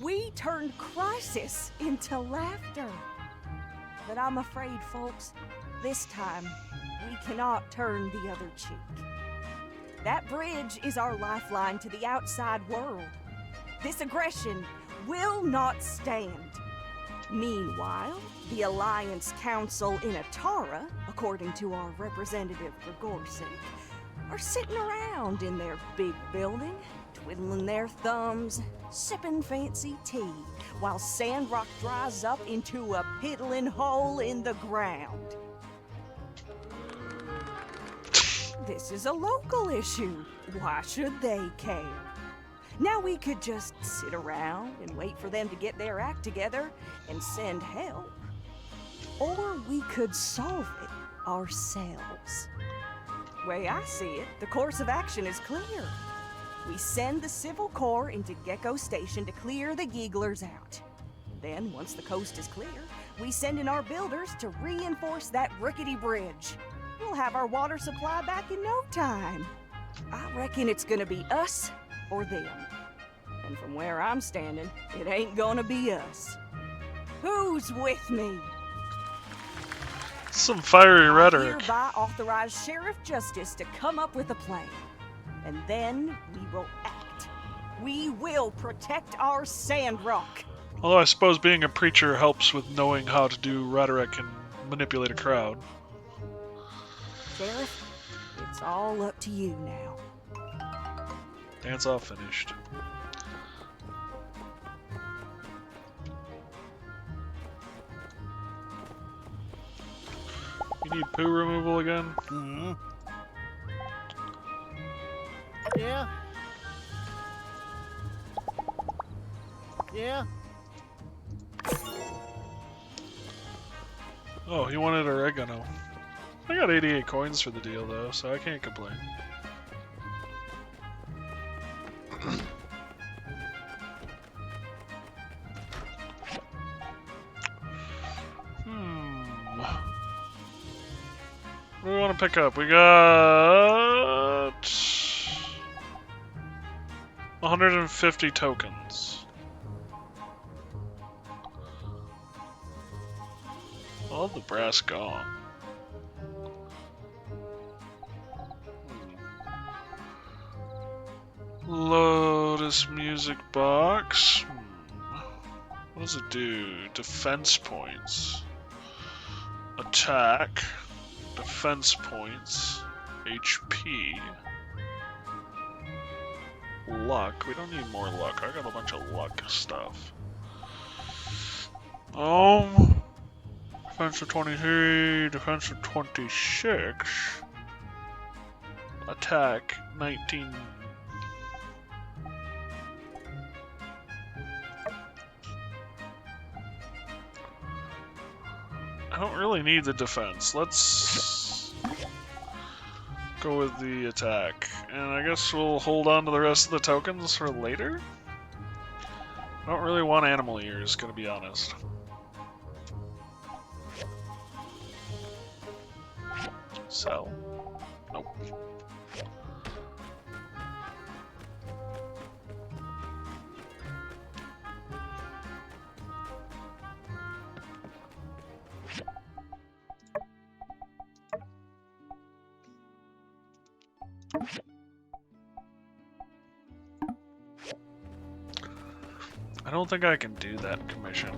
We turned crisis into laughter. But I'm afraid, folks, this time, we cannot turn the other cheek. That bridge is our lifeline to the outside world. This aggression will not stand. Meanwhile, the Alliance Council in Atara, according to our representative Grigorsic, are sitting around in their big building, twiddling their thumbs, sipping fancy tea, while Sandrock dries up into a piddling hole in the ground. This is a local issue. Why should they care? Now we could just sit around and wait for them to get their act together and send help. Or we could solve it ourselves. Way I see it, the course of action is clear. We send the Civil Corps into Gecko Station to clear the Geeglers out. Then, once the coast is clear, we send in our builders to reinforce that rickety bridge. We'll have our water supply back in no time. I reckon it's gonna be us or them. And from where I'm standing, it ain't gonna be us. Who's with me? Some fiery I rhetoric. hereby authorize Sheriff Justice to come up with a plan. And then we will act. We will protect our Sandrock. Although I suppose being a preacher helps with knowing how to do rhetoric and manipulate a crowd. Sheriff, it's all up to you now. Dance all finished. You need poo removal again? Mm-hmm. Yeah. Yeah. Oh, he wanted oregano. I got 88 coins for the deal though, so I can't complain. What do we want to pick up? We got 150 tokens. All the brass gone. Lotus music box. What does it do? Defense points. Attack. Defense points. HP. Luck. We don't need more luck. I got a bunch of luck stuff. Defense of 23. Defense of 26. Attack 19. I don't really need the defense. Let's go with the attack. And I guess we'll hold on to the rest of the tokens for later? I don't really want animal ears, gonna be honest. Sell. Nope. I don't think I can do that commission.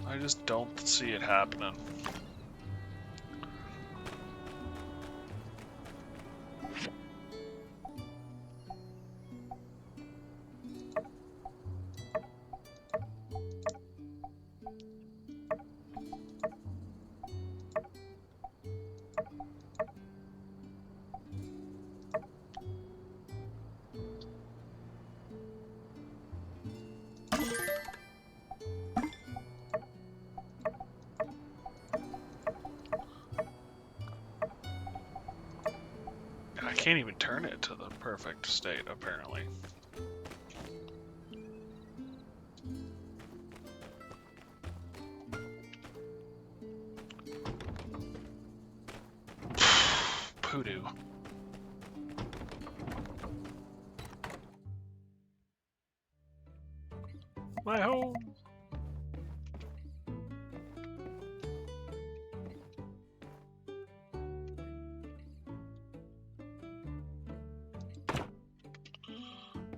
I just don't see it happening. can't even turn it to the perfect state, apparently. Poodoo. My home.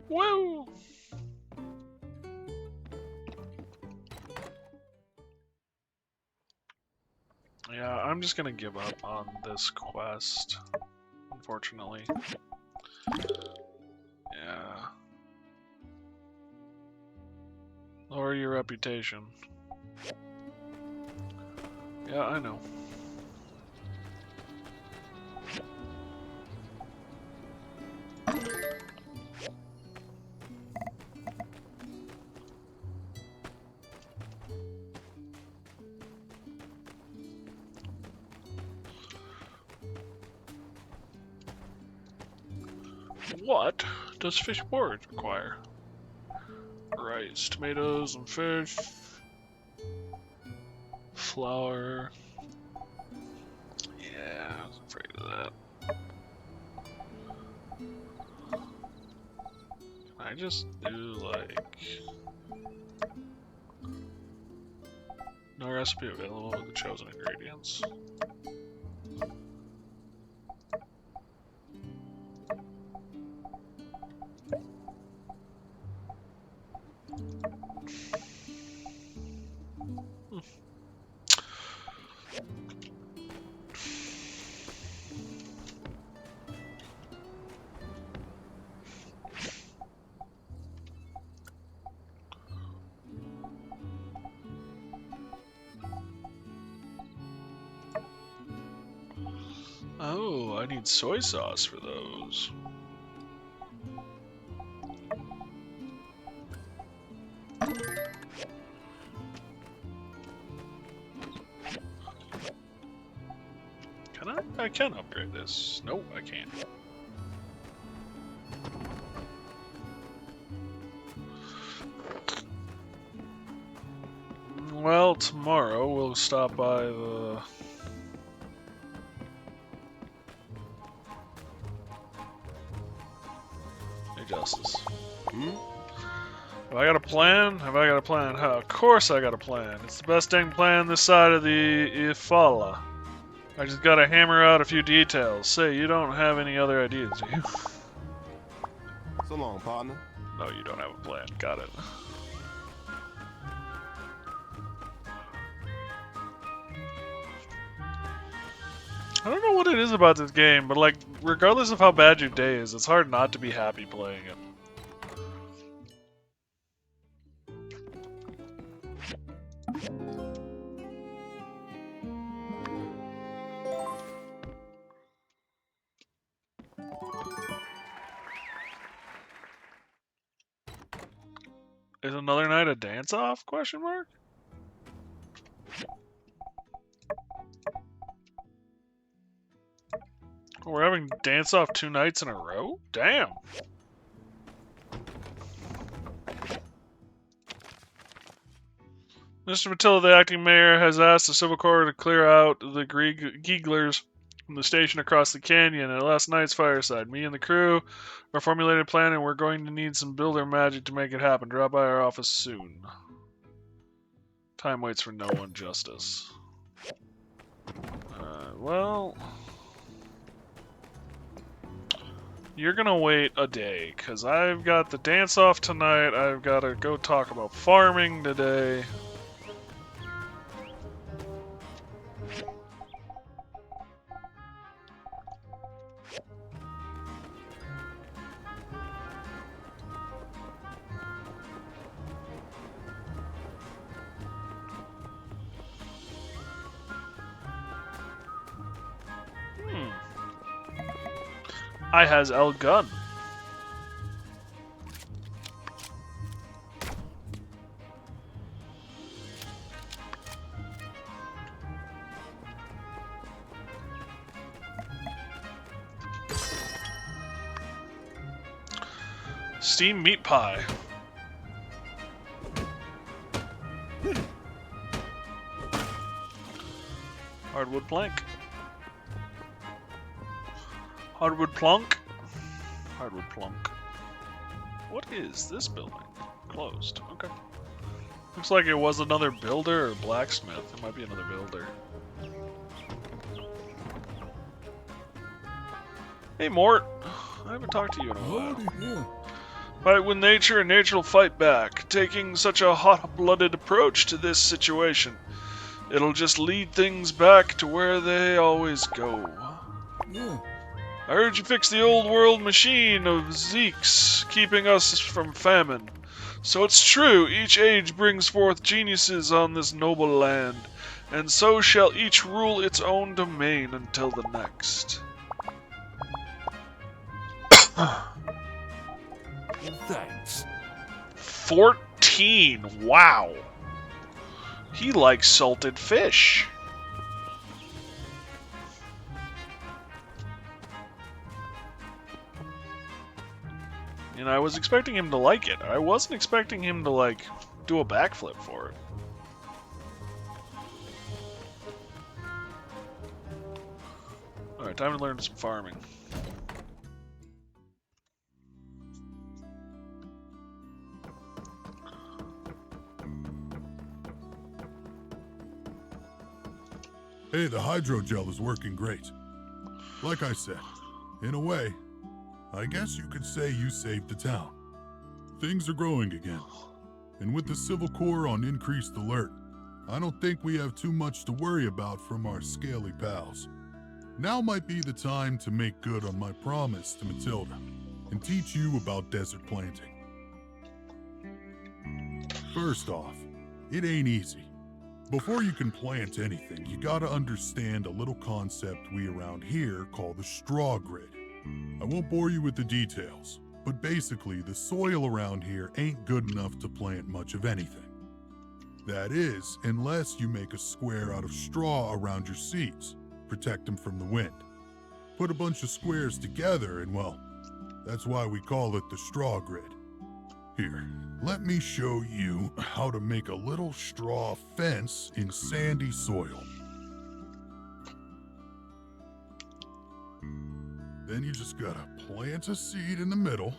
Woo! Yeah, I'm just gonna give up on this quest, unfortunately. Yeah. Lower your reputation. Yeah, I know. What does fish porridge require? Rice, tomatoes, and fish. Flour. Yeah, I was afraid of that. Can I just do like... No recipe available with the chosen ingredients. Oh, I need soy sauce for those. Can I? I can upgrade this. Nope, I can't. Well, tomorrow we'll stop by the... Hey, Justice. Have I got a plan? Have I got a plan? Of course I got a plan. It's the best dang plan this side of the Ifala. I just gotta hammer out a few details. Say, you don't have any other ideas, do you? So long, partner. No, you don't have a plan. Got it. I don't know what it is about this game, but like, regardless of how bad your day is, it's hard not to be happy playing it. Is another night a dance-off? Question mark? We're having dance-off 2 nights in a row? Damn! Mr. Matilda, the acting mayor, has asked the civil court to clear out the Geeglers from the station across the canyon at last night's fireside. Me and the crew are formulating a plan, and we're going to need some builder magic to make it happen. Drop by our office soon. Time waits for no one, Justice. Well... You're gonna wait a day, because I've got the dance-off tonight, I've got to go talk about farming today. I has El gun. steamed meat pie. Hardwood plank. Hardwood plunk. Hardwood plunk. What is this building? Closed. Okay. Looks like it was another builder or blacksmith. It might be another builder. Hey, Mort. I haven't talked to you in a while. Fight with nature and nature will fight back. Taking such a hot-blooded approach to this situation, it'll just lead things back to where they always go. I heard you fix the old world machine of Zeke's, keeping us from famine. So it's true, each age brings forth geniuses on this noble land, and so shall each rule its own domain until the next. Thanks. 14! Wow! He likes salted fish. And I was expecting him to like it. I wasn't expecting him to, like, do a backflip for it. Alright, time to learn some farming. Hey, the hydrogel is working great. Like I said, in a way, I guess you could say you saved the town. Things are growing again. And with the Civil Corps on increased alert, I don't think we have too much to worry about from our scaly pals. Now might be the time to make good on my promise to Matilda and teach you about desert planting. First off, it ain't easy. Before you can plant anything, you gotta understand a little concept we around here call the straw grid. I won't bore you with the details, but basically the soil around here ain't good enough to plant much of anything. That is, unless you make a square out of straw around your seeds, protect them from the wind. Put a bunch of squares together and, well, that's why we call it the straw grid. Here, let me show you how to make a little straw fence in sandy soil. Then you just gotta plant a seed in the middle,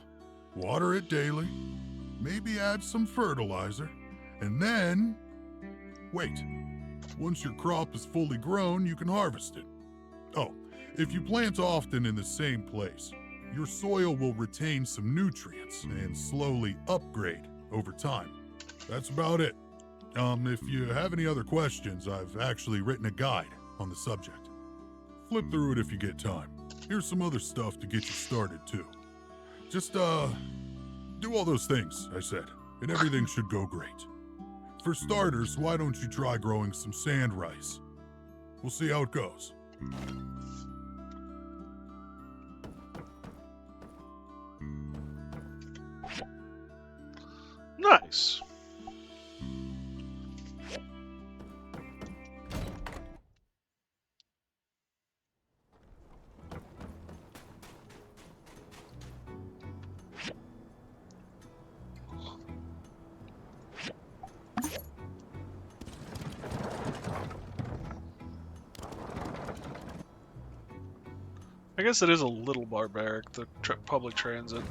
water it daily, maybe add some fertilizer, and then wait. Once your crop is fully grown, you can harvest it. Oh, if you plant often in the same place, your soil will retain some nutrients and slowly upgrade over time. That's about it. If you have any other questions, I've actually written a guide on the subject. Flip through it if you get time. Here's some other stuff to get you started, too. Just, do all those things, I said, and everything should go great. For starters, why don't you try growing some sand rice? We'll see how it goes. Nice. I guess it is a little barbaric, the public transit.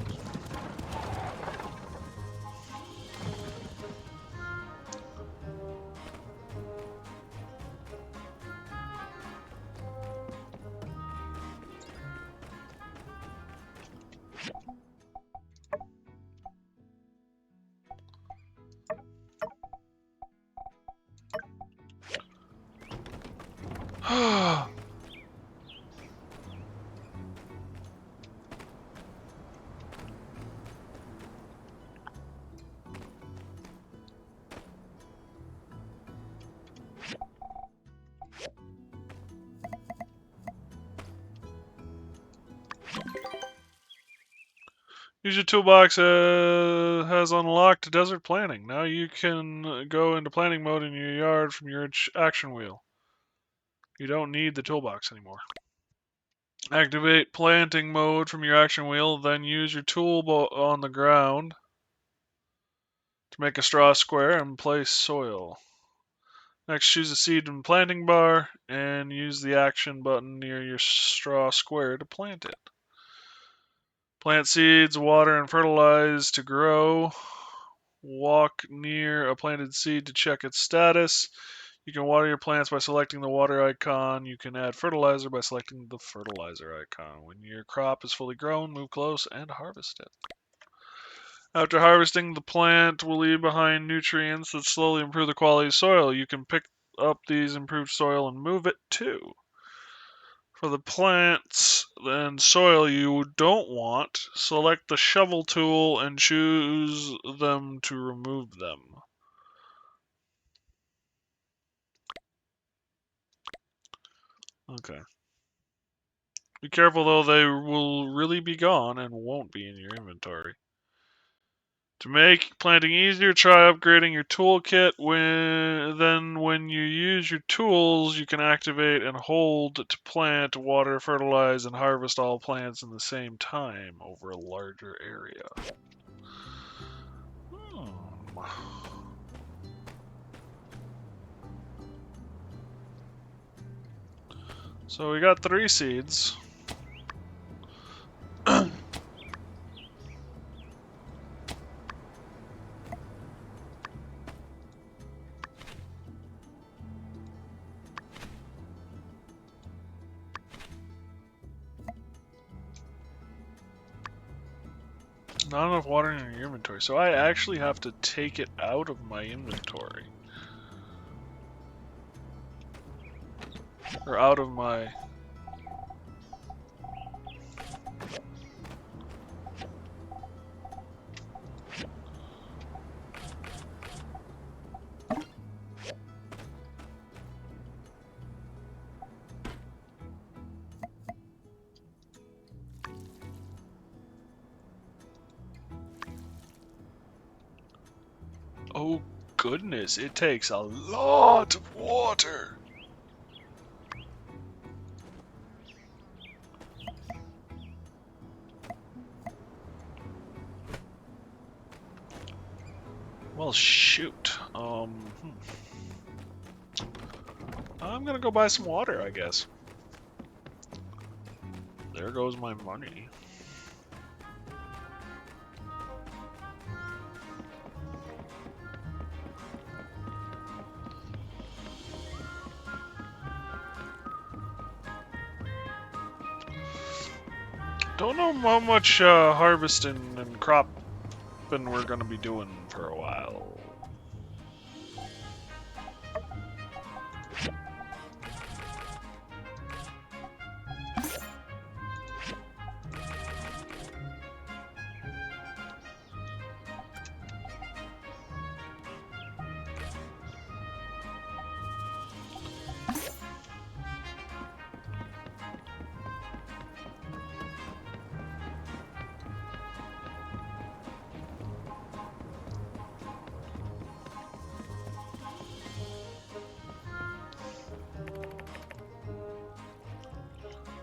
Use your toolbox has unlocked desert planning. Now you can go into planning mode in your yard from your action wheel. You don't need the toolbox anymore. Activate planting mode from your action wheel, then use your tool on the ground to make a straw square and place soil. Next, choose a seed in planting bar and use the action button near your straw square to plant it. Plant seeds, water, and fertilize to grow. Walk near a planted seed to check its status. You can water your plants by selecting the water icon. You can add fertilizer by selecting the fertilizer icon. When your crop is fully grown, move close and harvest it. After harvesting, the plant will leave behind nutrients that slowly improve the quality of soil. You can pick up these improved soil and move it too. For the plants and soil you don't want, select the shovel tool and choose them to remove them. Okay. Be careful though, they will really be gone and won't be in your inventory. To make planting easier, try upgrading your toolkit. When you use your tools, you can activate and hold to plant, water, fertilize, and harvest all plants in the same time over a larger area. So we got 3 seeds. Not enough water in your inventory, so I actually have to take it out of my inventory. Or out of my... Oh goodness, it takes a lot of water. Well, shoot. I'm gonna go buy some water, I guess. There goes my money. Don't know how much harvesting and cropping we're gonna be doing for a while.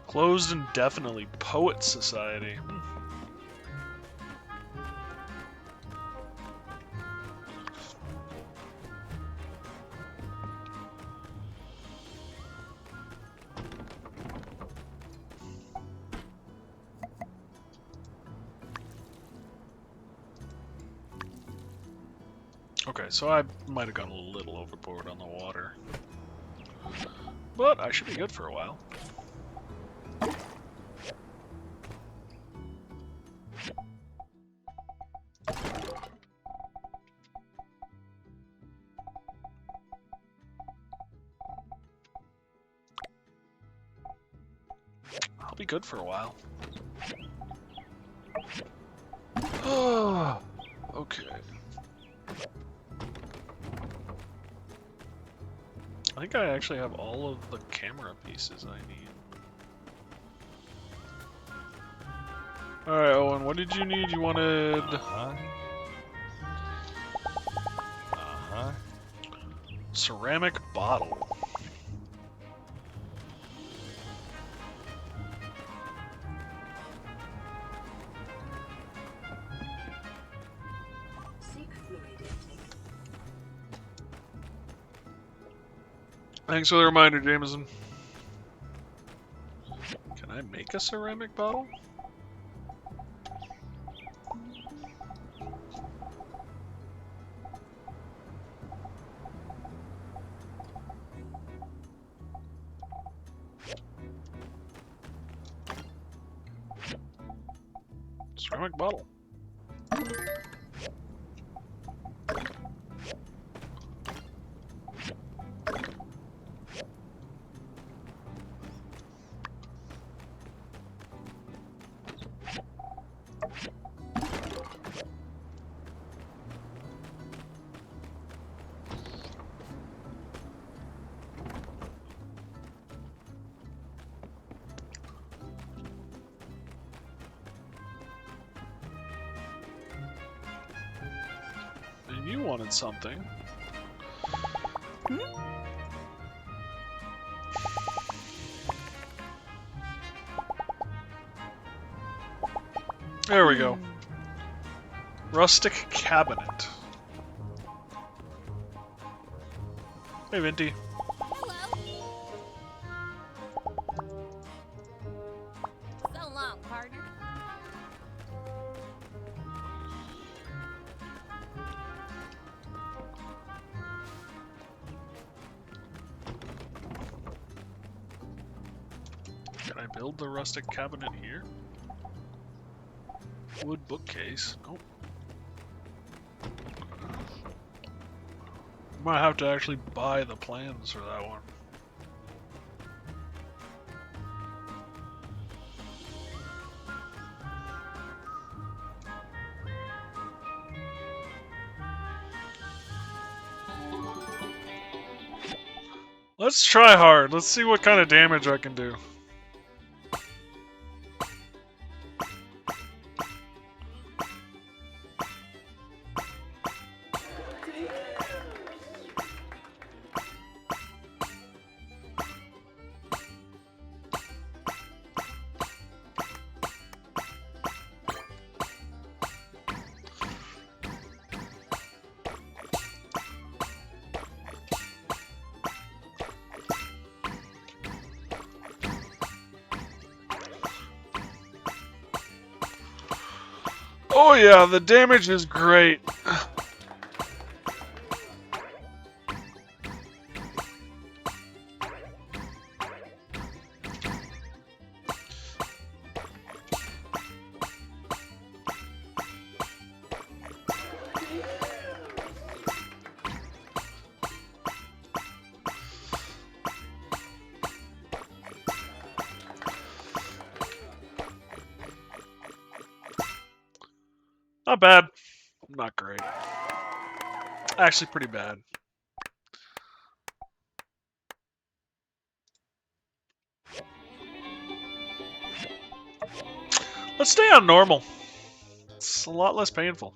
Closed indefinitely. Poet Society. Okay, so I might have gone a little overboard on the water. But I should be good for a while. I'll be good for a while. Okay. I think I actually have all of the camera pieces I need. Alright, Owen, what did you need? You wanted... ceramic bottle. Thanks for the reminder, Jameson. Can I make a ceramic bottle? Ceramic bottle. And you wanted something. There we go. Rustic cabinet. Hey, Vinty. So long, partner. Can I build the rustic cabinet here? Wood bookcase. Nope. Might have to actually buy the plans for that one. Let's try hard. Let's see what kind of damage I can do. Oh yeah, the damage is great. Not bad. Not great. Actually pretty bad. Let's stay on normal. It's a lot less painful.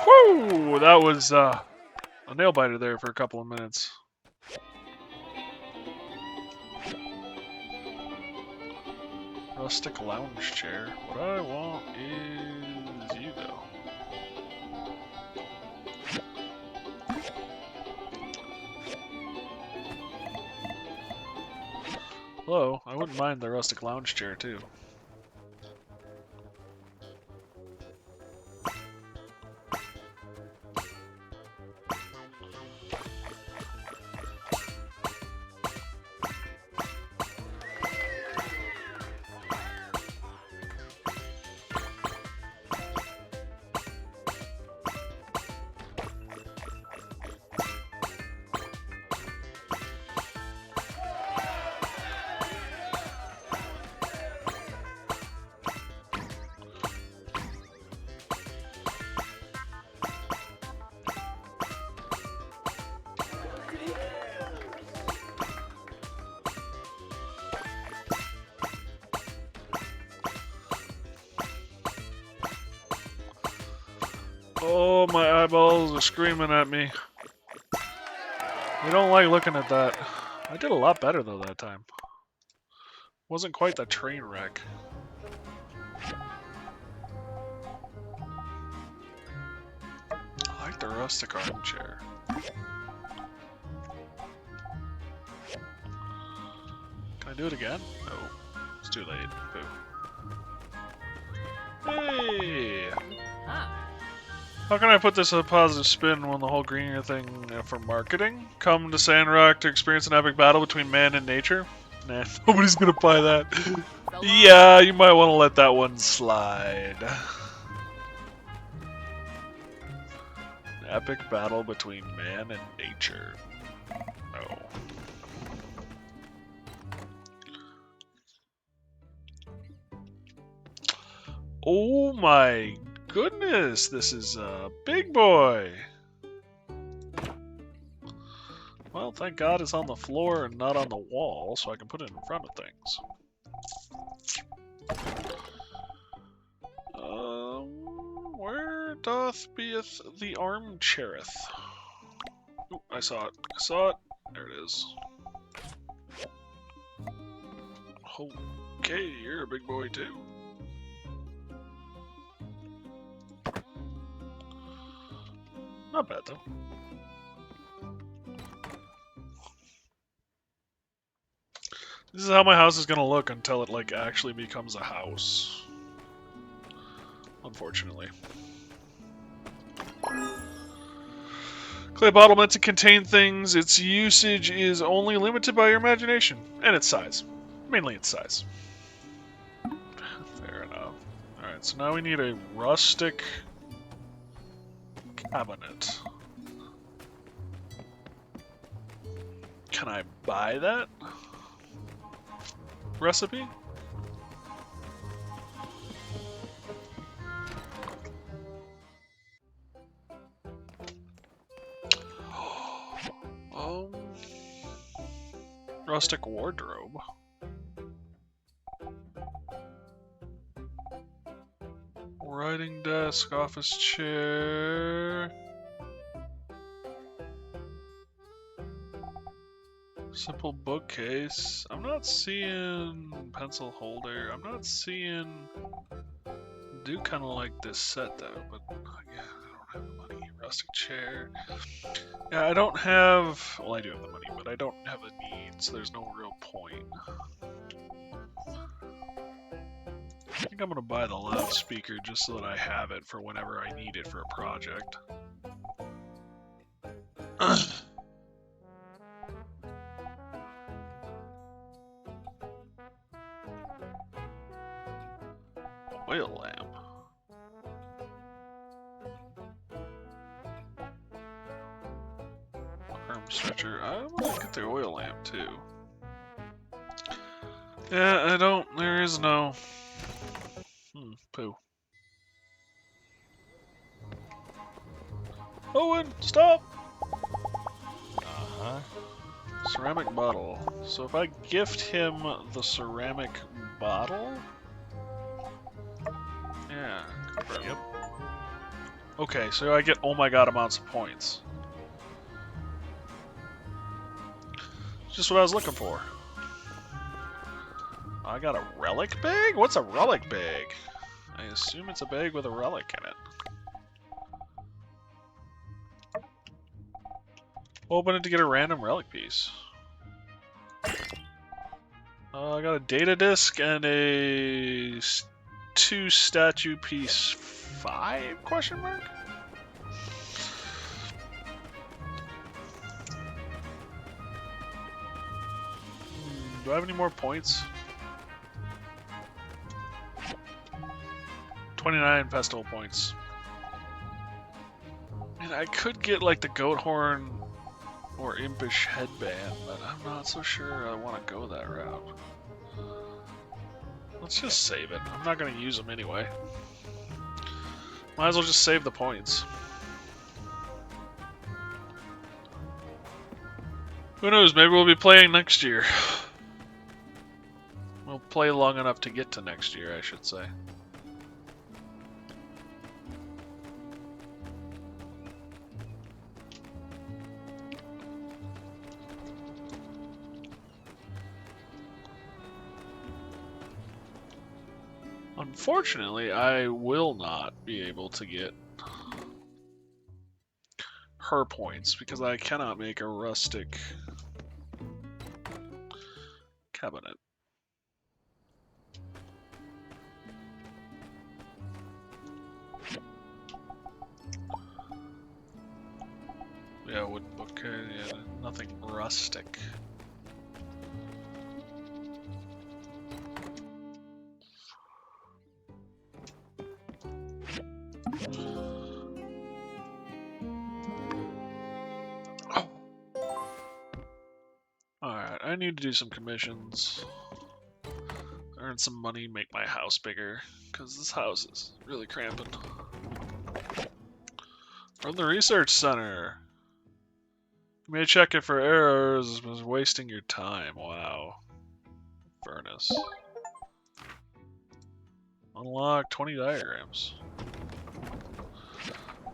Woo! That was a nail biter there for a couple of minutes. Rustic lounge chair. What I want is you, though. Hello, I wouldn't mind the rustic lounge chair, too. Oh, my eyeballs are screaming at me. I don't like looking at that. I did a lot better though that time. Wasn't quite the train wreck. I like the rustic armchair. Can I do it again? No. It's too late. Boo. Hey! How can I put this a positive spin when the whole greener thing for marketing? Come to Sandrock to experience an epic battle between man and nature? Nah, nobody's gonna buy that. Yeah, you might want to let that one slide. An epic battle between man and nature. No. Oh my goodness, this is a big boy. Well, thank God it's on the floor and not on the wall, so I can put it in front of things. Where doth beeth the armchaireth? Ooh, I saw it. I saw it. There it is. Okay, you're a big boy too. Not bad though. This is how my house is gonna look until it like actually becomes a house. Unfortunately. Clay bottle meant to contain things. Its usage is only limited by your imagination and its size. Mainly its size. Fair enough. Alright, so now we need a rustic cabinet. Can I buy that recipe? Rustic wardrobe. Writing desk, office chair. Simple bookcase. I'm not seeing pencil holder. I'm not seeing. I do kind of like this set though, but yeah, I don't have the money. Rustic chair. Yeah, I don't have. Well, I do have the money, but I don't have the need, so there's no real point. I think I'm gonna buy the loudspeaker just so that I have it for whenever I need it for a project. Oil lamp. Arm stretcher. I want to get the oil lamp too. Yeah, I don't. There is no. Poo. Owen, stop! Uh-huh. Ceramic bottle. So if I gift him the ceramic bottle? Yeah, confirm. Yep. Okay, so I get oh my god amounts of points. Just what I was looking for. I got a relic bag? What's a relic bag? I assume it's a bag with a relic in it. Open it to get a random relic piece. I got a data disc and a 2 statue piece 5 question mark? Do I have any more points? 29 festival points. And I could get like the goat horn or impish headband, but I'm not so sure I want to go that route. Let's just save it. I'm not going to use them anyway. Might as well just save the points. Who knows, maybe we'll be playing next year. We'll play long enough to get to next year, I should say. Unfortunately, I will not be able to get her points because I cannot make a rustic cabinet. Yeah, wooden book. Yeah, nothing rustic. Alright, I need to do some commissions. Earn some money, make my house bigger. Because this house is really cramping. From the research center. You may check it for errors, was wasting your time. Wow. Furnace. Unlock 20 diagrams.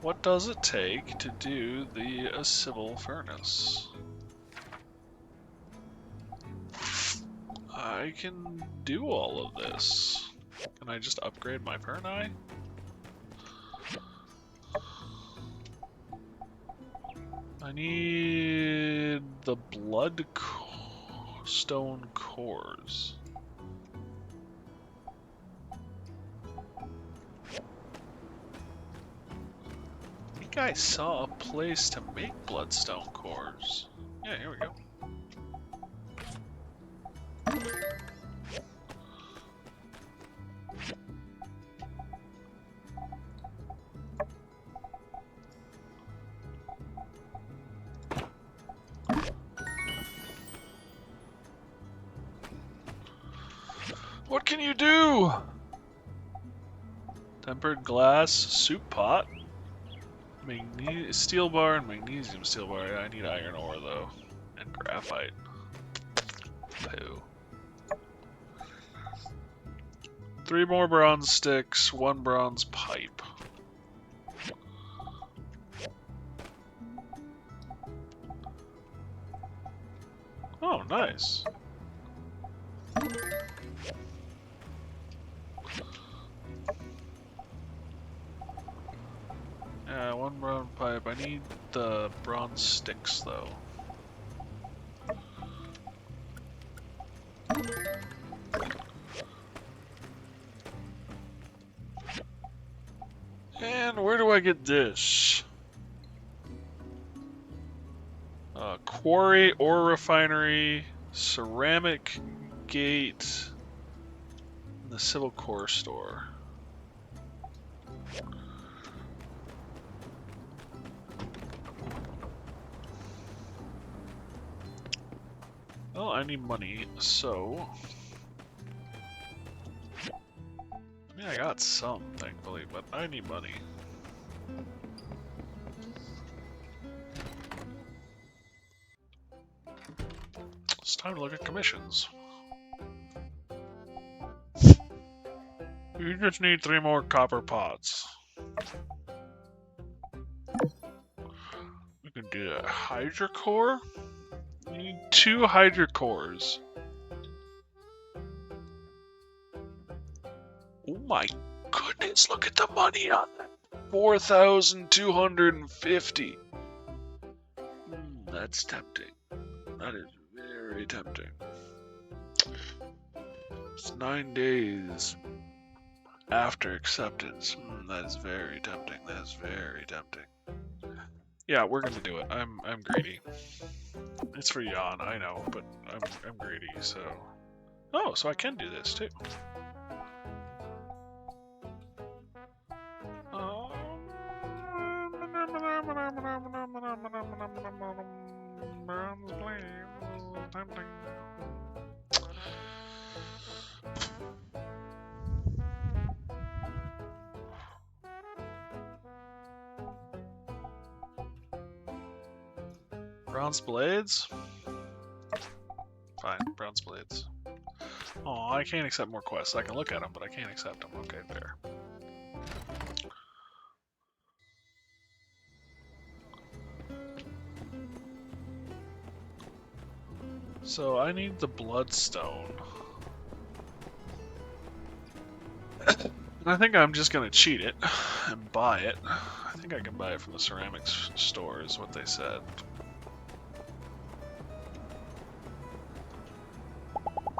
What does it take to do the civil furnace? I can do all of this. Can I just upgrade my Ferni? I need the bloodstone cores. I think I saw a place to make bloodstone cores. Yeah, here we go. What can you do? Tempered glass soup pot, steel bar, and magnesium steel bar. I need iron ore though, and graphite. Poo. 3 more bronze sticks, 1 bronze pipe. Oh, nice. Yeah, 1 bronze pipe. I need the bronze sticks though. And where do I get this? Quarry, ore refinery, ceramic gate, and the civil core store. Well, I need money, so... I mean, I got some, thankfully, but I need money. It's time to look at commissions. You just need 3 more copper pots. We can do a Hydra core. You need 2 Hydra cores. Oh my goodness, look at the money on that. 4,250. That's tempting. That is very tempting. It's 9 days after acceptance. That is very tempting. That is very tempting. Yeah, we're gonna do it. I'm greedy. It's for Jan, I know, but I'm greedy, so. Oh, so I can do this too. Bronze blades? Fine, bronze blades. Oh, I can't accept more quests. I can look at them, but I can't accept them. Okay, fair. So I need the bloodstone. I think I'm just gonna cheat it and buy it. I think I can buy it from the ceramics store, is what they said.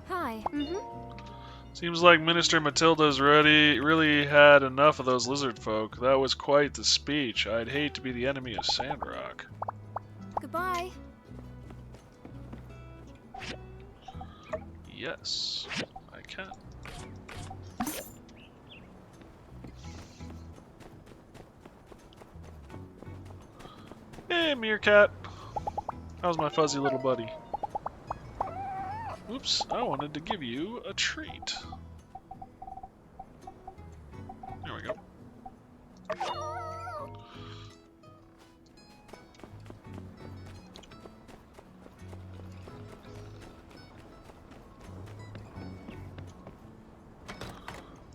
Hi. Seems like Minister Matilda's really had enough of those lizard folk. That was quite the speech. I'd hate to be the enemy of Sandrock. Goodbye. Yes, I can. Hey, Meerkat. How's my fuzzy little buddy? Oops, I wanted to give you a treat. There we go.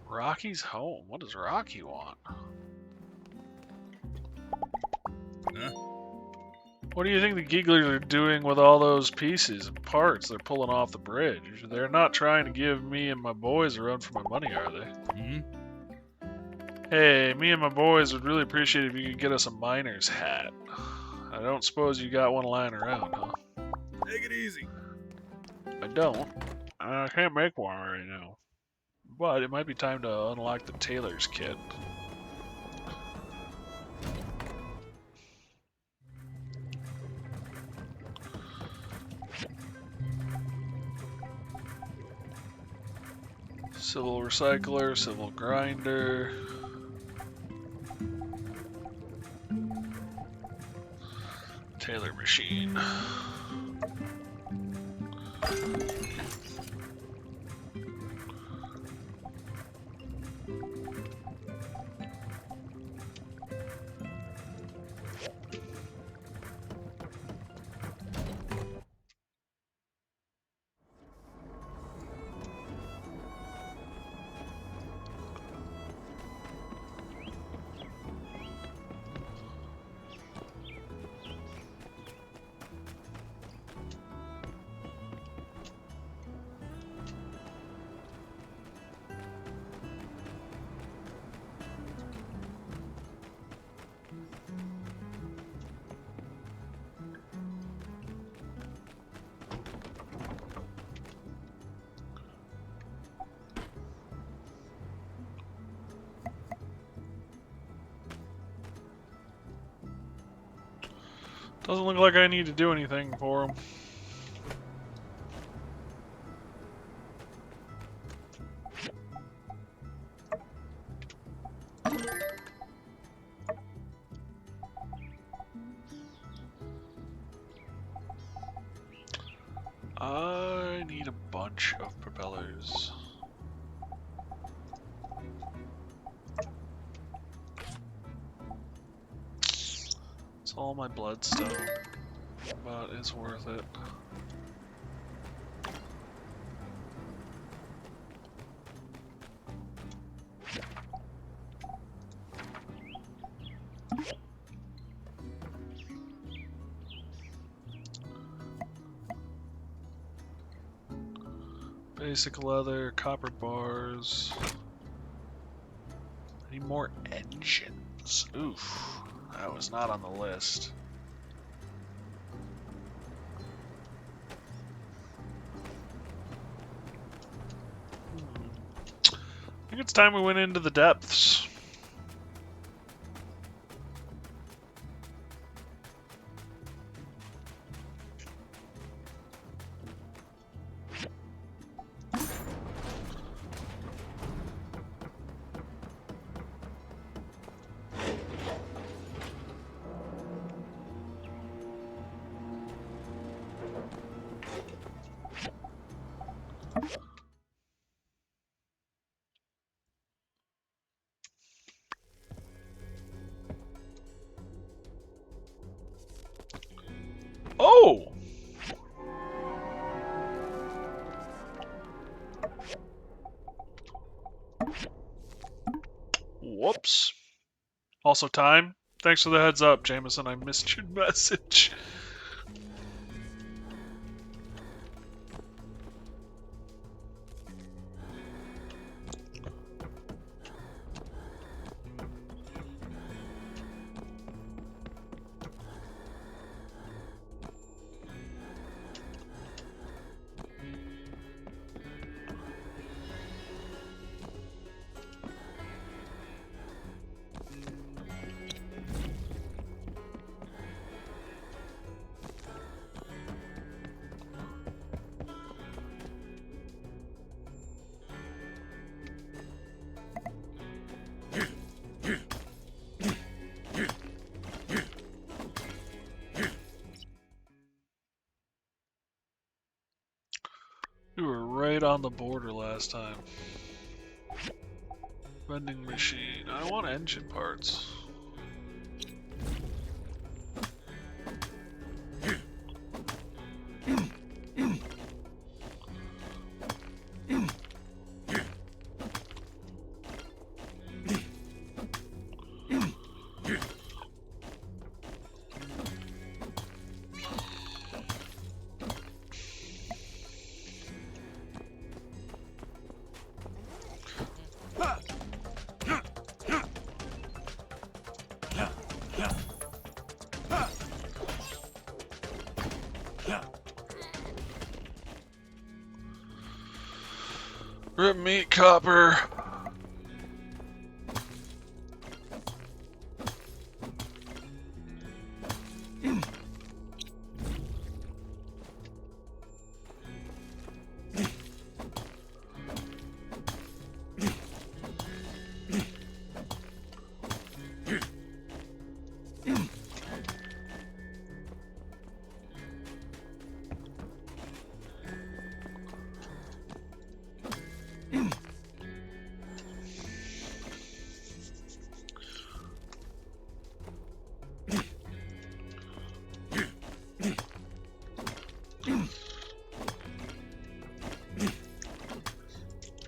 Rocky's home. What does Rocky want? Huh? What do you think the Gigglers are doing with all those pieces and parts they're pulling off the bridge? They're not trying to give me and my boys a run for my money, are they? Hey, me and my boys would really appreciate if you could get us a miner's hat. I don't suppose you got one lying around, huh? Take it easy. I don't. I can't make one right now. But it might be time to unlock the tailor's kit. Civil recycler, civil grinder. Tailor machine. Doesn't look like I need to do anything for him. I need a bunch of propellers. It's all my bloodstone, but it's worth it. Basic leather, copper bars. I need more engines. Oof, that was not on the list. I think it's time we went into the depths. Oh! Whoops. Also time. Thanks for the heads up, Jameson. I missed your message. on the border last time. Vending machine. I want engine parts. Rip meat copper.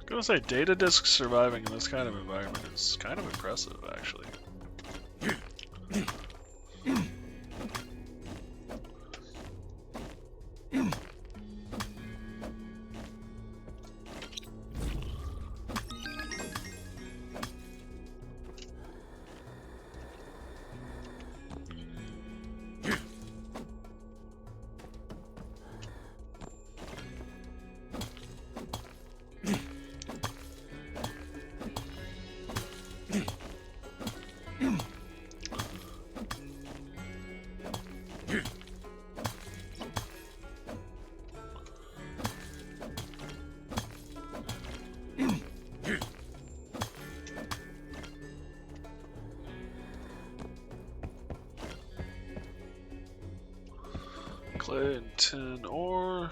I was gonna say, data disks surviving in this kind of environment is kind of impressive, actually. Clay and tin ore.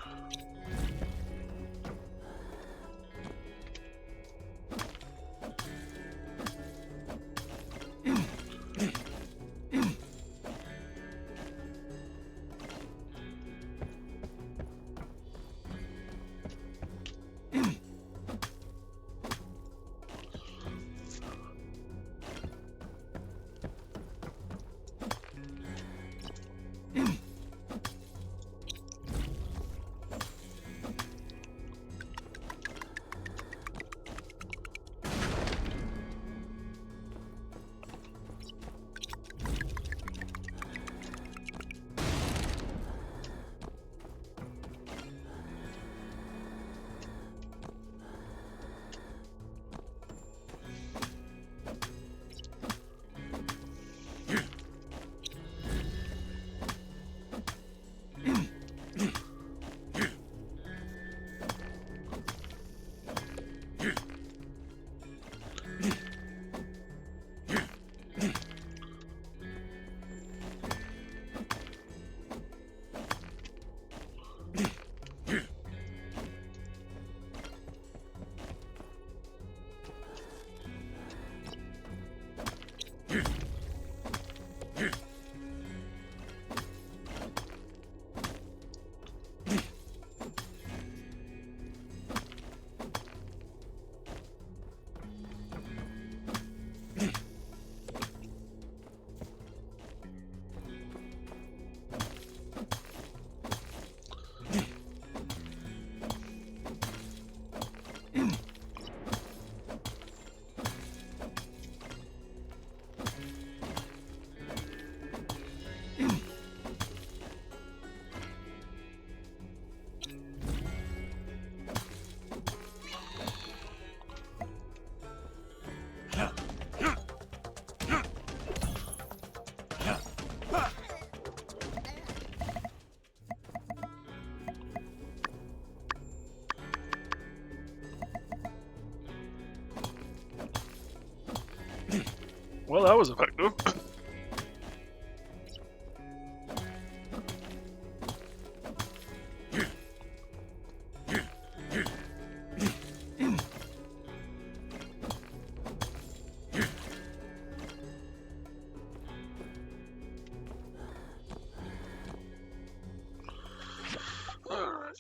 Well, that was effective.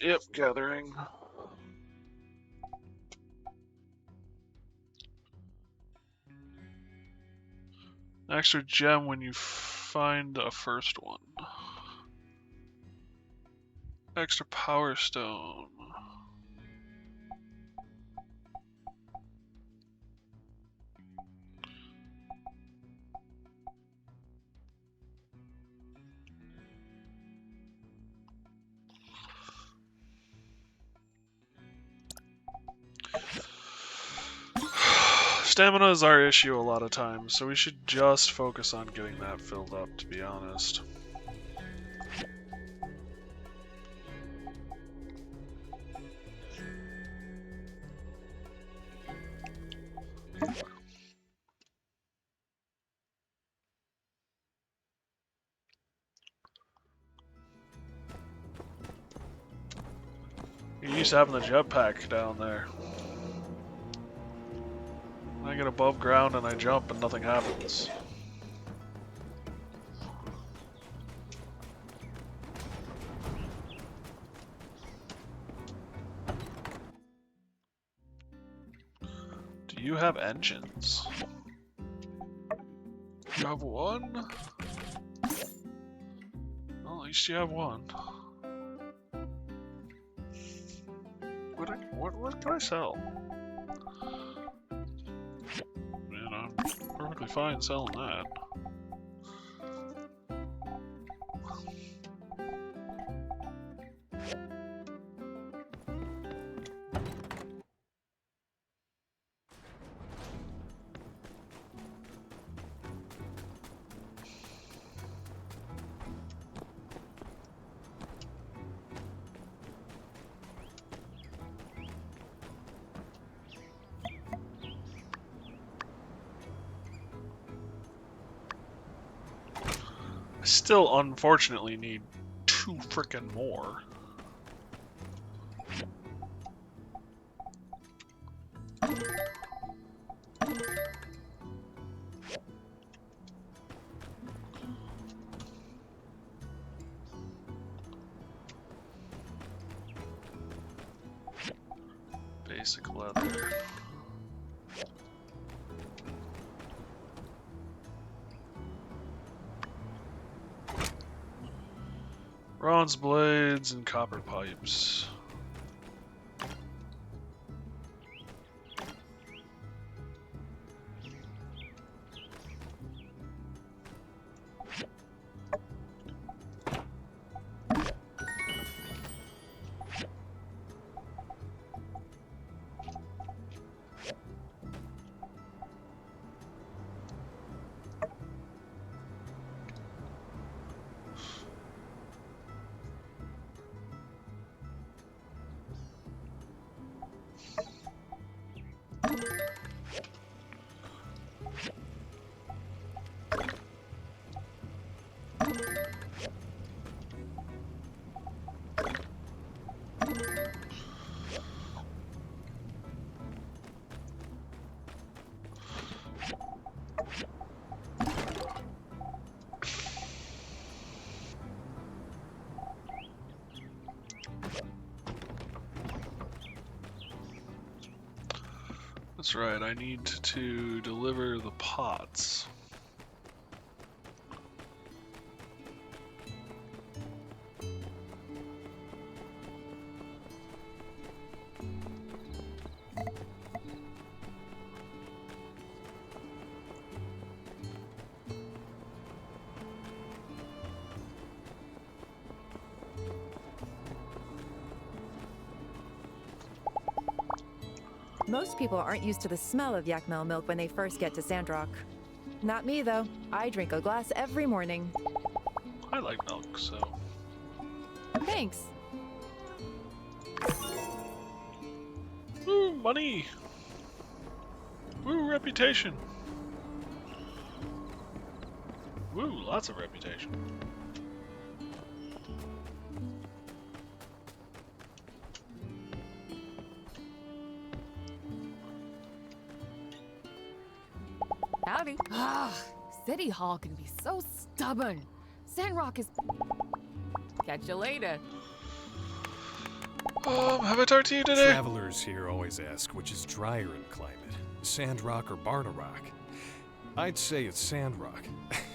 Yep, gathering. Extra gem when you find a first one. Extra power stone. Stamina is our issue a lot of times, so we should just focus on getting that filled up, to be honest. You're used to having the jetpack down there. I get above ground and I jump and nothing happens. Do you have engines? You have one? Well, at least you have one. What can I sell? Man, I'm perfectly fine selling that. Still, unfortunately, need 2 frickin' more. Basic leather. Bronze blades and copper pipes. That's right, I need to deliver the pots. Most people aren't used to the smell of Yakmel milk when they first get to Sandrock. Not me, though. I drink a glass every morning. I like milk, so... Thanks. Woo, money! Woo, reputation! Woo, lots of reputation. Howdy. Ah, City Hall can be so stubborn. Sandrock is... Catch you later. Have I talked to you today? Travelers here always ask which is drier in climate, Sandrock or Barnarock. I'd say it's Sandrock.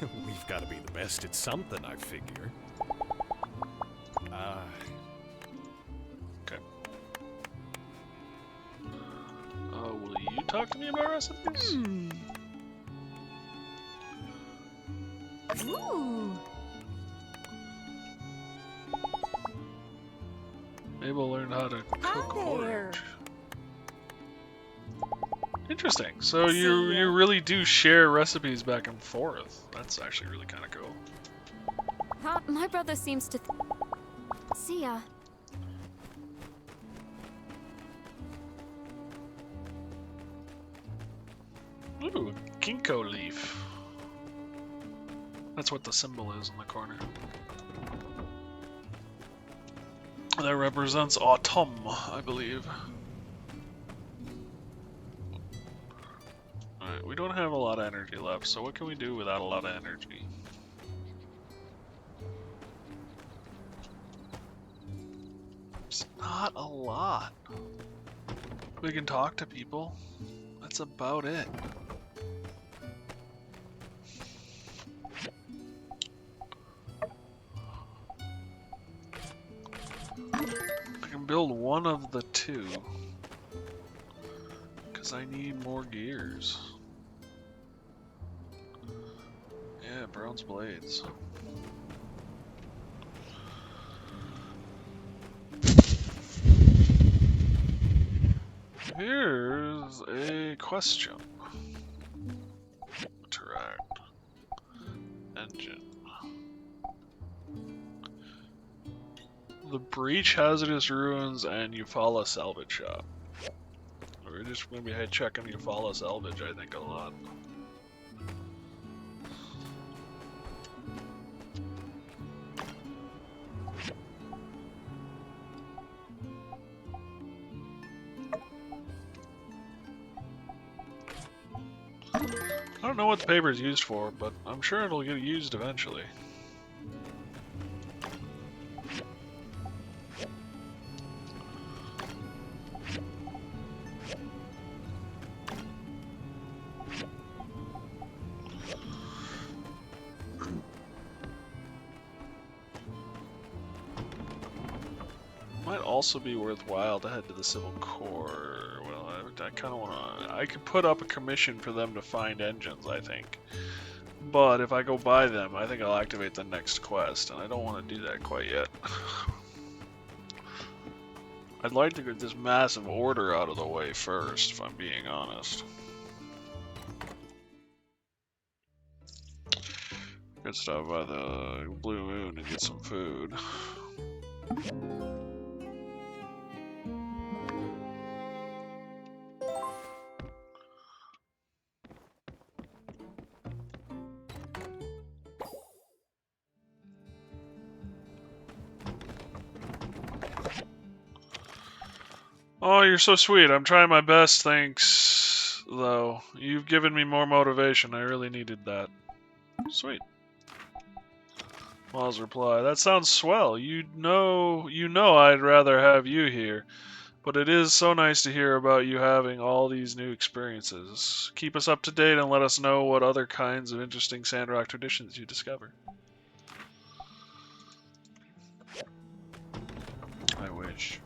We've got to be the best at something, I figure. Okay. Will you talk to me about recipes? Ooh. Mabel learned how to cook porridge. Interesting. So you really do share recipes back and forth. That's actually really kind of cool. My brother seems to. See ya. Ooh, ginkgo leaf. That's what the symbol is in the corner. That represents autumn, I believe. Alright, we don't have a lot of energy left, so what can we do without a lot of energy? It's not a lot. We can talk to people. That's about it. I can build one of the two. Because I need more gears. Yeah, bronze blades. Here's a question. Interact. Engine. The Breach, Hazardous Ruins, and Eufaula Salvage Shop. We're just going to be checking Eufaula Salvage, I think, a lot. I don't know what the paper is used for, but I'm sure it'll get used eventually. Might also be worthwhile to head to the Civil Corps. Well, I kind of want to. I could put up a commission for them to find engines, I think. But if I go buy them, I think I'll activate the next quest, and I don't want to do that quite yet. I'd like to get this massive order out of the way first, if I'm being honest. Good stuff by the Blue Moon and get some food. Oh, you're so sweet. I'm trying my best, thanks, though. You've given me more motivation. I really needed that. Sweet. Miles reply, that sounds swell. You know I'd rather have you here. But it is so nice to hear about you having all these new experiences. Keep us up to date and let us know what other kinds of interesting Sandrock traditions you discover. I wish.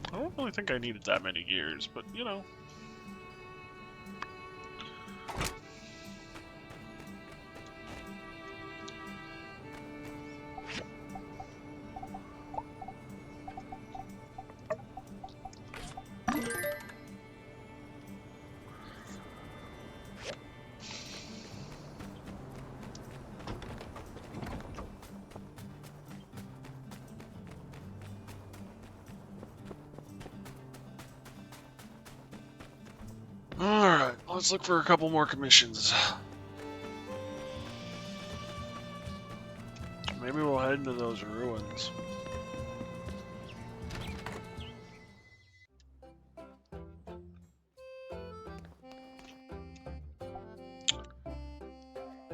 I don't really think I needed that many gears, but you know. Alright, let's look for a couple more commissions. Maybe we'll head into those ruins.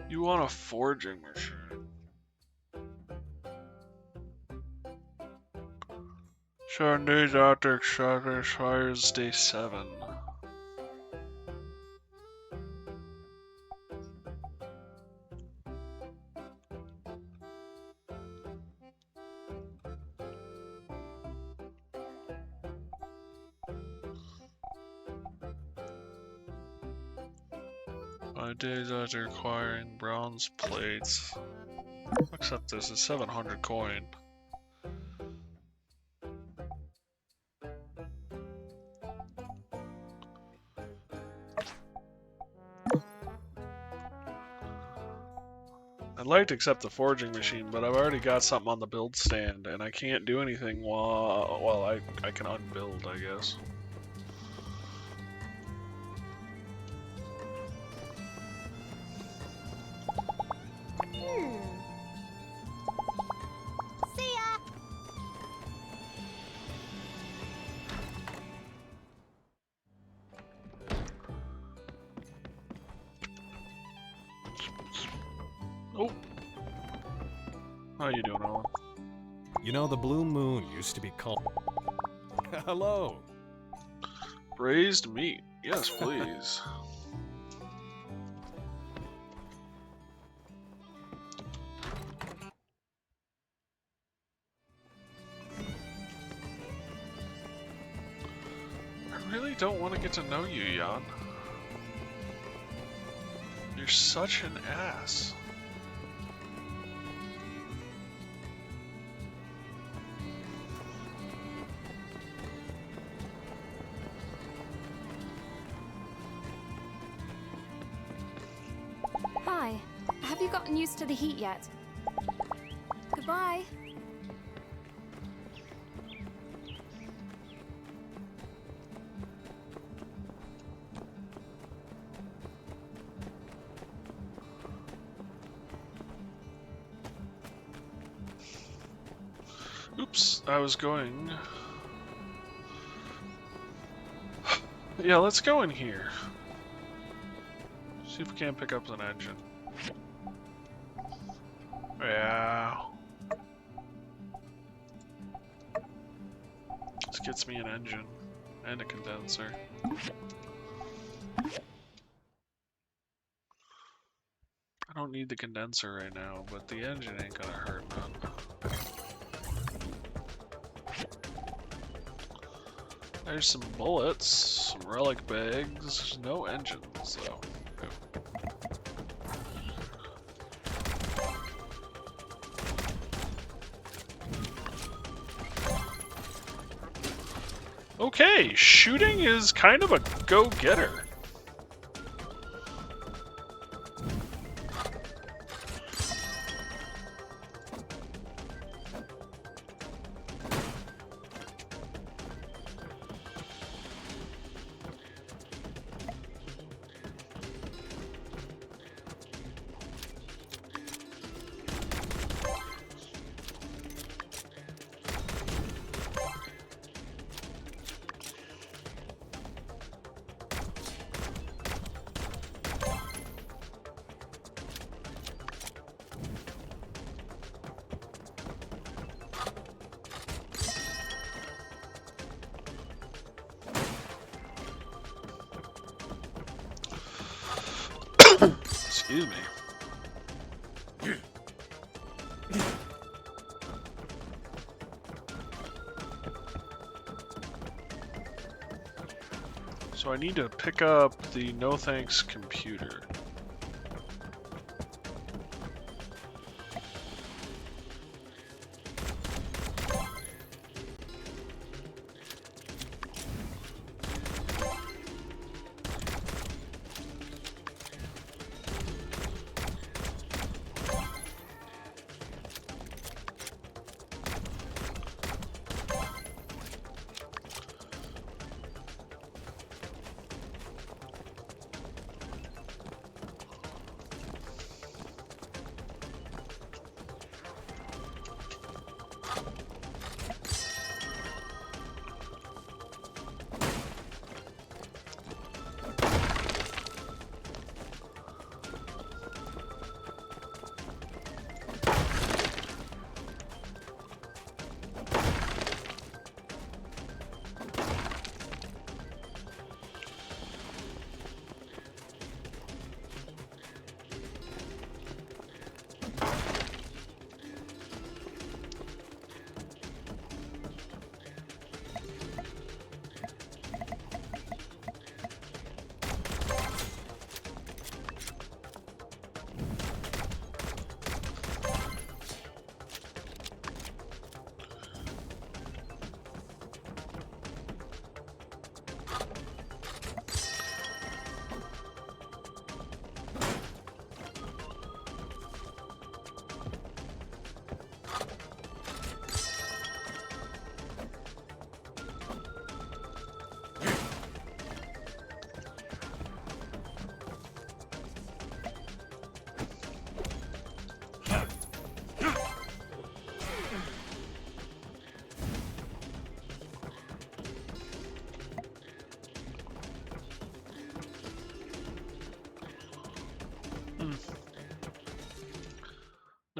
You want a forging machine? Seven days after extraction expires day 7. Days after acquiring bronze plates. Except this is 700 coin. I'd like to accept the forging machine, but I've already got something on the build stand, and I can't do anything while I can unbuild, I guess. See ya! Oh. How you doing, Owen? You know, the Blue Moon used to be called... Hello! Braised meat. Yes, please. I really don't want to get to know you, Jan. You're such an ass. Hi. Have you gotten used to the heat yet? Goodbye. Oops, I was going... Yeah, let's go in here. See if we can't pick up an engine. Yeah. This gets me an engine and a condenser. I don't need the condenser right now, but the engine ain't gonna hurt none. There's some bullets, some relic bags, no engines though. Okay, shooting is kind of a go-getter. Excuse me. So I need to pick up the no thanks computer.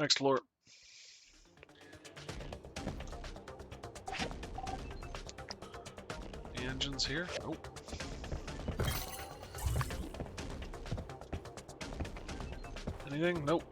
Next floor. The engine's here? Nope. Anything? Nope.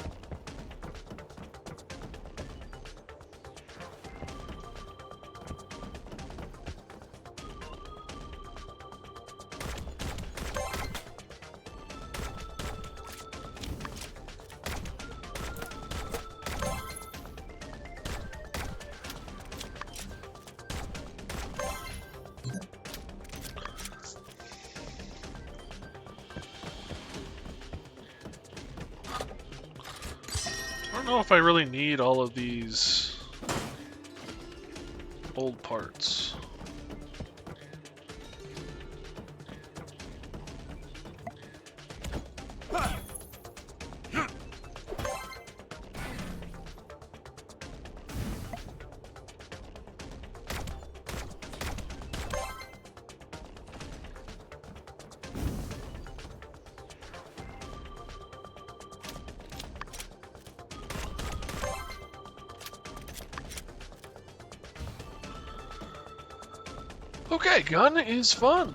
I don't know if I really need all of these old parts. Okay, gun is fun.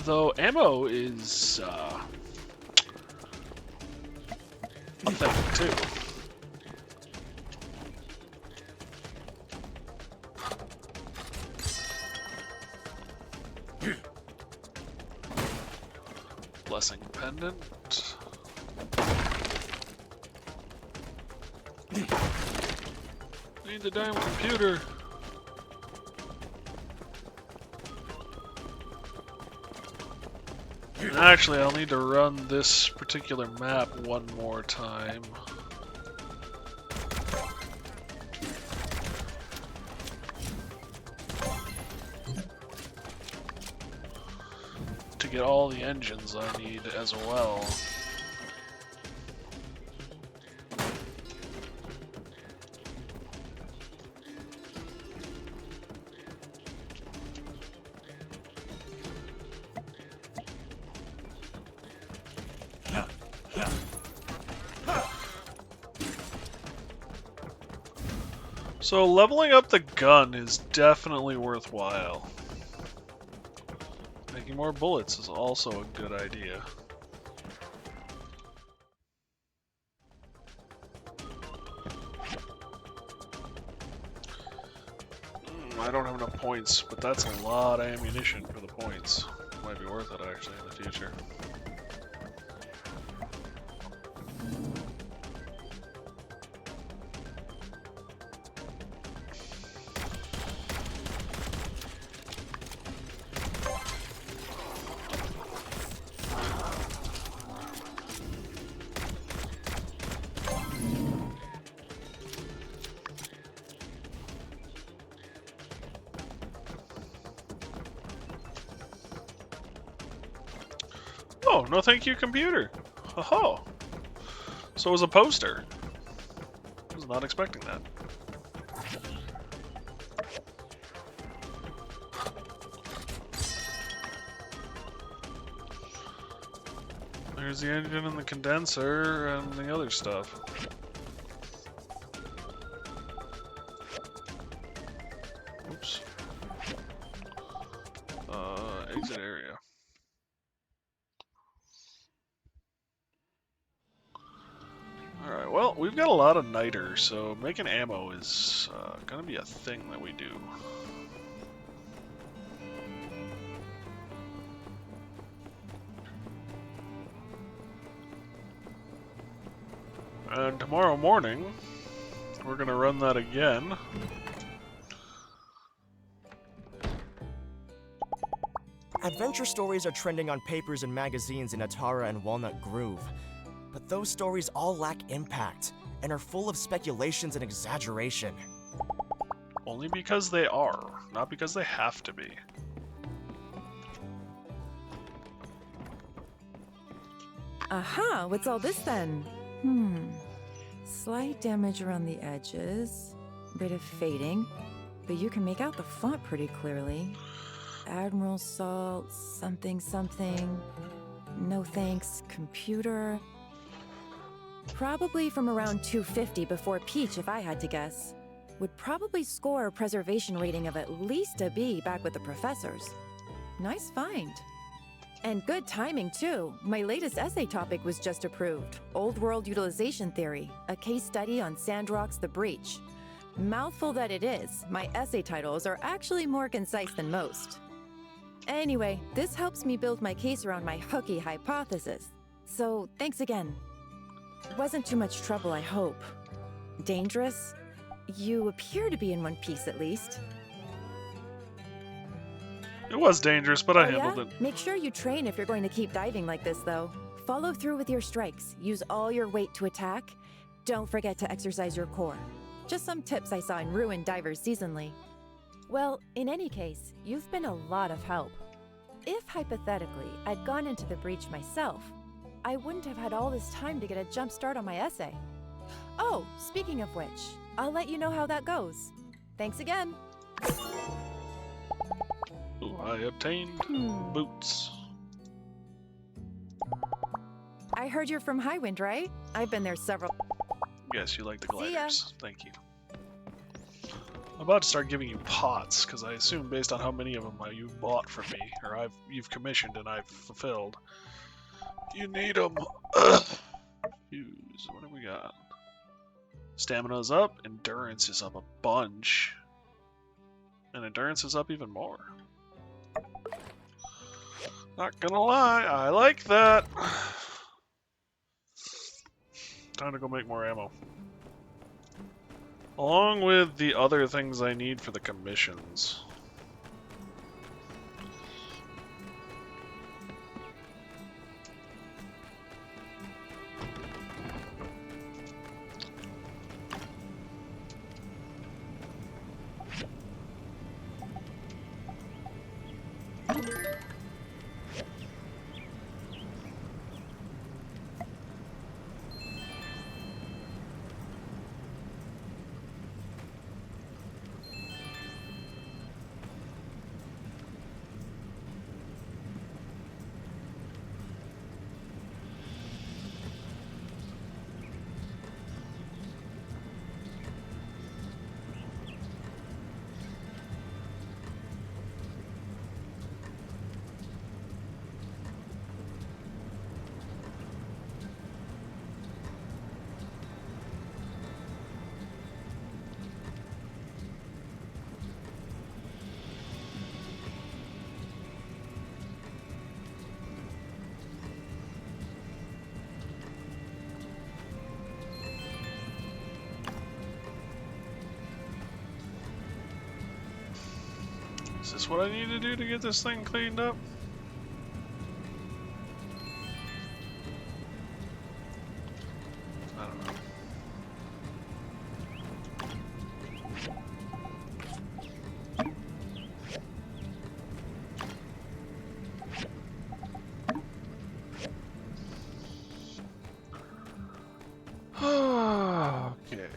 Though ammo is a thing too. Blessing pendant. Need the damn computer. And actually, I'll need to run this particular map one more time. To get all the engines I need as well. So leveling up the gun is definitely worthwhile. Making more bullets is also a good idea. I don't have enough points, but that's a lot of ammunition for the points. Might be worth it actually in the future. Oh, no thank you, computer. Oh, so it was a poster. I was not expecting that. There's the engine and the condenser and the other stuff. Oops. Exit area. Alright, well, we've got a lot of niter, so making ammo is gonna be a thing that we do. And tomorrow morning, we're gonna run that again. Adventure stories are trending on papers and magazines in Atara and Walnut Grove. But those stories all lack impact, and are full of speculations and exaggeration. Only because they are, not because they have to be. Aha, what's all this then? Slight damage around the edges, bit of fading, but you can make out the font pretty clearly. Admiral Salt, something something. No thanks, computer. Probably from around 250 before Peach, if I had to guess. Would probably score a preservation rating of at least a B back with the professors. Nice find. And good timing, too. My latest essay topic was just approved. Old World Utilization Theory, a case study on Sandrock's The Breach. Mouthful that it is, my essay titles are actually more concise than most. Anyway, this helps me build my case around my hooky hypothesis. So, thanks again. Wasn't too much trouble, I hope. Dangerous? You appear to be in one piece, at least. It was dangerous, but I handled it. Make sure you train if you're going to keep diving like this, though. Follow through with your strikes. Use all your weight to attack. Don't forget to exercise your core. Just some tips I saw in Ruined Divers Seasonally. Well, in any case, you've been a lot of help. If, hypothetically, I'd gone into the breach myself, I wouldn't have had all this time to get a jump start on my essay. Oh, speaking of which, I'll let you know how that goes. Thanks again. Ooh, I obtained boots. I heard you're from Highwind, right? I've been there several. Yes, you like the See ya. gliders. Thank you. I'm about to start giving you pots, because I assume based on how many of them you've bought from me, or you've commissioned and I've fulfilled, you need them. Fuse. What have we got? Stamina's up. Endurance is up a bunch. And endurance is up even more. Not gonna lie, I like that. Time to go make more ammo. Along with the other things I need for the commissions. Is this what I need to do to get this thing cleaned up? I don't know. Okay.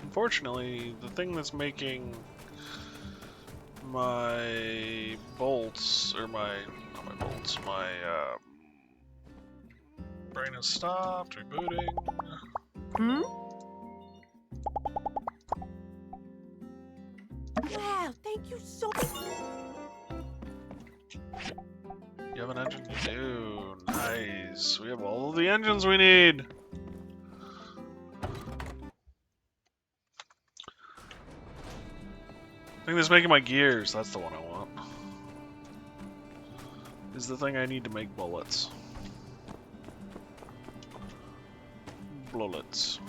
Unfortunately, the thing that's making my bolts, or not my bolts, my brain has stopped, rebooting. Wow, thank you so much. You have an engine? You do. Nice. We have all of the engines we need. Thing that's making my gears, that's the one I want. Is the thing I need to make bullets. Bullets.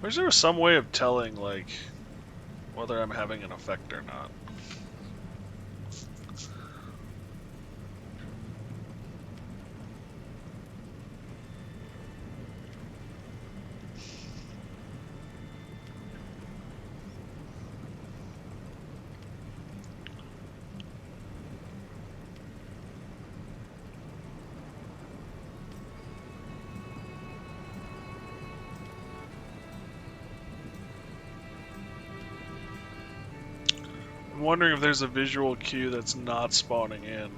Wish there was some way of telling, like, whether I'm having an effect or not. I'm wondering if there's a visual cue that's not spawning in.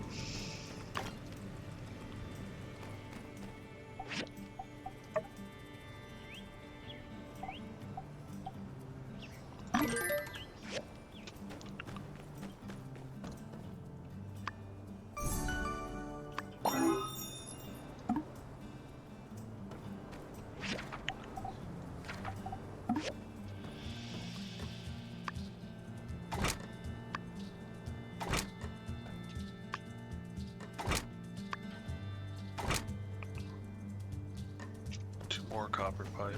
More copper pipe.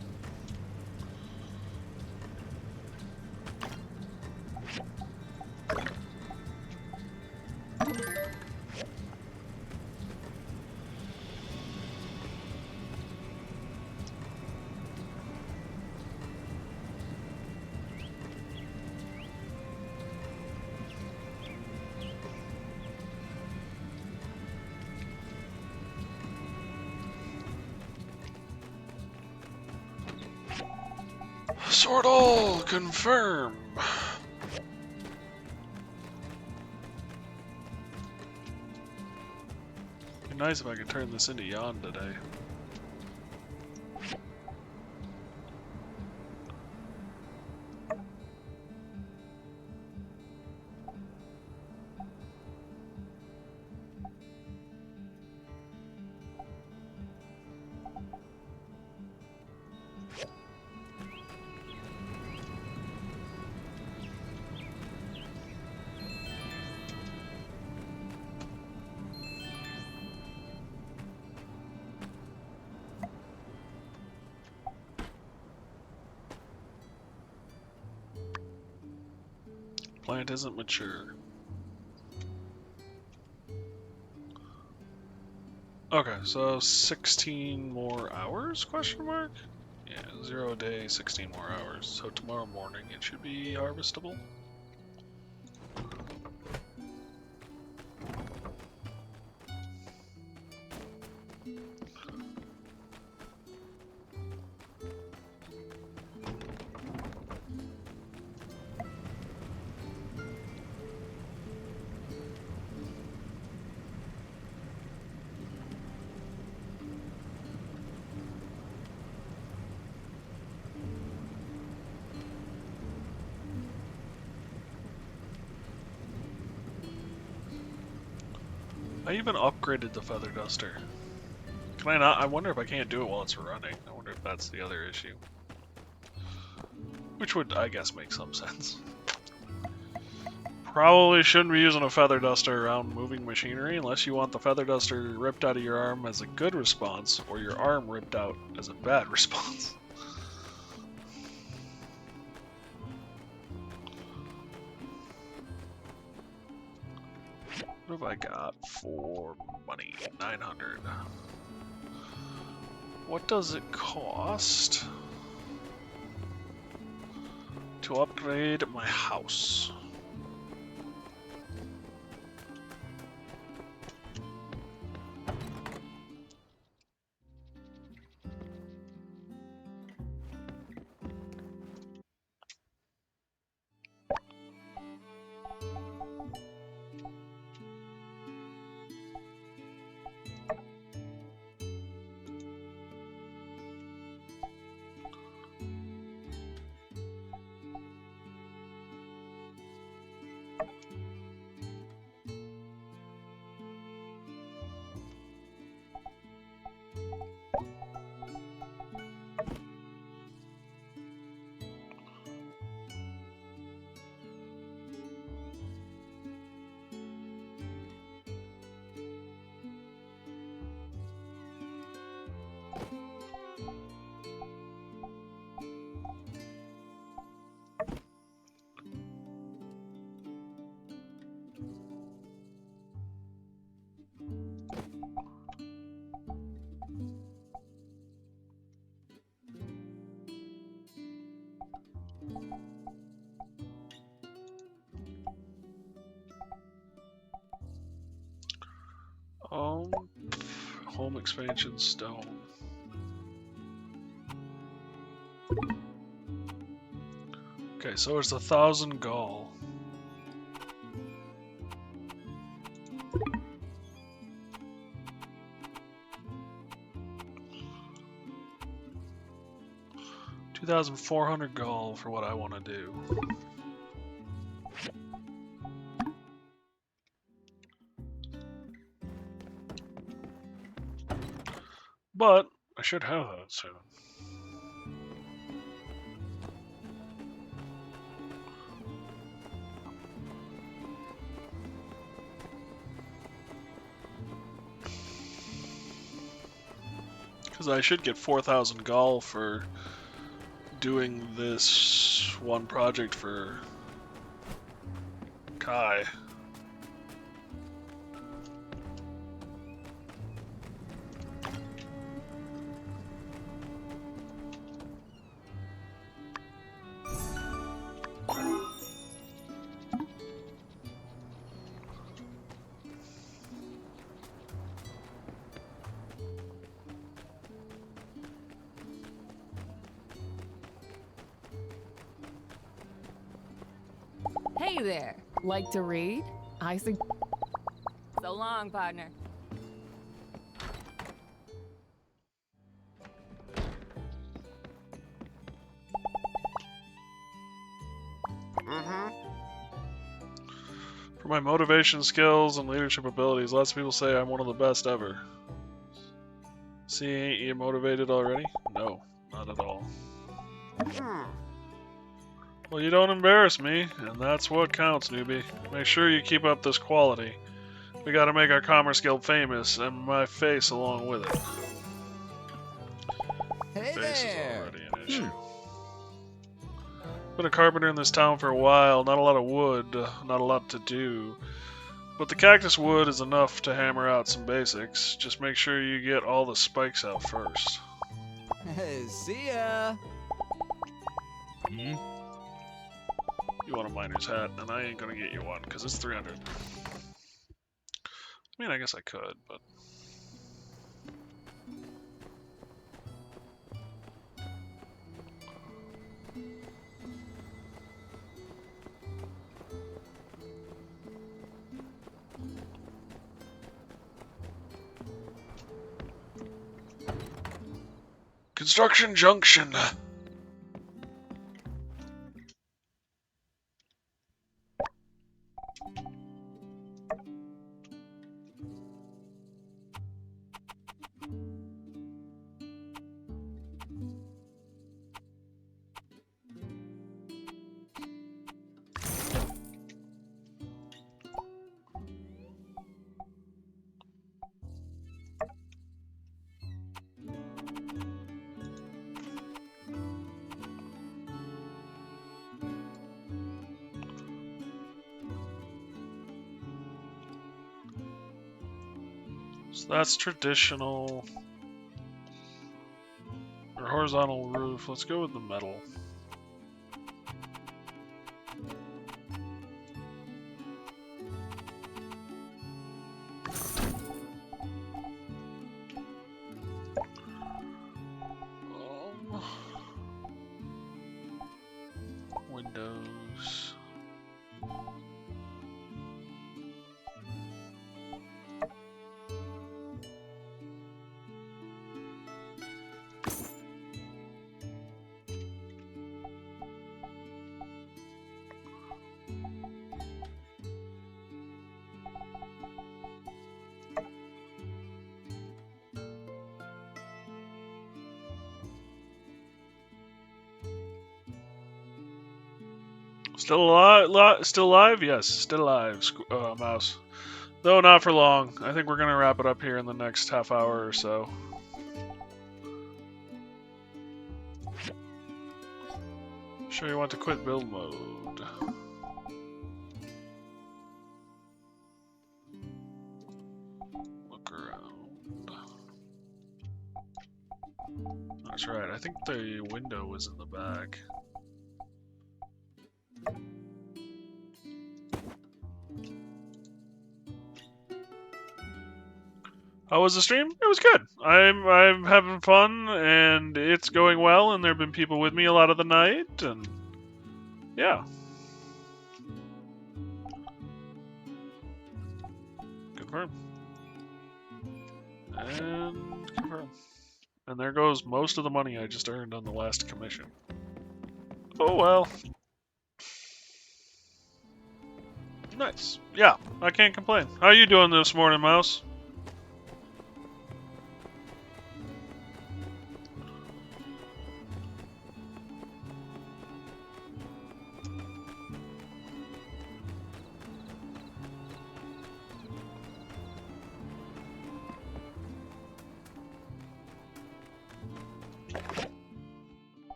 Sort all confirm. Be nice if I could turn this into Yon today. Plant isn't mature. Okay, so 16 more hours, question mark? Yeah, 0 a day, 16 more hours. So tomorrow morning it should be harvestable. I even upgraded the feather duster. Can I not? I wonder if I can't do it while it's running. I wonder if that's the other issue. Which would, I guess, make some sense. Probably shouldn't be using a feather duster around moving machinery unless you want the feather duster ripped out of your arm as a good response, or your arm ripped out as a bad response. What have I got for money? 900. What does it cost to upgrade my house? Home expansion stone. Okay, so it's 1,000 gall. $2,400 gold for what I want to do. But I should have that soon. Because I should get 4,000 gall for doing this one project for Kai. Hey there. Like to read? I see. So long, partner. For my motivation skills and leadership abilities, lots of people say I'm one of the best ever. See, ain't you motivated already? No, not at all. Well, you don't embarrass me, and that's what counts, newbie. Make sure you keep up this quality. We gotta make our Commerce Guild famous, and my face along with it. Hey Face there. is already an issue. Been a carpenter in this town for a while, not a lot of wood, not a lot to do. But the cactus wood is enough to hammer out some basics. Just make sure you get all the spikes out first. See ya. You want a miner's hat, and I ain't gonna get you one, because it's 300. I mean, I guess I could, but... Construction Junction! So that's traditional. Or horizontal roof. Let's go with the metal. Windows. Still alive? Still alive? Yes, still alive, Mouse. Though not for long. I think we're gonna wrap it up here in the next half hour or so. Sure you want to quit build mode. Look around. That's right, I think the window was in the back. How was the stream? It was good. I'm having fun, and it's going well, and there have been people with me a lot of the night, and yeah. Good confirm. And confirm. And there goes most of the money I just earned on the last commission. Oh well. Nice. Yeah, I can't complain. How you doing this morning, Mouse?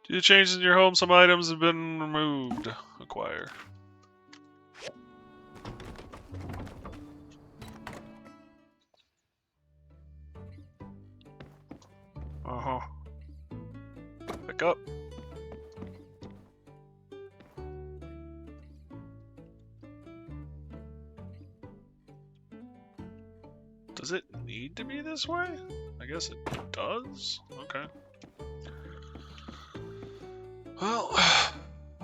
Due to changes in your home, some items have been removed. Acquire. Uh-huh. Pick up. Does it need to be this way? I guess it does? Okay. Well,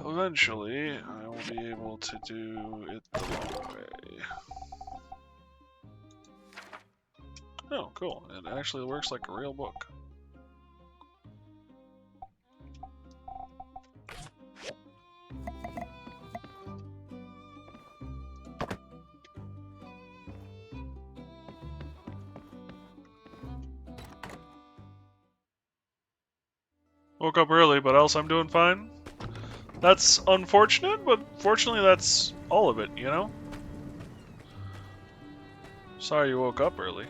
eventually I will be able to do it the long way. Oh, cool. It actually works like a real book. Woke up early, but else I'm doing fine. That's unfortunate, but fortunately that's all of it, you know? Sorry you woke up early.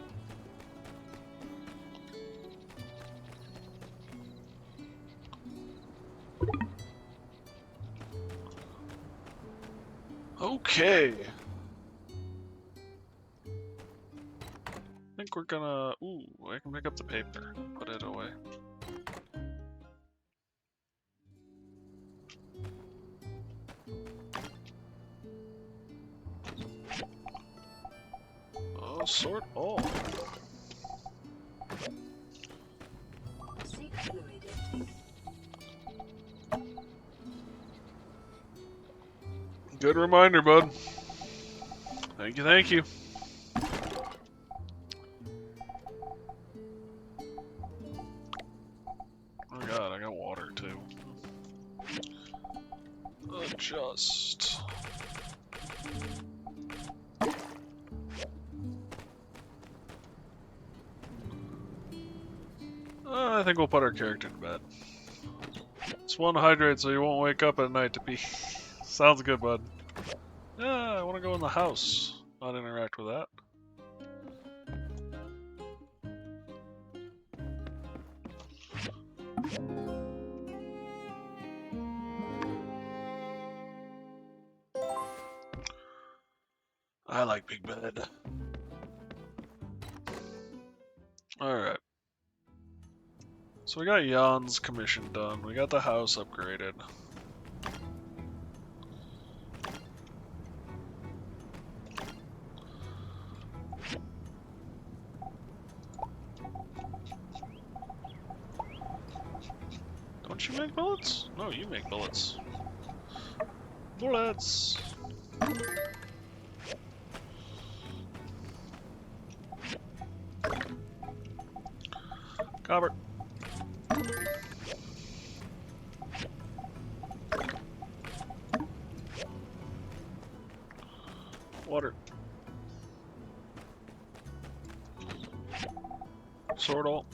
Okay. I think we're gonna... Ooh, I can pick up the paper. Put it away. Oh, sort all. Good reminder, bud. Thank you, thank you. Oh god, I got water too. Adjust. I think we'll put our character to bed. Just one hydrate so you won't wake up at night to pee. Sounds good, bud. Yeah, I want to go in the house, not interact with that. I like big bed. Alright. So we got Jan's commission done. We got the house upgraded. Don't you make bullets? No, you make bullets. Bullets! Copper. Water. Sword all.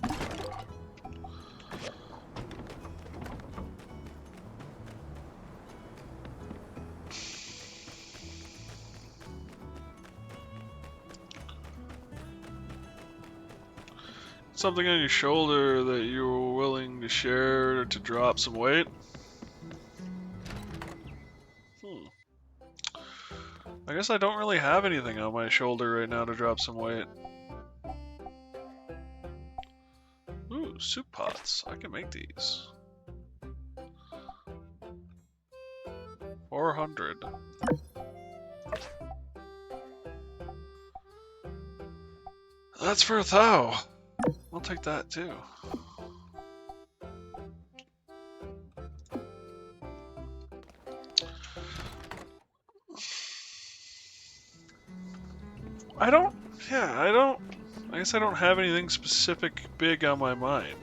Something on your shoulder that you were willing to share to drop some weight? I guess I don't really have anything on my shoulder right now to drop some weight. Ooh, soup pots. I can make these. 400. That's for a thou. I'll take that too. I don't. Yeah, I don't. I guess I don't have anything specific big on my mind.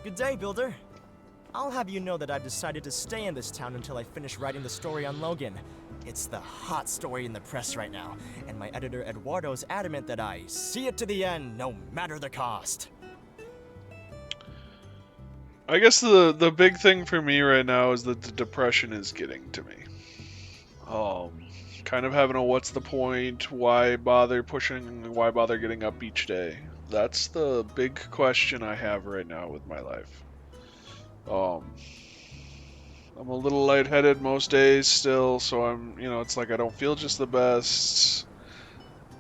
Good day, Builder. I'll have you know that I've decided to stay in this town until I finish writing the story on Logan. It's the hot story in the press right now, and my editor Eduardo's adamant that I see it to the end, no matter the cost. I guess the big thing for me right now is that the depression is getting to me. Kind of having a what's the point, why bother pushing, why bother getting up each day? That's the big question I have right now with my life. I'm a little lightheaded most days still, so it's like I don't feel just the best.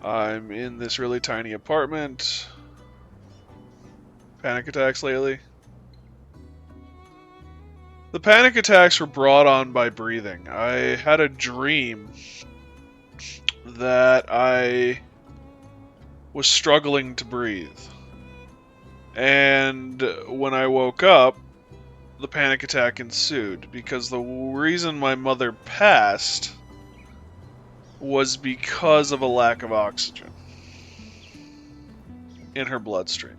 I'm in this really tiny apartment. Panic attacks lately. The panic attacks were brought on by breathing. I had a dream that I was struggling to breathe. And when I woke up, the panic attack ensued because the reason my mother passed was because of a lack of oxygen in her bloodstream.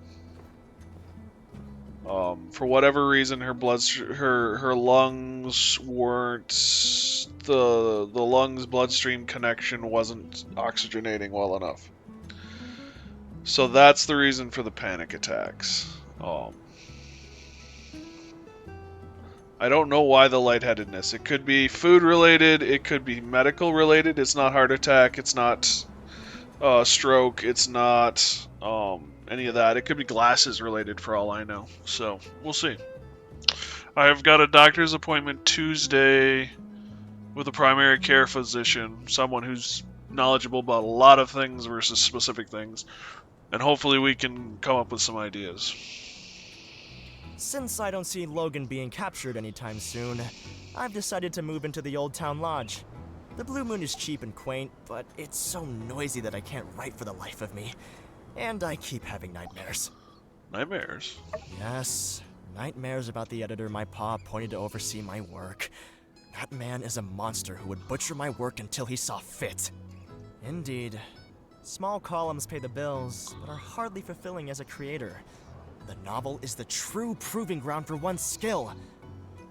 For whatever reason, her lungs weren't the lungs bloodstream connection wasn't oxygenating well enough. So that's the reason for the panic attacks. I don't know why the lightheadedness. It could be food related. It could be medical related. It's not heart attack. It's not stroke. It's not any of that. It could be glasses related for all I know. So we'll see. I've got a doctor's appointment Tuesday with a primary care physician, someone who's knowledgeable about a lot of things versus specific things, and hopefully we can come up with some ideas. Since I don't see Logan being captured anytime soon, I've decided to move into the Old Town Lodge. The Blue Moon is cheap and quaint, but it's so noisy that I can't write for the life of me. And I keep having nightmares. Nightmares? Yes, nightmares about the editor my pa appointed to oversee my work. That man is a monster who would butcher my work until he saw fit. Indeed. Small columns pay the bills, but are hardly fulfilling as a creator. The novel is the true proving ground for one's skill.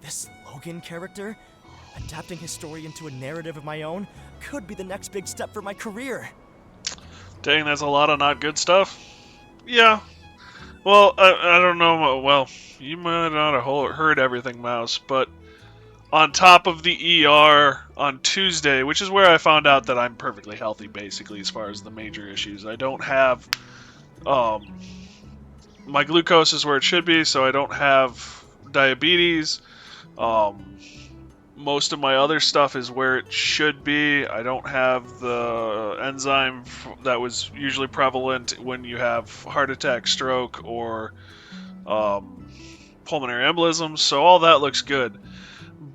This Logan character, adapting his story into a narrative of my own, could be the next big step for my career. Dang, that's a lot of not good stuff. Yeah. Well, I don't know. Well, you might not have heard everything, Mouse, but on top of the ER on Tuesday, which is where I found out that I'm perfectly healthy, basically, as far as the major issues. I don't have, my glucose is where it should be, so I don't have diabetes. Most of my other stuff is where it should be. I don't have the enzyme that was usually prevalent when you have heart attack, stroke, or pulmonary embolism, so all that looks good.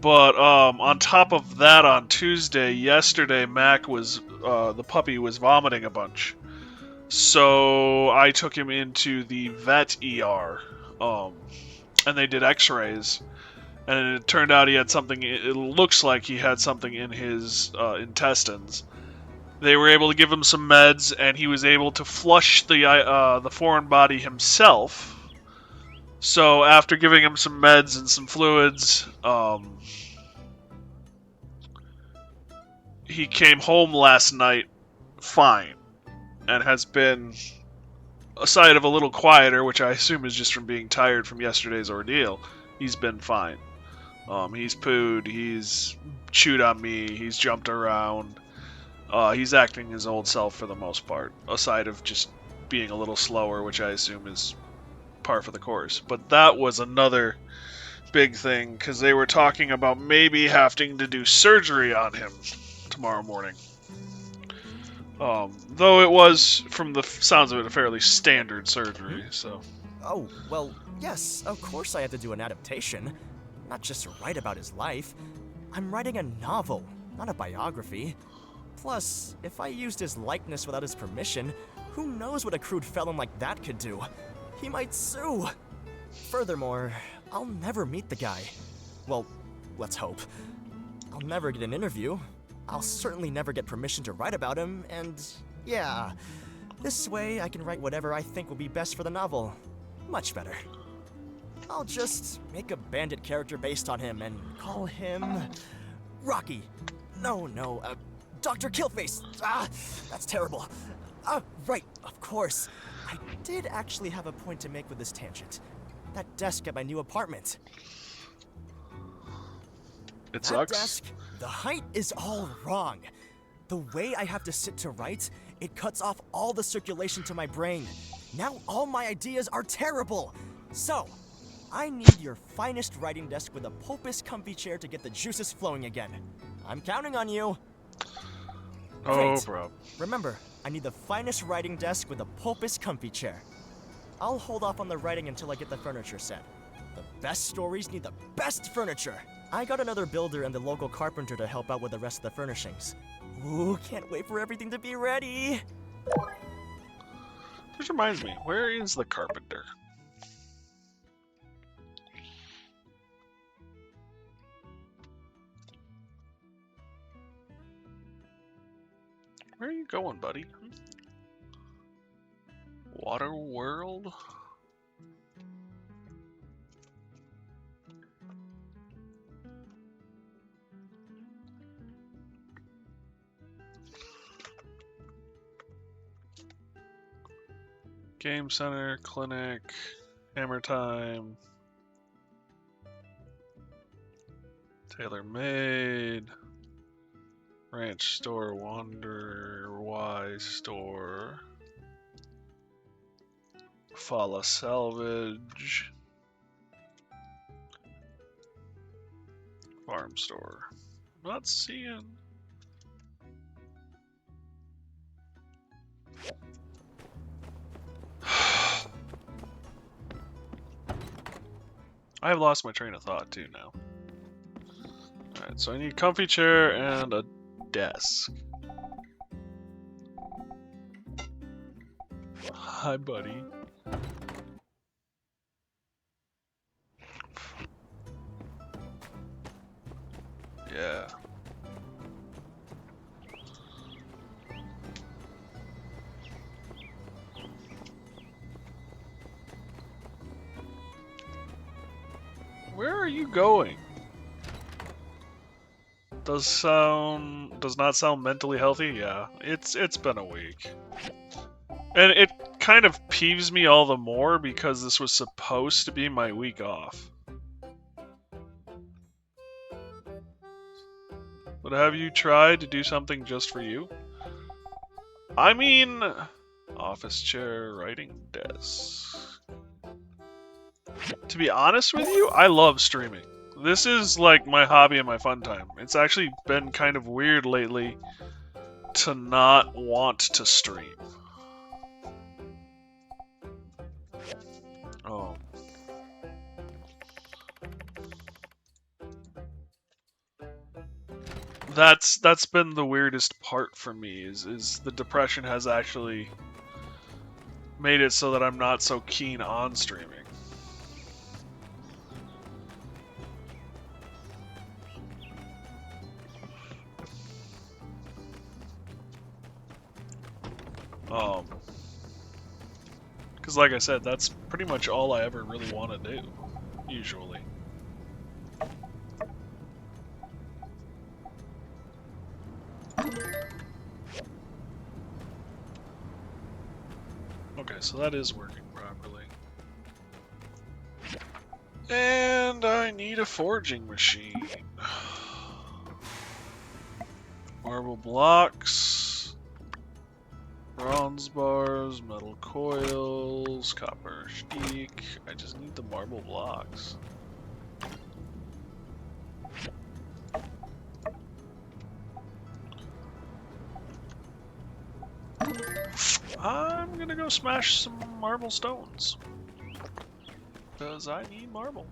But on top of that, on Tuesday, yesterday, Mac was, the puppy was vomiting a bunch. So I took him into the vet ER, and they did x-rays. And it turned out he had something, it looks like he had something in his intestines. They were able to give him some meds, and he was able to flush the foreign body himself. So after giving him some meds and some fluids, he came home last night fine, and has been, aside of a little quieter, which I assume is just from being tired from yesterday's ordeal, he's been fine. He's pooed, he's chewed on me, he's jumped around. He's acting his old self for the most part, aside of just being a little slower, which I assume is par for the course. But that was another big thing, because they were talking about maybe having to do surgery on him tomorrow morning. Though it was, from the sounds of it, a fairly standard surgery, so... Oh, well, yes, of course I have to do an adaptation. Not just to write about his life. I'm writing a novel, not a biography. Plus, if I used his likeness without his permission, who knows what a crude felon like that could do? He might sue! Furthermore, I'll never meet the guy. Well, let's hope. I'll never get an interview. I'll certainly never get permission to write about him, and yeah, this way I can write whatever I think will be best for the novel. Much better. I'll just make a bandit character based on him and call him Rocky. No, Dr. Killface. Ah, that's terrible. Right, of course. I did actually have a point to make with this tangent. That desk at my new apartment. It sucks. That desk, the height is all wrong. The way I have to sit to write, it cuts off all the circulation to my brain. Now all my ideas are terrible. So, I need your finest writing desk with a popus comfy chair to get the juices flowing again. I'm counting on you. Oh, bro. Remember, I need the finest writing desk with a popus comfy chair. I'll hold off on the writing until I get the furniture set. The best stories need the best furniture. I got another builder and the local carpenter to help out with the rest of the furnishings. Ooh, can't wait for everything to be ready. This reminds me, where is the carpenter? Where are you going, buddy? Water World? Game Center, Clinic, Hammer Time, Tailor Made, Ranch Store, Wander Wise Store, Fala Salvage, Farm Store. Not seeing. I have lost my train of thought too now. Alright, so I need a comfy chair and a desk. Hi, buddy. Yeah. Where are you going? Does not sound mentally healthy? Yeah, it's been a week. And it kind of peeves me all the more because this was supposed to be my week off. But have you tried to do something just for you? I mean, office chair, writing desk. To be honest with you, I love streaming. This is like my hobby and my fun time. It's actually been kind of weird lately to not want to stream. Oh. That's been the weirdest part for me, is the depression has actually made it so that I'm not so keen on streaming. Because like I said, that's pretty much all I ever really want to do, usually. Okay, so that is working properly. And I need a forging machine. Marble blocks, bronze bars, metal coils, copper steak. I just need the marble blocks. I'm gonna go smash some marble stones. Because I need marble.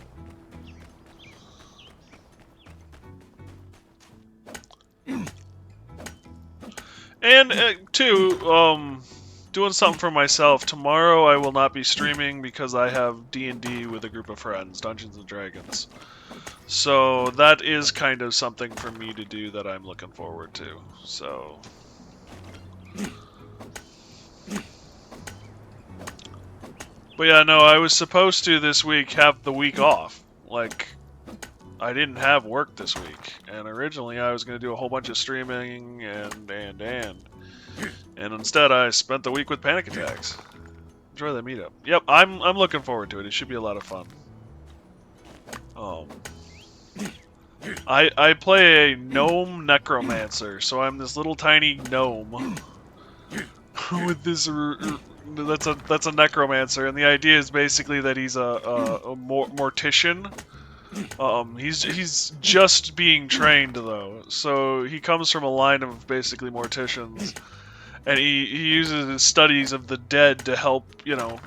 And, too, doing something for myself. Tomorrow I will not be streaming because I have D&D with a group of friends, Dungeons and Dragons. So that is kind of something for me to do that I'm looking forward to. So but yeah, no, I was supposed to this week have the week off. Like, I didn't have work this week, and originally I was going to do a whole bunch of streaming and instead I spent the week with panic attacks. Enjoy the meetup. Yep, I'm looking forward to it. It should be a lot of fun. I play a gnome necromancer, so I'm this little tiny gnome with this. That's a necromancer, and the idea is basically that he's a mortician. He's just being trained though, so he comes from a line of basically morticians, and he uses his studies of the dead to help, you know,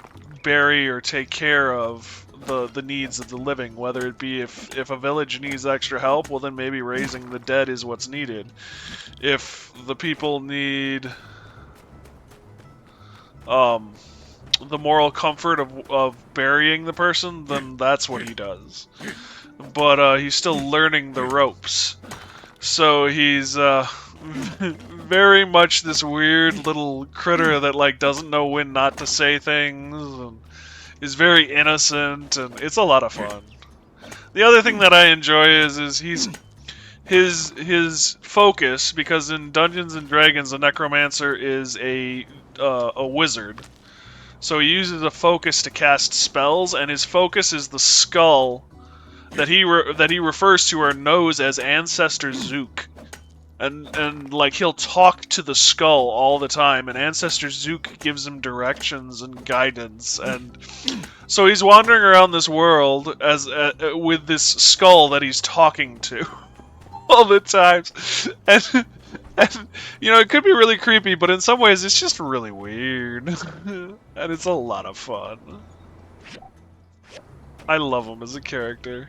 bury or take care of the needs of the living, whether it be if a village needs extra help, well then maybe raising the dead is what's needed. If the people need the moral comfort of burying the person, then that's what he does. But he's still learning the ropes. So he's very much this weird little critter that like doesn't know when not to say things and is very innocent, and it's a lot of fun. The other thing that I enjoy is his focus, because in Dungeons and Dragons a necromancer is a wizard. So he uses a focus to cast spells, and his focus is the skull that he refers to or knows as Ancestor Zook. And like he'll talk to the skull all the time, and Ancestor Zook gives him directions and guidance, and so he's wandering around this world as with this skull that he's talking to all the time, and you know, it could be really creepy, but in some ways it's just really weird, and it's a lot of fun. I love him as a character.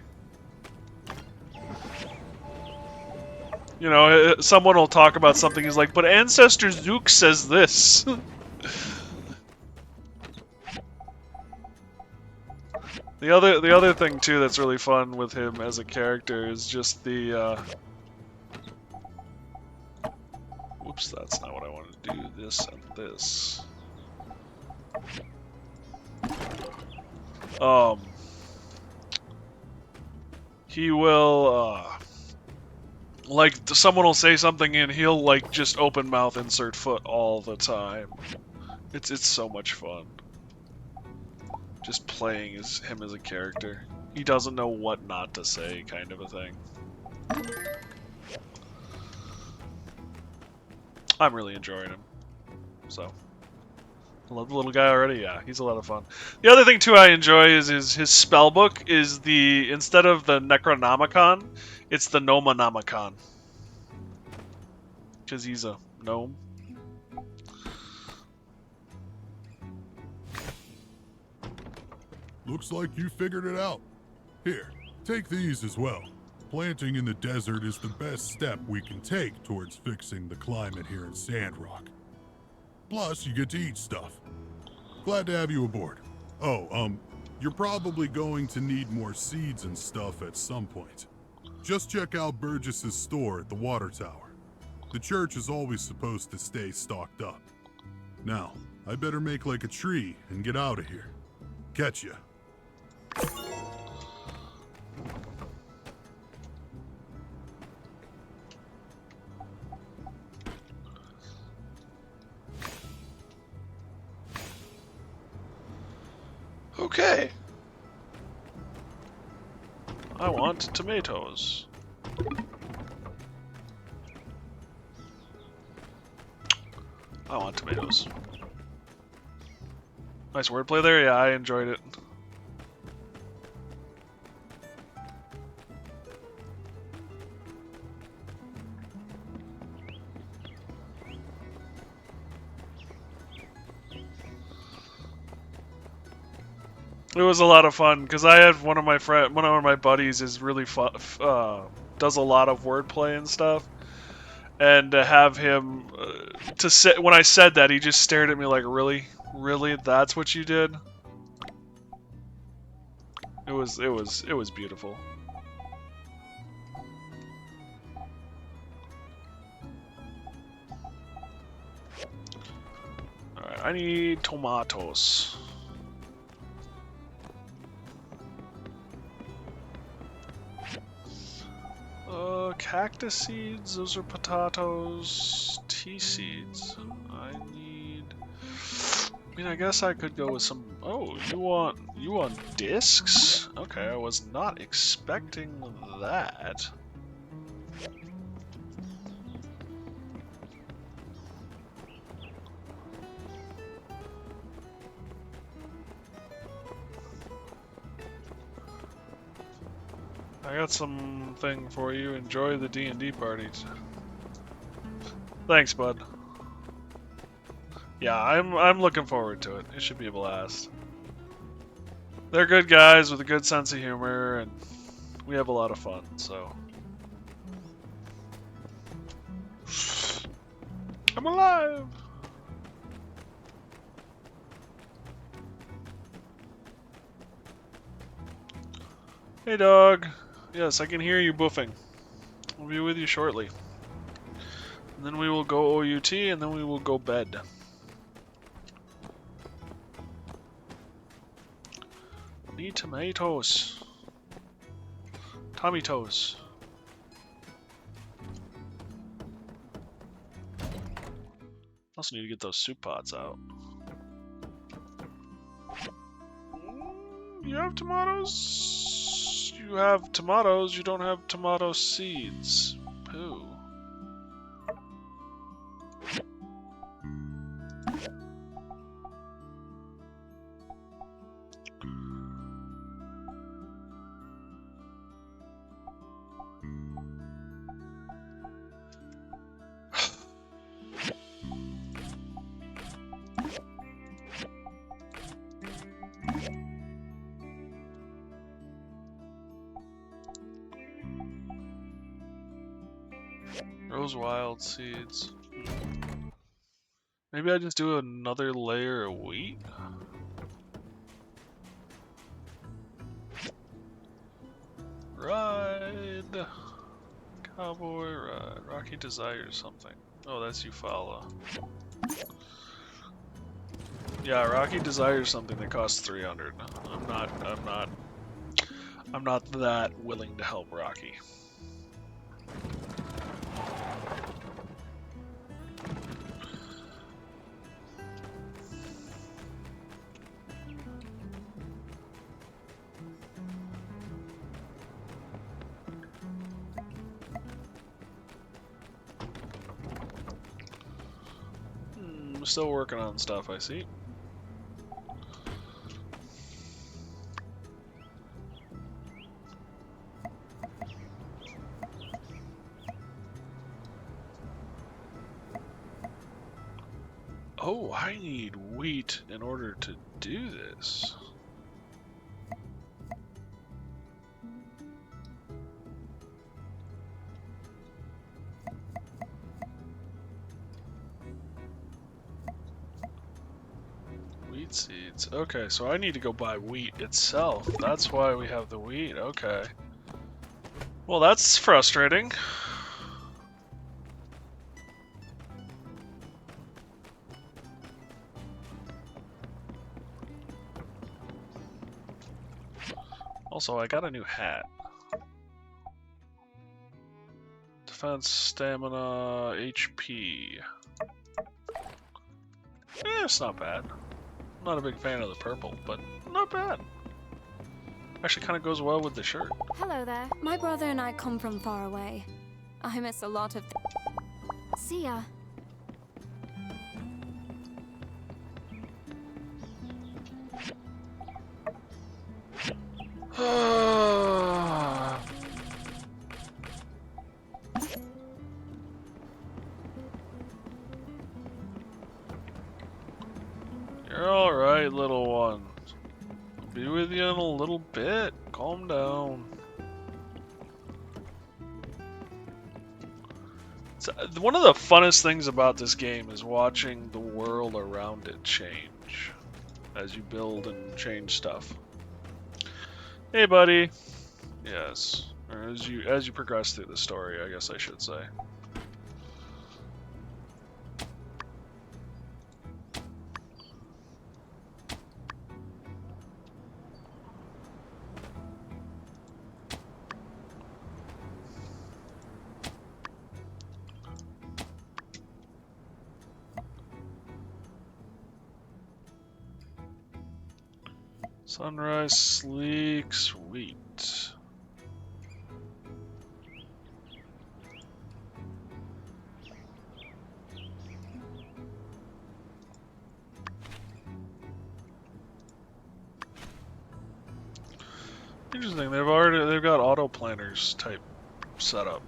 You know, someone will talk about something, he's like, but Ancestor Zook says this. The other thing too that's really fun with him as a character is just the whoops, that's not what I wanted to do. This and this. He will like, someone will say something and he'll like just open mouth insert foot all the time. It's so much fun. Just playing him as a character. He doesn't know what not to say, kind of a thing. I'm really enjoying him. So, I love the little guy already. Yeah, he's a lot of fun. The other thing too I enjoy is his spell book is instead of the Necronomicon, it's the Nomonomicon. Because he's a gnome. Looks like you figured it out. Here, take these as well. Planting in the desert is the best step we can take towards fixing the climate here in Sandrock. Plus, you get to eat stuff. Glad to have you aboard. Oh, you're probably going to need more seeds and stuff at some point. Just check out Burgess's store at the water tower. The church is always supposed to stay stocked up. Now, I better make like a tree and get out of here. Catch ya. Okay. I want tomatoes. I want tomatoes. Nice wordplay there. Yeah, I enjoyed it. It was a lot of fun because I had one of my buddies is really fun, does a lot of wordplay and stuff, And to have him to say, when I said that, he just stared at me like, really, really, that's what you did. It was beautiful. All right, I need tomatoes. Cactus seeds, those are potatoes. Tea seeds. I mean, I guess I could go with some. Oh, you want discs? Okay, I was not expecting that. I got something for you. Enjoy the D&D parties. Thanks, bud. Yeah, I'm looking forward to it. It should be a blast. They're good guys with a good sense of humor, and we have a lot of fun, so. I'm alive! Hey, dog. Yes, I can hear you boofing. I'll be with you shortly. And then we will go OUT, and then we will go bed. Need tomatoes. Tommy toes. Also need to get those soup pots out. You have tomatoes? You have tomatoes, you don't have tomato seeds. Pooh. Rose wild seeds. Maybe I just do another layer of wheat? Ride! Cowboy ride. Rocky desires something. Oh, that's Eufaula. Yeah, Rocky desires something that costs 300. I'm not that willing to help Rocky. Still working on stuff, I see. Oh, I need wheat in order to do this. Wheat seeds. Okay, so I need to go buy wheat itself. That's why we have the wheat. Okay. Well, that's frustrating. Also, I got a new hat. Defense, stamina, HP. It's not bad. I'm not a big fan of the purple, but not bad. Actually kind of goes well with the shirt. Hello there. My brother and I come from far away. I miss a lot of... See ya. You're alright, little one. I'll be with you in a little bit. Calm down. So, one of the funnest things about this game is watching the world around it change as you build and change stuff. Hey, buddy. Yes. Or as you progress through the story, I guess I should say. Sunrise, sleek, sweet. Interesting. They've got auto planners type setup.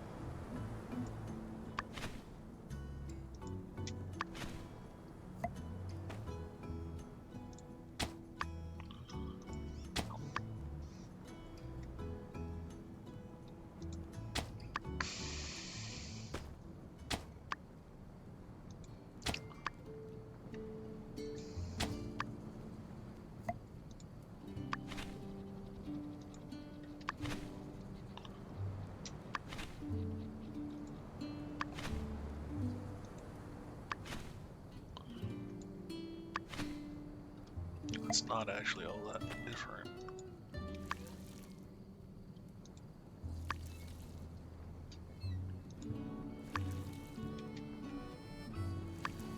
It's not actually all that different.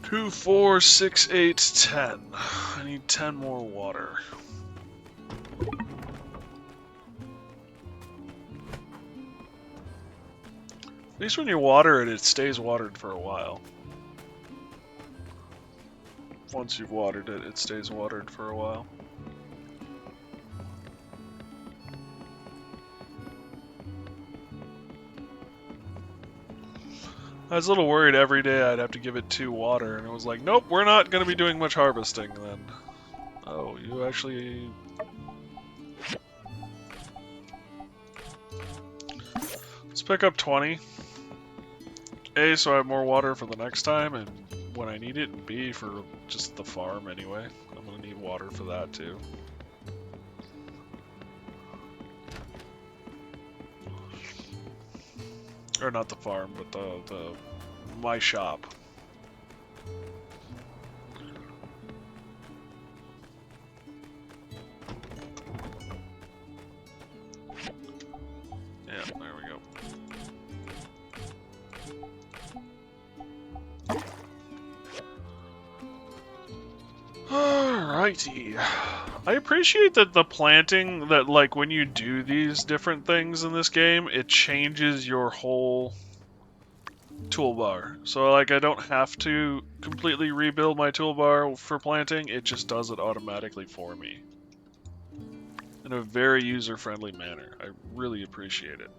Two, 4, 6, 8, 10. I need 10 more water. At least when you water it, it stays watered for a while. Once you've watered it, it stays watered for a while. I was a little worried every day I'd have to give it 2 water, and it was like, nope, we're not going to be doing much harvesting then. Oh, you actually... Let's pick up 20. A, so I have more water for the next time, and when I need it, and B, for just the farm anyway. I'm going to need water for that too. Or not the farm, but my shop. Yeah, there we go. Alrighty. I appreciate that the planting, that like when you do these different things in this game, it changes your whole toolbar. So like I don't have to completely rebuild my toolbar for planting, it just does it automatically for me. In a very user-friendly manner. I really appreciate it.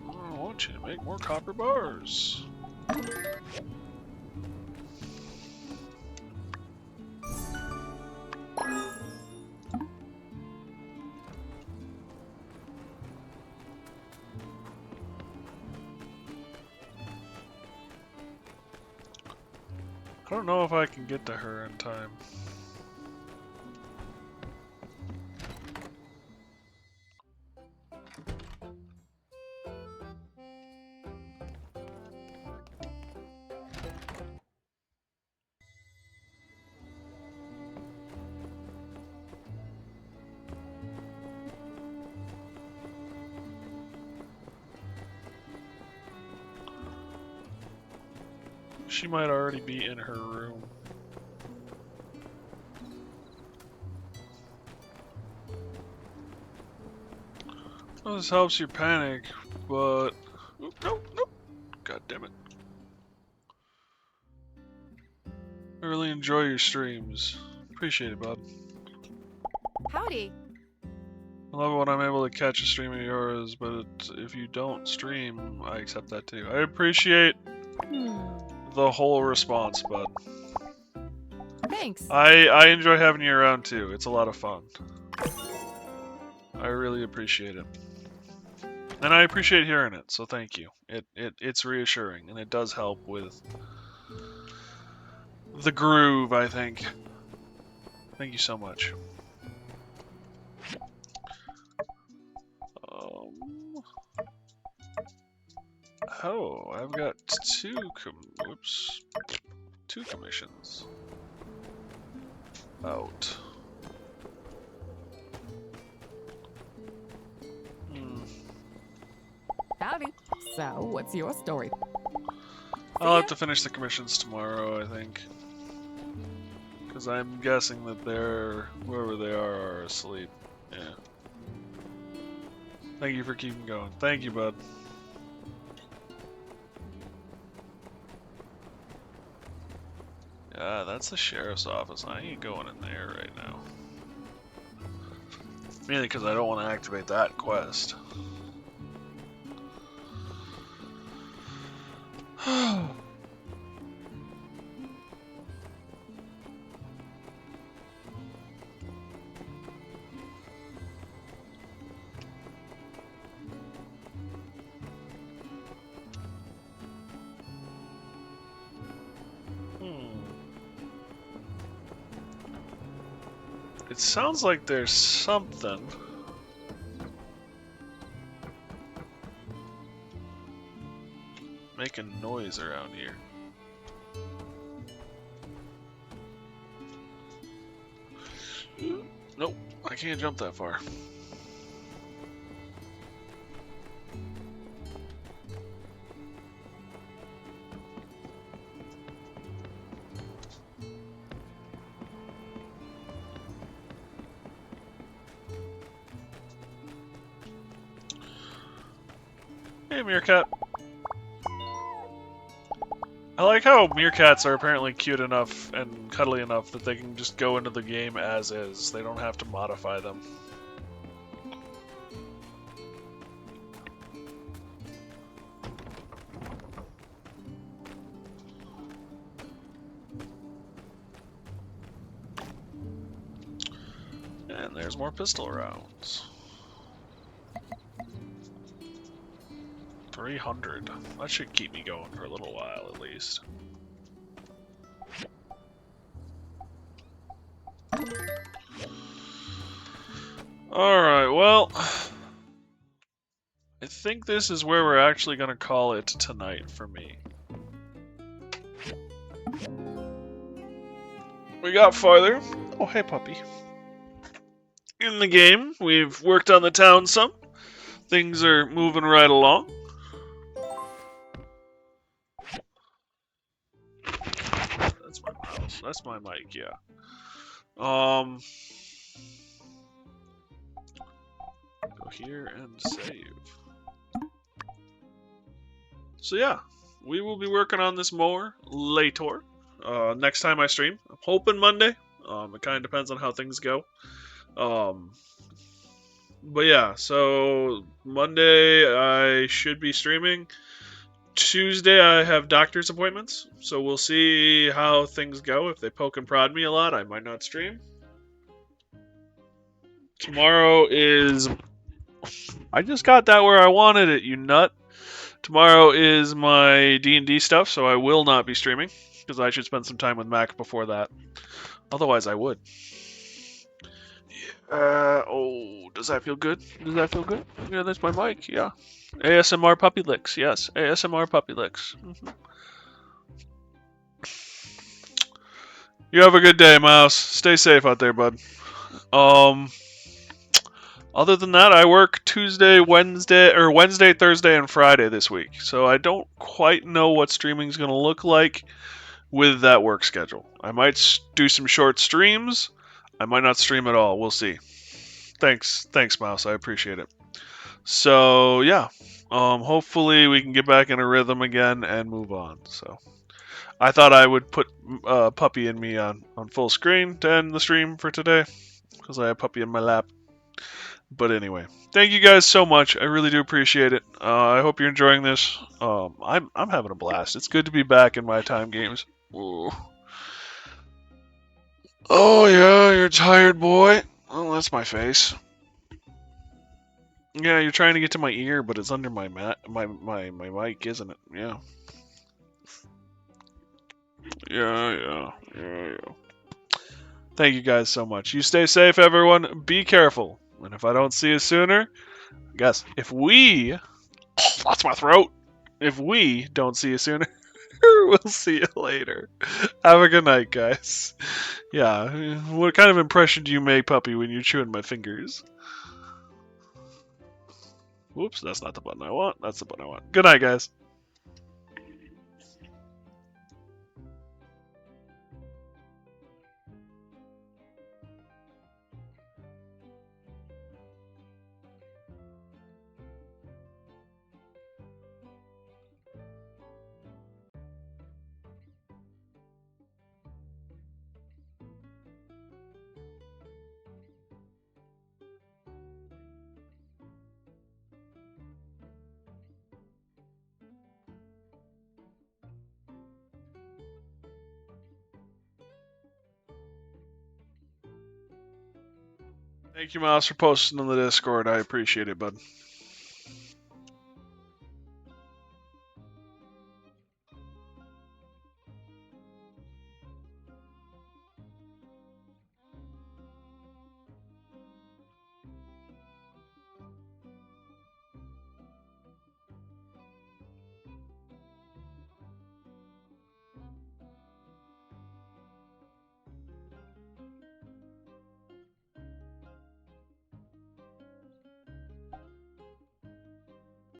I want you to make more copper bars. I don't know if I can get to her in time. She might already be in her room. Well, this helps you panic, but... Oop, nope, nope. God damn it. I really enjoy your streams. Appreciate it, bud. Howdy. I love it when I'm able to catch a stream of yours, but if you don't stream, I accept that too. I appreciate the whole response, bud. Thanks. I enjoy having you around too. It's a lot of fun. I really appreciate it. And I appreciate hearing it, so thank you. It's reassuring, and it does help with the groove, I think. Thank you so much. Oh, I've got two commissions out. Howdy. So, what's your story? I'll have to finish the commissions tomorrow, I think. Because I'm guessing that whoever they are asleep. Yeah. Thank you for keeping going. Thank you, bud. Yeah, that's the sheriff's office. I ain't going in there right now. Mainly because I don't want to activate that quest. It sounds like there's something. Making noise around here. Nope, I can't jump that far. Hey, Meerkat. I like how meerkats are apparently cute enough and cuddly enough that they can just go into the game as is. They don't have to modify them. And there's more pistol rounds. 300. That should keep me going for a little while at least. Alright, well, I think this is where we're actually going to call it tonight for me. We got farther. Oh, hey, puppy. In the game, we've worked on the town some. Things are moving right along. That's my mouse. That's my mic, yeah. Go here and save. So yeah, we will be working on this more later. Next time I stream. I'm hoping Monday. It kind of depends on how things go. But yeah, so Monday I should be streaming. Tuesday I have doctor's appointments, so we'll see how things go. If they poke and prod me a lot, I might not stream. Tomorrow is... I just got that where I wanted it, you nut. Tomorrow is my D&D stuff, so I will not be streaming, because I should spend some time with Mac before that. Otherwise, I would. Oh, does that feel good? Does that feel good? Yeah, that's my mic, yeah. ASMR puppy licks, yes. ASMR puppy licks. You have a good day, Mouse. Stay safe out there, bud. Other than that, I work Tuesday, Wednesday, Thursday, and Friday this week. So I don't quite know what streaming's going to look like with that work schedule. I might do some short streams. I might not stream at all. We'll see. Thanks, Mouse. I appreciate it. So yeah, hopefully we can get back in a rhythm again and move on. So I thought I would put Puppy and me on full screen to end the stream for today, because I have Puppy in my lap. But anyway, thank you guys so much. I really do appreciate it. I hope you're enjoying this. I'm having a blast. It's good to be back in my time games. Ooh. Oh yeah, you're tired, boy. Oh, that's my face. Yeah, you're trying to get to my ear, but it's under my mic, isn't it? Yeah. Yeah. Thank you guys so much. You stay safe, everyone. Be careful. And if I don't see you sooner, guess if we, that's my throat. If we don't see you sooner, we'll see you later. Have a good night, guys. Yeah. What kind of impression do you make, Puppy, when you're chewing my fingers? Whoops, that's not the button I want. That's the button I want. Good night, guys. Thank you, Miles, for posting on the Discord. I appreciate it, bud.